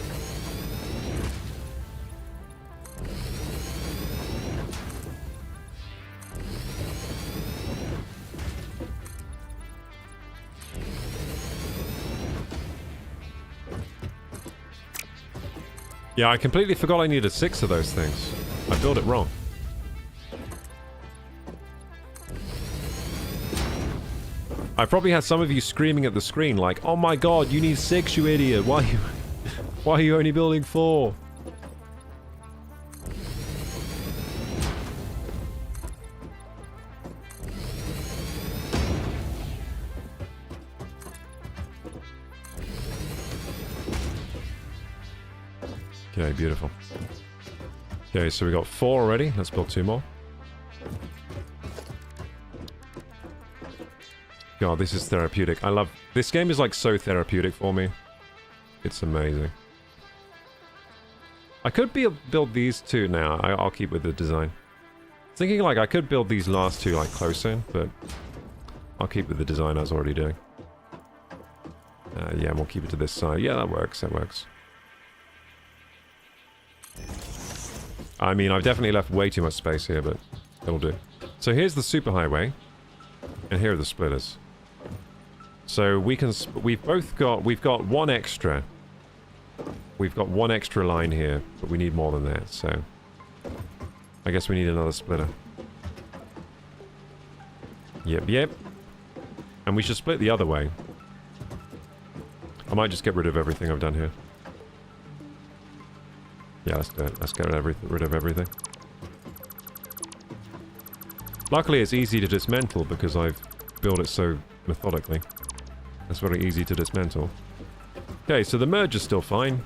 Yeah, I completely forgot I needed 6 of those things. I built it wrong. I probably had some of you screaming at the screen like, "Oh my god, you need 6, you idiot! Why are you only building 4?" Okay, beautiful. Okay, so we got 4 already. Let's build 2 more. God, this is therapeutic. I love... This game is like so therapeutic for me. It's amazing. I could build these 2 now. I'll keep with the design. Thinking like I could build these last 2 like closer, but I'll keep with the design I was already doing. Yeah, we'll keep it to this side. Yeah, that works. That works. I mean, I've definitely left way too much space here, but it'll do. So here's the superhighway, and here are the splitters. So we've got 1 extra. We've got 1 extra line here, but we need more than that, so I guess we need another splitter. Yep. And we should split the other way. I might just get rid of everything I've done here. Yeah, let's do it. Let's get rid of everything. Luckily, it's easy to dismantle because I've built it so methodically. It's very easy to dismantle. Okay, so the merge is still fine.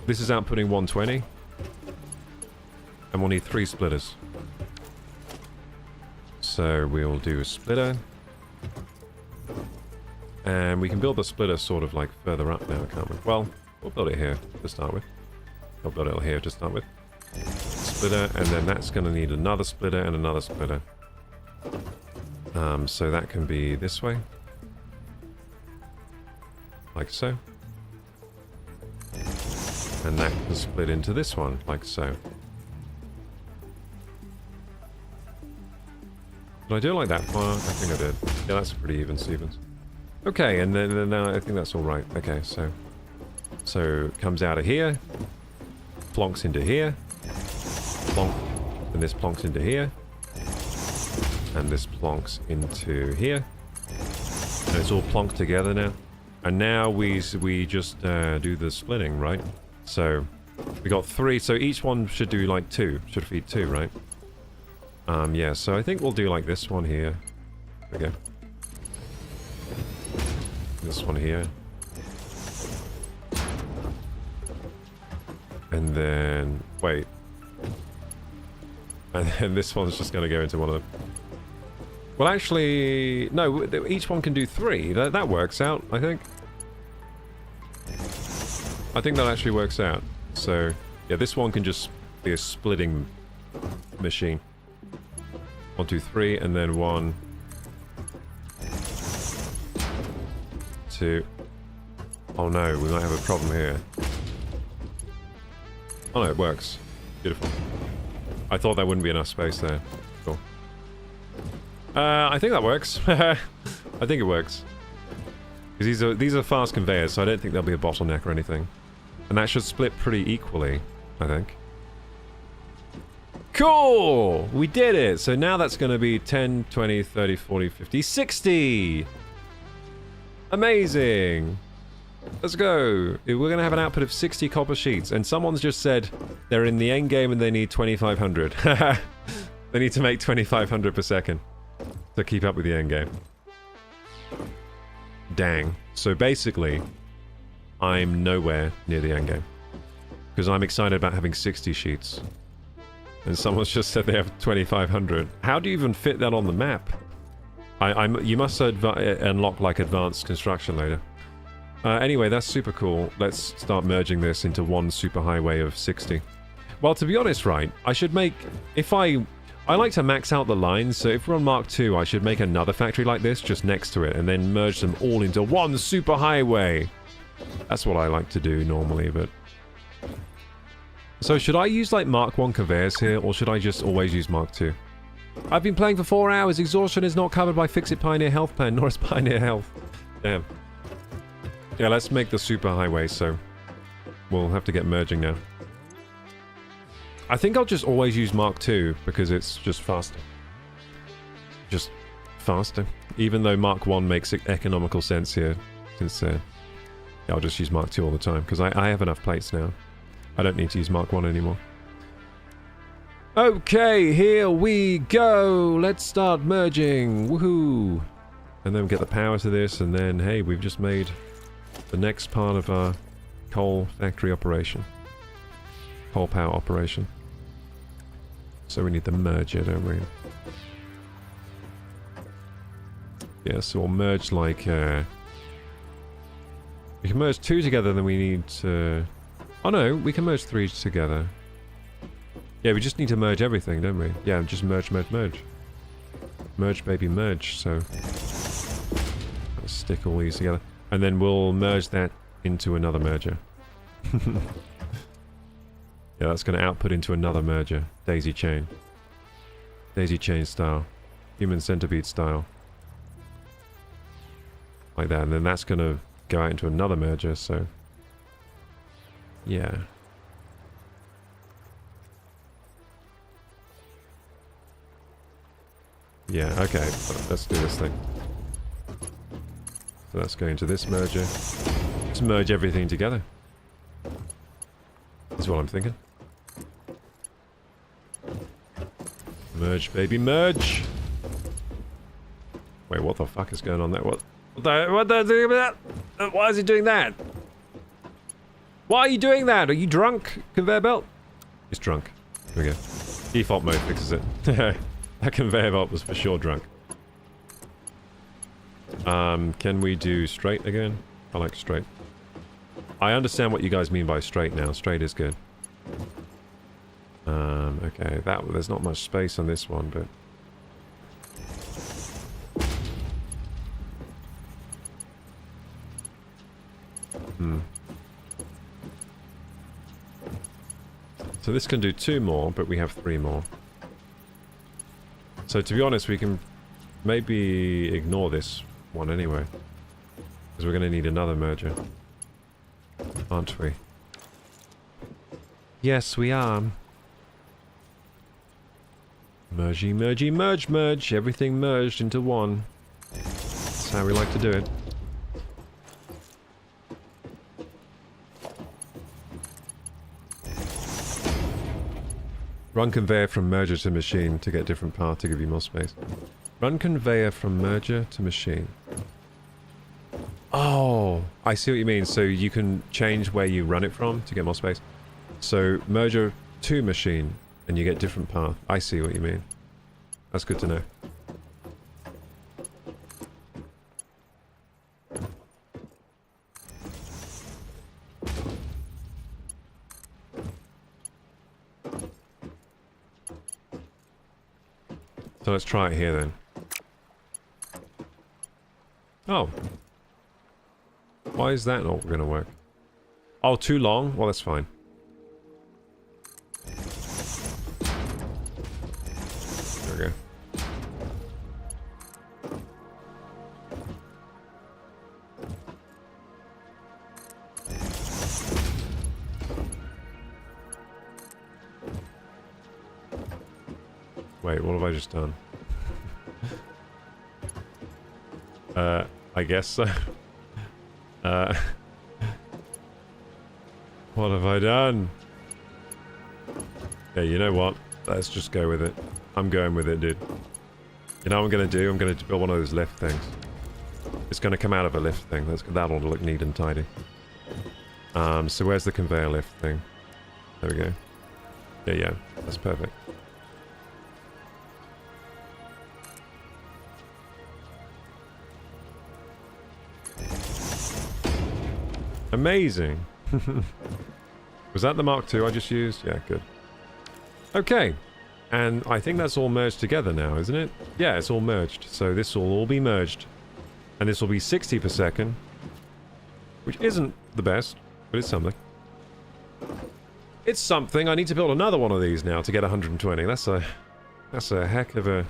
This is outputting 120. And we'll need 3 splitters. So we'll do a splitter. And we can build the splitter sort of like further up now, can't we? Well, we'll build it here to start with. I'll build it here to start with. Splitter, and then that's going to need another splitter and another splitter. So that can be this way. Like so. And that can split into this one, like so. Did I do it like that far? I think I did. Yeah, that's pretty even Stevens. Okay, and then I think that's all right. Okay, so it comes out of here, plonks into here, plonk, and this plonks into here, and this plonks into here, and it's all plonked together now. And now we just do the splitting, right? So we got 3, so each one should do like 2, should feed 2, right? Yeah, so I think we'll do like this one here. There we go. This one here. And then... Wait. And then this one's just going to go into one of them. Well, actually... No, each one can do 3. That works out, I think. I think that actually works out. So, yeah, this one can just be a splitting machine. 1, 2, 3, and then 1... 2. Oh no, we might have a problem here. Oh no, it works. Beautiful. I thought there wouldn't be enough space there. Cool. I think that works. I think it works. Because these are fast conveyors, so I don't think there'll be a bottleneck or anything. And that should split pretty equally, I think. Cool! We did it! So now that's going to be 10, 20, 30, 40, 50, 60! Amazing! Let's go! We're going to have an output of 60 copper sheets, and someone's just said they're in the end game and they need 2,500. They need to make 2,500 per second to keep up with the end game. Dang. So basically, I'm nowhere near the end game. Because I'm excited about having 60 sheets. And someone's just said they have 2,500. How do you even fit that on the map? You must unlock like advanced construction later. Anyway, that's super cool. Let's start merging this into one superhighway of 60. Well, to be honest, right, I should make... I like to max out the lines, so if we're on Mark II, I should make another factory like this just next to it, and then merge them all into one superhighway. That's what I like to do normally, but... So should I use like Mark I conveyors here, or should I just always use Mark II? I've been playing for 4 hours. Exhaustion is not covered by Fix-It Pioneer Health Plan, nor is Pioneer Health. Damn. Yeah, let's make the superhighway, so we'll have to get merging now. I think I'll just always use Mark II, because it's just faster. Just faster. Even though Mark I makes economical sense here, since yeah, I'll just use Mark II all the time, because I have enough plates now. I don't need to use Mark I anymore. Okay, here we go! Let's start merging! Woohoo! And then get the power to this, and then, hey, we've just made the next part of our coal factory operation. coal power operation. So we need the merger, don't we? Yeah, so we'll merge like... we can merge 2 together, then we need to... Oh no, we can merge 3 together. Yeah, we just need to merge everything, don't we? Yeah, just merge, merge, merge. Merge, baby, merge, so... Let's stick all these together. And then we'll merge that into another merger. Yeah, that's going to output into another merger. Daisy chain. Daisy chain style. Human centipede style. Like that, and then that's going to go out into another merger, so... Yeah. Yeah, okay, let's do this thing. So that's going to this merger. Let's merge everything together. That's what I'm thinking. Merge, baby, merge! Wait, what the fuck is going on there? What the why is he doing that? Why are you doing that? Are you drunk, conveyor belt? He's drunk. Here we go. Default mode fixes it. That conveyor belt was for sure drunk. Can we do straight again? I like straight. I understand what you guys mean by straight now. Straight is good. Okay, there's not much space on this one, but... So this can do 2 more, but we have 3 more. So to be honest, we can maybe ignore this one anyway. Because we're going to need another merger. Aren't we? Yes, we are. Mergey, mergey, merge, merge. Everything merged into one. That's how we like to do it. Run conveyor from merger to machine to get different path to give you more space. Run conveyor from merger to machine. Oh, I see what you mean. So you can change where you run it from to get more space. So merger to machine and you get different path. I see what you mean. That's good to know. So let's try it here then. Oh. Why is that not going to work? Oh, too long? Well, that's fine. There we go. Wait, what have I just done? I guess so. What have I done? Yeah, you know what? Let's just go with it. I'm going with it, dude. You know what I'm going to do? I'm going to build one of those lift things. It's going to come out of a lift thing. That'll look neat and tidy. So where's the conveyor lift thing? There we go. Yeah, that's perfect. Amazing. Was that the Mark II I just used? Yeah, good. Okay. And I think that's all merged together now, isn't it? Yeah, it's all merged. So this will all be merged. And this will be 60 per second. Which isn't the best, but it's something. It's something. I need to build another one of these now to get 120. That's a heck of an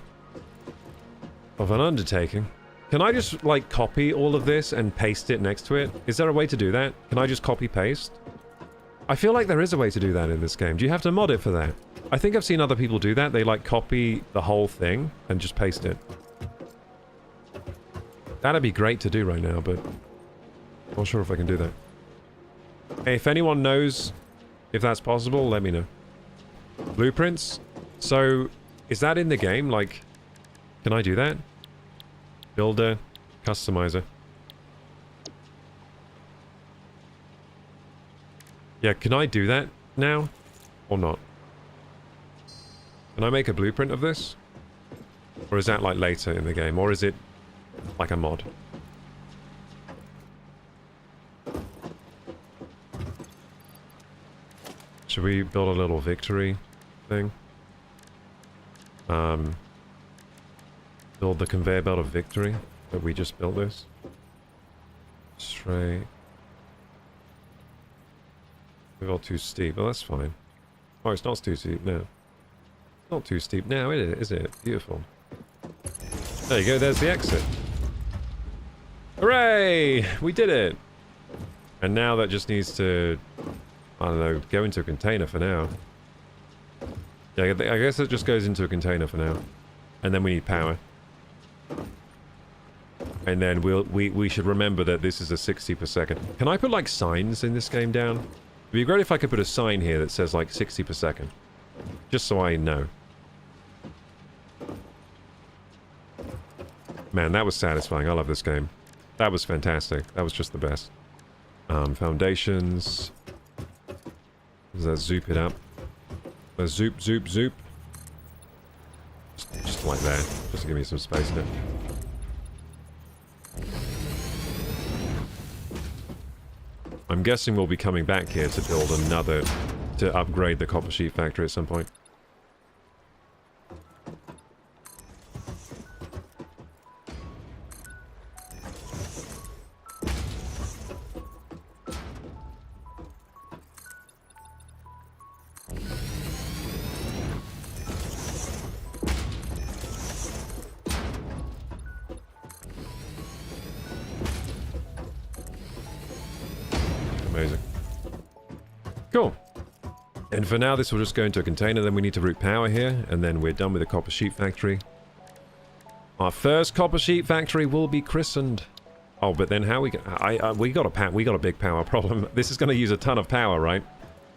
undertaking. Can I just, like, copy all of this and paste it next to it? Is there a way to do that? Can I just copy-paste? I feel like there is a way to do that in this game. Do you have to mod it for that? I think I've seen other people do that. They, like, copy the whole thing and just paste it. That'd be great to do right now, but... I'm not sure if I can do that. Hey, if anyone knows if that's possible, let me know. Blueprints? So, is that in the game? Like, can I do that? Builder, customizer. Yeah, can I do that now? Or not? Can I make a blueprint of this? Or is that like later in the game? Or is it like a mod? Should we build a little victory thing? Build the conveyor belt of victory that we just built this. Straight. We're all too steep, but that's fine. Oh, it's not too steep now. It's not too steep now, is it? Beautiful. There you go, there's the exit. Hooray! We did it! And now that just needs to, I don't know, go into a container for now. Yeah, I guess it just goes into a container for now. And then we need power. And then we should remember that this is a 60 per second. Can I put like signs in this game down? It'd be great if I could put a sign here that says like 60 per second. Just so I know. Man, that was satisfying. I love this game. That was fantastic. That was just the best. Foundations. Does that zoop it up? Zoop, zoop, zoop. Just like that. Just to give me some space there. I'm guessing we'll be coming back here to build another... to upgrade the copper sheet factory at some point. Amazing. Cool. And for now, this will just go into a container. Then we need to route power here, and then we're done with the copper sheet factory. Our first copper sheet factory will be christened. Oh, but then how we got a big power problem. This is going to use a ton of power, right?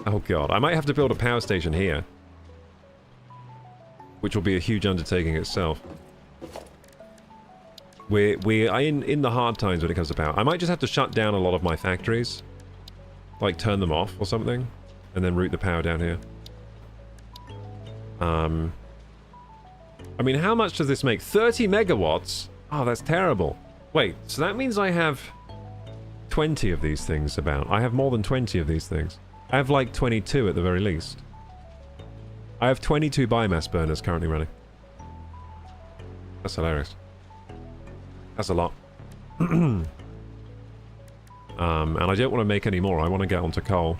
Oh god, I might have to build a power station here, which will be a huge undertaking itself. We're in the hard times when it comes to power. I might just have to shut down a lot of my factories. Like, turn them off or something. And then route the power down here. I mean, how much does this make? 30 megawatts? Oh, that's terrible. Wait, so that means I have 20 of these things about. I have more than 20 of these things. I have like 22 at the very least. I have 22 biomass burners currently running. That's hilarious. That's a lot. And I don't want to make any more. I want to get onto coal.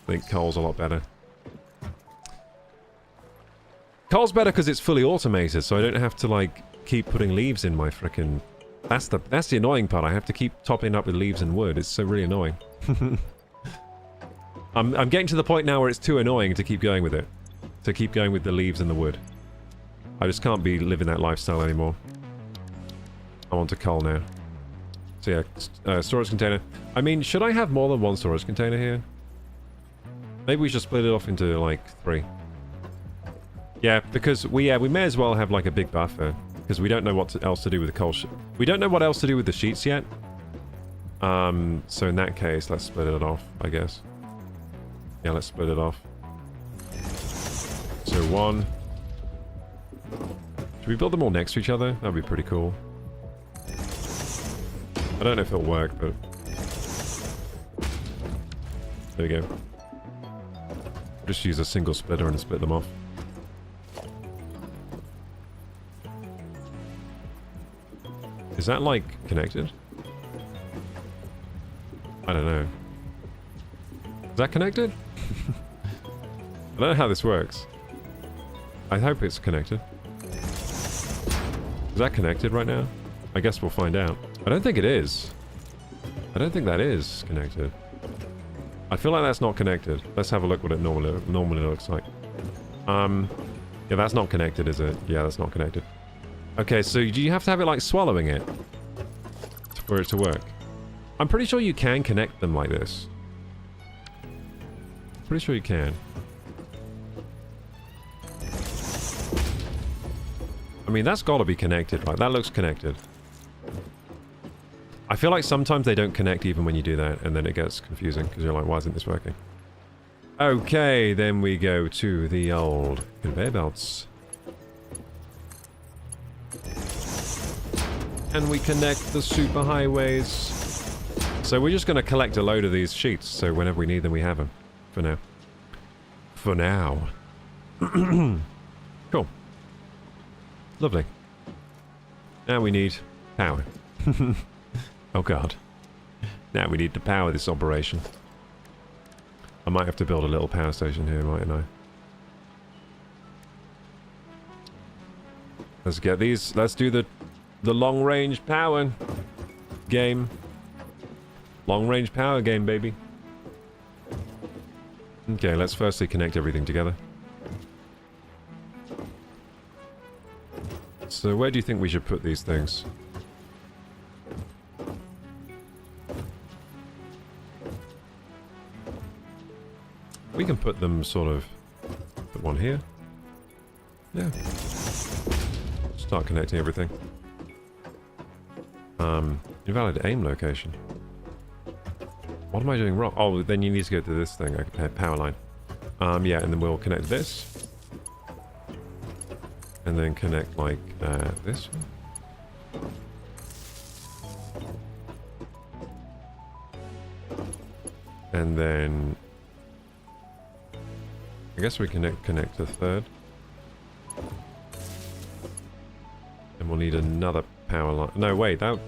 I think coal's a lot better. Coal's better because it's fully automated, so I don't have to, like, keep putting leaves in my frickin'... That's the annoying part. I have to keep topping up with leaves and wood. It's so really annoying. I'm getting to the point now where it's too annoying to keep going with it. To keep going with the leaves and the wood. I just can't be living that lifestyle anymore. I'm onto coal now. So yeah, storage container. I mean, should I have more than one storage container here? Maybe we should split it off into, like, 3. Yeah, because we may as well have, like, a big buffer. Because we don't know what else to do with the coal we don't know what else to do with the sheets yet. So in that case, let's split it off, I guess. Yeah, let's split it off. So 1. Should we build them all next to each other? That'd be pretty cool. I don't know if it'll work, but... There you go. Just use a single splitter and split them off. Is that, like, connected? I don't know. Is that connected? I don't know how this works. I hope it's connected. Is that connected right now? I guess we'll find out. I don't think it is. I don't think that is connected. I feel like that's not connected. Let's have a look what it normally looks like. Yeah, that's not connected, is it? Yeah, that's not connected. Okay, so do you have to have it like swallowing it for it to work? I'm pretty sure you can connect them like this. Pretty sure you can. I mean, that's got to be connected, right? That looks connected. I feel like sometimes they don't connect even when you do that, and then it gets confusing, because you're like, why isn't this working? Okay, then we go to the old conveyor belts. And we connect the superhighways. So we're just going to collect a load of these sheets, so whenever we need them, we have them. For now. For now. Cool. Lovely. Now we need power. Oh god. Now we need to power this operation. I might have to build a little power station here, mightn't I? Let's get these. Let's do the long-range power game. Long-range power game, baby. Okay, let's firstly connect everything together. So where do you think we should put these things? We can put them sort of... Put one here. Yeah. Start connecting everything. Invalid aim location. What am I doing wrong? Oh, then you need to go to this thing. Okay, power line. Yeah, and then we'll connect this. And then connect, like, this one. And then... I guess we connect the third. And we'll need another power line. No, wait, that...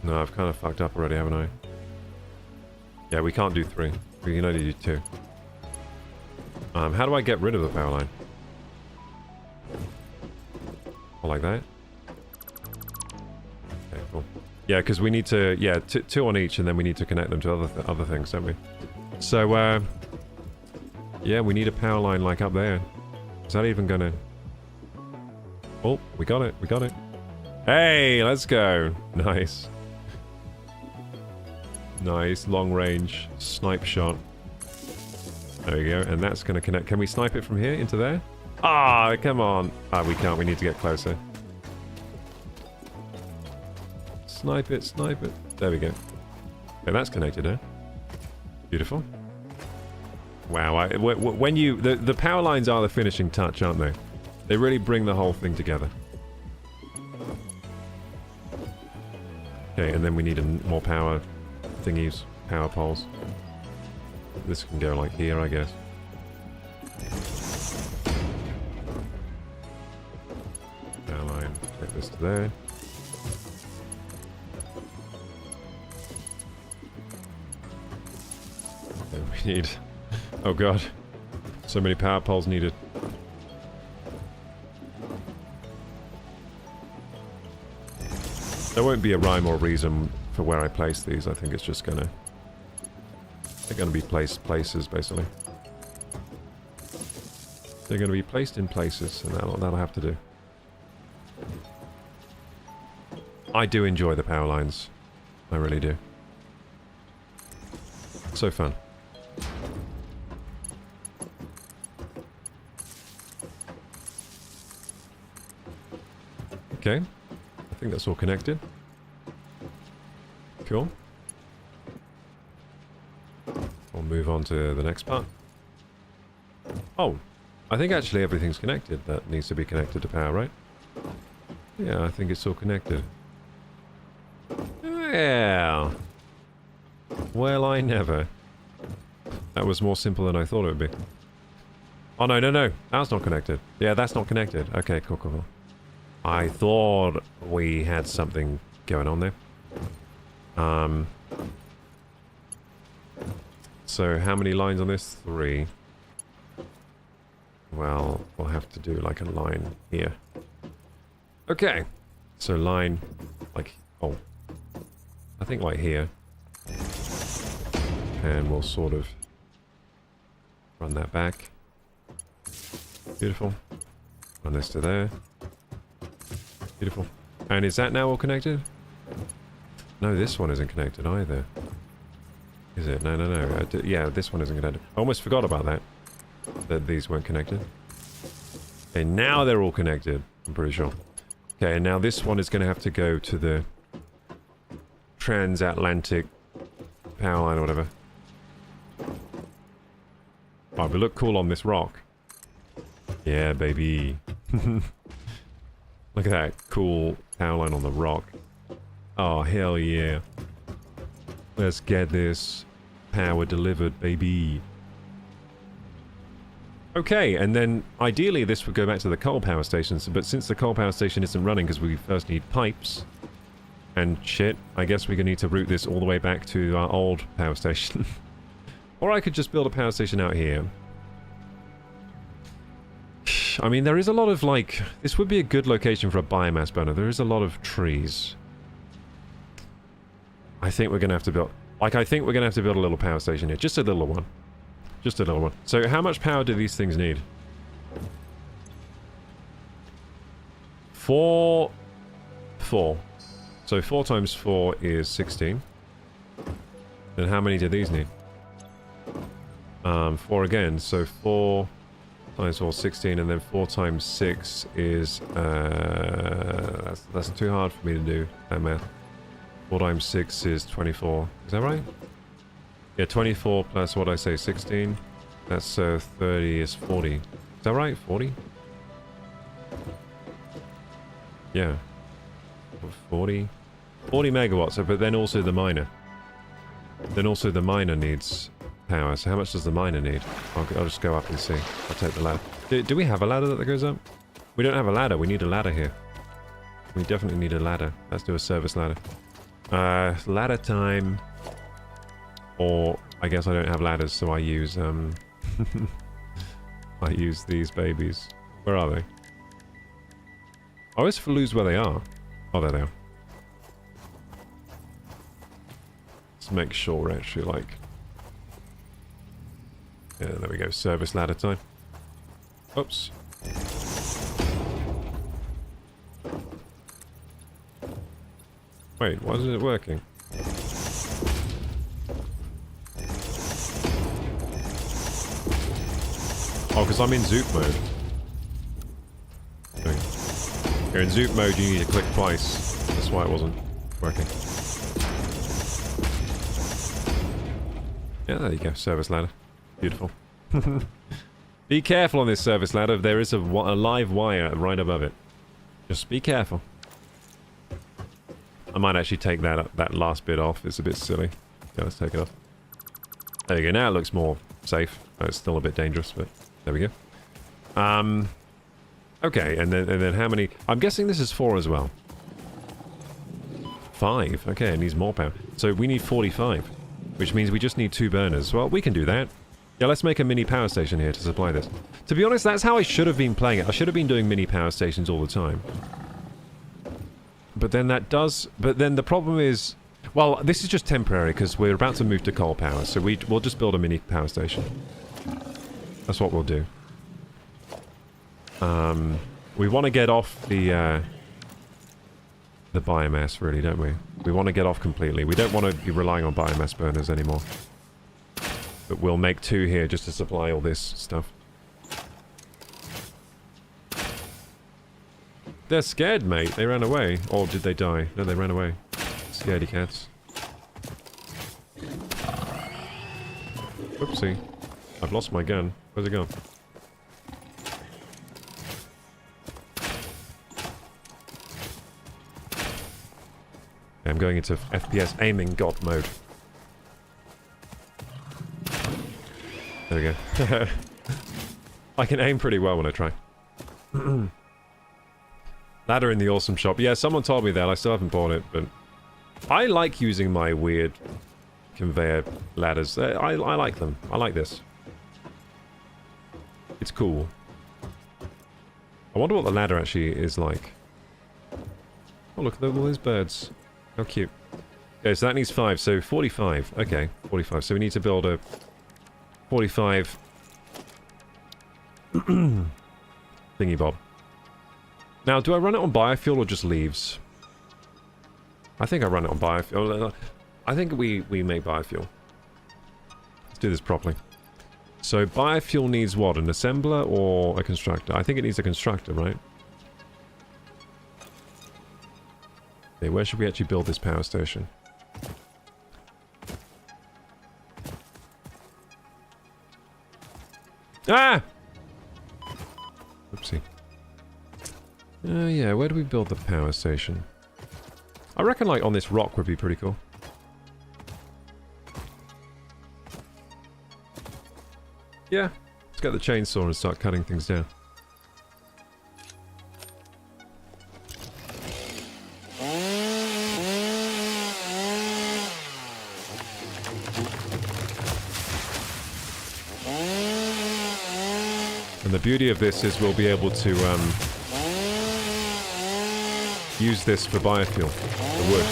No, I've kind of fucked up already, haven't I? Yeah, we can't do 3. We can only do 2. How do I get rid of the power line? Or like that? Okay, cool. Yeah, because we need to... Yeah, 2 on each, and then we need to connect them to other things, don't we? So, yeah, we need a power line like up there. Is that even gonna... Oh, we got it, we got it. Hey, let's go. Nice. Nice, long range snipe shot. There we go, and that's gonna connect. Can we snipe it from here into there? Ah, come on. Ah, we can't, we need to get closer. Snipe it, snipe it. There we go. Okay, that's connected, huh? Beautiful. Wow, when you... The power lines are the finishing touch, aren't they? They really bring the whole thing together. Okay, and then we need more power thingies, power poles. This can go like here, I guess. Power line, take this to there. And we need... Oh god. So many power poles needed. There won't be a rhyme or reason for where I place these. I think it's just gonna... They're gonna be placed places, basically. They're gonna be placed in places, and that'll have to do. I do enjoy the power lines. I really do. So fun. Okay. I think that's all connected. Cool. We'll move on to the next part. Oh, I think actually everything's connected that needs to be connected to power, right? Yeah, I think it's all connected. Yeah. Well, I never. That was more simple than I thought it would be. Oh, no, no, no. That's not connected. Yeah, that's not connected. Okay, cool, cool, cool. I thought we had something going on there. So how many lines on this? 3. Well, we'll have to do like a line here. Okay. So line, like, oh, I think like here. And we'll sort of run that back. Beautiful. Run this to there. Beautiful. And is that now all connected? No, this one isn't connected either. Is it? No, no, no. Yeah, this one isn't connected. I almost forgot about that. That these weren't connected. Okay, now they're all connected. I'm pretty sure. Okay, and now this one is going to have to go to the transatlantic power line or whatever. Oh, we look cool on this rock. Yeah, baby. Look at that cool power line on the rock. Oh, hell yeah. Let's get this power delivered, baby. Okay, and then ideally this would go back to the coal power stations, but since the coal power station isn't running because we first need pipes and shit, I guess we're going to need to route this all the way back to our old power station. Or I could just build a power station out here. I mean, there is a lot of, like... This would be a good location for a biomass burner. There is a lot of trees. I think we're going to have to build... Like, I think we're going to have to build a little power station here. Just a little one. Just a little one. So, how much power do these things need? 4. So, 4 times 4 is 16. Then how many do these need? 4 again. So, 4... times 4, 16, and then 4 times 6 is, that's too hard for me to do, that math. 4 times 6 is 24. Is that right? Yeah, 24 plus what I say, 16. That's 30 is 40. Is that right? 40? Yeah. 40? 40 megawatts, but then also the miner. Then also the miner needs... power. So how much does the miner need? I'll just go up and see. I'll take the ladder. Do we have a ladder that goes up? We don't have a ladder. We need a ladder here. We definitely need a ladder. Let's do a service ladder. Ladder time. Or I guess I don't have ladders, so I use I use these babies. Where are they? I always lose where they are. Oh, there they are. Let's make sure we're actually like... Yeah, there we go. Service ladder time. Oops. Wait, why isn't it working? Oh, because I'm in Zoop mode. Okay. You're in Zoop mode, you need to click twice. That's why it wasn't working. Yeah, there you go. Service ladder. Beautiful. Be careful on this service ladder. There is a live wire right above it. Just be careful. I might actually take that last bit off. It's a bit silly. Yeah, let's take it off. There we go. Now it looks more safe. It's still a bit dangerous, but there we go. Okay, and then how many? I'm guessing this is 4 as well. 5. Okay, it needs more power. So we need 45, which means we just need 2 burners. Well, we can do that. Yeah, let's make a mini power station here to supply this. To be honest, that's how I should have been playing it. I should have been doing mini power stations all the time. But then that does... But then the problem is... Well, this is just temporary because we're about to move to coal power. So we'll just build a mini power station. That's what we'll do. We want to get off the biomass, really, don't we? We want to get off completely. We don't want to be relying on biomass burners anymore. But we'll make 2 here just to supply all this stuff. They're scared, mate. They ran away. Or did they die? No, they ran away. Scaredy cats. Oopsie. I've lost my gun. Where's it gone? I'm going into FPS aiming god mode. There we go. I can aim pretty well when I try. Ladder in the awesome shop. Yeah, someone told me that. I still haven't bought it, but... I like using my weird conveyor ladders. I like them. I like this. It's cool. I wonder what the ladder actually is like. Oh, look at all those birds. How cute. Okay, so that needs 5. So 45. Okay, 45. So we need to build a 45 thingy bob. Now, do I run it on biofuel or just leaves? I think I run it on biofuel. I think we make biofuel. Let's do this properly. So biofuel needs what? An assembler or a constructor? I think it needs a constructor, right? Okay, where should we actually build this power station? Ah! Oopsie. Oh yeah, where do we build the power station? I reckon like on this rock would be pretty cool. Yeah, let's get the chainsaw and start cutting things down. And the beauty of this is we'll be able to use this for biofuel, the wood.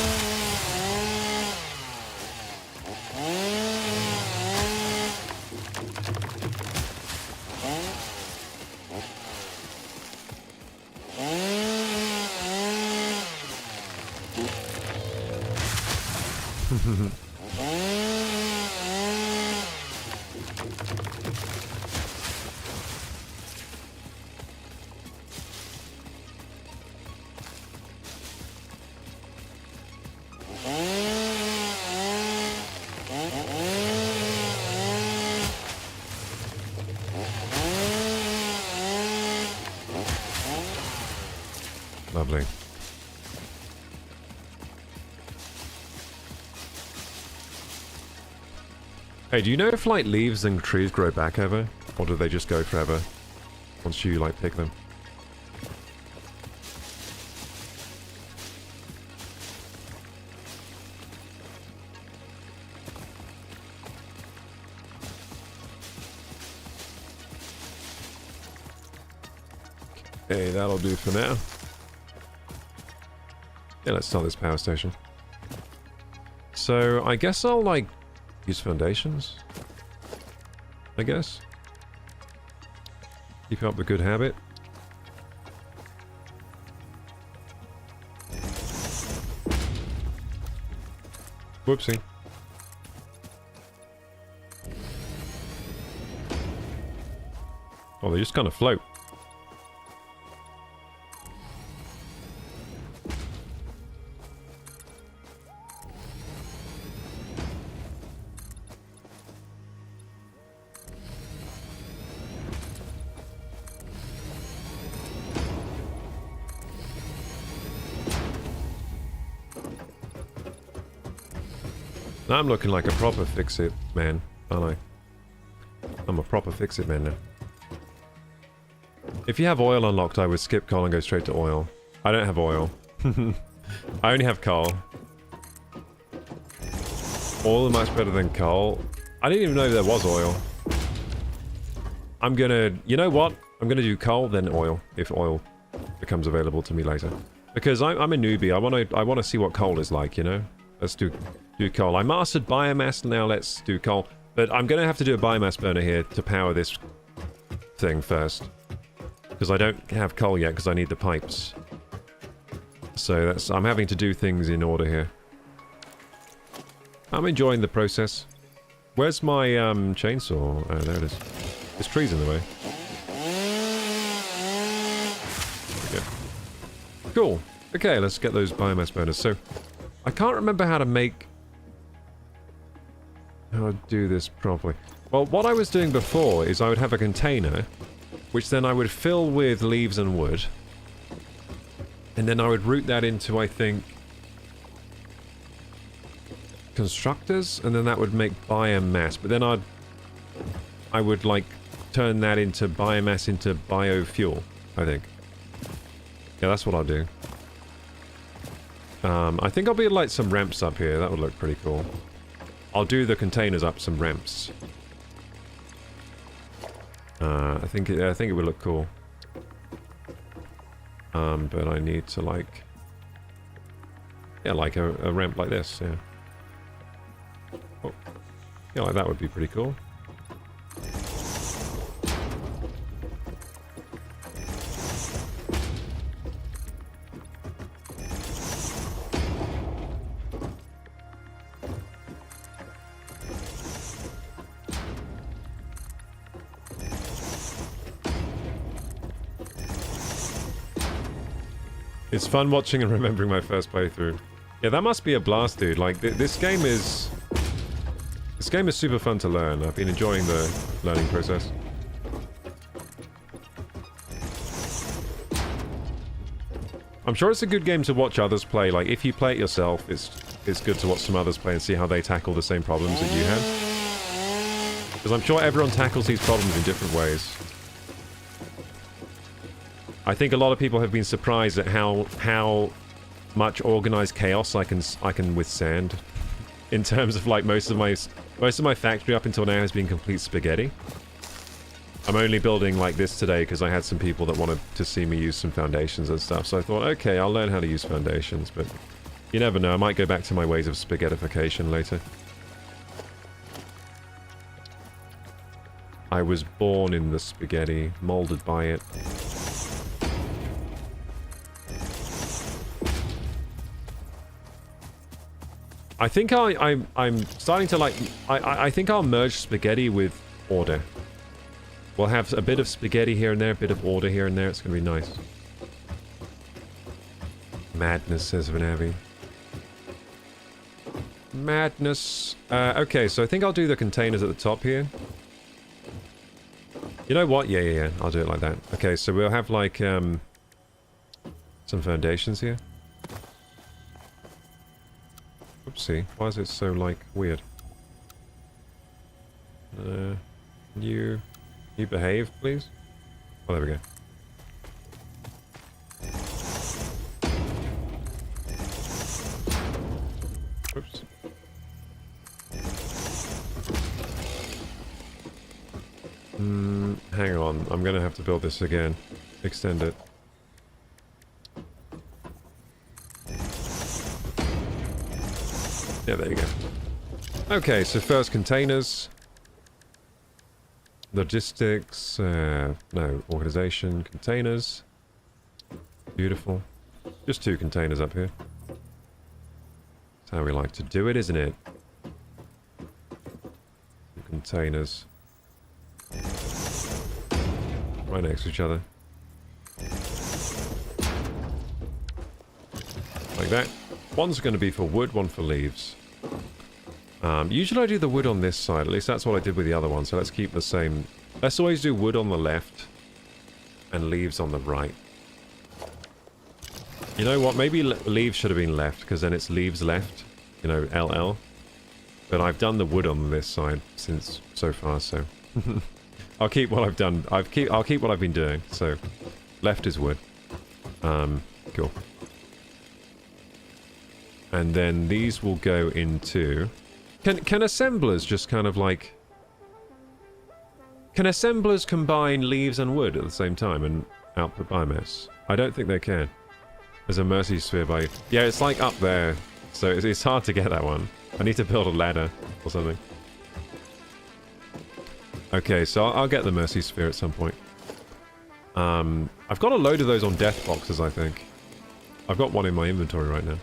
Lovely. Hey, do you know if, like, leaves and trees grow back ever? Or do they just go forever once you, like, pick them? Okay, that'll do for now. Yeah, let's start this power station. So, I guess I'll, like, use foundations? I guess? Keep up the good habit. Whoopsie. Oh, they just kind of float. Now I'm looking like a proper fix-it man, aren't I? I'm a proper fix-it man now. If you have oil unlocked, I would skip coal and go straight to oil. I don't have oil. I only have coal. Oil is much better than coal. I didn't even know there was oil. I'm gonna... You know what? I'm gonna do coal, then oil, if oil becomes available to me later. Because I'm a newbie. I wanna see what coal is like, you know? Let's do coal. I mastered biomass, now let's do coal. But I'm gonna have to do a biomass burner here to power this thing first. Because I don't have coal yet, because I need the pipes. So that's... I'm having to do things in order here. I'm enjoying the process. Where's my chainsaw? Oh, there it is. There's trees in the way. Okay. Cool. Okay, let's get those biomass burners. So, I can't remember how to do this properly. Well, what I was doing before is I would have a container, which then I would fill with leaves and wood. And then I would route that into, I think, constructors, and then that would make biomass. But then I would, like, turn that into biomass into biofuel, I think. Yeah, that's what I'll do. I think I'll build, like, some ramps up here. That would look pretty cool. I'll do the containers up some ramps. I think it would look cool. But I need to, like... Yeah, like a ramp like this, yeah. Oh. Yeah, like that would be pretty cool. It's fun watching and remembering my first playthrough. Yeah, that must be a blast, dude. Like, this game is... This game is super fun to learn. I've been enjoying the learning process. I'm sure it's a good game to watch others play. Like, if you play it yourself, it's good to watch some others play and see how they tackle the same problems that you have. Because I'm sure everyone tackles these problems in different ways. I think a lot of people have been surprised at how much organized chaos I can withstand. In terms of, like, most of my factory up until now has been complete spaghetti. I'm only building like this today because I had some people that wanted to see me use some foundations and stuff. So I thought, okay, I'll learn how to use foundations, but you never know. I might go back to my ways of spaghettification later. I was born in the spaghetti, molded by it. I think I'm starting to like... I think I'll merge spaghetti with order. We'll have a bit of spaghetti here and there, a bit of order here and there. It's going to be nice. Madness, says Vanavi. Madness. Okay, so I think I'll do the containers at the top here. You know what? Yeah. I'll do it like that. Okay, so we'll have like some foundations here. Oopsie. Why is it so like weird? You behave, please? Oh, there we go. Oops. Hang on. I'm gonna have to build this again. Extend it. Yeah, there you go. Okay, so first containers. Logistics, no, organization, containers. Beautiful. Just 2 containers up here. That's how we like to do it, isn't it? 2 containers. Right next to each other. Like that. One's going to be for wood, one for leaves. Usually I do the wood on this side, at least that's what I did with the other one, so let's keep the same. Let's always do wood on the left and leaves on the right. You know what, maybe leaves should have been left, because then it's leaves left, you know, LL. But I've done the wood on this side since so far, so... I'll keep what I've done. I'll keep what I've been doing, so... Left is wood. Cool. And then these will go into... Can assemblers just kind of like... Can assemblers combine leaves and wood at the same time and output biomass? I don't think they can. There's a mercy sphere by... Yeah, it's like up there. So it's hard to get that one. I need to build a ladder or something. Okay, so I'll get the mercy sphere at some point. I've got a load of those on death boxes, I think. I've got one in my inventory right now.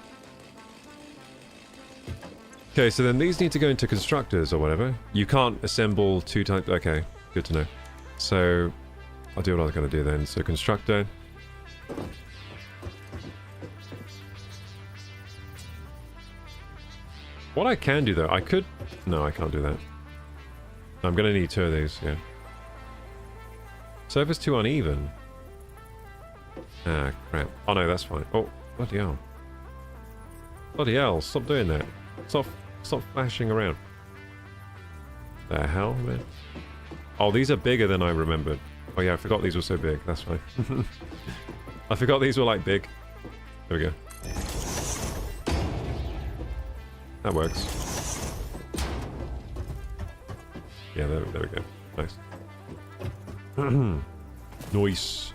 Okay, so then these need to go into constructors or whatever. You can't assemble 2 times... Okay, good to know. So, I'll do what I was going to do then. So, constructor. What I can do, though, I could... No, I can't do that. I'm going to need 2 of these, yeah. Surface too uneven. Ah, crap. Oh, no, that's fine. Oh, bloody hell. Bloody hell, stop doing that. Stop flashing around. The hell, man? Oh, these are bigger than I remembered. Oh yeah, I forgot these were so big. That's fine. I forgot these were like big. There we go. That works. Yeah, there we go. Nice. Nice.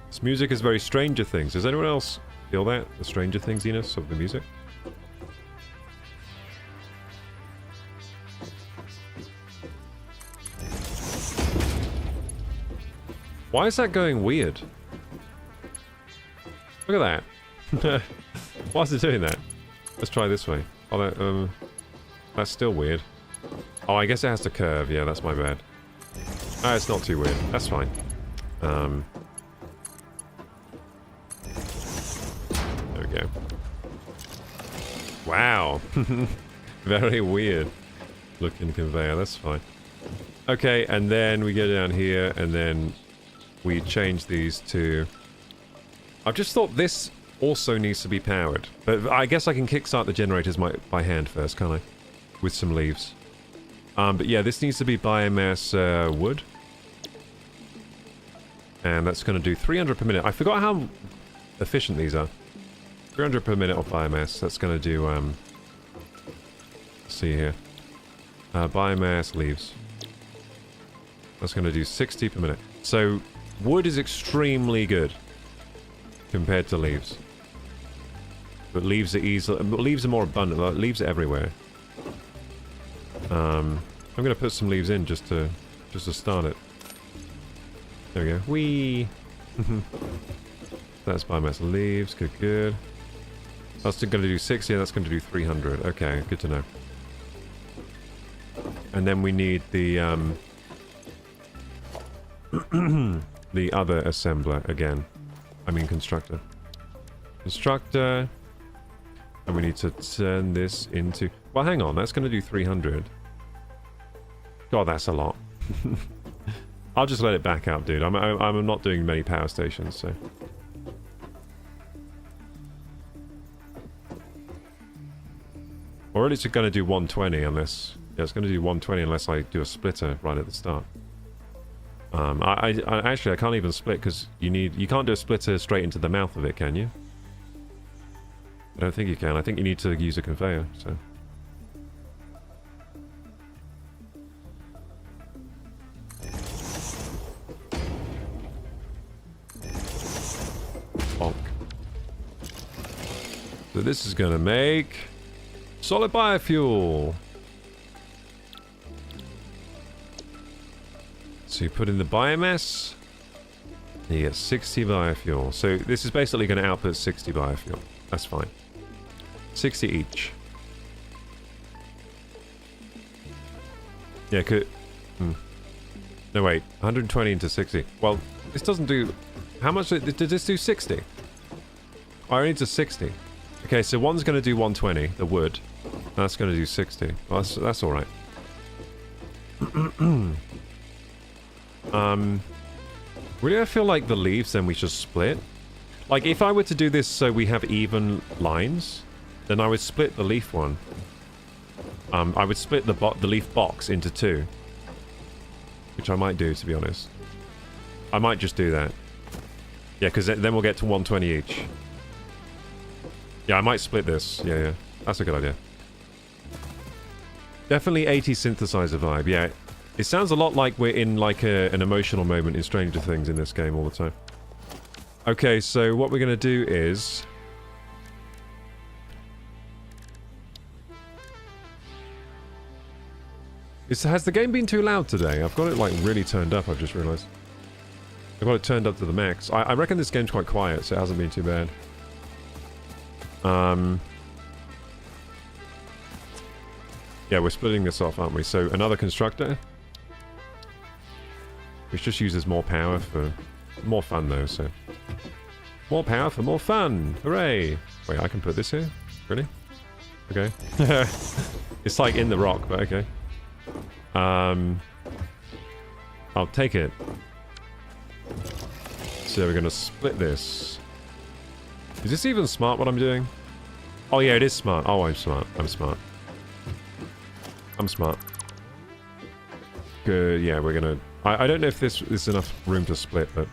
This music is very Stranger Things. Does anyone else feel that? The Stranger Thingsiness of the music? Why is that going weird? Look at that. Why is it doing that? Let's try this way. Oh, that's still weird. Oh, I guess it has to curve. Yeah, that's my bad. Ah, it's not too weird. That's fine. There we go. Wow. Very weird. looking conveyor. That's fine. Okay, and then we go down here, and then we change these to... I've just thought this also needs to be powered. But I guess I can kickstart the generators by hand first, can't I? With some leaves. But yeah, this needs to be biomass wood. And that's going to do 300 per minute. I forgot how efficient these are. 300 per minute of biomass. That's going to do... let's see here. Biomass leaves. That's going to do 60 per minute. So, wood is extremely good compared to leaves. But leaves are more abundant. Leaves are everywhere. I'm going to put some leaves in just to start it. There we go. Whee! That's biomass leaves. Good, good. That's going to do 60, and that's going to do 300. Okay, good to know. And then we need the the other assembler again. I mean constructor. Constructor. And we need to turn this into... Well, hang on. That's going to do 300. God, that's a lot. I'll just let it back out, dude. I'm not doing many power stations, so... Or it's going to do 120 unless... Yeah, it's going to do 120 unless I do a splitter right at the start. Actually, I can't even split because you can't do a splitter straight into the mouth of it, can you? I don't think you can. I think you need to use a conveyor, so... Bonk. So this is going to make... solid biofuel! So you put in the biomass, and you get 60 biofuel. So this is basically going to output 60 biofuel. That's fine. 60 each. Yeah, could... No, wait. 120 into 60. Well, this doesn't do... How much... Did this do 60? Oh, I need to 60. Okay, so one's going to do 120, the wood. That's going to do 60. Well, that's alright. Really, I feel like the leaves, then we should split. Like, if I were to do this so we have even lines, then I would split the leaf one. I would split the leaf box into two. Which I might do, to be honest. I might just do that. Yeah, because then we'll get to 120 each. Yeah, I might split this. Yeah, yeah. That's a good idea. Definitely 80 synthesizer vibe. Yeah, it sounds a lot like we're in like an emotional moment in Stranger Things in this game all the time. Okay, so what we're going to do is... Has the game been too loud today? I've got it like really turned up, I've just realised. I've got it turned up to the max. I reckon this game's quite quiet, so it hasn't been too bad. Yeah, we're splitting this off, aren't we? So, another constructor. Which just uses more power for more fun, though, so... More power for more fun! Hooray! Wait, I can put this here? Really? Okay. It's like in the rock, but okay. I'll take it. So we're gonna split this. Is this even smart, what I'm doing? Oh yeah, it is smart. Oh, I'm smart. I'm smart. I'm smart. Good, yeah, we're gonna... I don't know if this is enough room to split, but...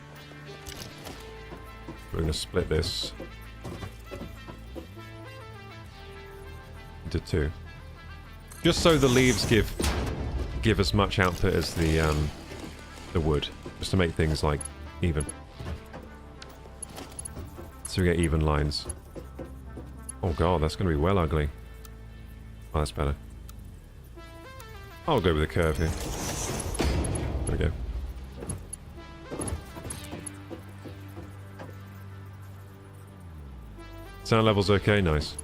We're gonna split this... into two. Just so the leaves give as much output as the wood. Just to make things, like, even. So we get even lines. Oh god, that's gonna be well ugly. Oh, that's better. I'll go with a curve here. There we go. Sound level's okay, nice.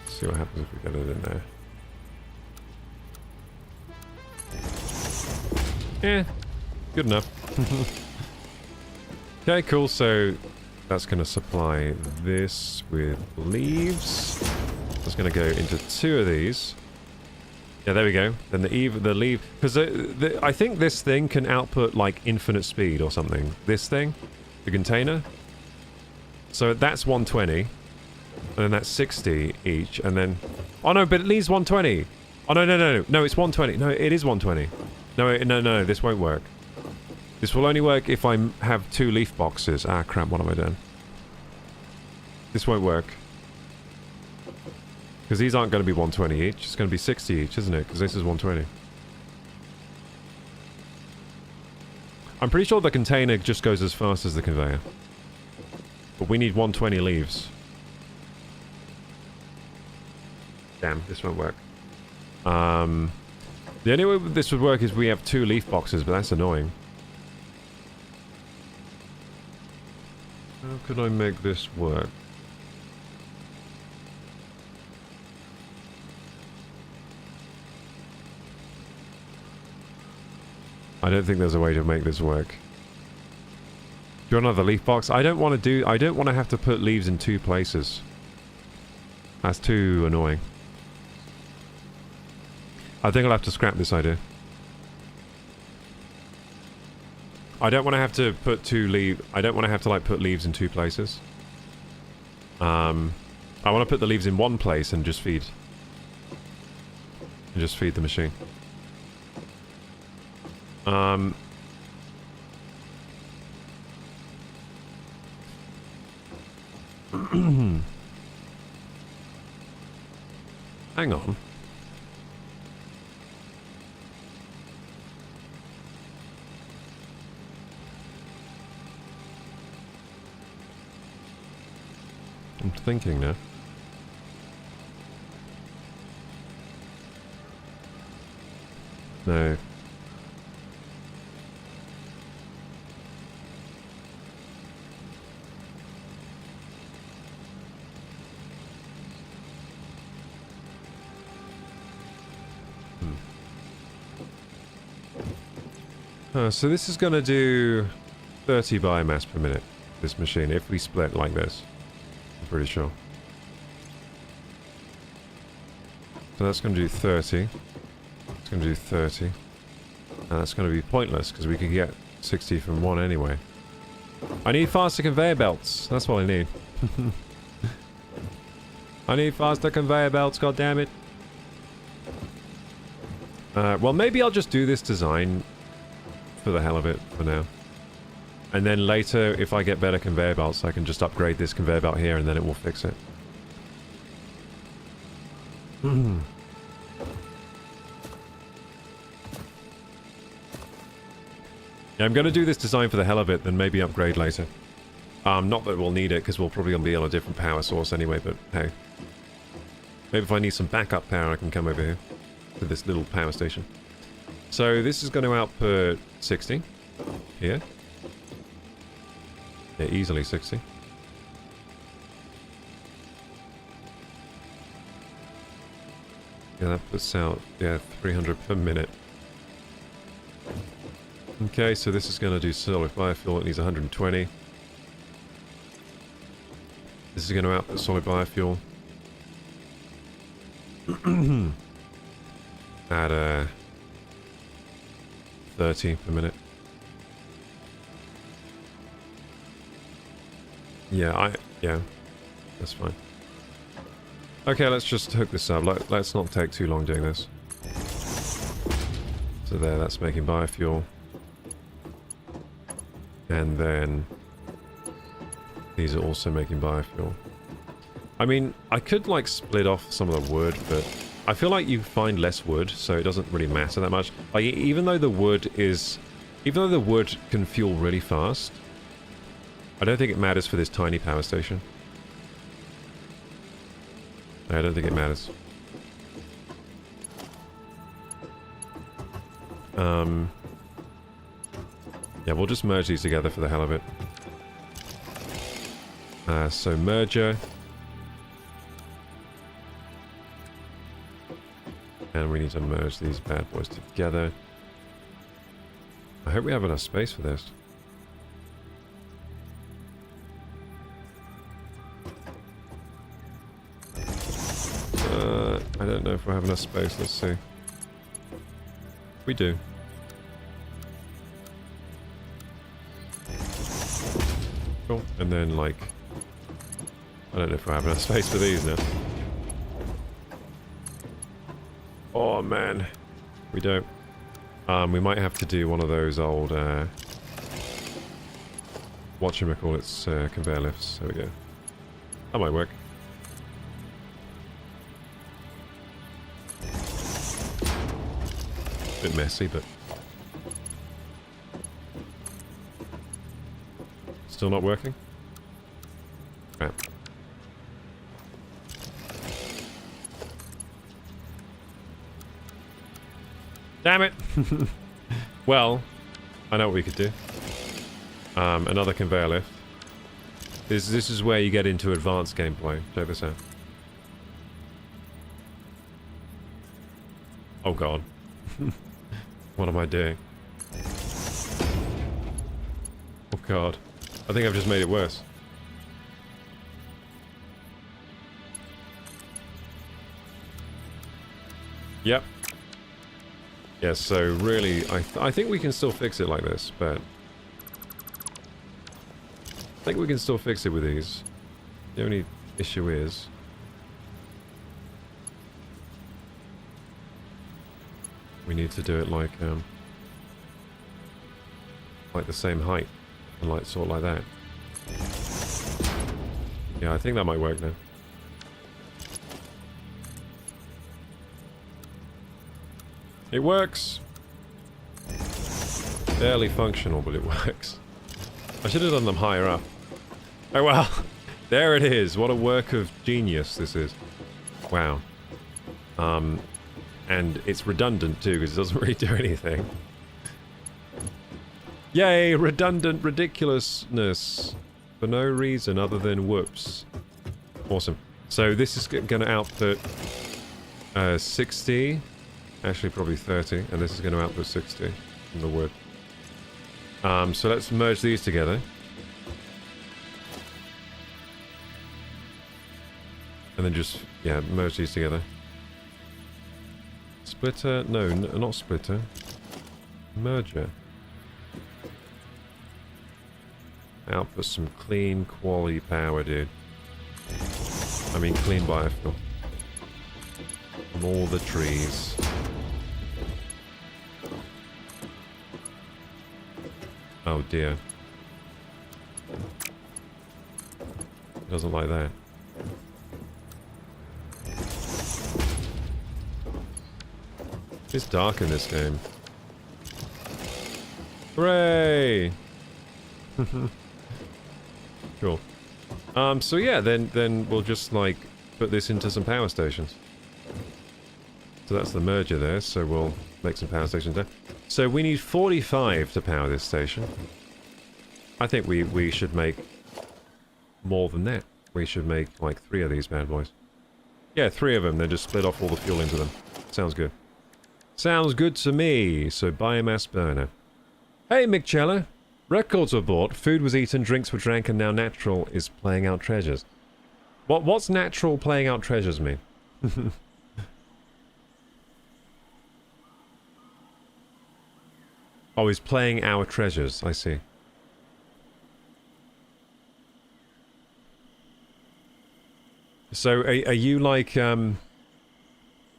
Let's see what happens if we get it in there. Eh, good enough. Okay, cool, so that's going to supply this with leaves. That's going to go into 2 of these. Yeah, there we go. Then the leave... Because I think this thing can output, like, infinite speed or something. This thing, the container. So that's 120. And then that's 60 each. And then... Oh, no, but it leaves 120. Oh, no, no, no. No, it's 120. No, it is 120. No, this won't work. This will only work if I have 2 leaf boxes. Ah, crap, what am I doing? This won't work. Because these aren't going to be 120 each. It's going to be 60 each, isn't it? Because this is 120. I'm pretty sure the container just goes as fast as the conveyor. But we need 120 leaves. Damn, this won't work. The only way this would work is we have 2 leaf boxes, but that's annoying. How could I make this work? I don't think there's a way to make this work. Do you want another leaf box? I don't want to have to put leaves in 2 places. That's too annoying. I think I'll have to scrap this idea. I don't want to have to put I don't want to have to like put leaves in 2 places. I want to put the leaves in 1 place and just feed the machine. Hang on. I'm thinking now. No. So this is going to do 30 biomass per minute, this machine, if we split like this. I'm pretty sure. So that's going to do 30. It's going to do 30. And that's going to be pointless, because we could get 60 from 1 anyway. I need faster conveyor belts. That's what I need. I need faster conveyor belts, goddammit. Well, maybe I'll just do this design for the hell of it for now. And then later, if I get better conveyor belts, I can just upgrade this conveyor belt here and then it will fix it. Yeah, I'm going to do this design for the hell of it, then maybe upgrade later. Not that we'll need it, because we'll probably be on a different power source anyway, but hey. Maybe if I need some backup power, I can come over here to this little power station. So this is going to output 60 here. Yeah, easily 60. Yeah, that puts out, yeah, 300 per minute. Okay, so this is going to do solid biofuel. It needs 120. This is going to output solid biofuel. At 30 per minute. Yeah, that's fine. Okay, let's just hook this up. Let's not take too long doing this. So there, that's making biofuel. And then these are also making biofuel. I mean, I could like split off some of the wood, but I feel like you find less wood, so it doesn't really matter that much. Like, even though the wood can fuel really fast, I don't think it matters for this tiny power station. I don't think it matters. Yeah, we'll just merge these together for the hell of it. So merger. And we need to merge these bad boys together. I hope we have enough space for this. I don't know if we have enough space. Let's see. We do. Cool. And then, like... I don't know if we have enough space for these now. Oh, man. We don't. We might have to do one of those old, whatchamacallit's, conveyor lifts. There we go. That might work. Bit messy, but... Still not working? Crap. Damn it! Well, I know what we could do. Another conveyor lift. This is where you get into advanced gameplay. Check this out. Oh god. What am I doing? Oh god. I think I've just made it worse. Yep. Yeah, so really, I think we can still fix it like this, but... I think we can still fix it with these. The only issue is... we need to do it like the same height. And like, sort of like that. Yeah, I think that might work now. It works! Barely functional, but it works. I should have done them higher up. Oh well, there it is. What a work of genius this is. Wow. And it's redundant too, because it doesn't really do anything. Yay, redundant ridiculousness. For no reason other than whoops. Awesome. So this is going to output 60, actually probably 30, and this is going to output 60 from the wood. So let's merge these together. And then just, yeah, merge these together. Splitter? No, not splitter. Merger. Output some clean quality power, dude. I mean clean biofuel. From all the trees. Oh dear. Doesn't like that. It's dark in this game. Hooray! Cool. So yeah, then we'll just like put this into some power stations. So that's the merger there, so we'll make some power stations there. So we need 45 to power this station. I think we should make more than that. We should make like 3 of these bad boys. Yeah, 3 of them, then just split off all the fuel into them. Sounds good. Sounds good to me. So biomass burner. Hey Mick records were bought, food was eaten, drinks were drank, and now natural is playing out treasures. What's natural playing out treasures mean? Oh, he's playing our treasures, I see. So, are you like, are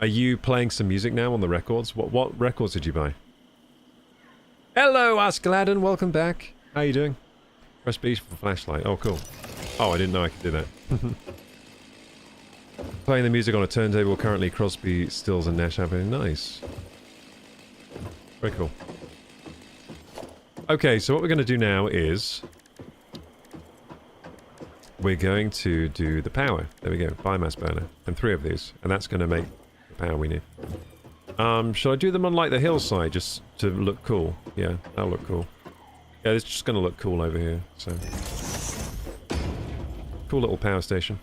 you playing some music now on the records? What records did you buy? Hello, Ask Aladdin, welcome back. How you doing? Press B for flashlight. Oh, cool. Oh, I didn't know I could do that. Playing the music on a turntable, currently Crosby, Stills, and Nash happening. Nice. Very cool. Okay, so what we're going to do now is... we're going to do the power. There we go, biomass burner. And 3 of these. And that's going to make the power we need. Should I do them on like the hillside just to look cool? Yeah, that'll look cool. Yeah, it's just going to look cool over here, so... cool little power station.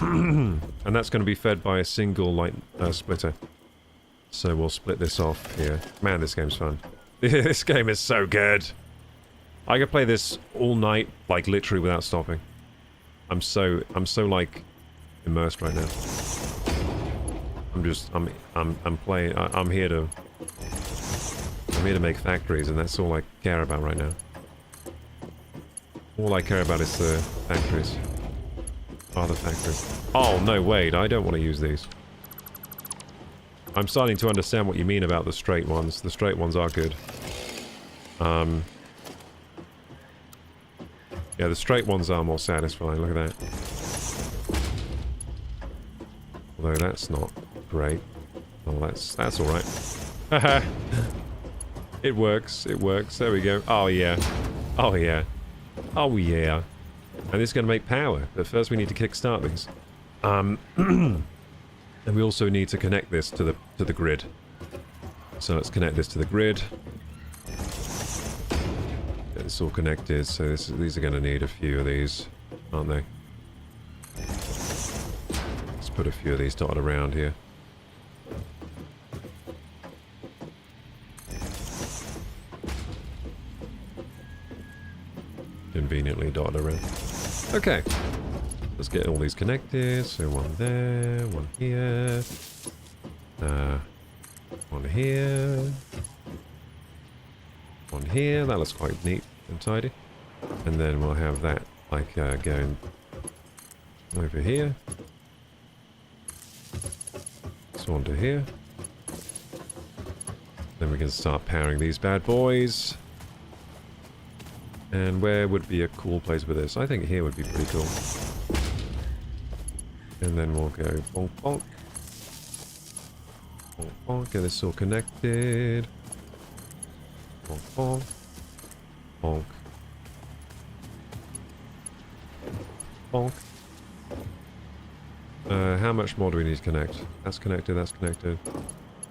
And that's going to be fed by a single light splitter. So we'll split this off here. Man, this game's fun. This game is so good. I could play this all night, like literally without stopping. I'm so like immersed right now. I'm playing. I'm here to make factories, and that's all I care about right now. All I care about is the factories. Other factories. Oh no, wait! I don't want to use these. I'm starting to understand what you mean about the straight ones. The straight ones are good. Yeah, the straight ones are more satisfying. Look at that. Although that's not great. Oh, that's all right. Haha. It works. It works. There we go. Oh yeah. Oh yeah. Oh yeah. And this is going to make power. But first we need to kickstart these. And we also need to connect this to the grid. So let's connect this to the grid. It's all connected, so these are going to need a few of these, aren't they? Let's put a few of these dotted around here. Conveniently dotted around. Okay. Let's get all these connected. So one there, one here. One here. One here. That looks quite neat and tidy. And then we'll have that like going over here. This one to here. Then we can start powering these bad boys. And where would be a cool place with this? I think here would be pretty cool. And then we'll go bonk bonk. Bonk bonk. Get this all connected. Bonk bonk. Bonk. Bonk. How much more do we need to connect? That's connected, that's connected.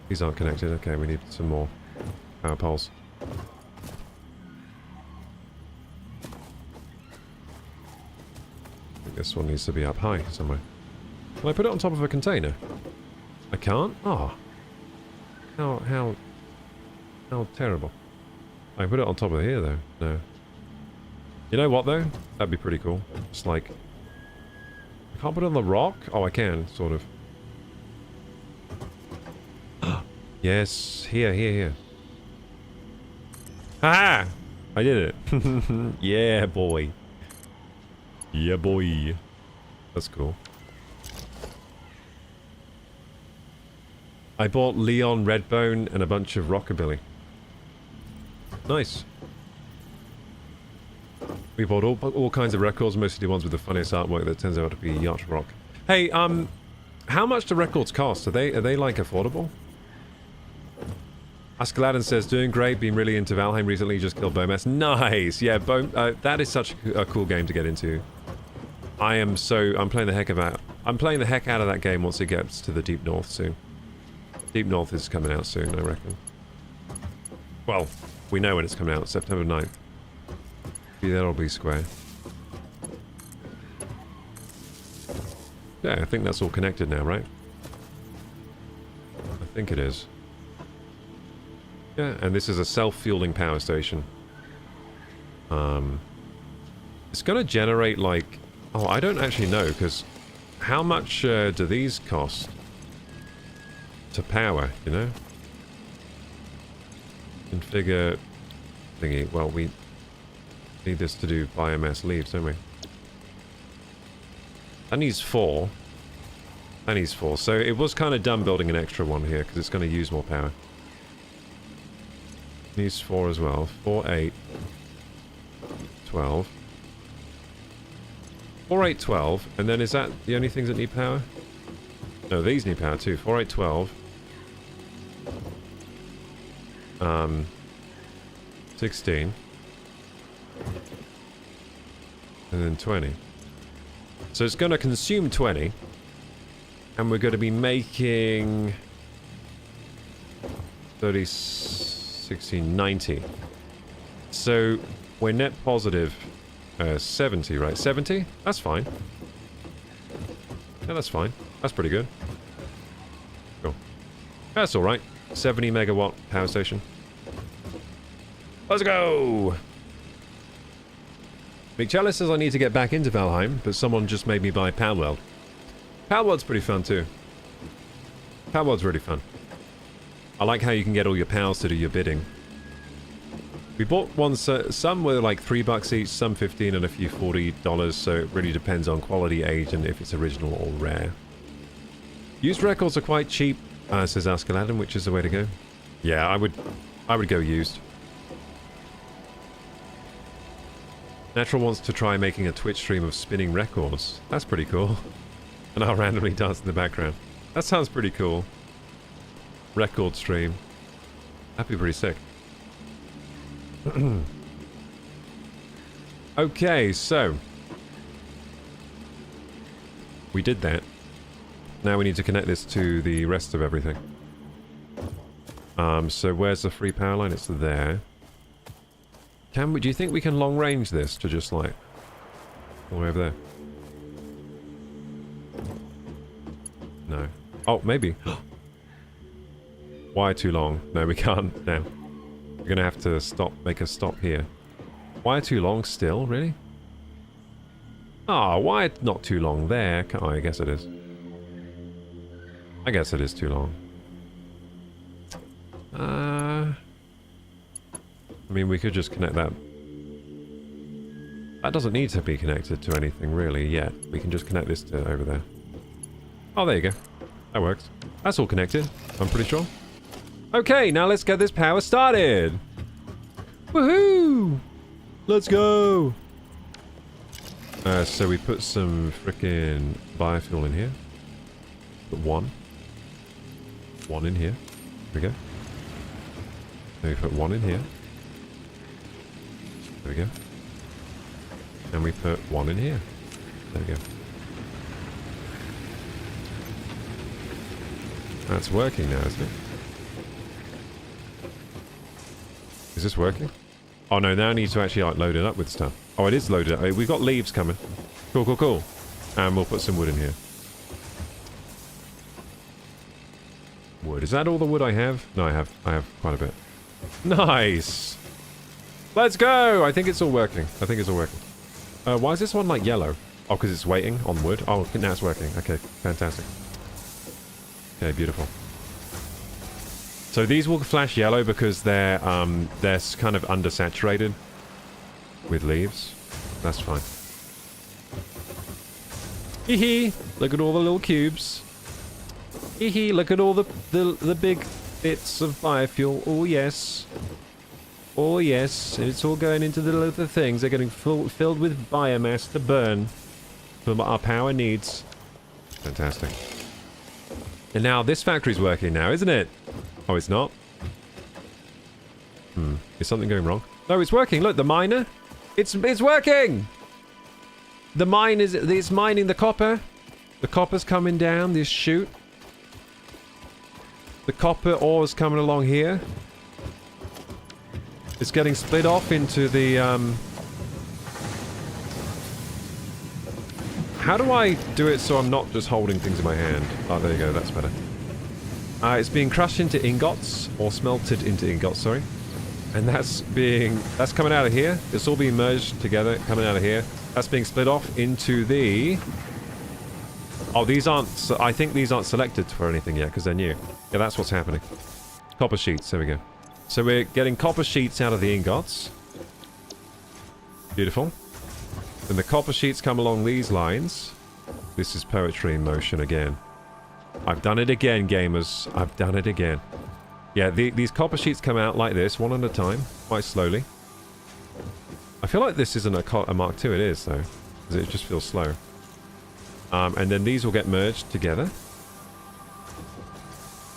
These aren't connected. Okay, we need some more power poles. I think this one needs to be up high somewhere. Can I put it on top of a container? I can't? Oh. How terrible. I can put it on top of here though. No. You know what though? That'd be pretty cool. It's like... I can't put it on the rock? Oh, I can, sort of. Yes. Here. Ha! I did it. Yeah, boy. Yeah, boy. That's cool. I bought Leon Redbone and a bunch of Rockabilly. Nice. We bought all kinds of records, mostly the ones with the funniest artwork that turns out to be yacht rock. Hey, how much do records cost? Are they like affordable? Askeladdin says, doing great, been really into Valheim recently, just killed Bomas. Nice! Yeah, that is such a cool game to get into. I'm playing the heck out of that game once it gets to the Deep North soon. Deep North is coming out soon, I reckon. Well, we know when it's coming out, September 9th. That'll be square. Yeah, I think that's all connected now, right? I think it is. Yeah, and this is a self-fueling power station. It's gonna generate like... Oh, I don't actually know, because how much do these cost to power, you know? Configure thingy. Well, we need this to do biomass leaves, don't we? That needs 4. That needs 4. So it was kind of dumb building an extra one here, because it's going to use more power. Needs 4 as well. 4, 8, 12. 4, 8, 12. And then is that the only things that need power? No, these need power too. 4, 8, 12. 16. And then 20. So it's going to consume 20. And we're going to be making... 30, 16, 90. So we're net positive 70, right? 70? That's fine. Yeah, that's fine. That's pretty good. Cool. That's alright. 70 megawatt power station. Let's go! McChellis says I need to get back into Valheim, but someone just made me buy Palworld. Palworld's pretty fun too. Palworld's really fun. I like how you can get all your pals to do your bidding. We bought ones, some were like $3 each, some 15 and a few $40, so it really depends on quality, age, and if it's original or rare. Used records are quite cheap, says Askeladdin, which is the way to go. Yeah, I would go used. Natural wants to try making a Twitch stream of spinning records. That's pretty cool. And I'll randomly dance in the background. That sounds pretty cool. Record stream. That'd be pretty sick. Okay, so we did that. Now we need to connect this to the rest of everything. So where's the free power line? It's there. Do you think we can long range this to just like all the way over there? No. Oh, maybe. Why too long? No, we can't now. We're gonna have to make a stop here. Why too long still? Really? Ah, why not too long there? Oh, I guess it is. I guess it is too long. I mean, we could just connect that. That doesn't need to be connected to anything really yet. We can just connect this to over there. Oh, there you go. That works. That's all connected, I'm pretty sure. Okay, now let's get this power started. Woohoo! Let's go! So we put some frickin' biofuel in here. Put one. One in here. There we go. Then we put one in here. There we go. And we put one in here. There we go. That's working now, isn't it? Is this working? Oh no, now I need to actually like load it up with stuff. Oh, it is loaded up. We've got leaves coming. Cool, cool, cool. And we'll put some wood in here. Wood. Is that all the wood I have? No, I have quite a bit. Nice! Let's go! I think it's all working. I think it's all working. Why is this one like yellow? Oh, because it's waiting on wood? Oh, now it's working. Okay, fantastic. Okay, beautiful. So these will flash yellow because they're kind of undersaturated with leaves. That's fine. Hee hee! Look at all the little cubes. Hee hee! Look at all the big bits of biofuel. Oh yes. Oh yes. It's all going into the little things. They're getting filled with biomass to burn for what our power needs. Fantastic. And now this factory's working now, isn't it? Oh, it's not? Is something going wrong? No, it's working. Look, the miner. It's working! The mine it's mining the copper. The copper's coming down this chute. The copper ore's coming along here. It's getting split off into the, How do I do it so I'm not just holding things in my hand? Oh, there you go. That's better. It's being crushed into ingots, or smelted into ingots, sorry. And that's coming out of here. It's all being merged together, coming out of here. That's being split off into the... Oh, these aren't... I think these aren't selected for anything yet, because they're new. Yeah, that's what's happening. Copper sheets, there we go. So we're getting copper sheets out of the ingots. Beautiful. Then the copper sheets come along these lines. This is poetry in motion again. I've done it again, gamers. I've done it again. Yeah, these copper sheets come out like this, one at a time, quite slowly. I feel like this isn't a Mark II. It is, though, because it just feels slow. And then these will get merged together.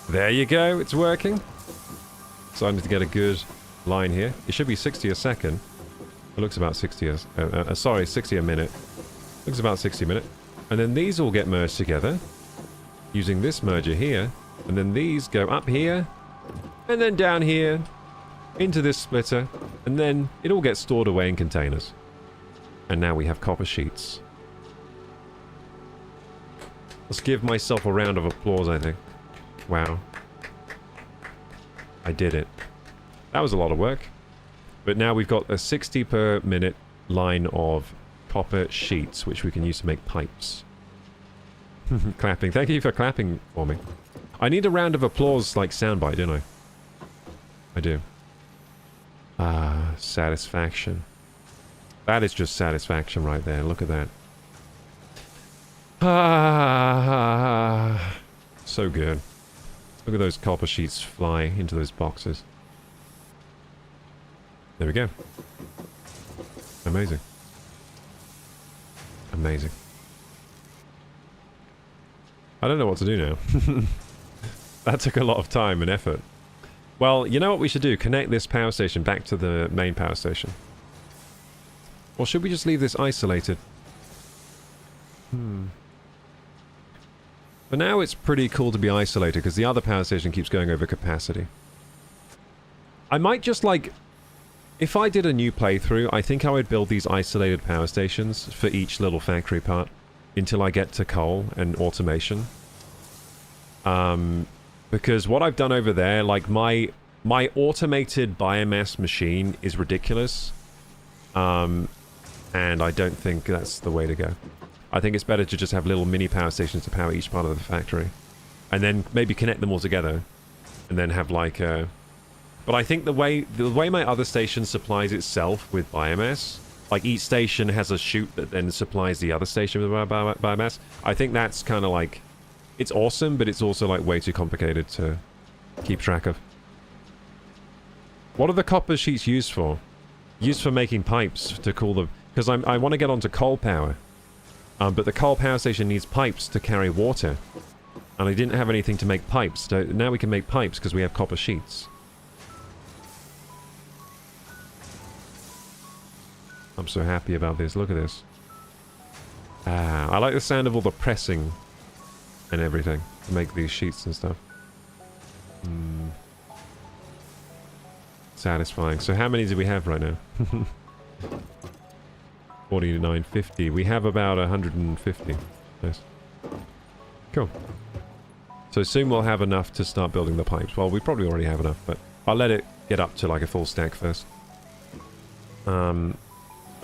There you go. It's working. So I need to get a good line here. It should be 60 a second. It looks about 60 sorry, 60 a minute. Looks about 60 a minute. And then these all get merged together using this merger here. And then these go up here and then down here into this splitter. And then it all gets stored away in containers. And now we have copper sheets. Let's give myself a round of applause, I think. Wow. I did it. That was a lot of work. But now we've got a 60 per minute line of copper sheets, which we can use to make pipes. Clapping. Thank you for clapping for me. I need a round of applause like soundbite, don't I? I do. Ah, satisfaction. That is just satisfaction right there. Look at that. Ah, so good. Look at those copper sheets fly into those boxes. There we go. Amazing. Amazing. I don't know what to do now. That took a lot of time and effort. Well, you know what we should do? Connect this power station back to the main power station. Or should we just leave this isolated? For now, it's pretty cool to be isolated because the other power station keeps going over capacity. I might just like... If I did a new playthrough, I think I would build these isolated power stations for each little factory part until I get to coal and automation. Because what I've done over there, like my automated biomass machine is ridiculous. And I don't think that's the way to go. I think it's better to just have little mini power stations to power each part of the factory. And then maybe connect them all together. And then have like a... But I think the way my other station supplies itself with biomass, like each station has a chute that then supplies the other station with biomass, I think that's kind of like... It's awesome, but it's also like way too complicated to keep track of. What are the copper sheets used for? Used for making pipes to cool the... Because I want to get onto coal power. But the coal power station needs pipes to carry water. And I didn't have anything to make pipes. So now we can make pipes because we have copper sheets. I'm so happy about this. Look at this. Ah, I like the sound of all the pressing and everything to make these sheets and stuff. Satisfying. So how many do we have right now? 49, 50. We have about 150. Nice. Cool. So soon we'll have enough to start building the pipes. Well, we probably already have enough, but I'll let it get up to like a full stack first.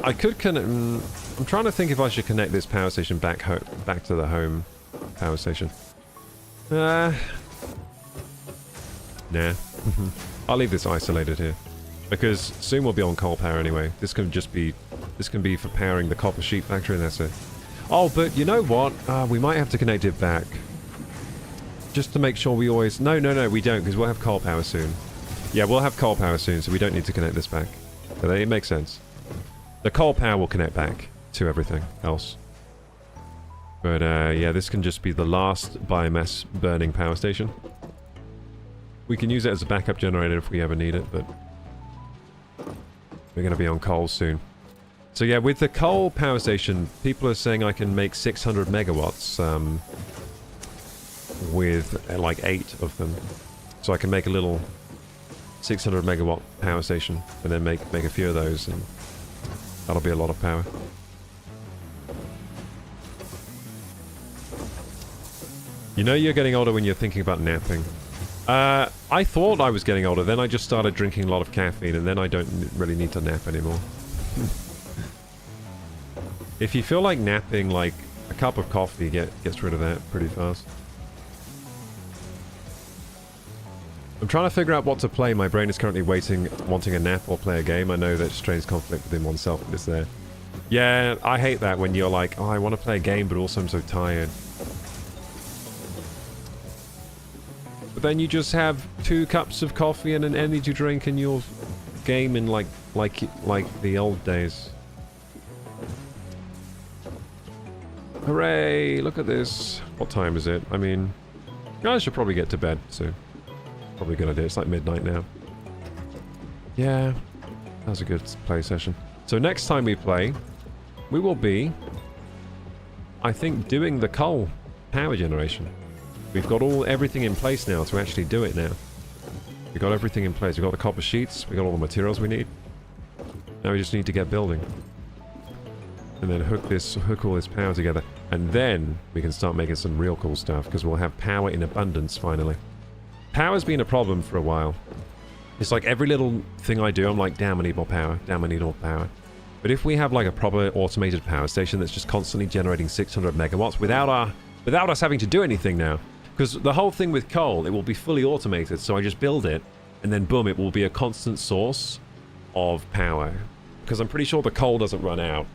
I could connect... I'm trying to think if I should connect this power station back to the home power station. Nah. I'll leave this isolated here. Because soon we'll be on coal power anyway. This can just be... This can be for powering the copper sheet factory and that's it. Oh, but you know what? We might have to connect it back. Just to make sure we always... No, we don't, because we'll have coal power soon. Yeah, we'll have coal power soon, so we don't need to connect this back. So it makes sense. The coal power will connect back to everything else. But, yeah, this can just be the last biomass burning power station. We can use it as a backup generator if we ever need it, but... We're going to be on coal soon. So yeah, with the coal power station, people are saying I can make 600 megawatts with like 8 of them. So I can make a little 600 megawatt power station and then make a few of those, and that'll be a lot of power. You know you're getting older when you're thinking about napping. I thought I was getting older, then I just started drinking a lot of caffeine, and then I don't really need to nap anymore. If you feel like napping, like a cup of coffee gets rid of that pretty fast. I'm trying to figure out what to play. My brain is currently wanting a nap or play a game. I know that strains conflict within oneself, but it's there. Yeah, I hate that when you're like, oh, I want to play a game, but also I'm so tired. But then you just have 2 cups of coffee and an energy drink and you'll game in like the old days. Hooray! Look at this. What time is it? I mean, I should probably get to bed soon. Probably a good idea. It's like midnight now. Yeah, that was a good play session. So next time we play, we will be, I think, doing the coal power generation. We've got everything in place now to actually do it now. We've got everything in place. We've got the copper sheets. We've got all the materials we need. Now we just need to get building. And then hook all this power together. And then we can start making some real cool stuff, because we'll have power in abundance finally. Power's been a problem for a while. It's like every little thing I do, I'm like, damn, I need more power. Damn, I need more power. But if we have like a proper automated power station that's just constantly generating 600 megawatts without us having to do anything now, because the whole thing with coal, it will be fully automated, so I just build it, and then boom, it will be a constant source of power. Because I'm pretty sure the coal doesn't run out.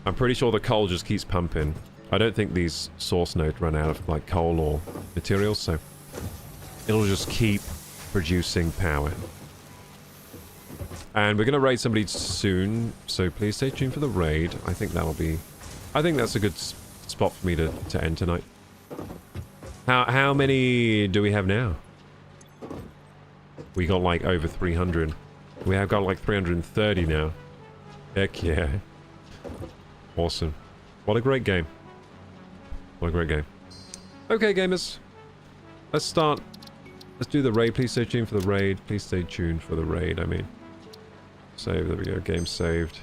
I'm pretty sure the coal just keeps pumping. I don't think these source nodes run out of like coal or materials, so it'll just keep producing power. And we're going to raid somebody soon, so please stay tuned for the raid. I think that's a good spot for me to end tonight. How many do we have now? We got like over 300. We have got like 330 now. Heck yeah. Awesome. What a great game. What a great game. Okay, gamers. Let's start. Let's do the raid. Please stay tuned for the raid. Please stay tuned for the raid, I mean. Save. There we go. Game saved.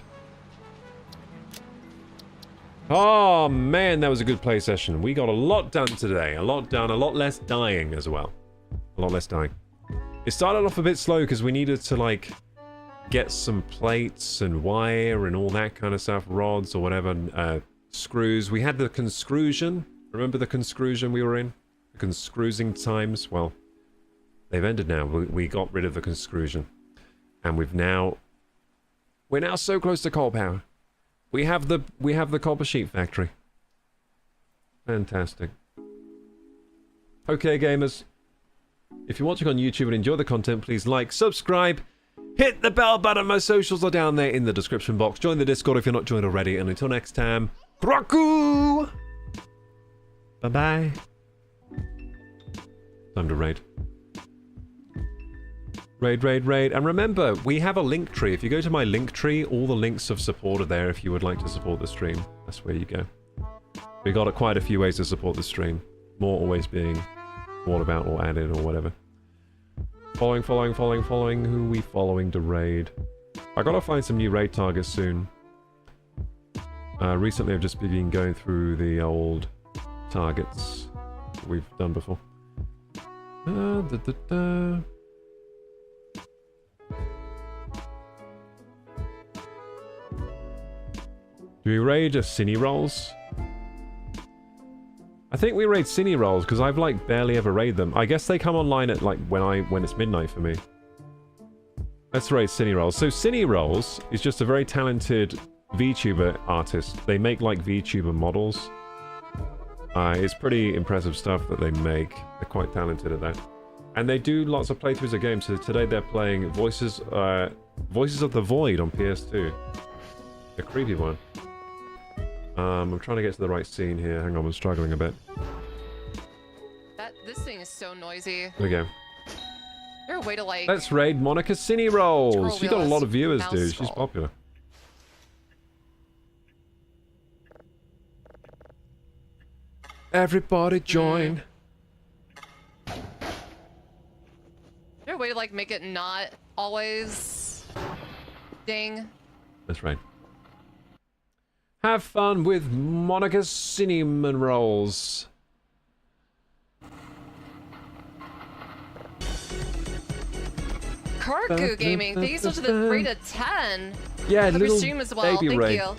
Oh, man, that was a good play session. We got a lot done today. A lot done. A lot less dying as well. A lot less dying. It started off a bit slow because we needed to, like, get some plates and wire and all that kind of stuff. Rods or whatever. Screws. We had the conscrusion. Remember the conscrusion we were in? The conscruising times? Well, they've ended now. We got rid of the conscrusion. And we're now so close to coal power. We have the copper sheet factory. Fantastic. Okay, gamers. If you're watching on YouTube and enjoy the content, please like, subscribe, hit the bell button. My socials are down there in the description box. Join the Discord if you're not joined already. And until next time, Koroku! Bye-bye. Time to raid. Raid. And remember, we have a link tree. If you go to my link tree, all the links of support are there if you would like to support the stream. That's where you go. We got quite a few ways to support the stream. More always being all about or added or whatever. Following. Who are we following to raid? I gotta find some new raid targets soon. Recently I've just been going through the old targets that we've done before. Do we raid Cine Rolls? I think we raid Cine Rolls because I've like barely ever raid them. I guess they come online at like when it's midnight for me. Let's raid Cine Rolls. So Cine Rolls is just a very talented VTuber artist. They make like VTuber models. It's pretty impressive stuff that they make. They're quite talented at that. And they do lots of playthroughs of games. So today they're playing Voices of the Void on PS2. A creepy one. I'm trying to get to the right scene here. Hang on, I'm struggling a bit. This thing is so noisy. There we go. Is there a way to like... Let's raid Monica Cine Rolls. She's got a lot of viewers, dude. She's popular. Everybody join. Is there a way to like make it not always ding? That's right. Have fun with Monica's cinnamon rolls. KorokuGaming, thank you so much for the rate of 10. Yeah, Hope little your stream as well. baby Thank raid. you.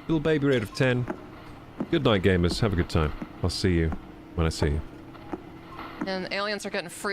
Little baby rate of 10. Good night, gamers. Have a good time. I'll see you when I see you. And aliens are getting freaked.